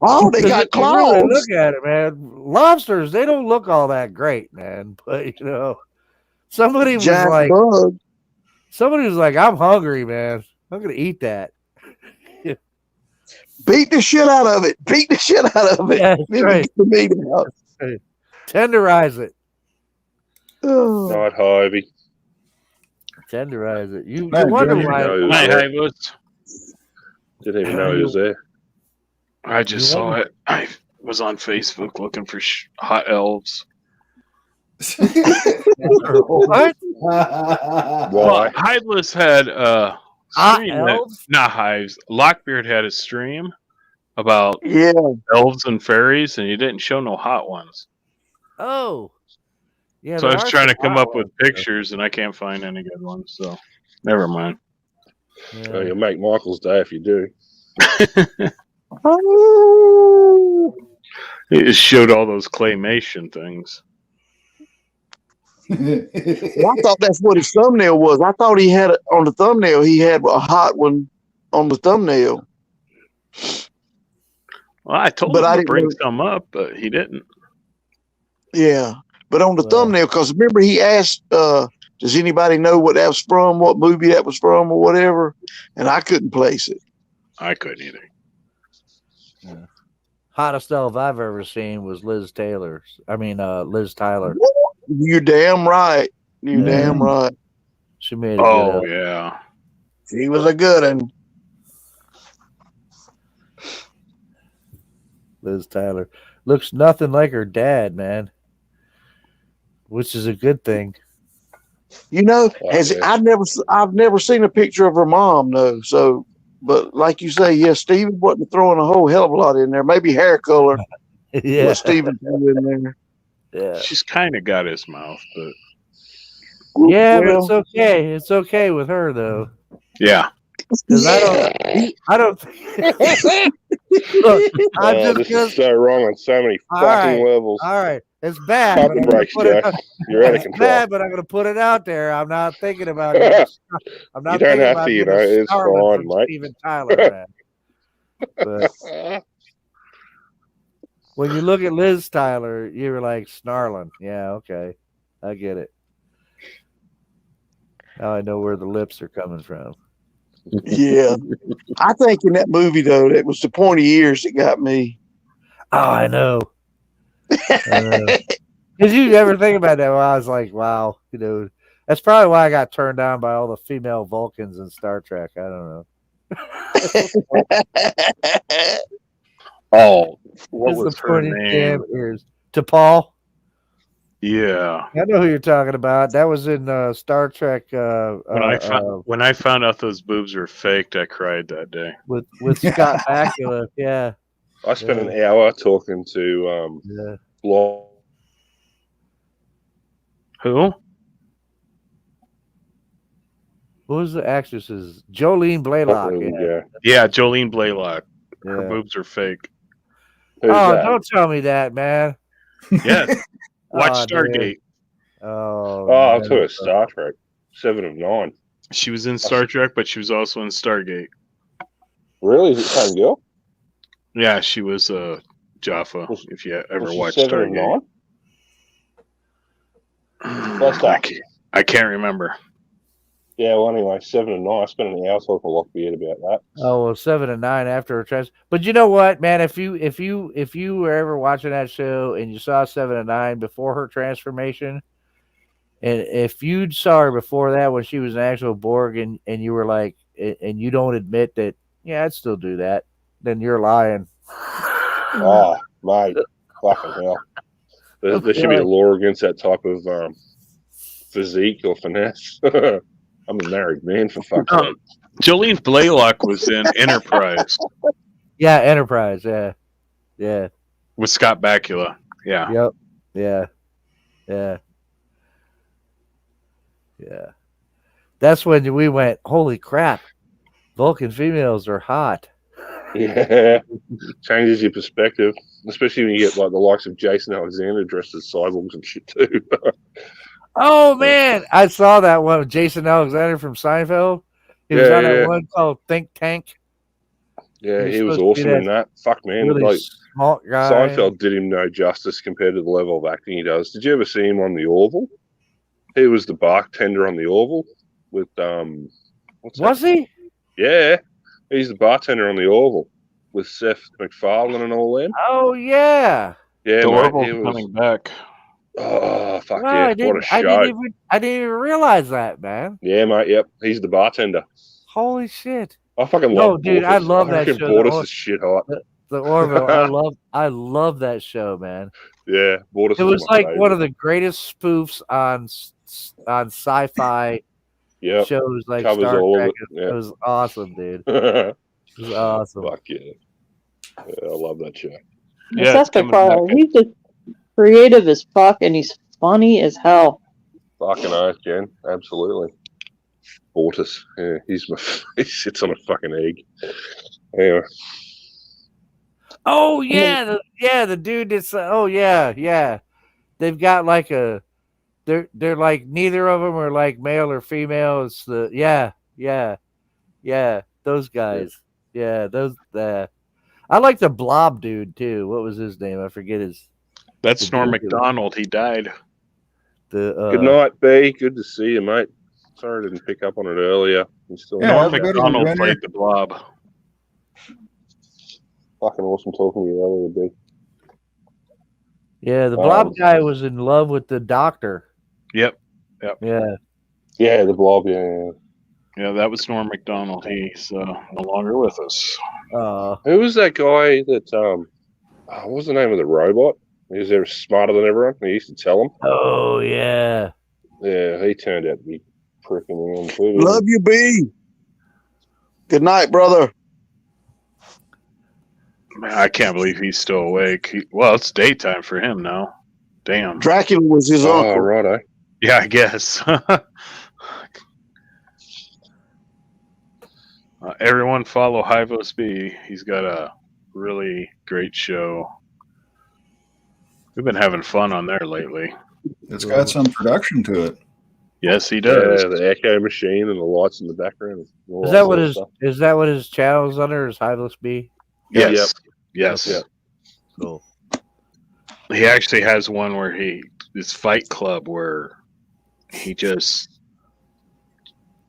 I mean, they got claws. Really look at it, man. Lobsters, they don't look all that great, man. But, you know, somebody was like, I'm hungry, man. I'm going to eat that. Beat the shit out of it. Beat the shit out of it. Yeah, Then right. we get the meat out. Tenderize it. Not Harvey. Tenderize it. You Man, wonder didn't why. even know he was there. Didn't even know he was there. I just saw it. I was on Facebook looking for hot elves. What? Well, Hiveless had not Hives. Lockbeard had a stream about elves and fairies, and he didn't show no hot ones. Oh, yeah. So I was trying to come up with pictures, and I can't find any good ones. So never mind. Yeah. Oh, you'll make Michael's day if you do. It just showed all those claymation things. Well, I thought that's what his thumbnail was. I thought he had on the thumbnail. He had a hot one on the thumbnail. Well, I told him to bring some up, but he didn't. Yeah, but on the thumbnail, because remember he asked, "Does anybody know what that was from? What movie that was from, or whatever?" And I couldn't place it. I couldn't either. Yeah. Hottest elf I've ever seen was Liz Tyler. You're damn right. You're damn right. She made a good elf. Yeah. She was a good one. Liz Tyler looks nothing like her dad, man, which is a good thing. You know, I've never seen a picture of her mom though. So, but like you say, yeah, Steven wasn't throwing a whole hell of a lot in there. Maybe hair color. Yeah, what Steven threw in there. Yeah, she's kind of got his mouth, but but it's okay. It's okay with her though. Yeah. Because I don't. Look, this is so wrong on so many fucking levels. All right, it's bad. Pump the brakes, Jack. You're out of control. Bad, but I'm going to put it out there. I'm not thinking about it. I'm not. You don't thinking have about to. You getting know, a it's Starlet fine, from mate. Steven Tyler, man. But when you look at Liz Tyler, you're like snarling. Yeah, okay, I get it. Now I know where the lips are coming from. Yeah, I think in that movie though, that was the pointy ears that got me. Oh, I know. Because you ever think about that? Well, I was like, wow, you know, that's probably why I got turned down by all the female Vulcans in Star Trek. I don't know. Oh, what Just was the her pointy name? damn ears. To Paul. Yeah. I know who you're talking about. That was in Star Trek. When I found out those boobs were faked, I cried that day. with Scott Bakula. Yeah. I spent an hour talking to Yeah. Who? Who was the actress's? Jolene Blaylock. Yeah, Jolene Blaylock. Her Yeah. boobs are fake. Who's Oh, that? don't tell me that, man. Yes. Watch Oh, Stargate. dude. Oh, I'll no. tell you Star Trek. 7 of 9. She was in Star Trek, but she was also in Stargate. Really? Is it the same girl? Yeah, she was Jaffa. If you ever Was she watched 7 of Stargate, 9? What's that? I can't remember. Yeah, well, anyway, 7 of 9. I spent an hour talking to Lockbeard about that. Oh well, 7 and 9 after her trans. But you know what, man? If you were ever watching that show and you saw 7 and 9 before her transformation, and if you saw her before that when she was an actual Borg, and you were like, and you don't admit that, yeah, I'd still do that, then you're lying. Oh, mate, fucking hell! There should be a law against that type of physique or finesse. I'm a married man, for fuck's sake. Jolene Blaylock was in Enterprise. Yeah, Enterprise. Yeah, yeah. With Scott Bakula. Yeah. Yep. Yeah. Yeah. Yeah. That's when we went, holy crap, Vulcan females are hot. Yeah, changes your perspective, especially when you get like the likes of Jason Alexander dressed as cyborgs and shit too. Oh man, I saw that one with Jason Alexander from Seinfeld. He was on that one called Think Tank. Yeah, he was awesome in that. Fuck man, really like smart guy. Seinfeld did him no justice compared to the level of acting he does. Did you ever see him on the Orville? He was the bartender on the Orville with Was he? Yeah, he's the bartender on the Orville with Seth MacFarlane and all them. Oh yeah. Yeah, the mate, Orville's he was coming back. Oh fuck Wow, yeah! I didn't even realize that, man. Yeah, mate. Yep, he's the bartender. Holy shit! I fucking love. Dude, Bortus. I love that reckon show. Bortus is shit hot. The Orville. I love that show, man. Yeah, Bortus. It was like favorite. one of the greatest spoofs on sci-fi shows, like Covers Star all Trek. of it. Yeah. It was awesome, dude. It was awesome. Fuck yeah. I love that show. Yeah, Seth MacFarlane. He's just creative as fuck, and he's funny as hell. Fucking oath, Jen. Absolutely. Bortus. Yeah, he sits on a fucking egg. Anyway. Oh yeah, the dude that's yeah. They've got like they're like neither of them are like male or female. It's the those guys. Yeah, those I like the Blob dude too. What was his name? I forget his. That's Norm Macdonald. He died. Good night, B. Good to see you, mate. Sorry I didn't pick up on it earlier. Norm Macdonald played the Blob. Fucking awesome talking to you earlier, B. Yeah, the Blob guy was in love with the doctor. Yep. Yeah. Yeah, the Blob. Yeah. Yeah, that was Norm Macdonald. He's no longer with us. Who was that guy that what was the name of the robot? He was there smarter than everyone. He used to tell him. Oh yeah. Yeah, he turned out to be freaking in too. Love you, B. Good night, brother. Man, I can't believe he's still awake. Well, it's daytime for him now. Damn. Dracula was his uncle. Oh, righto. Yeah, I guess. Everyone follow Hivos B. He's got a really great show. We've been having fun on there lately. It's got some production to it. Yes, he does. Yeah, the echo machine and the lights in the background. Is that what his channel is under? Is Hivos B? Yes. Yep. Yes. Yep. Cool. He actually has one where this Fight Club where he just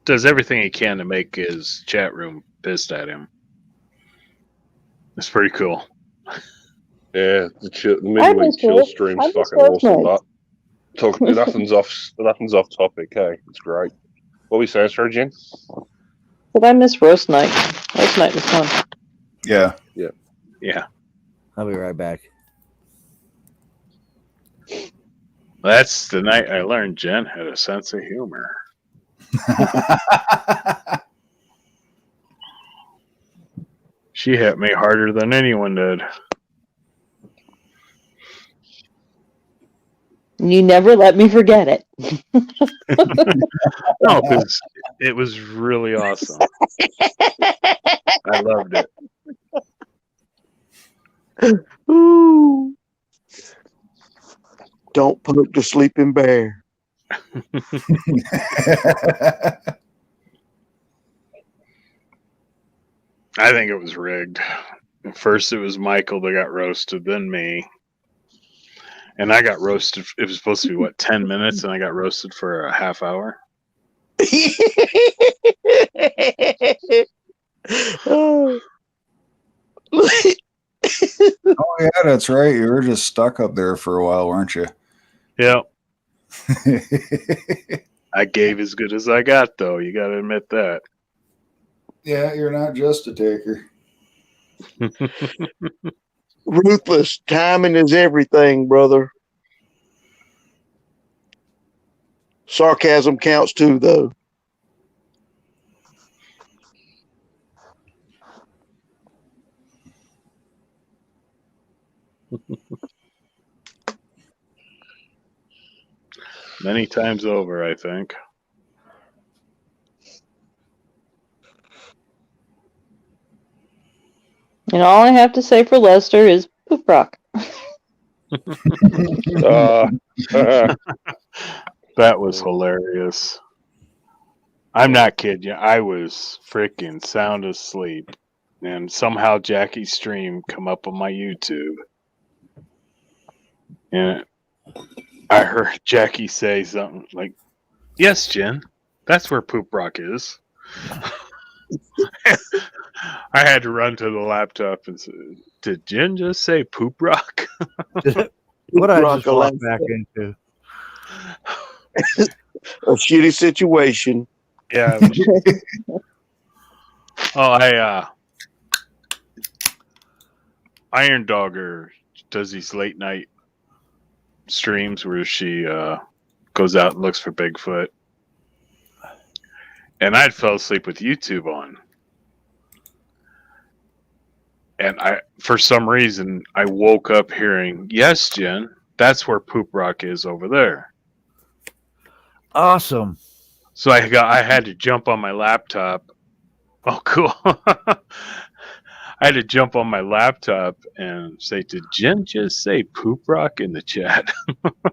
does everything he can to make his chat room pissed at him. It's pretty cool. Yeah, the midweek chill stream's fucking awesome. But nothing's off topic. Hey, it's great. What were you saying, Sir Jen? But I miss roast night. Roast night was fun. Yeah. Yeah. I'll be right back. That's the night I learned Jen had a sense of humor. She hit me harder than anyone did. You never let me forget it. No, because it was really awesome. I loved it. Ooh. Don't poke the sleeping bear. I think it was rigged. First, it was Michael that got roasted, then me. And I got roasted. It was supposed to be, 10 minutes, and I got roasted for a half hour. Oh yeah, that's right. You were just stuck up there for a while, weren't you? Yep. I gave as good as I got, though. You got to admit that. Yeah, you're not just a taker. Ruthless. Timing is everything, brother. Sarcasm counts too, though. Many times over, I think. And all I have to say for Lester is poop rock. That was hilarious. I'm not kidding you. I was freaking sound asleep, and somehow Jackie's stream come up on my YouTube, and I heard Jackie say something like, "Yes, Jen, that's where Poop Rock is." I had to run to the laptop and say, "Did Jen just say Poop Rock?" What I just walked back into? A shitty situation. Yeah. Iron Dogger does these late night streams where she goes out and looks for Bigfoot. And I'd fell asleep with YouTube on. And for some reason, I woke up hearing, "Yes, Jen, that's where Poop Rock is over there." Awesome. So I had to jump on my laptop. Oh, cool. I had to jump on my laptop and say, "Did Jen just say Poop Rock in the chat?"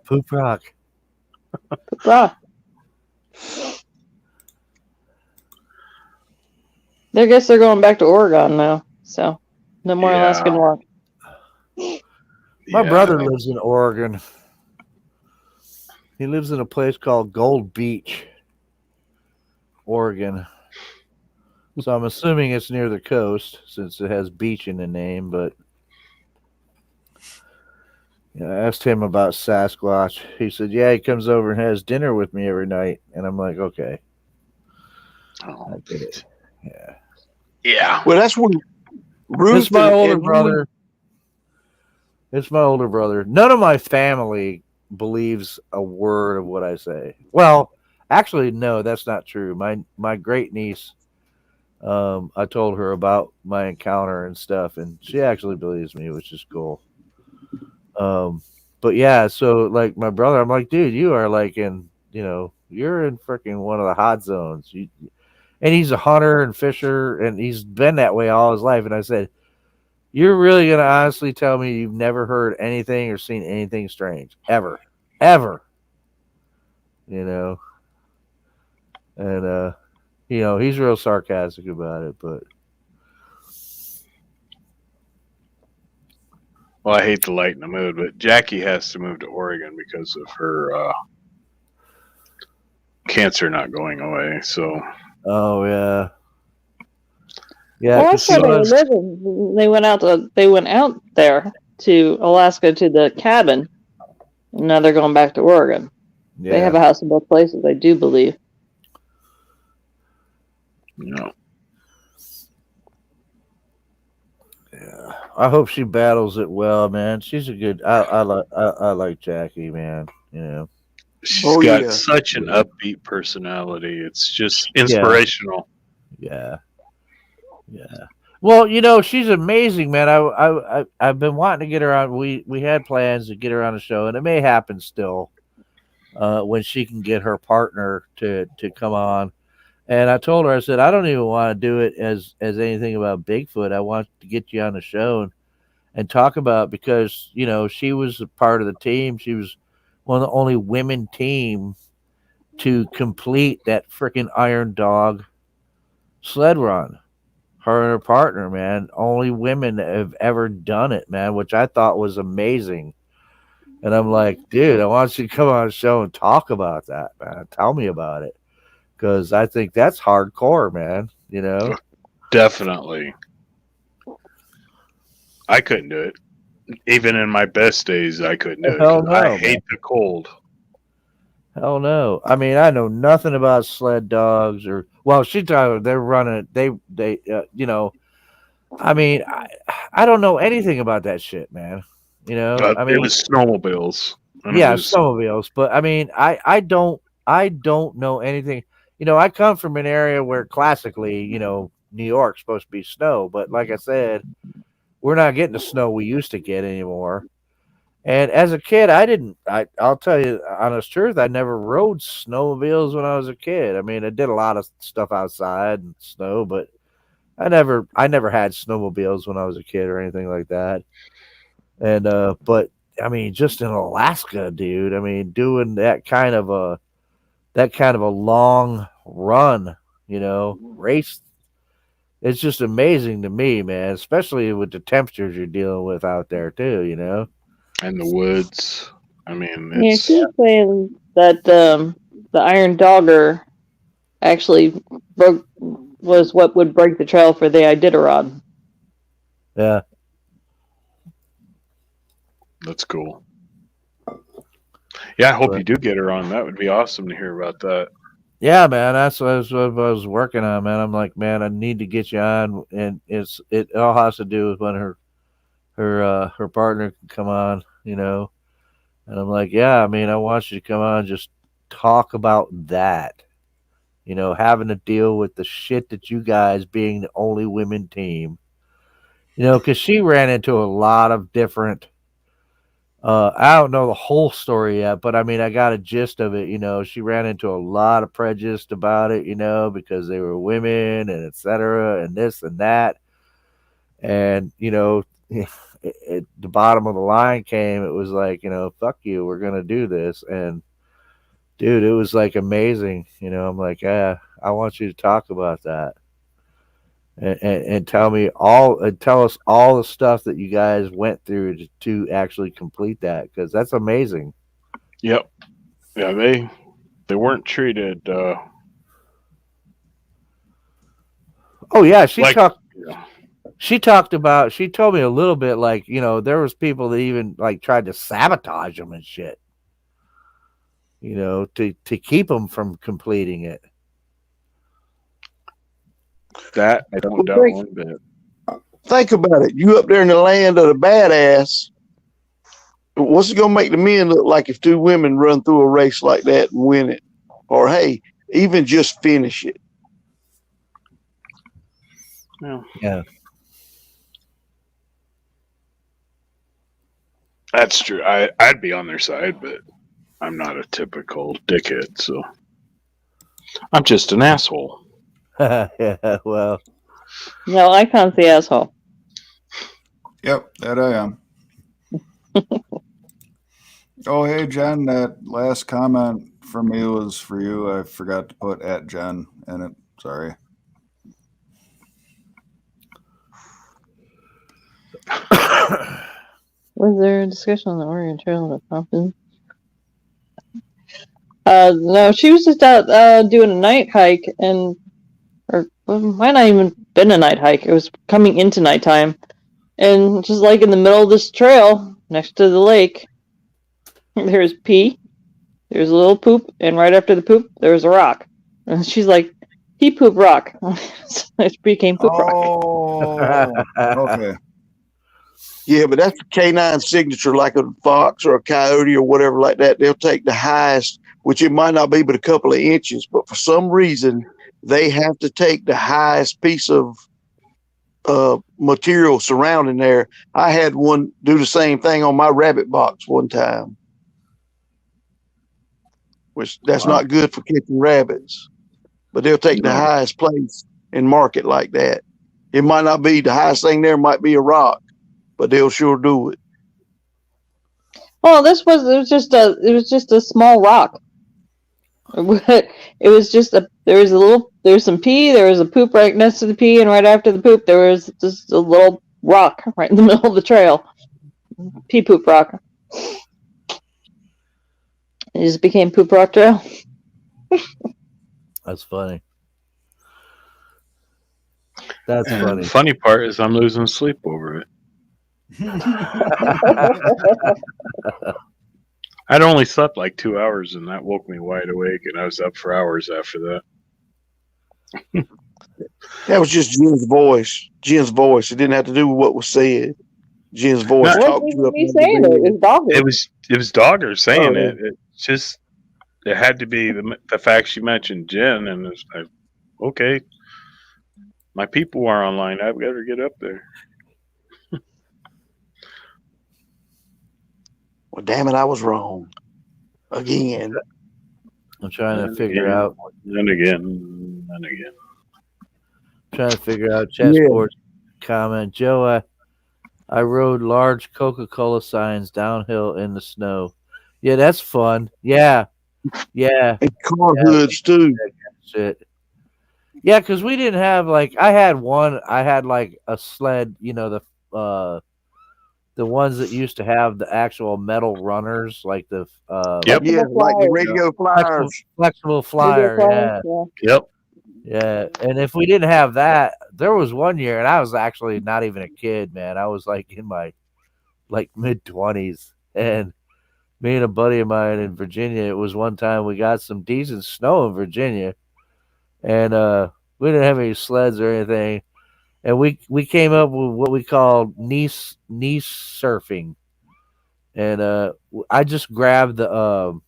Poop Rock. Poop rock. I guess they're going back to Oregon now, so no more Alaskan rock. My brother lives in Oregon. He lives in a place called Gold Beach, Oregon. So I'm assuming it's near the coast since it has beach in the name. But I asked him about Sasquatch. He said, "Yeah, he comes over and has dinner with me every night." And I'm like, "Okay." Oh, I get it. Yeah. Yeah. Well, that's when Ruth It's my older brother. It's my older brother. None of my family believes a word of what I say. Well, actually, no, that's not true. My great niece, I told her about my encounter and stuff, and she actually believes me, which is cool. But yeah, so like my brother, I'm like, dude, you are like you're in freaking one of the hot zones. And he's a hunter and fisher, and he's been that way all his life. And I said, "You're really going to honestly tell me you've never heard anything or seen anything strange ever, ever?" And he's real sarcastic about it, but well, I hate to lighten the mood, but Jackie has to move to Oregon because of her cancer not going away. So, oh yeah, Well, that's where they were living. They went out there to Alaska to the cabin, and now they're going back to Oregon. Yeah. They have a house in both places, I do believe. No. Yeah. I hope she battles it well, man. She's a good. I like Jackie, man. You know. She's got such an upbeat personality. It's just inspirational. Yeah. Yeah. Well, you know, she's amazing, man. I've been wanting to get her on. We had plans to get her on the show, and it may happen still when she can get her partner to come on. And I told her, I said, I don't even want to do it as anything about Bigfoot. I want to get you on the show and talk about, because you know she was a part of the team. She was one of the only women team to complete that freaking Iron Dog sled run. Her and her partner, man, only women that have ever done it, man, which I thought was amazing. And I'm like, dude, I want you to come on the show and talk about that, man. Tell me about it, because I think that's hardcore, man. You know, definitely. I couldn't do it. Even in my best days, I couldn't do it. Hell no, I hate the cold. Hell no. I mean, I know nothing about sled dogs or. Well, she thought they're running. They you know. I mean, I don't know anything about that shit, man. You know, I mean, it was snowmobiles. Yeah, snowmobiles. But I mean, I don't know anything. You know, I come from an area where classically, you know, New York's supposed to be snow, but like I said, we're not getting the snow we used to get anymore. And as a kid, I'll tell you honest truth, I never rode snowmobiles when I was a kid. I mean, I did a lot of stuff outside and snow, but I never had snowmobiles when I was a kid or anything like that. And but I mean, just in Alaska, dude. I mean, doing that kind of a long run, you know, race. It's just amazing to me, man. Especially with the temperatures you're dealing with out there, too. You know, and the woods. I mean, yeah, she was saying that the Iron Dogger actually was what would break the trail for the Iditarod. Yeah. That's cool. Yeah, I hope you do get her on. That would be awesome to hear about that. Yeah, man, that's what I was working on, man. I'm like, man, I need to get you on, and it all has to do with when her partner can come on, you know. And I'm like, yeah, I mean, I want you to come on, just talk about that, you know, having to deal with the shit that you guys being the only women team, you know, because she ran into a lot of different. I don't know the whole story yet, but I mean, I got a gist of it. You know, she ran into a lot of prejudice about it, you know, because they were women and etc. and this and that. And, you know, at the bottom of the line came, it was like, you know, fuck you, we're going to do this. And dude, it was like amazing. You know, I'm like, yeah, I want you to talk about that. And tell us all the stuff that you guys went through to actually complete that, because that's amazing. Yep. Yeah, they weren't treated. Oh yeah, she talked about. She told me a little bit, like, you know, there was people that even like tried to sabotage them and shit. You know, to keep them from completing it. That I don't doubt one bit. Think about it. You up there in the land of the badass. What's it gonna make the men look like if two women run through a race like that and win it? Or hey, even just finish it. Yeah. That's true. I'd be on their side, but I'm not a typical dickhead, so I'm just an asshole. Yeah, well. No, Icon's the asshole. Yep, that I am. Oh, hey, Jen, that last comment from me was for you. I forgot to put @Jen in it. Sorry. Was there a discussion on the Oregon Trail at Compton? No, she was just out doing a night hike, or might not even been a night hike. It was coming into nighttime, and just like in the middle of this trail next to the lake, there's pee, there's a little poop, and right after the poop, there was a rock. And she's like, "Pee poop rock." So it became poop rock. Oh, okay. Yeah, but that's a canine signature, like a fox or a coyote or whatever like that. They'll take the highest, which it might not be but a couple of inches, but for some reason they have to take the highest piece of material surrounding there. I had one do the same thing on my rabbit box one time, which that's not good for catching rabbits, but they'll take the highest place and mark it like that. It might not be the highest thing there, might be a rock, but they'll sure do it. Oh, it was just a small rock. It was just there was some pee, there was a poop right next to the pee, and right after the poop there was just a little rock right in the middle of the trail. Pee poop rock. It just became Poop Rock Trail. That's funny. That's funny. The funny part is I'm losing sleep over it. I'd only slept like 2 hours, and that woke me wide awake, and I was up for hours after that. That was just Jen's voice. Jen's voice. It didn't have to do with what was said. Jen's voice talked you up. It was Dogger saying it. It just it had to be the fact she mentioned Jen, and it's like, okay, my people are online. I've got to get up there. Well, damn it, I was wrong again. I'm trying to figure out. And again. Trying to figure out chessboard comment. Joe, I rode large Coca-Cola signs downhill in the snow. Yeah, that's fun. Yeah. And car hoods too. Shit. Yeah, because we didn't have I had like a sled, the ones that used to have the actual metal runners, like the like the radio flyers. Flexible flyer, yeah. And if we didn't have that, there was one year, and I was actually not even a kid, man. I was in my mid-20s, and me and a buddy of mine in Virginia, it was one time we got some decent snow in Virginia, and we didn't have any sleds or anything, and we came up with what we called knee surfing, and I just grabbed the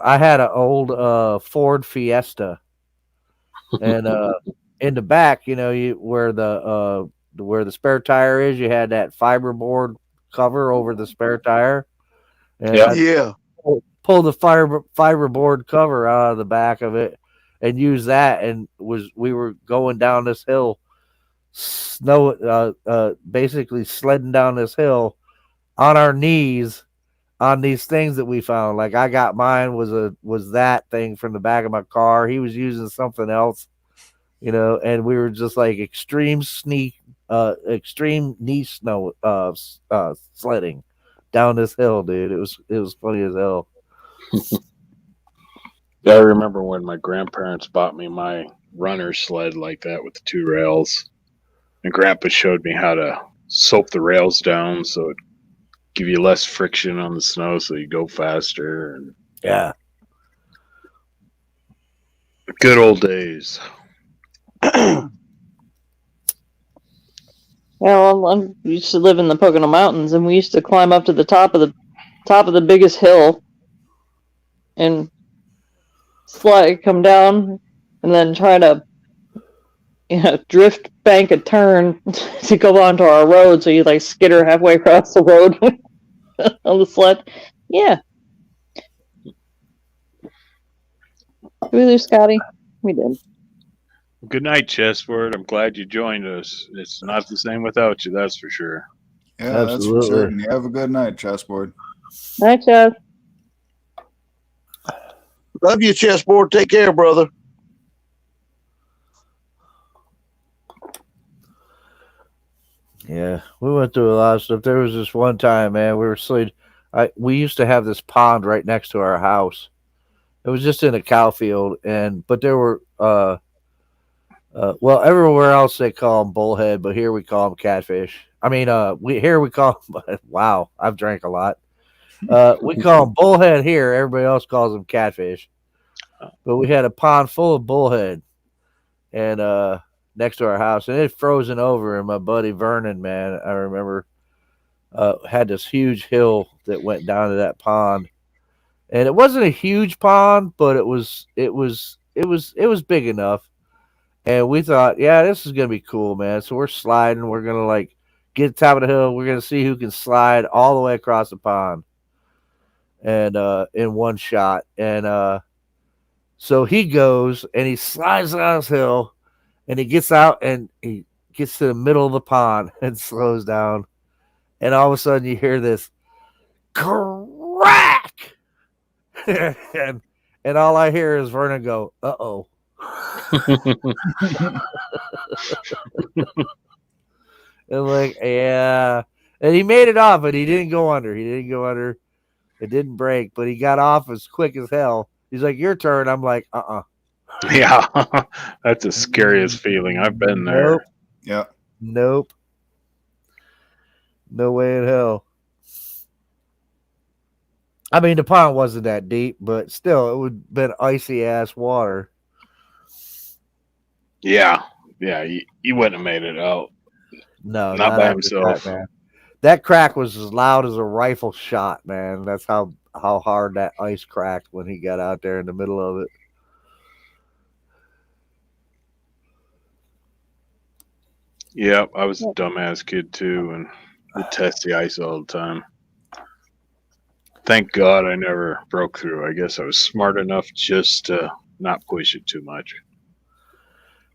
I had an old Ford Fiesta, and in the back, where the spare tire is, you had that fiberboard cover over the spare tire. And pull the fiberboard cover out of the back of it and use that, and we were going down this hill, basically sledding down this hill on our knees on these things that we found. Like I got mine was that thing from the back of my car. He was using something else, and we were just like extreme knee snow sledding down this hill, dude. It was funny as hell. Yeah, I remember when my grandparents bought me my runner sled like that with the 2 rails, and Grandpa showed me how to soap the rails down so it give you less friction on the snow, so you go faster. And yeah, good old days. Well, I used to live in the Pocono Mountains, and we used to climb up to the top of the biggest hill, and slide, come down, and then try to, drift bank a turn to go onto our road. So you skitter halfway across the road on the sled. Yeah. Did we lose Scotty? We did. Good night, Chessboard. I'm glad you joined us. It's not the same without you, that's for sure. Yeah, absolutely. That's for certain. You have a good night, Chessboard. Night, Chess. Love you, Chessboard. Take care, brother. Yeah, we went through a lot of stuff. There was this one time, man, we used to have this pond right next to our house. It was just in a cow field, but there were everywhere else they call them bullhead, but here we call them catfish. I mean, we call them, wow, I've drank a lot. We call them bullhead here. Everybody else calls them catfish. But we had a pond full of bullhead, and next to our house, and it had frozen over. And my buddy Vernon, man, I remember, had this huge hill that went down to that pond, and it wasn't a huge pond, but it was big enough. And we thought, yeah, this is gonna be cool, man. So we're sliding. We're gonna like get to the top of the hill. We're gonna see who can slide all the way across the pond, and in one shot. And so he goes and he slides down this hill, and he gets out and he gets to the middle of the pond and slows down. And all of a sudden, you hear this crack, and all I hear is Vernon go, "Uh-oh." And like, yeah. And he made it off, but he didn't go under. He didn't go under. It didn't break, but he got off as quick as hell. He's like, "Your turn." I'm like, "Uh-uh." Yeah, that's the scariest feeling. I've been there. Nope. Yeah. Nope. No way in hell. I mean, the pond wasn't that deep, but still, it would have been icy ass water. Yeah, he wouldn't have made it out. No, Not by after himself. that, man. That crack was as loud as a rifle shot, man. That's how hard that ice cracked when he got out there in the middle of it. Yeah, I was a dumbass kid too, and would test the ice all the time. Thank God I never broke through. I guess I was smart enough just to not push it too much.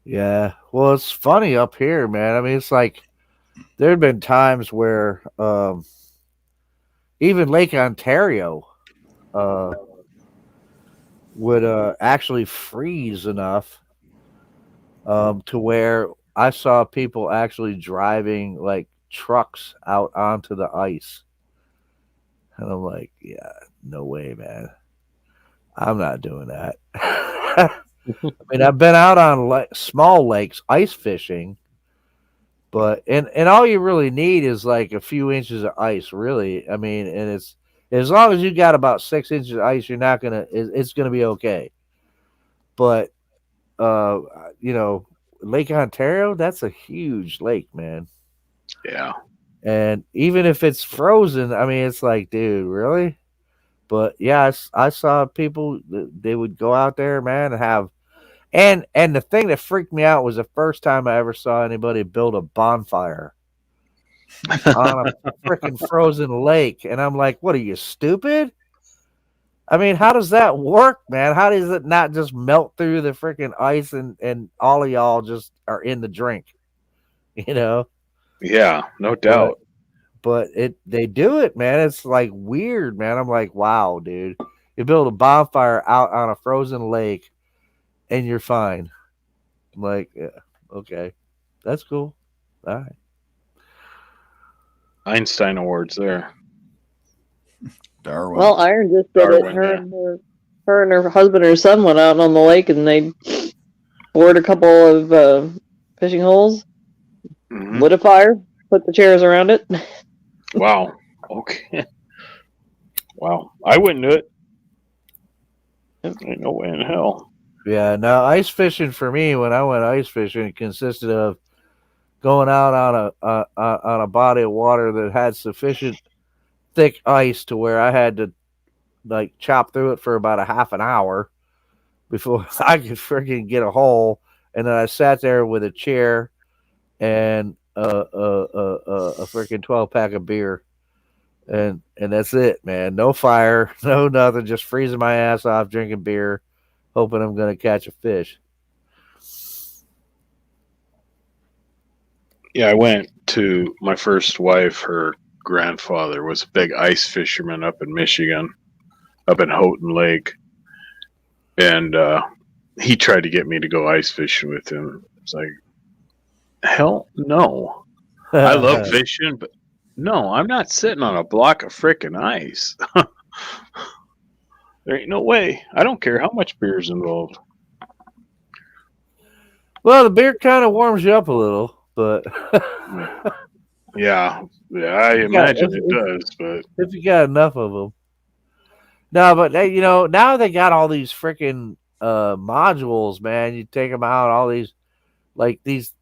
Yeah. Well, it's funny up here, man. I mean, it's like there had been times where even Lake Ontario would actually freeze enough to where I saw people actually driving like trucks out onto the ice. And I'm like, yeah, no way, man. I'm not doing that. I mean, I've been out on small lakes ice fishing, but and all you really need is like a few inches of ice, really. I mean, and it's as long as you got about 6 inches of ice, you're not gonna. It's gonna be okay. But uh, Lake Ontario, that's a huge lake, man. Yeah. And even if it's frozen, I mean, it's like, dude, really? But yeah, I saw people. They would go out there, man, and have. And the thing that freaked me out was the first time I ever saw anybody build a bonfire on a freaking frozen lake. And I'm like, what are you, stupid? I mean, how does that work, man? How does it not just melt through the freaking ice and all of y'all just are in the drink? You know? Yeah, no doubt. But they do it, man. It's like weird, man. I'm like, wow, dude. You build a bonfire out on a frozen lake and you're fine. I'm like, yeah, okay. That's cool. All right. Einstein Awards there. Darwin. Well, Iron just did Darwin, it. Her, yeah. and her and her husband and her son went out on the lake and they bored a couple of fishing holes, lit a fire, put the chairs around it. Wow. Okay. Wow. I wouldn't do it. Ain't no way in hell. Yeah, now ice fishing for me, when I went ice fishing, it consisted of going out on a body of water that had sufficient thick ice to where I had to like chop through it for about a half an hour before I could freaking get a hole, and then I sat there with a chair and a freaking 12-pack of beer, and that's it, man. No fire, no nothing, just freezing my ass off, drinking beer, hoping I'm gonna catch a fish. Yeah, I went to my first wife. Her grandfather was a big ice fisherman up in Michigan, up in Houghton Lake. And he tried to get me to go ice fishing with him. It's like, hell no. I love fishing, but no, I'm not sitting on a block of frickin' ice. There ain't no way. I don't care how much beer's involved. Well, the beer kind of warms you up a little, but yeah, I imagine it does. But if you got enough of them, no. But now they got all these freaking modules, man. You take them out, all these Like these,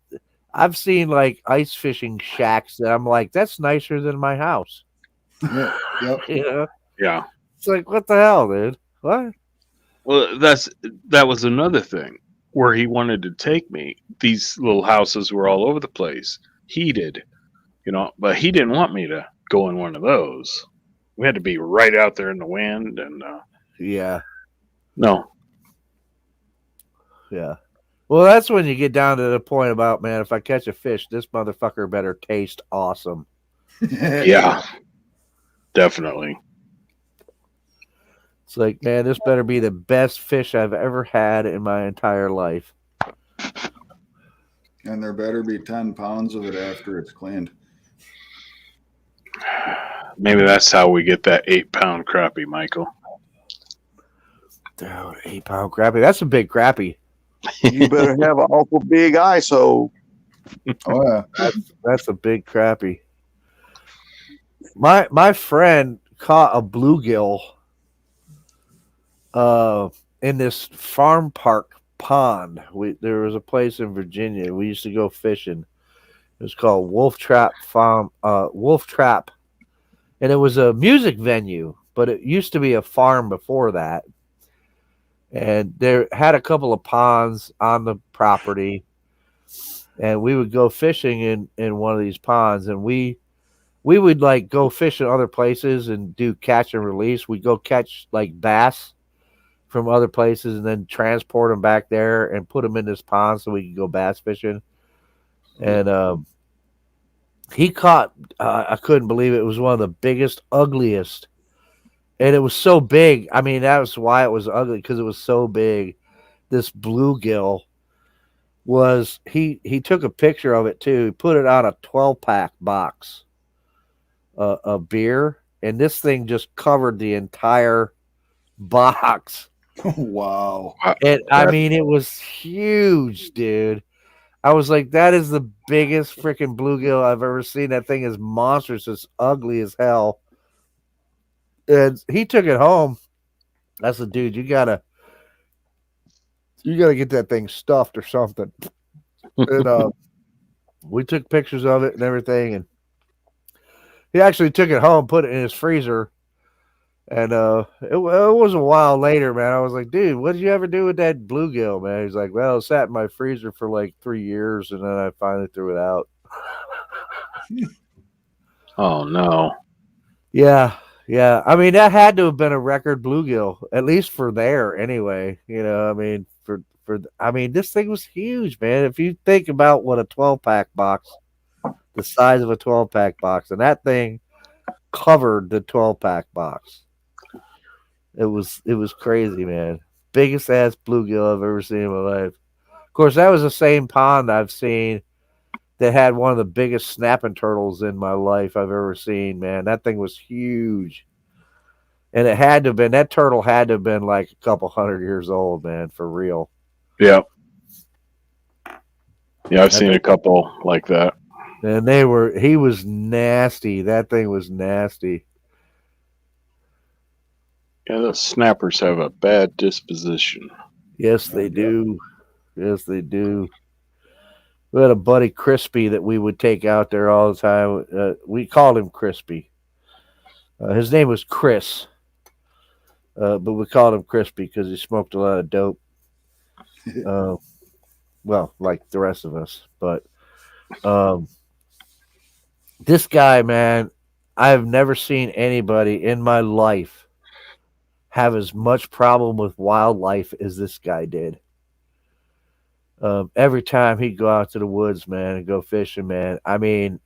I've seen like ice fishing shacks that I'm like, that's nicer than my house. Yep. You know, Yeah. it's like, what the hell, dude? What? Well, that was another thing where he wanted to take me. These little houses were all over the place, heated, but he didn't want me to go in one of those. We had to be right out there in the wind, and Yeah, no, yeah. Well, that's when you get down to the point about, man, if I catch a fish, this motherfucker better taste awesome. yeah, definitely. It's like, man, this better be the best fish I've ever had in my entire life. And there better be 10 pounds of it after it's cleaned. Maybe that's how we get that 8-pound crappie, Michael. Dude, 8-pound crappie. That's a big crappie. You better have an awful big ISO. Oh yeah, That's a big crappie. My friend caught a bluegill in this farm park pond. There was a place in Virginia. We used to go fishing. It was called Wolf Trap Farm Wolf Trap. And it was a music venue, but it used to be a farm before that. And there had a couple of ponds on the property. And we would go fishing in one of these ponds, and we would like go fish in other places and do catch and release. We'd go catch like bass from other places and then transport them back there and put them in this pond so we could go bass fishing. And he caught, I couldn't believe it. It was one of the biggest, ugliest. And it was so big. I mean, that was why it was ugly, because it was so big. This bluegill was, he took a picture of it too. He put it on a 12-pack box of beer. And this thing just covered the entire box. wow. And I mean, it was huge, dude. I was like, that is the biggest freaking bluegill I've ever seen. That thing is monstrous. It's ugly as hell. And he took it home. I said, dude, you gotta get that thing stuffed or something. And we took pictures of it and everything. And he actually took it home, put it in his freezer. And it was a while later, man. I was like, dude, what did you ever do with that bluegill, man? He's like, well, it sat in my freezer for like 3 years, and then I finally threw it out. Oh no. Yeah. I mean, that had to have been a record bluegill, at least for there, anyway. I mean, I mean, this thing was huge, man. If you think about what a 12-pack box, the size of a 12-pack box, and that thing covered the 12-pack box. It was crazy, man. Biggest ass bluegill I've ever seen in my life. Of course, that was the same pond I've seen that had one of the biggest snapping turtles in my life I've ever seen, man. That thing was huge. And it had to have been, that turtle had to have been like a couple 100 years old, man, for real. Yeah. Yeah, I've seen a couple like that. And he was nasty. That thing was nasty. Yeah, those snappers have a bad disposition. Yes, they do. Yes, they do. We had a buddy, Crispy, that we would take out there all the time. We called him Crispy. His name was Chris. But we called him Crispy because he smoked a lot of dope. Well, like the rest of us. But this guy, man, I've never seen anybody in my life have as much problem with wildlife as this guy did. Every time he'd go out to the woods, man, and go fishing, man. I mean,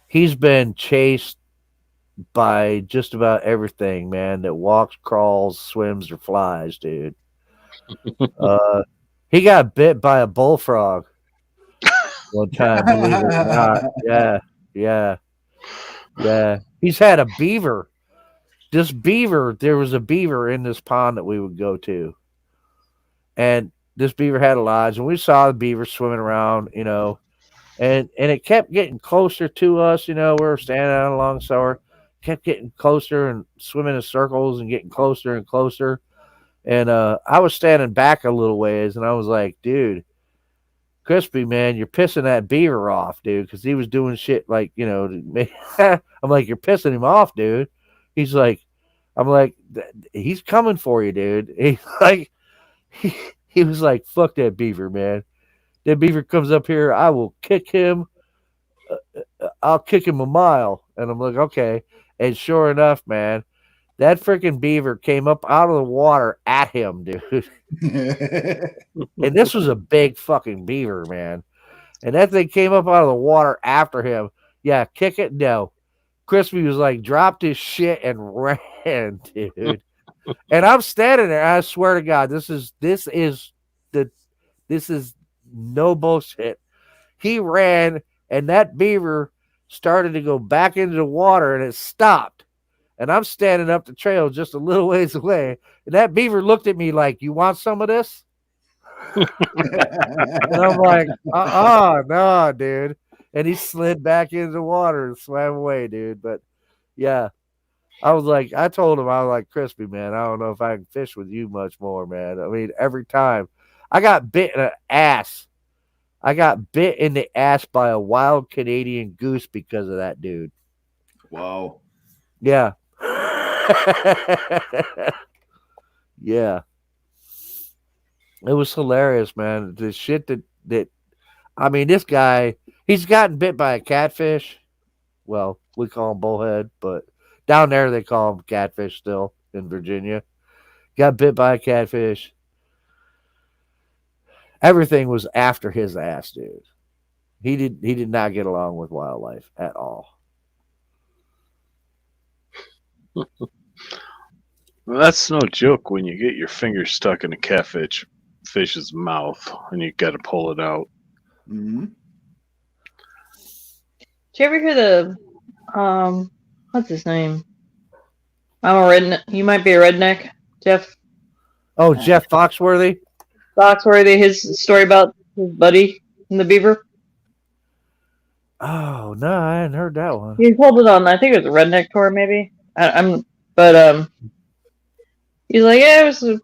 he's been chased by just about everything, man, that walks, crawls, swims, or flies, dude. He got bit by a bullfrog one time, believe it or not. Yeah. He's had a beaver. There was a beaver in this pond that we would go to. And this beaver had a lodge, and we saw the beaver swimming around, and it kept getting closer to us, we were standing out along the shore, kept getting closer and swimming in circles and getting closer and closer. And I was standing back a little ways, and I was like, dude, Crispy, man, you're pissing that beaver off, dude, because he was doing shit like, I'm like, you're pissing him off, dude. He's like, I'm like, he's coming for you, dude. He's like, he was like, fuck that beaver, man. That beaver comes up here, I will kick him. I'll kick him a mile. And I'm like, okay. And sure enough, man, that freaking beaver came up out of the water at him, dude. And this was a big fucking beaver, man. And that thing came up out of the water after him. Yeah, kick it? No. Crispy was like, dropped his shit and ran, dude. And I'm standing there. I swear to God, this is no bullshit. He ran, and that beaver started to go back into the water, and it stopped. And I'm standing up the trail just a little ways away, and that beaver looked at me like, "You want some of this?" And I'm like, no, dude. And he slid back into the water and swam away, dude. But yeah, I told him, I was like, Crispy, man, I don't know if I can fish with you much more, man. I mean, every time I got bit in the ass. I got bit in the ass by a wild Canadian goose because of that dude. Wow. Yeah. Yeah. It was hilarious, man. The shit that I mean, this guy, he's gotten bit by a catfish. Well, we call him bullhead, but down there they call him catfish still in Virginia. Got bit by a catfish. Everything was after his ass, dude. He did not get along with wildlife at all. Well, that's no joke when you get your finger stuck in a fish's mouth and you got to pull it out. Mm-hmm. Did you ever hear the what's his name? I'm a redneck. You might be a redneck, Jeff. Oh, Jeff Foxworthy. Foxworthy. His story about his buddy and the beaver. Oh no, I hadn't heard that one. He pulled it on. I think it was a redneck tour, maybe. But he's like, yeah, it was a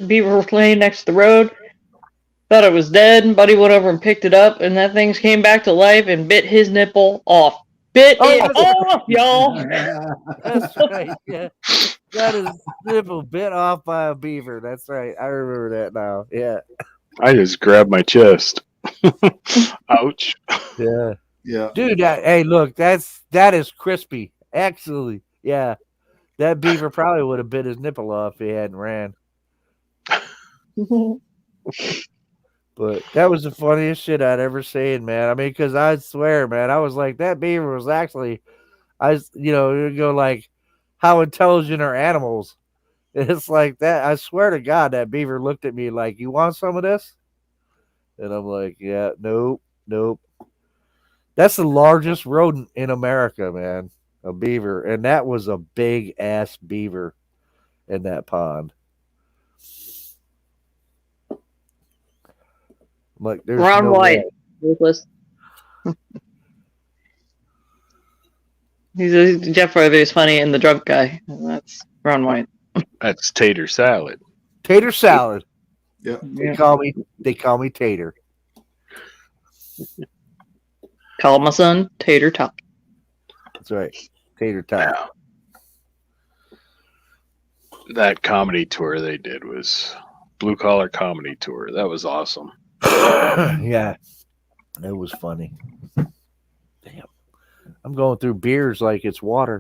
beaver laying next to the road. Thought it was dead, and Buddy went over and picked it up, and that thing came back to life and bit his nipple off. Bit it off, y'all. That's right. Yeah, got his nipple bit off by a beaver. That's right. I remember that now. Yeah. I just grabbed my chest. Ouch. Yeah. Yeah. Dude, hey, look, that is crispy. Actually, yeah. That beaver probably would have bit his nipple off if he hadn't ran. But that was the funniest shit I'd ever seen, man. I mean, because I swear, man, I was like, that beaver was actually, you go like, how intelligent are animals? It's like that. I swear to God, that beaver looked at me like, you want some of this? And I'm like, yeah, nope. That's the largest rodent in America, man. A beaver. And that was a big ass beaver in that pond. I'm like, there's Ron no White. way. Ruthless. Jeff Worthy's funny and the drunk guy. That's Ron White. That's tater salad. Tater salad. Yeah. They call me Tater. Call my son Tater Tot. That's right. Tater Tot. That comedy tour they did was Blue Collar Comedy Tour. That was awesome. Yeah. It was funny. Damn. I'm going through beers like it's water.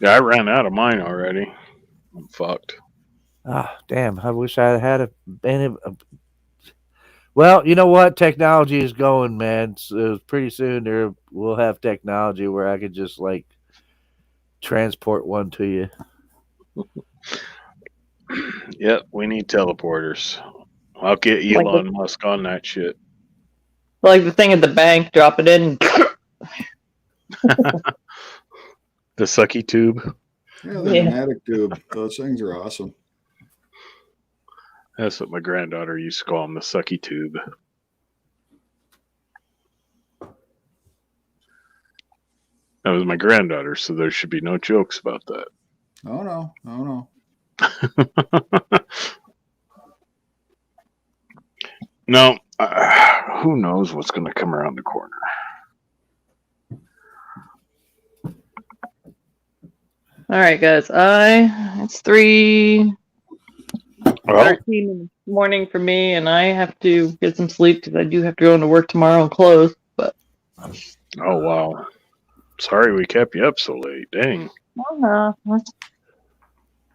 Yeah, I ran out of mine already. I'm fucked. Ah, damn. I wish I had well, you know what? Technology is going, man. So pretty soon we'll have technology where I could just like transport one to you. Yep, we need teleporters. I'll get Elon Musk on that shit. Like the thing at the bank, drop it in. The sucky tube. Yeah, the pneumatic tube. Those things are awesome. That's what my granddaughter used to call them, the sucky tube. That was my granddaughter, so there should be no jokes about that. Oh no. No, who knows what's going to come around the corner. All right, guys. It's 3:13 in the morning for me, and I have to get some sleep because I do have to go into work tomorrow and close. But oh wow, sorry we kept you up so late. Dang. no,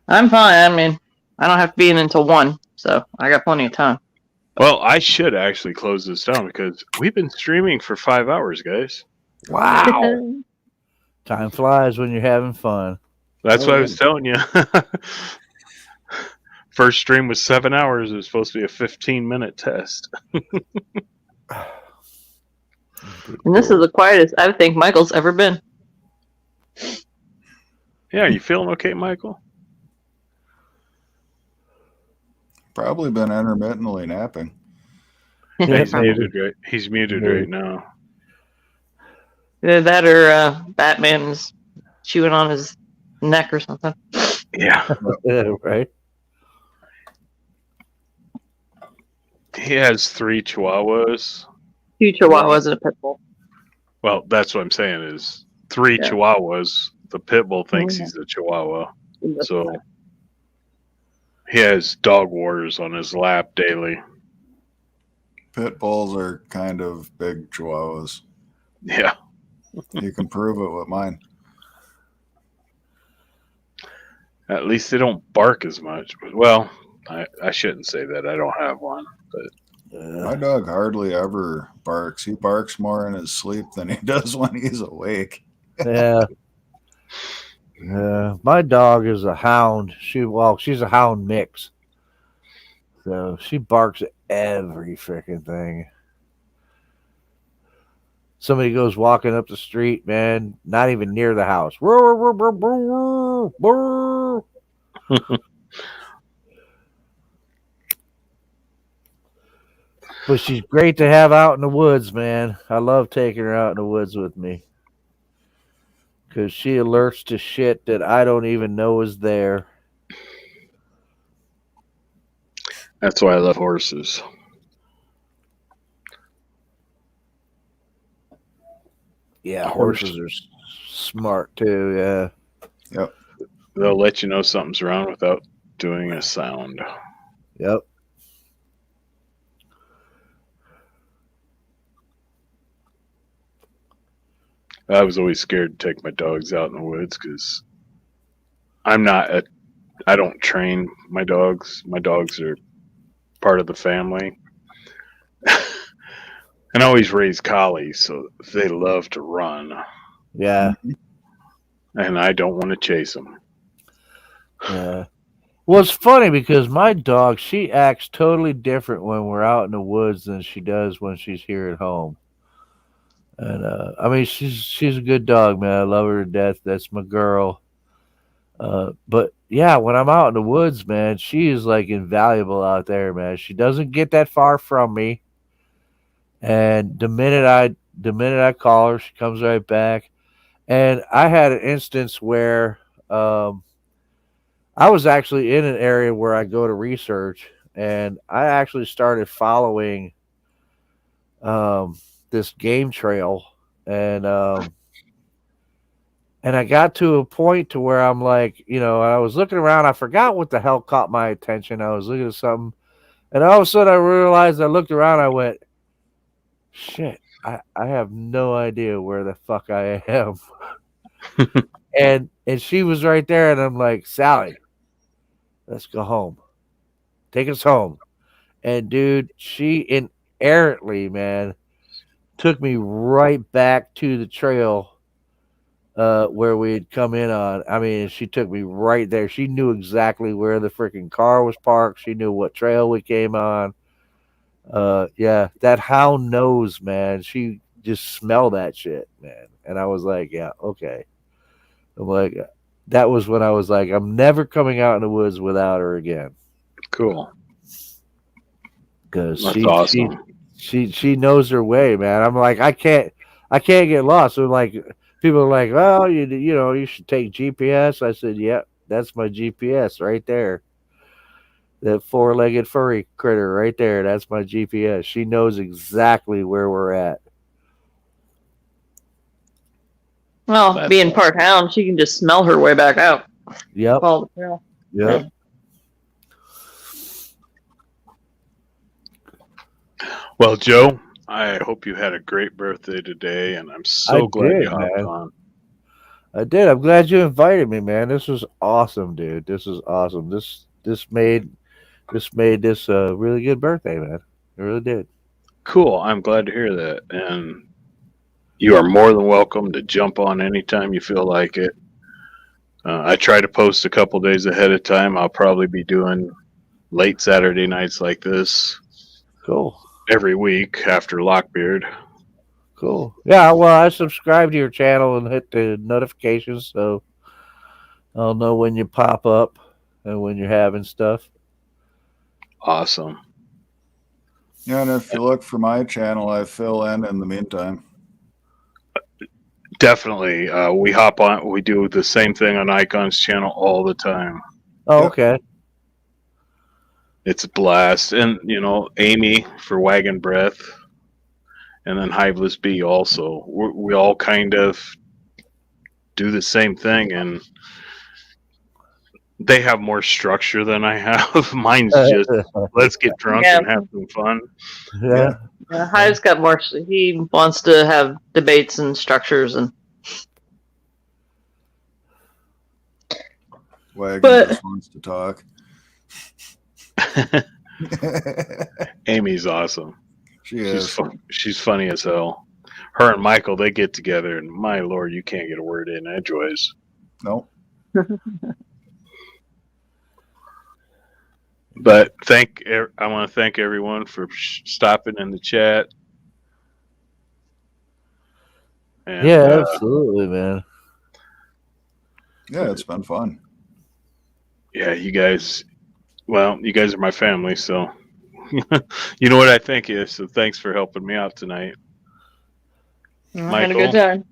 I'm fine. I mean, I don't have to be in until 1, so I got plenty of time. Well, I should actually close this down because we've been streaming for 5 hours, guys. Wow. Time flies when you're having fun. That's what I was telling you. First stream was 7 hours. It was supposed to be a 15-minute test. And this is the quietest I think Michael's ever been. Yeah, you feeling okay, Michael? Probably been intermittently napping. He's muted right now. Either that or Batman's chewing on his neck or something. Yeah. Right. He has 3 chihuahuas. 2 chihuahuas and a pit bull. Well, that's what I'm saying is 3 chihuahuas. The pit bull thinks he's a chihuahua. So he has dog wars on his lap daily. Pit bulls are kind of big chihuahuas. Yeah. You can prove it with mine. At least they don't bark as much. Well, I shouldn't say that. I don't have one. But my dog hardly ever barks. He barks more in his sleep than he does when he's awake. Yeah. My dog is a hound. She's a hound mix. So she barks at every freaking thing. Somebody goes walking up the street, man, not even near the house. But she's great to have out in the woods, man. I love taking her out in the woods with me. Because she alerts to shit that I don't even know is there. That's why I love horses. Yeah, horses are smart too, yeah. Yep. They'll let you know something's wrong without doing a sound. Yep. I was always scared to take my dogs out in the woods because I don't train my dogs. My dogs are part of the family. And I always raise collies, so they love to run. Yeah. And I don't want to chase them. Yeah. Well, it's funny because my dog, she acts totally different when we're out in the woods than she does when she's here at home. And I mean, she's a good dog, man. I love her to death. That's my girl. But yeah, when I'm out in the woods, man, she is like invaluable out there, man. She doesn't get that far from me. And the minute I call her, she comes right back. And I had an instance where I was actually in an area where I go to research, and I actually started following this game trail, and I got to a point to where I'm like, I was looking around. I forgot what the hell caught my attention. I was looking at something, and all of a sudden I realized, I looked around, I went, shit, I have no idea where the fuck I am. and she was right there, and I'm like, Sally, let's go home. Take us home. And dude, she inerrantly, man, took me right back to the trail where we'd come in on. I mean, she took me right there. She knew exactly where the freaking car was parked. She knew what trail we came on. Yeah, that hound knows, man. She just smelled that shit, man. And I was like, yeah, okay. I'm like, that was when I was like, I'm never coming out in the woods without her again. Cool. Because awesome. She knows her way, man. I'm like, I can't get lost. So like, people are like, well, you should take GPS. I said, yeah, that's my GPS right there. That four-legged furry critter right there. That's my GPS. She knows exactly where we're at. Well, That's being awesome. part hound, she can just smell her way back out. Yep. Follow the trail. Yep. Well, Joe, I hope you had a great birthday today, and I'm so I glad did, you hopped man. on. I did. I'm glad you invited me, man. This was awesome, dude. This is awesome. This made this a really good birthday, man. It really did. Cool. I'm glad to hear that. And you are more than welcome to jump on anytime you feel like it. I try to post a couple days ahead of time. I'll probably be doing late Saturday nights like this Cool. every week after Lockbeard. Cool. Yeah, well, I subscribe to your channel and hit the notifications so I'll know when you pop up and when you're having stuff. Awesome. Yeah, and if you look for my channel, I fill in the meantime. Definitely. We hop on. We do the same thing on Icon's channel all the time. Oh, okay. It's a blast. And, Amy for Wagon Breath. And then Hiveless Bee also. We all kind of do the same thing. And they have more structure than I have. Mine's just, let's get drunk and have some fun. Yeah. Hive's got more. He wants to have debates and structures and. Wagon But- just wants to talk. Amy's awesome. She's She's funny as hell. Her and Michael, they get together, and my lord, you can't get a word in edgeways. Nope. But I want to thank everyone for stopping in the chat. And, Yeah, absolutely, man. Yeah, it's been fun. Yeah, you guys are my family, so you know what I think is. So thanks for helping me out tonight. I had a good time.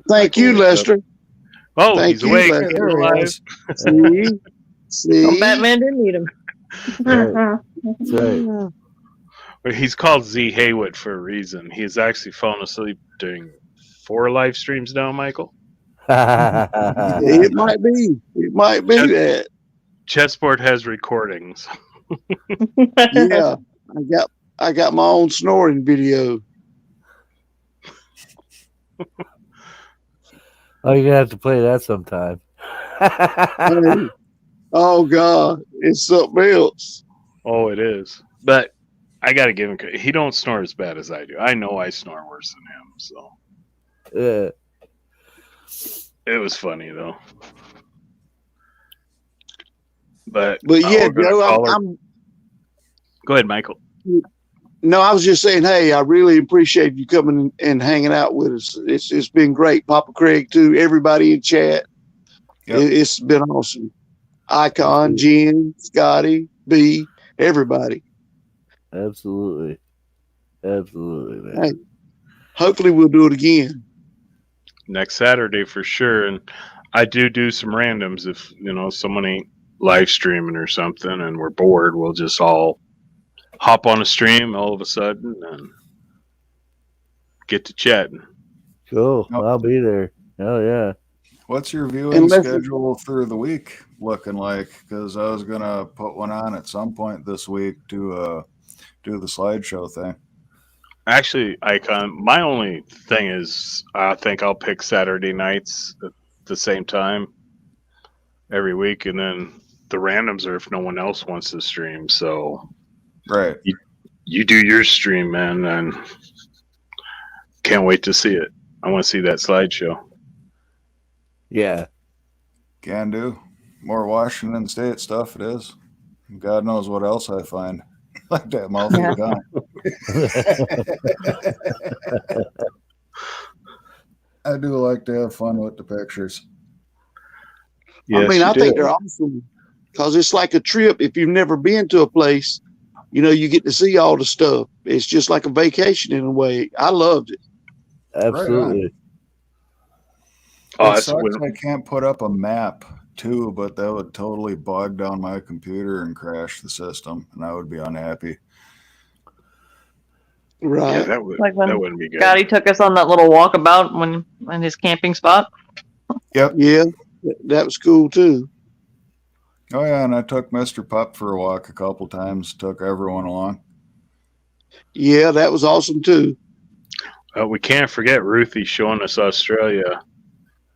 Thank you, Lester. Oh, Thank he's you, awake. Lester. He's alive. See? Well, Batman didn't need him. Right. That's right. But he's called Z Haywood for a reason. He has actually fallen asleep during 4 live streams now, Michael. It might be. It might be that. Chessboard has recordings. Yeah. I got my own snoring video. Oh, you're gonna have to play that sometime. Hey. Oh God, it's something else. Oh, it is. But I gotta give him. He don't snore as bad as I do. I know I snore worse than him. So Yeah. it was funny though. But yeah, we're gonna Joe, call her- I'm. Go ahead, Michael. No, I was just saying, hey, I really appreciate you coming and hanging out with us. It's been great, Papa Craig too. Everybody in chat, Yep. it's been awesome. Icon, Jen, Scotty, B, everybody. Absolutely. Absolutely, man. Hey, hopefully we'll do it again. Next Saturday for sure. And I do some randoms if someone ain't live streaming or something and we're bored, we'll just all hop on a stream all of a sudden and get to chatting. Cool. Yep. I'll be there. Hell yeah. What's your viewing Unless- schedule through the week looking like? Because I was gonna put one on at some point this week to do the slideshow thing. Actually, Icon, my only thing is I think I'll pick Saturday nights at the same time every week, and then the randoms are if no one else wants to stream. So Right. you do your stream, man, and can't wait to see it. I want to see that slideshow. Yeah. Can do. More Washington State stuff it is. God knows what else I find. Like that mouthy gun. I do like to have fun with the pictures. Yes, I you think do. they're awesome because it's like a trip. If you've never been to a place, you get to see all the stuff. It's just like a vacation in a way. I loved it. Absolutely. Oh, It that's sucks when- I can't put up a map too, but that would totally bog down my computer and crash the system, and I would be unhappy. Right. Yeah, Like that when wouldn't be good. Scotty took us on that little walkabout in his camping spot. Yep. Yeah, that was cool too. Oh yeah, and I took Mr. Pup for a walk a couple times. Took everyone along. Yeah, that was awesome too. We can't forget Ruthie showing us Australia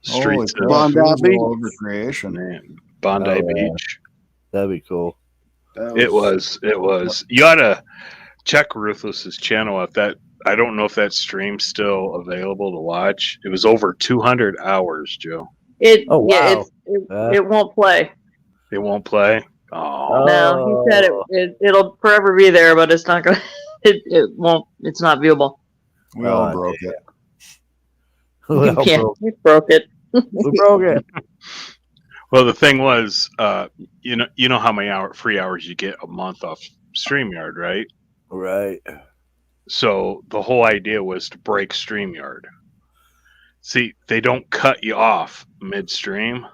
Holy streets. crap, Bondi she was Beach. all over creation. Man, Bondi Oh, yeah. Beach. That'd be cool. That It was. You ought to check Ruthless's channel out. That I don't know if that stream's still available to watch. It was over 200 hours, Joe. Oh, wow. It won't play. It won't play. Oh, No, he said it'll forever be there, but it's not gonna. It won't. It's not viewable. We all broke it. We all Yeah, broke. we broke it. We broke it. well, the thing was, you know how many free hours you get a month off StreamYard, right? Right. So the whole idea was to break StreamYard. See, they don't cut you off midstream.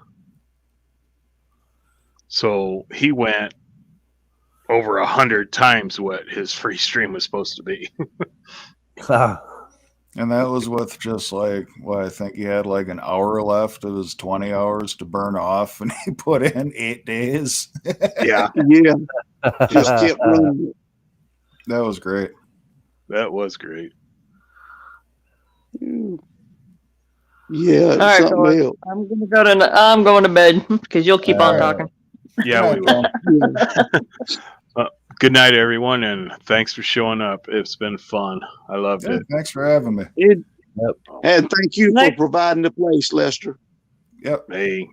So he went over 100 times what his free stream was supposed to be. And that was with just like, well, I think he had like an hour left of his 20 hours to burn off, and he put in 8 days. Yeah. Yeah. Just kept running. That was great. That was great. Yeah, All right, something fellas, else. I'm going to bed because you'll keep on talking. Yeah, we will. Good night, everyone, and thanks for showing up. It's been fun. I loved Yeah, it. thanks for having me. It, Yep. and thank you for providing the place, Lester. Yep. Hey,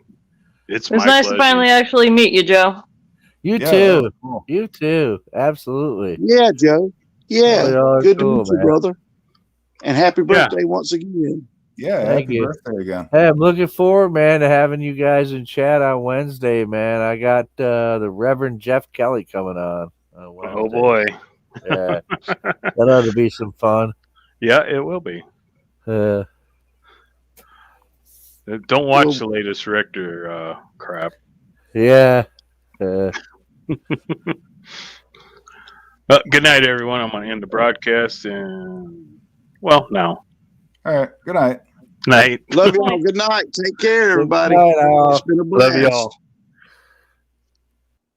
it's It was my nice pleasure. to finally actually meet you, Joe. You Yeah, too. that was cool. You too. Absolutely. Yeah, Joe. Yeah. Oh, Good cool, to meet you, man. brother. And happy birthday once again. Yeah, Thank happy you. birthday again. Hey, I'm looking forward, man, to having you guys in chat on Wednesday, man. I got the Reverend Jeff Kelly coming on Wednesday. Oh boy. Yeah, that ought to be some fun. Yeah, it will be. Uh, Don't watch the latest Richter crap. yeah. Good night, everyone. I'm going to end the broadcast, and well, now. All right. Good night. Night. Love y'all. Good night. Take care, everybody. Good night, all. It's been a blast. Love y'all.